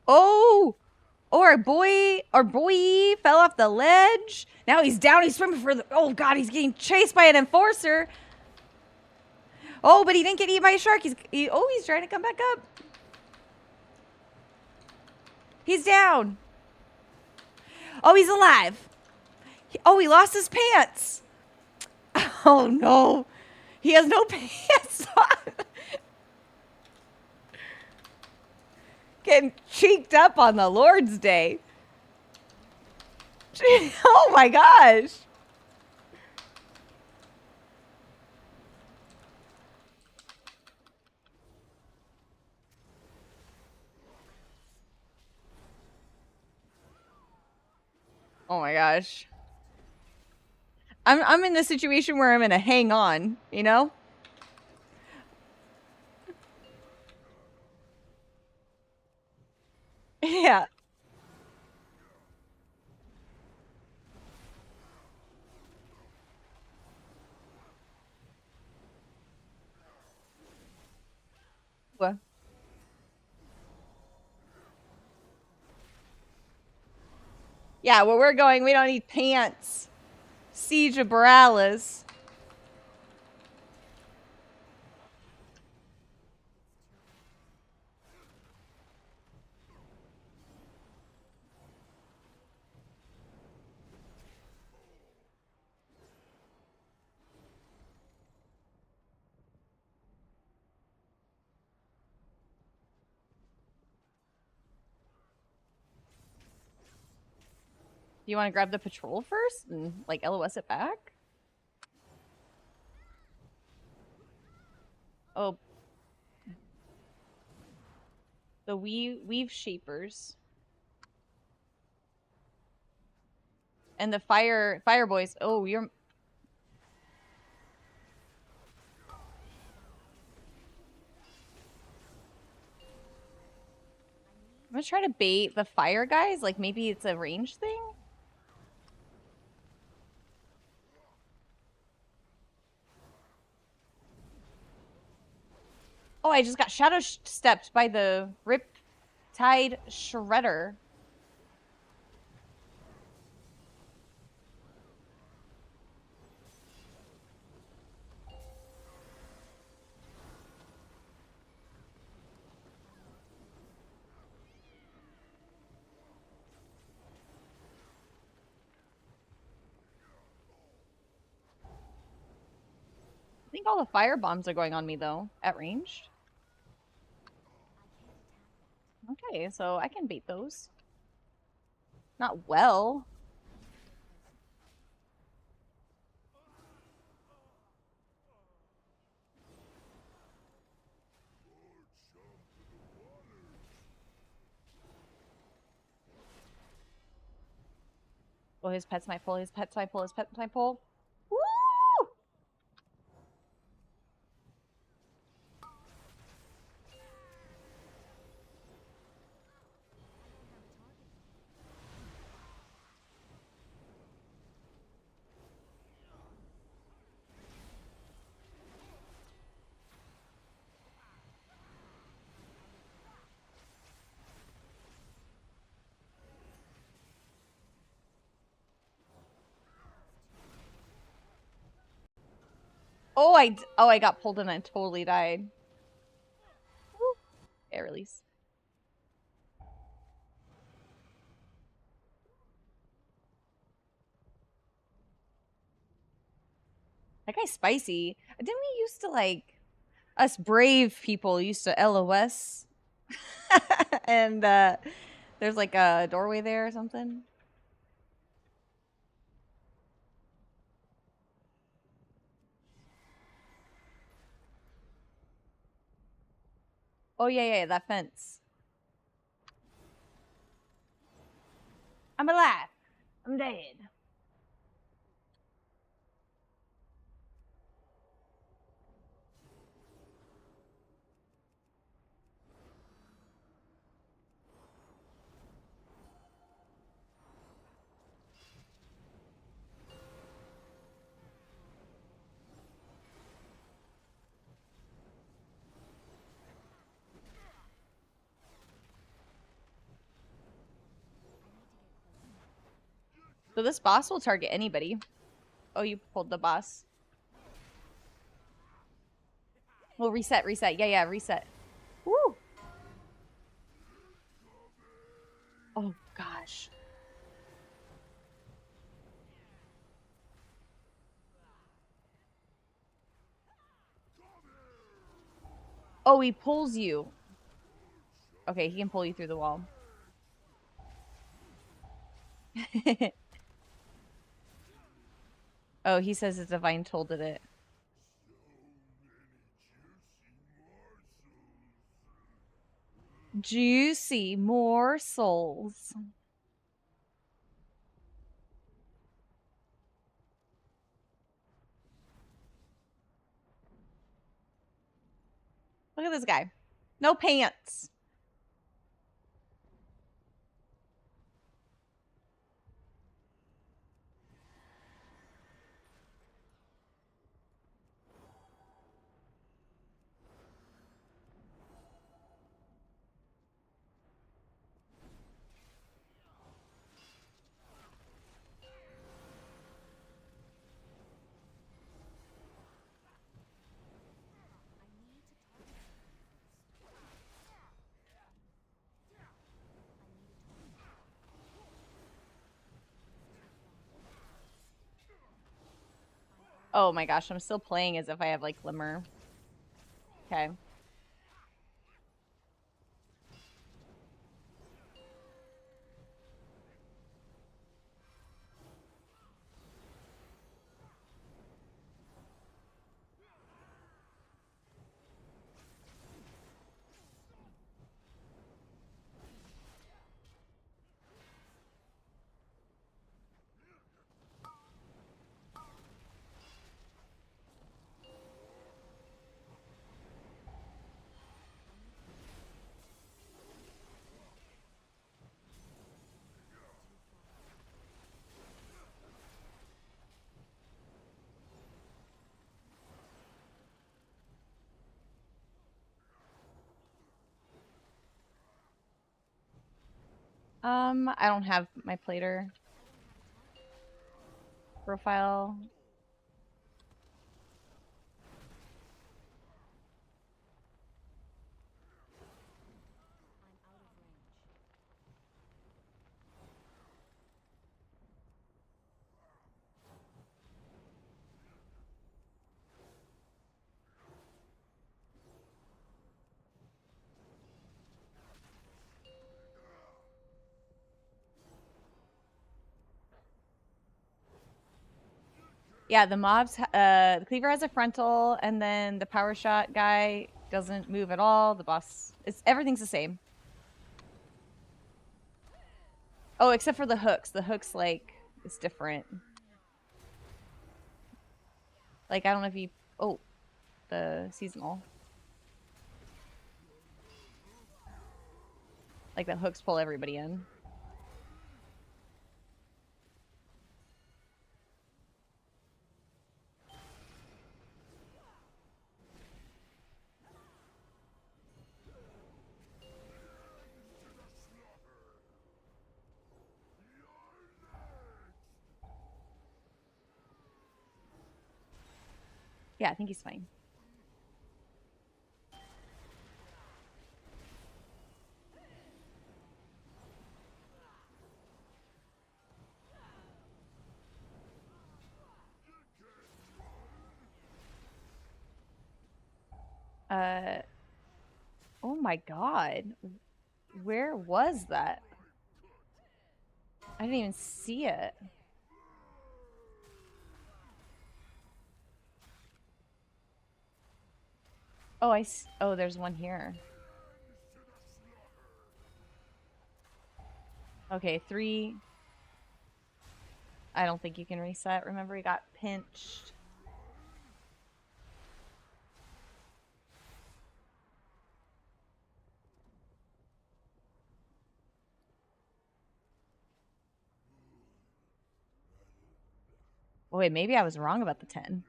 S1: Oh, our boy fell off the ledge. Now he's down. He's swimming for the. Oh God, he's getting chased by an enforcer. Oh, but he didn't get eaten by a shark. He's trying to come back up. He's down. Oh, he's alive. He lost his pants. Oh no, he has no pants on. Getting cheeked up on the Lord's Day. Oh my gosh. Oh my gosh. I'm in the situation where I'm gonna hang on, you know? Yeah. What? Yeah, where we're going, we don't need pants. Siege of Borealis. Do you want to grab the patrol first and, like, LOS it back? Oh. The weave shapers. And the fire boys. Oh, you're... I'm gonna try to bait the fire guys. Like, maybe it's a range thing? Oh, I just got shadow stepped by the Riptide Shredder. I think all the fire bombs are going on me, though, at range. Okay, so I can bait those. Not well. Oh, his pets might pull, his pets might pull, his pets might pull. Woo! Oh, I got pulled and I totally died. Woo. Air release. That guy's spicy. Didn't we used to, like, us brave people used to LOS? And there's like a doorway there or something. Oh, yeah, that fence. I'm alive. I'm dead. So this boss will target anybody. Oh, you pulled the boss. Well, reset. Yeah, reset. Woo! Oh, gosh. Oh, he pulls you. Okay, he can pull you through the wall. Oh, he says his divine toll did it. Juicy morsels. Look at this guy. No pants. Oh my gosh, I'm still playing as if I have like Glimmer. Okay. I don't have my plater profile. Yeah, the mobs, the cleaver has a frontal, and then the power shot guy doesn't move at all. The boss, everything's the same. Oh, except for the hooks. The hooks, like, it's different. Like, I don't know if you, oh, the seasonal. Like, the hooks pull everybody in. Yeah, I think he's fine. Oh my god. Where was that? I didn't even see it. Oh, oh, there's one here. Okay, 3. I don't think you can reset. Remember, he got pinched. Oh, wait, maybe I was wrong about the 10.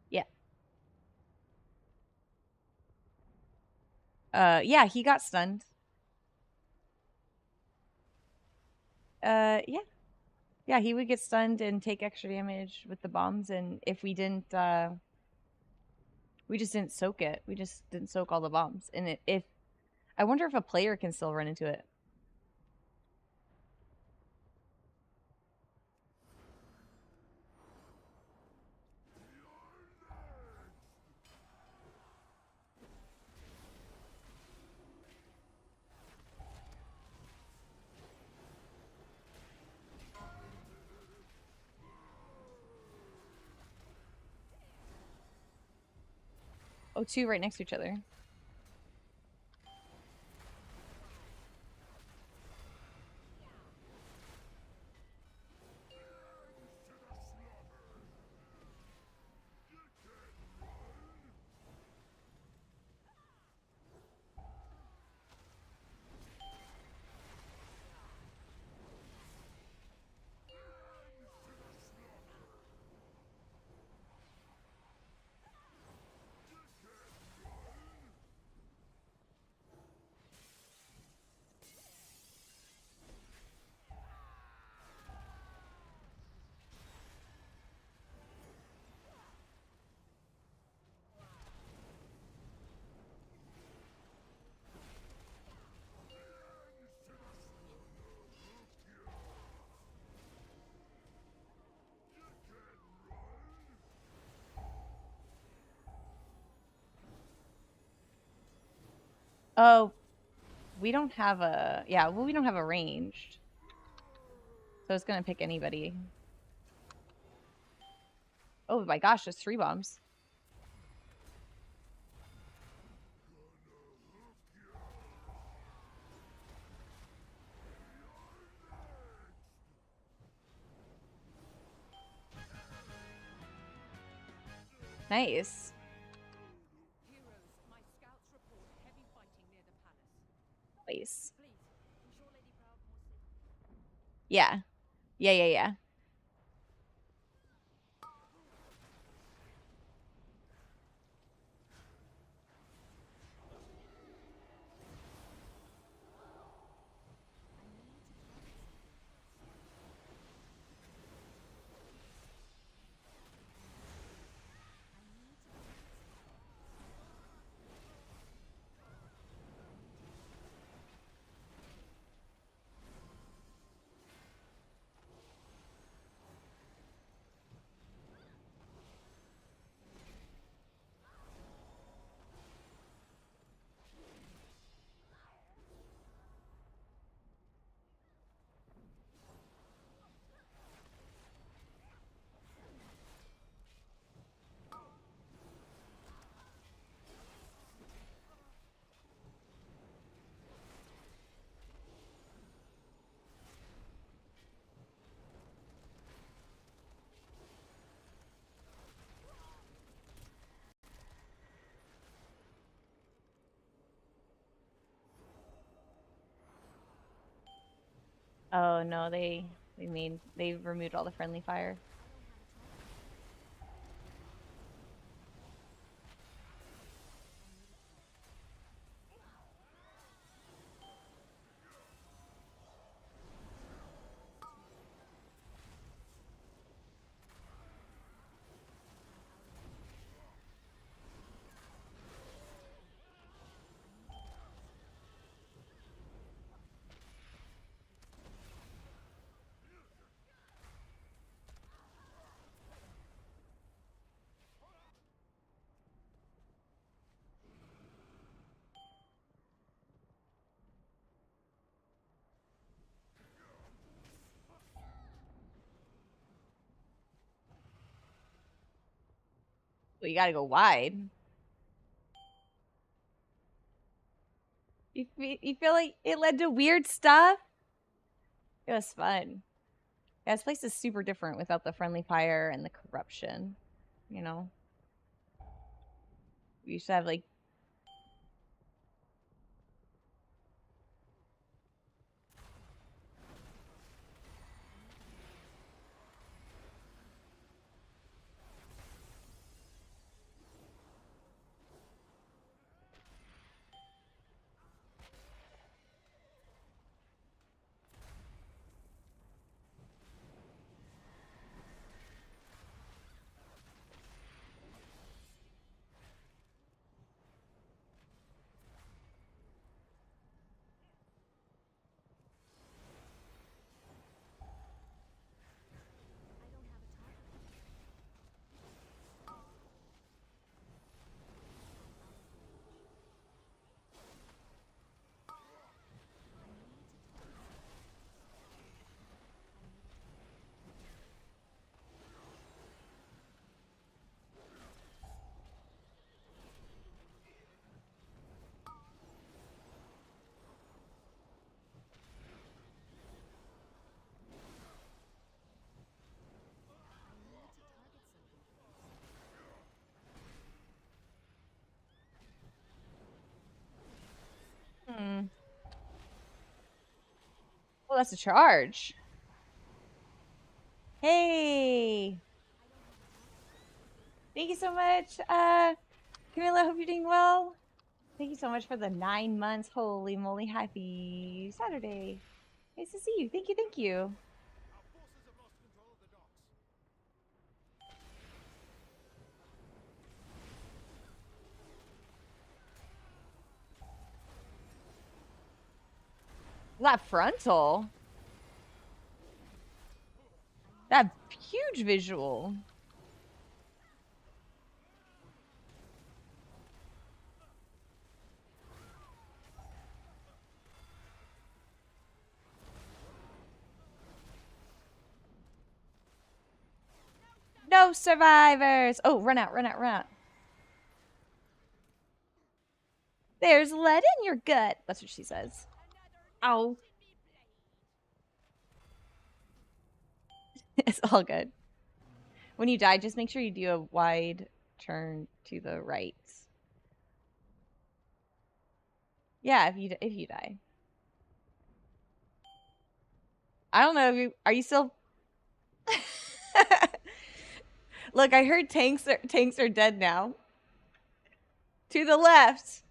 S1: Yeah. Yeah, he got stunned. Yeah. Yeah, he would get stunned and take extra damage with the bombs, and if we didn't, we just didn't soak it. We just didn't soak all the bombs. And if I wonder if a player can still run into it. Oh, 2 right next to each other. Oh, we don't have a... Yeah, well, we don't have a ranged. So it's going to pick anybody. Oh my gosh, there's 3 bombs. Nice. Nice. Yeah. Yeah. Oh no, they removed all the friendly fire. Well, you gotta go wide. You feel like it led to weird stuff? It was fun. Yeah, this place is super different without the friendly fire and the corruption. You know? We used to have like well, that's a charge. Hey! Thank you so much, Camilla. Hope you're doing well. Thank you so much for the 9 months. Holy moly, happy Saturday. Nice to see you. Thank you. That frontal. That huge visual. No survivors. Oh, run out. There's lead in your gut. That's what she says. Ow. It's all good. When you die, just make sure you do a wide turn to the right. Yeah, if you die. I don't know if you are you still Look, I heard tanks are dead now. To the left.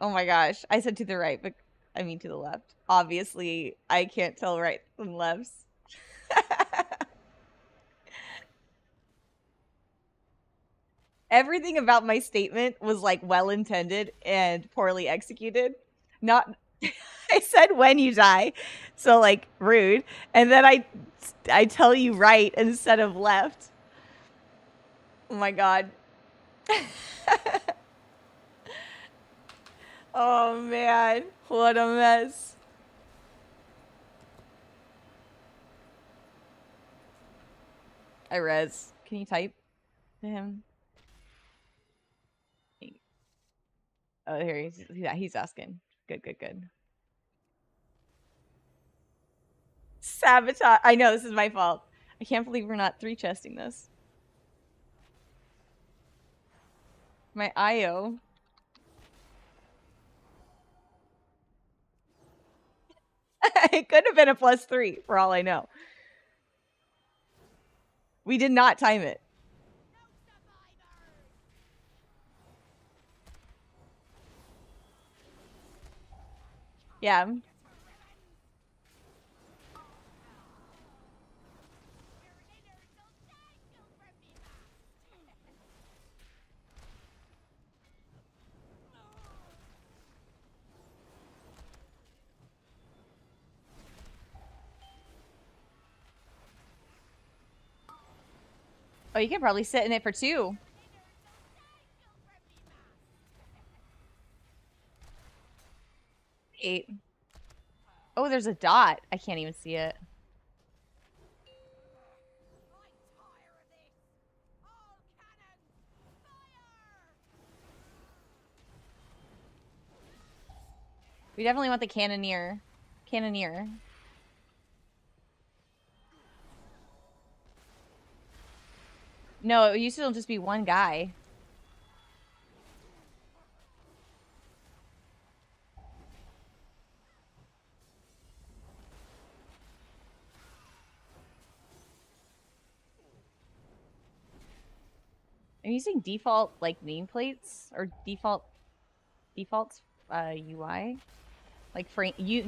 S1: Oh my gosh. I said to the right, but I mean to the left. Obviously, I can't tell right from lefts. Everything about my statement was like well intended and poorly executed. Not I said when you die, so like rude, and then I tell you right instead of left. Oh my god. Oh man, what a mess. I res. Can you type to him? Oh, here he's asking. Good, good, good. Sabotage. I know this is my fault. I can't believe we're not 3-chesting this. My IO. It could have been a +3 for all I know. We did not time it. Yeah. Oh, you could probably sit in it for 2. Eight. Oh, there's a dot. I can't even see it. We definitely want the cannoneer. Cannoneer. No, it used to just be one guy. I'm using default like nameplates or default UI. Like frame.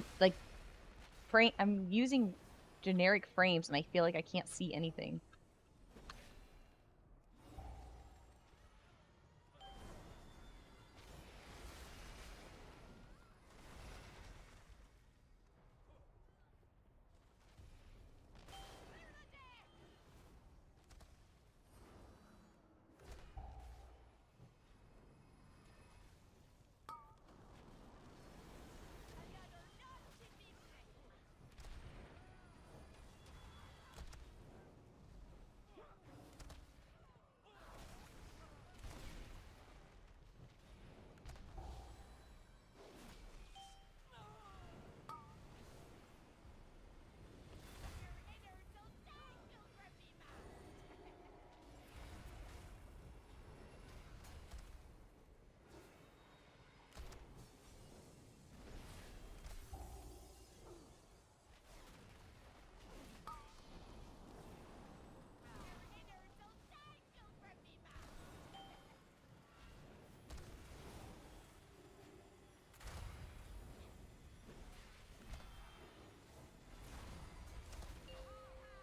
S1: I'm using generic frames, and I feel like I can't see anything.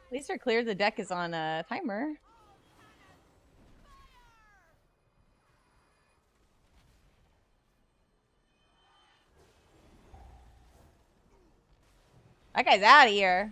S1: At least our clear the deck is on a timer. That guy's out of here.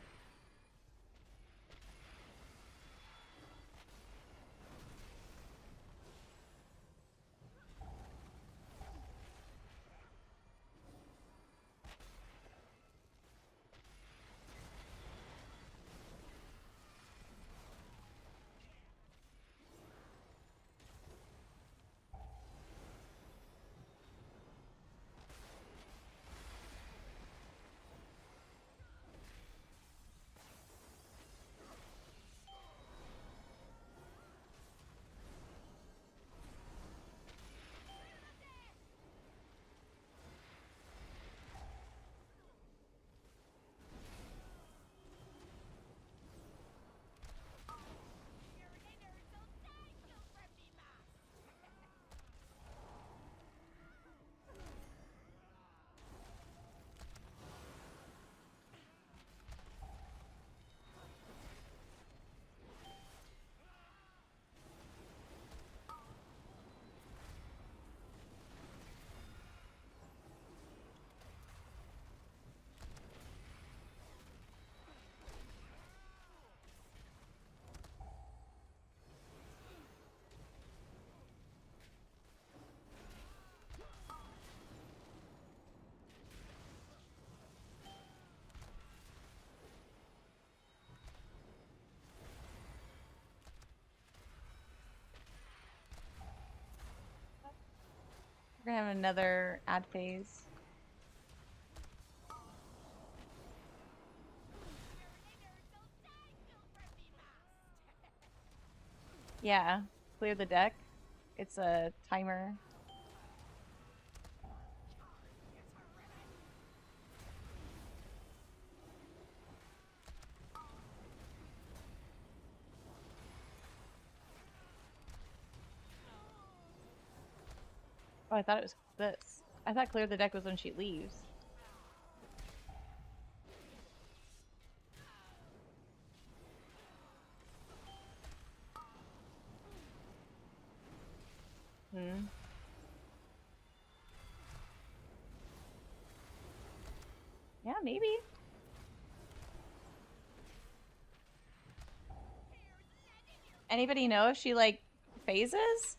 S1: gonna have another ad phase. Yeah, clear the deck. It's a timer. Oh, I thought it was this. I thought clear the deck was when she leaves. Hmm. Yeah, maybe. Anybody know if she, like, phases?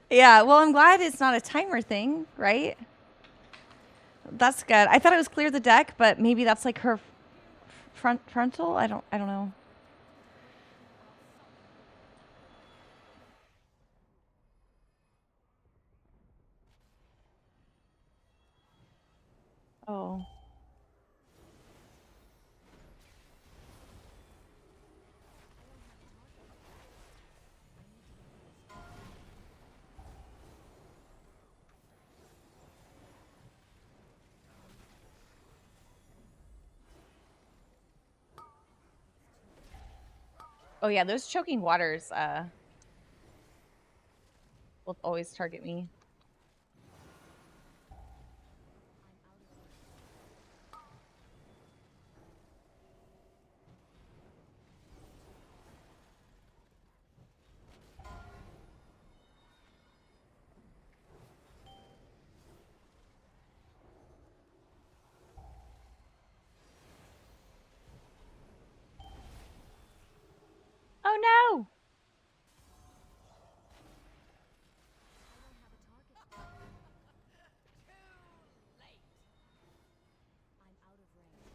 S1: Yeah, well, I'm glad it's not a timer thing, right? That's good. I thought it was clear the deck, but maybe that's like her frontal. I don't know. Oh. Oh yeah, those choking waters will always target me. Oh no!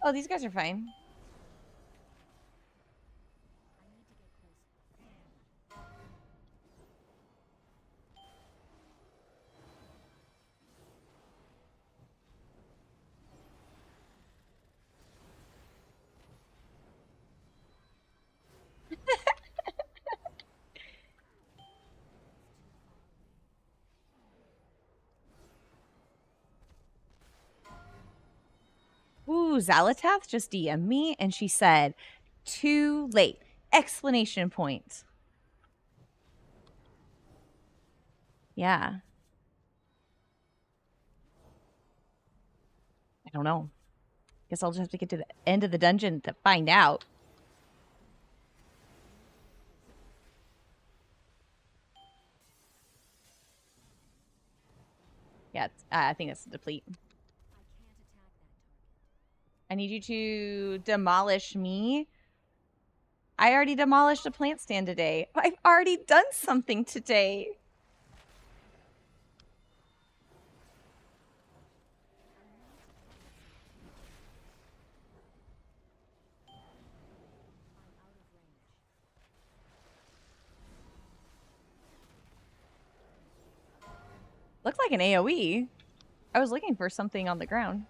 S1: Oh, these guys are fine. Ooh, Zalatath just DM'd me and she said, too late! Explanation point. Yeah. I don't know. Guess I'll just have to get to the end of the dungeon to find out. Yeah, I think it's deplete. I need you to demolish me. I already demolished a plant stand today. I've already done something today. like an AoE. I was looking for something on the ground.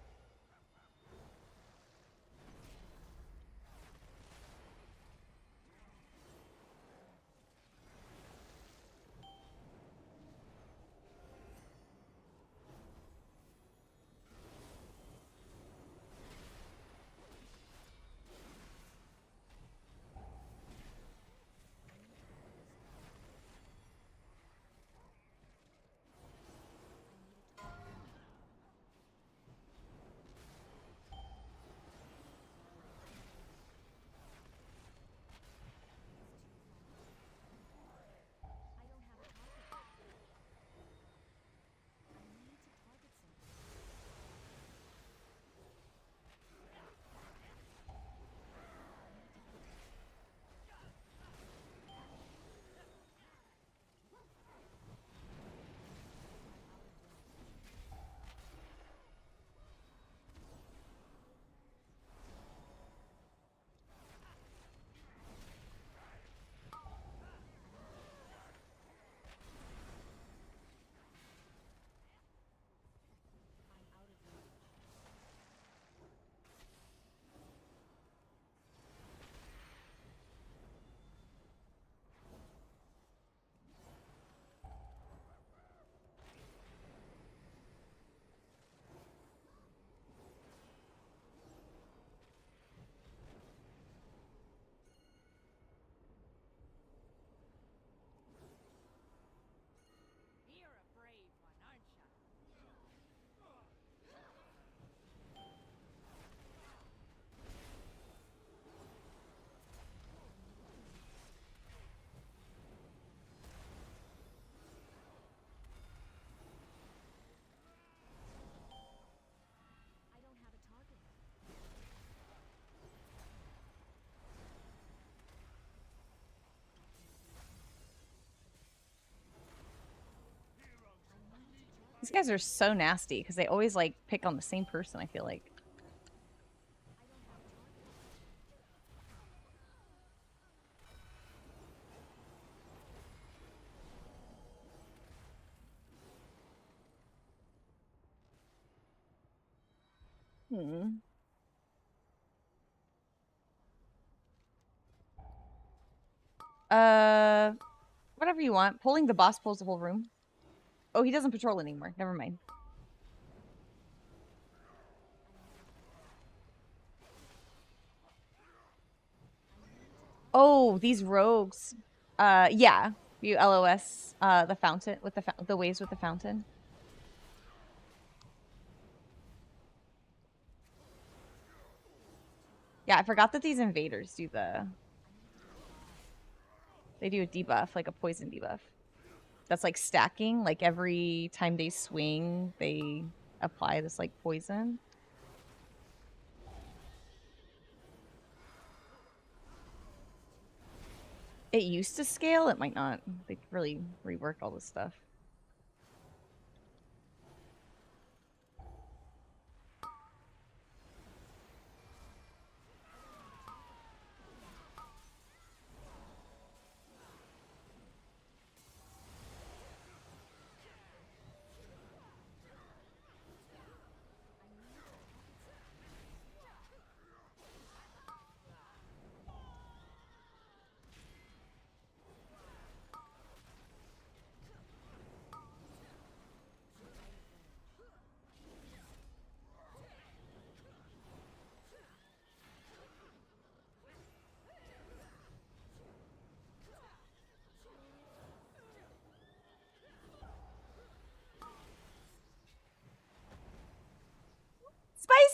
S1: These guys are so nasty because they always like pick on the same person, I feel like. Whatever you want. Pulling the boss pulls the whole room. Oh, he doesn't patrol anymore. Never mind. Oh, these rogues. Yeah. You LOS the fountain with the waves with the fountain. Yeah, I forgot that these invaders do they do a debuff, like a poison debuff. That's like stacking, like every time they swing, they apply this like poison. It used to scale, it might not. They really reworked all this stuff.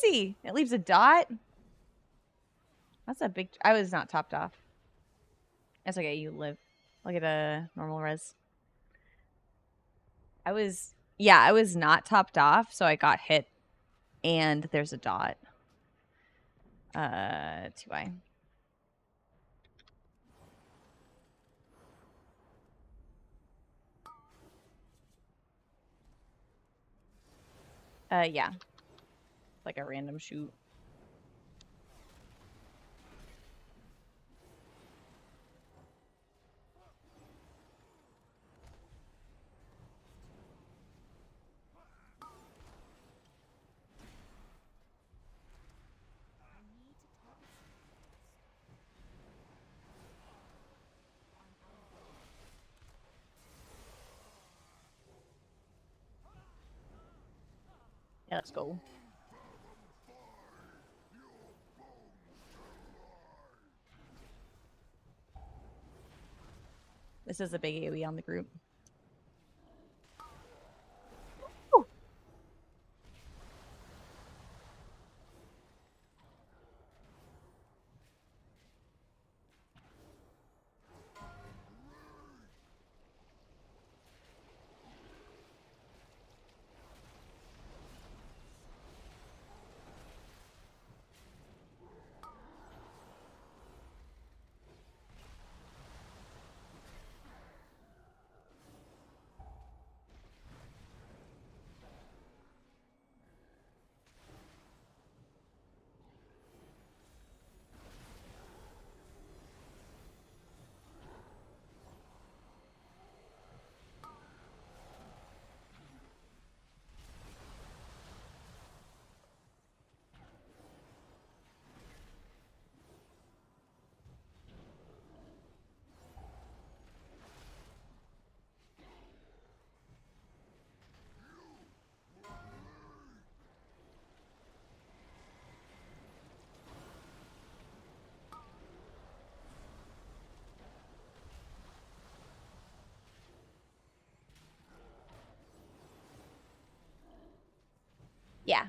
S1: Spicy! It leaves a dot. That's a big... I was not topped off. That's okay, you live. I'll get a normal res. Yeah, I was not topped off, so I got hit. And there's a dot. 2i. Yeah. Like a random shoot. Yeah, let's go. This is a big AoE on the group. Ooh. Yeah.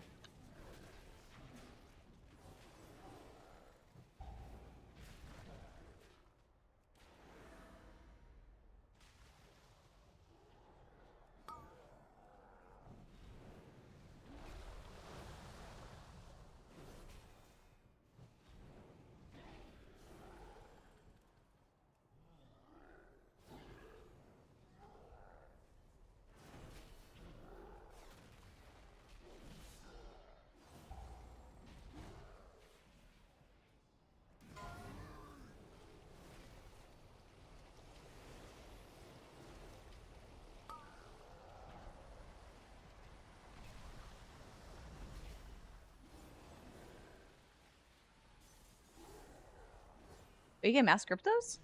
S1: You can mass script those?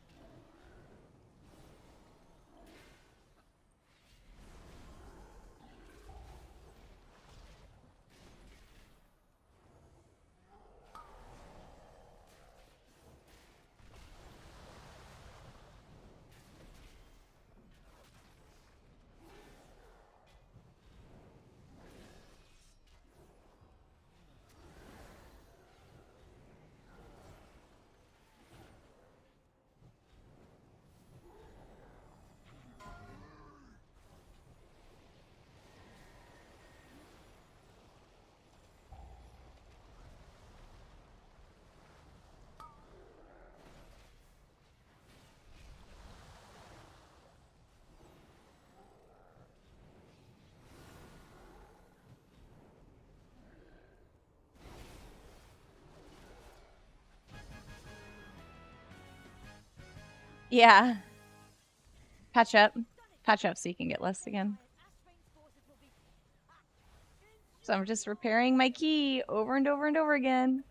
S1: Yeah. Patch up. Patch up so you can get less again. So I'm just repairing my key over and over and over again.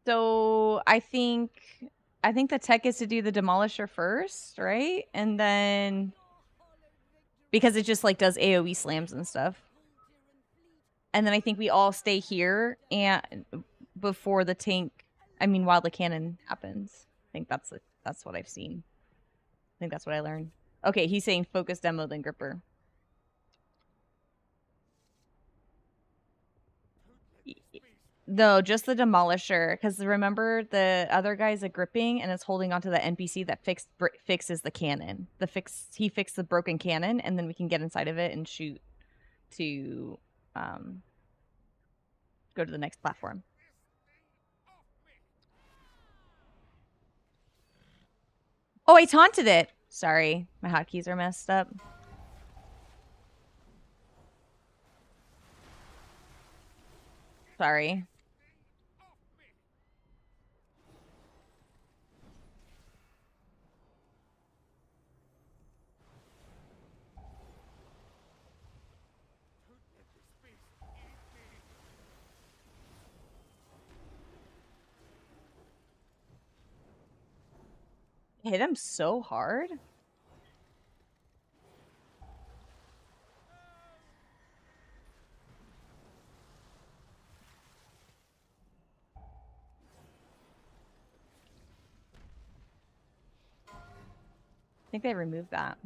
S1: So I think the tech is to do the demolisher first, right? And then because it just like does AoE slams and stuff. And then I think we all stay here and before the tank, while the cannon happens. I think that's what I've seen. I think that's what I learned. Okay, he's saying focus demo then gripper. No, just the demolisher. Because remember, the other guy's a gripping and is holding onto the NPC that fixes the cannon. He fixed the broken cannon, and then we can get inside of it and shoot to go to the next platform. Oh, I taunted it. Sorry, my hotkeys are messed up. Sorry. Hit him so hard. I think they removed that.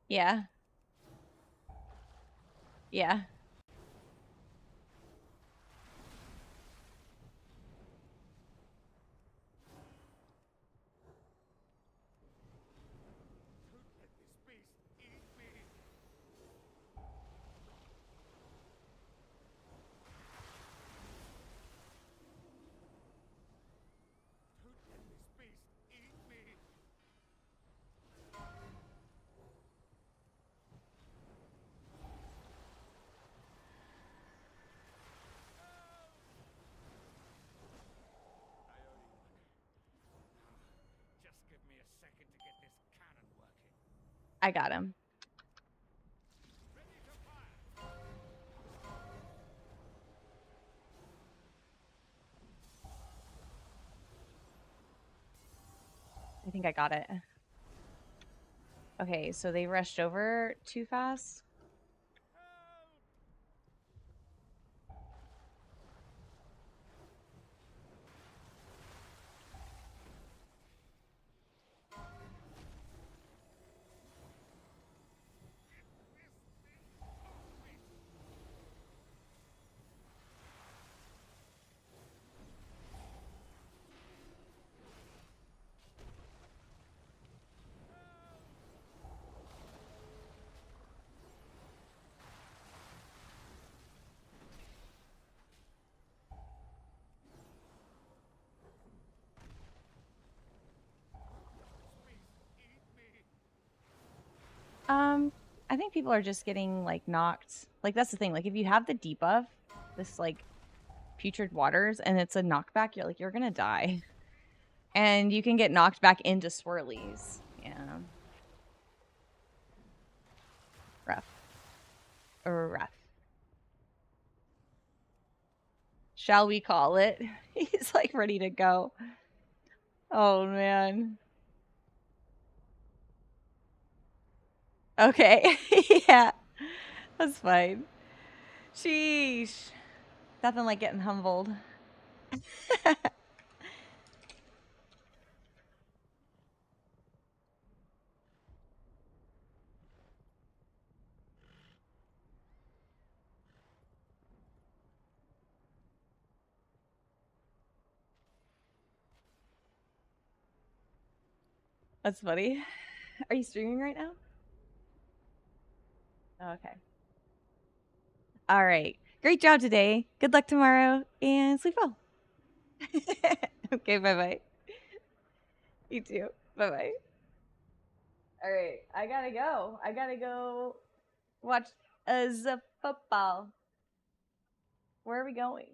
S1: Yeah. Yeah. I got him. I think I got it. Okay, so they rushed over too fast. I think people are just getting like knocked. Like that's the thing. Like if you have the debuff, this like putrid waters, and it's a knockback, you're like you're gonna die, and you can get knocked back into swirlies. Yeah. Rough. Or rough. Shall we call it? He's like ready to go. Oh man. Okay. Yeah. That's fine. Sheesh. Nothing like getting humbled. That's funny. Are you streaming right now? Oh, okay. All right. Great job today. Good luck tomorrow and sleep well. Okay, bye-bye. You too. Bye-bye. All right. I gotta go. I gotta go watch the football. Where are we going?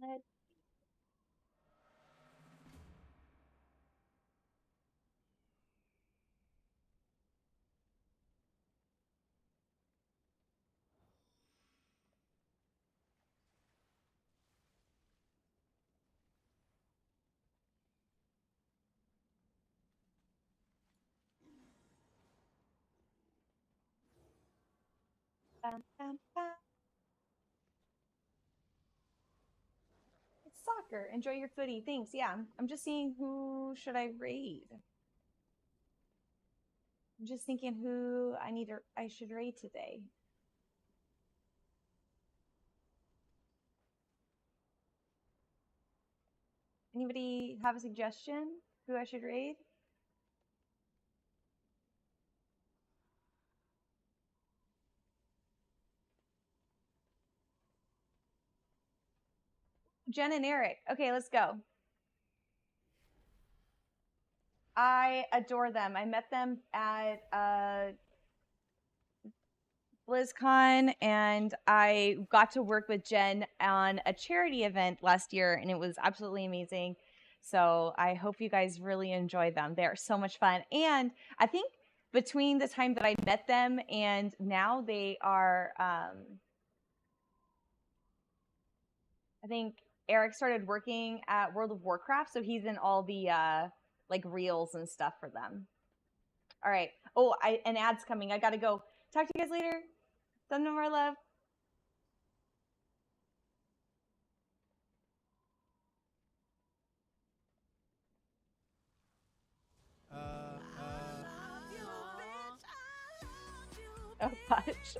S1: Let's bam, bam, bam. Tucker, enjoy your footy. Thanks. Yeah, I'm just seeing who should I raid. I'm just thinking who I should raid today. Anybody have a suggestion who I should raid? Jen and Eric. Okay, let's go. I adore them. I met them at BlizzCon, and I got to work with Jen on a charity event last year, and it was absolutely amazing. So I hope you guys really enjoy them. They're so much fun. And I think between the time that I met them and now, they are, I think Eric started working at World of Warcraft, so he's in all the like reels and stuff for them. All right. Oh, an ad's coming. I gotta go. Talk to you guys later. Send them more love. Oh gosh.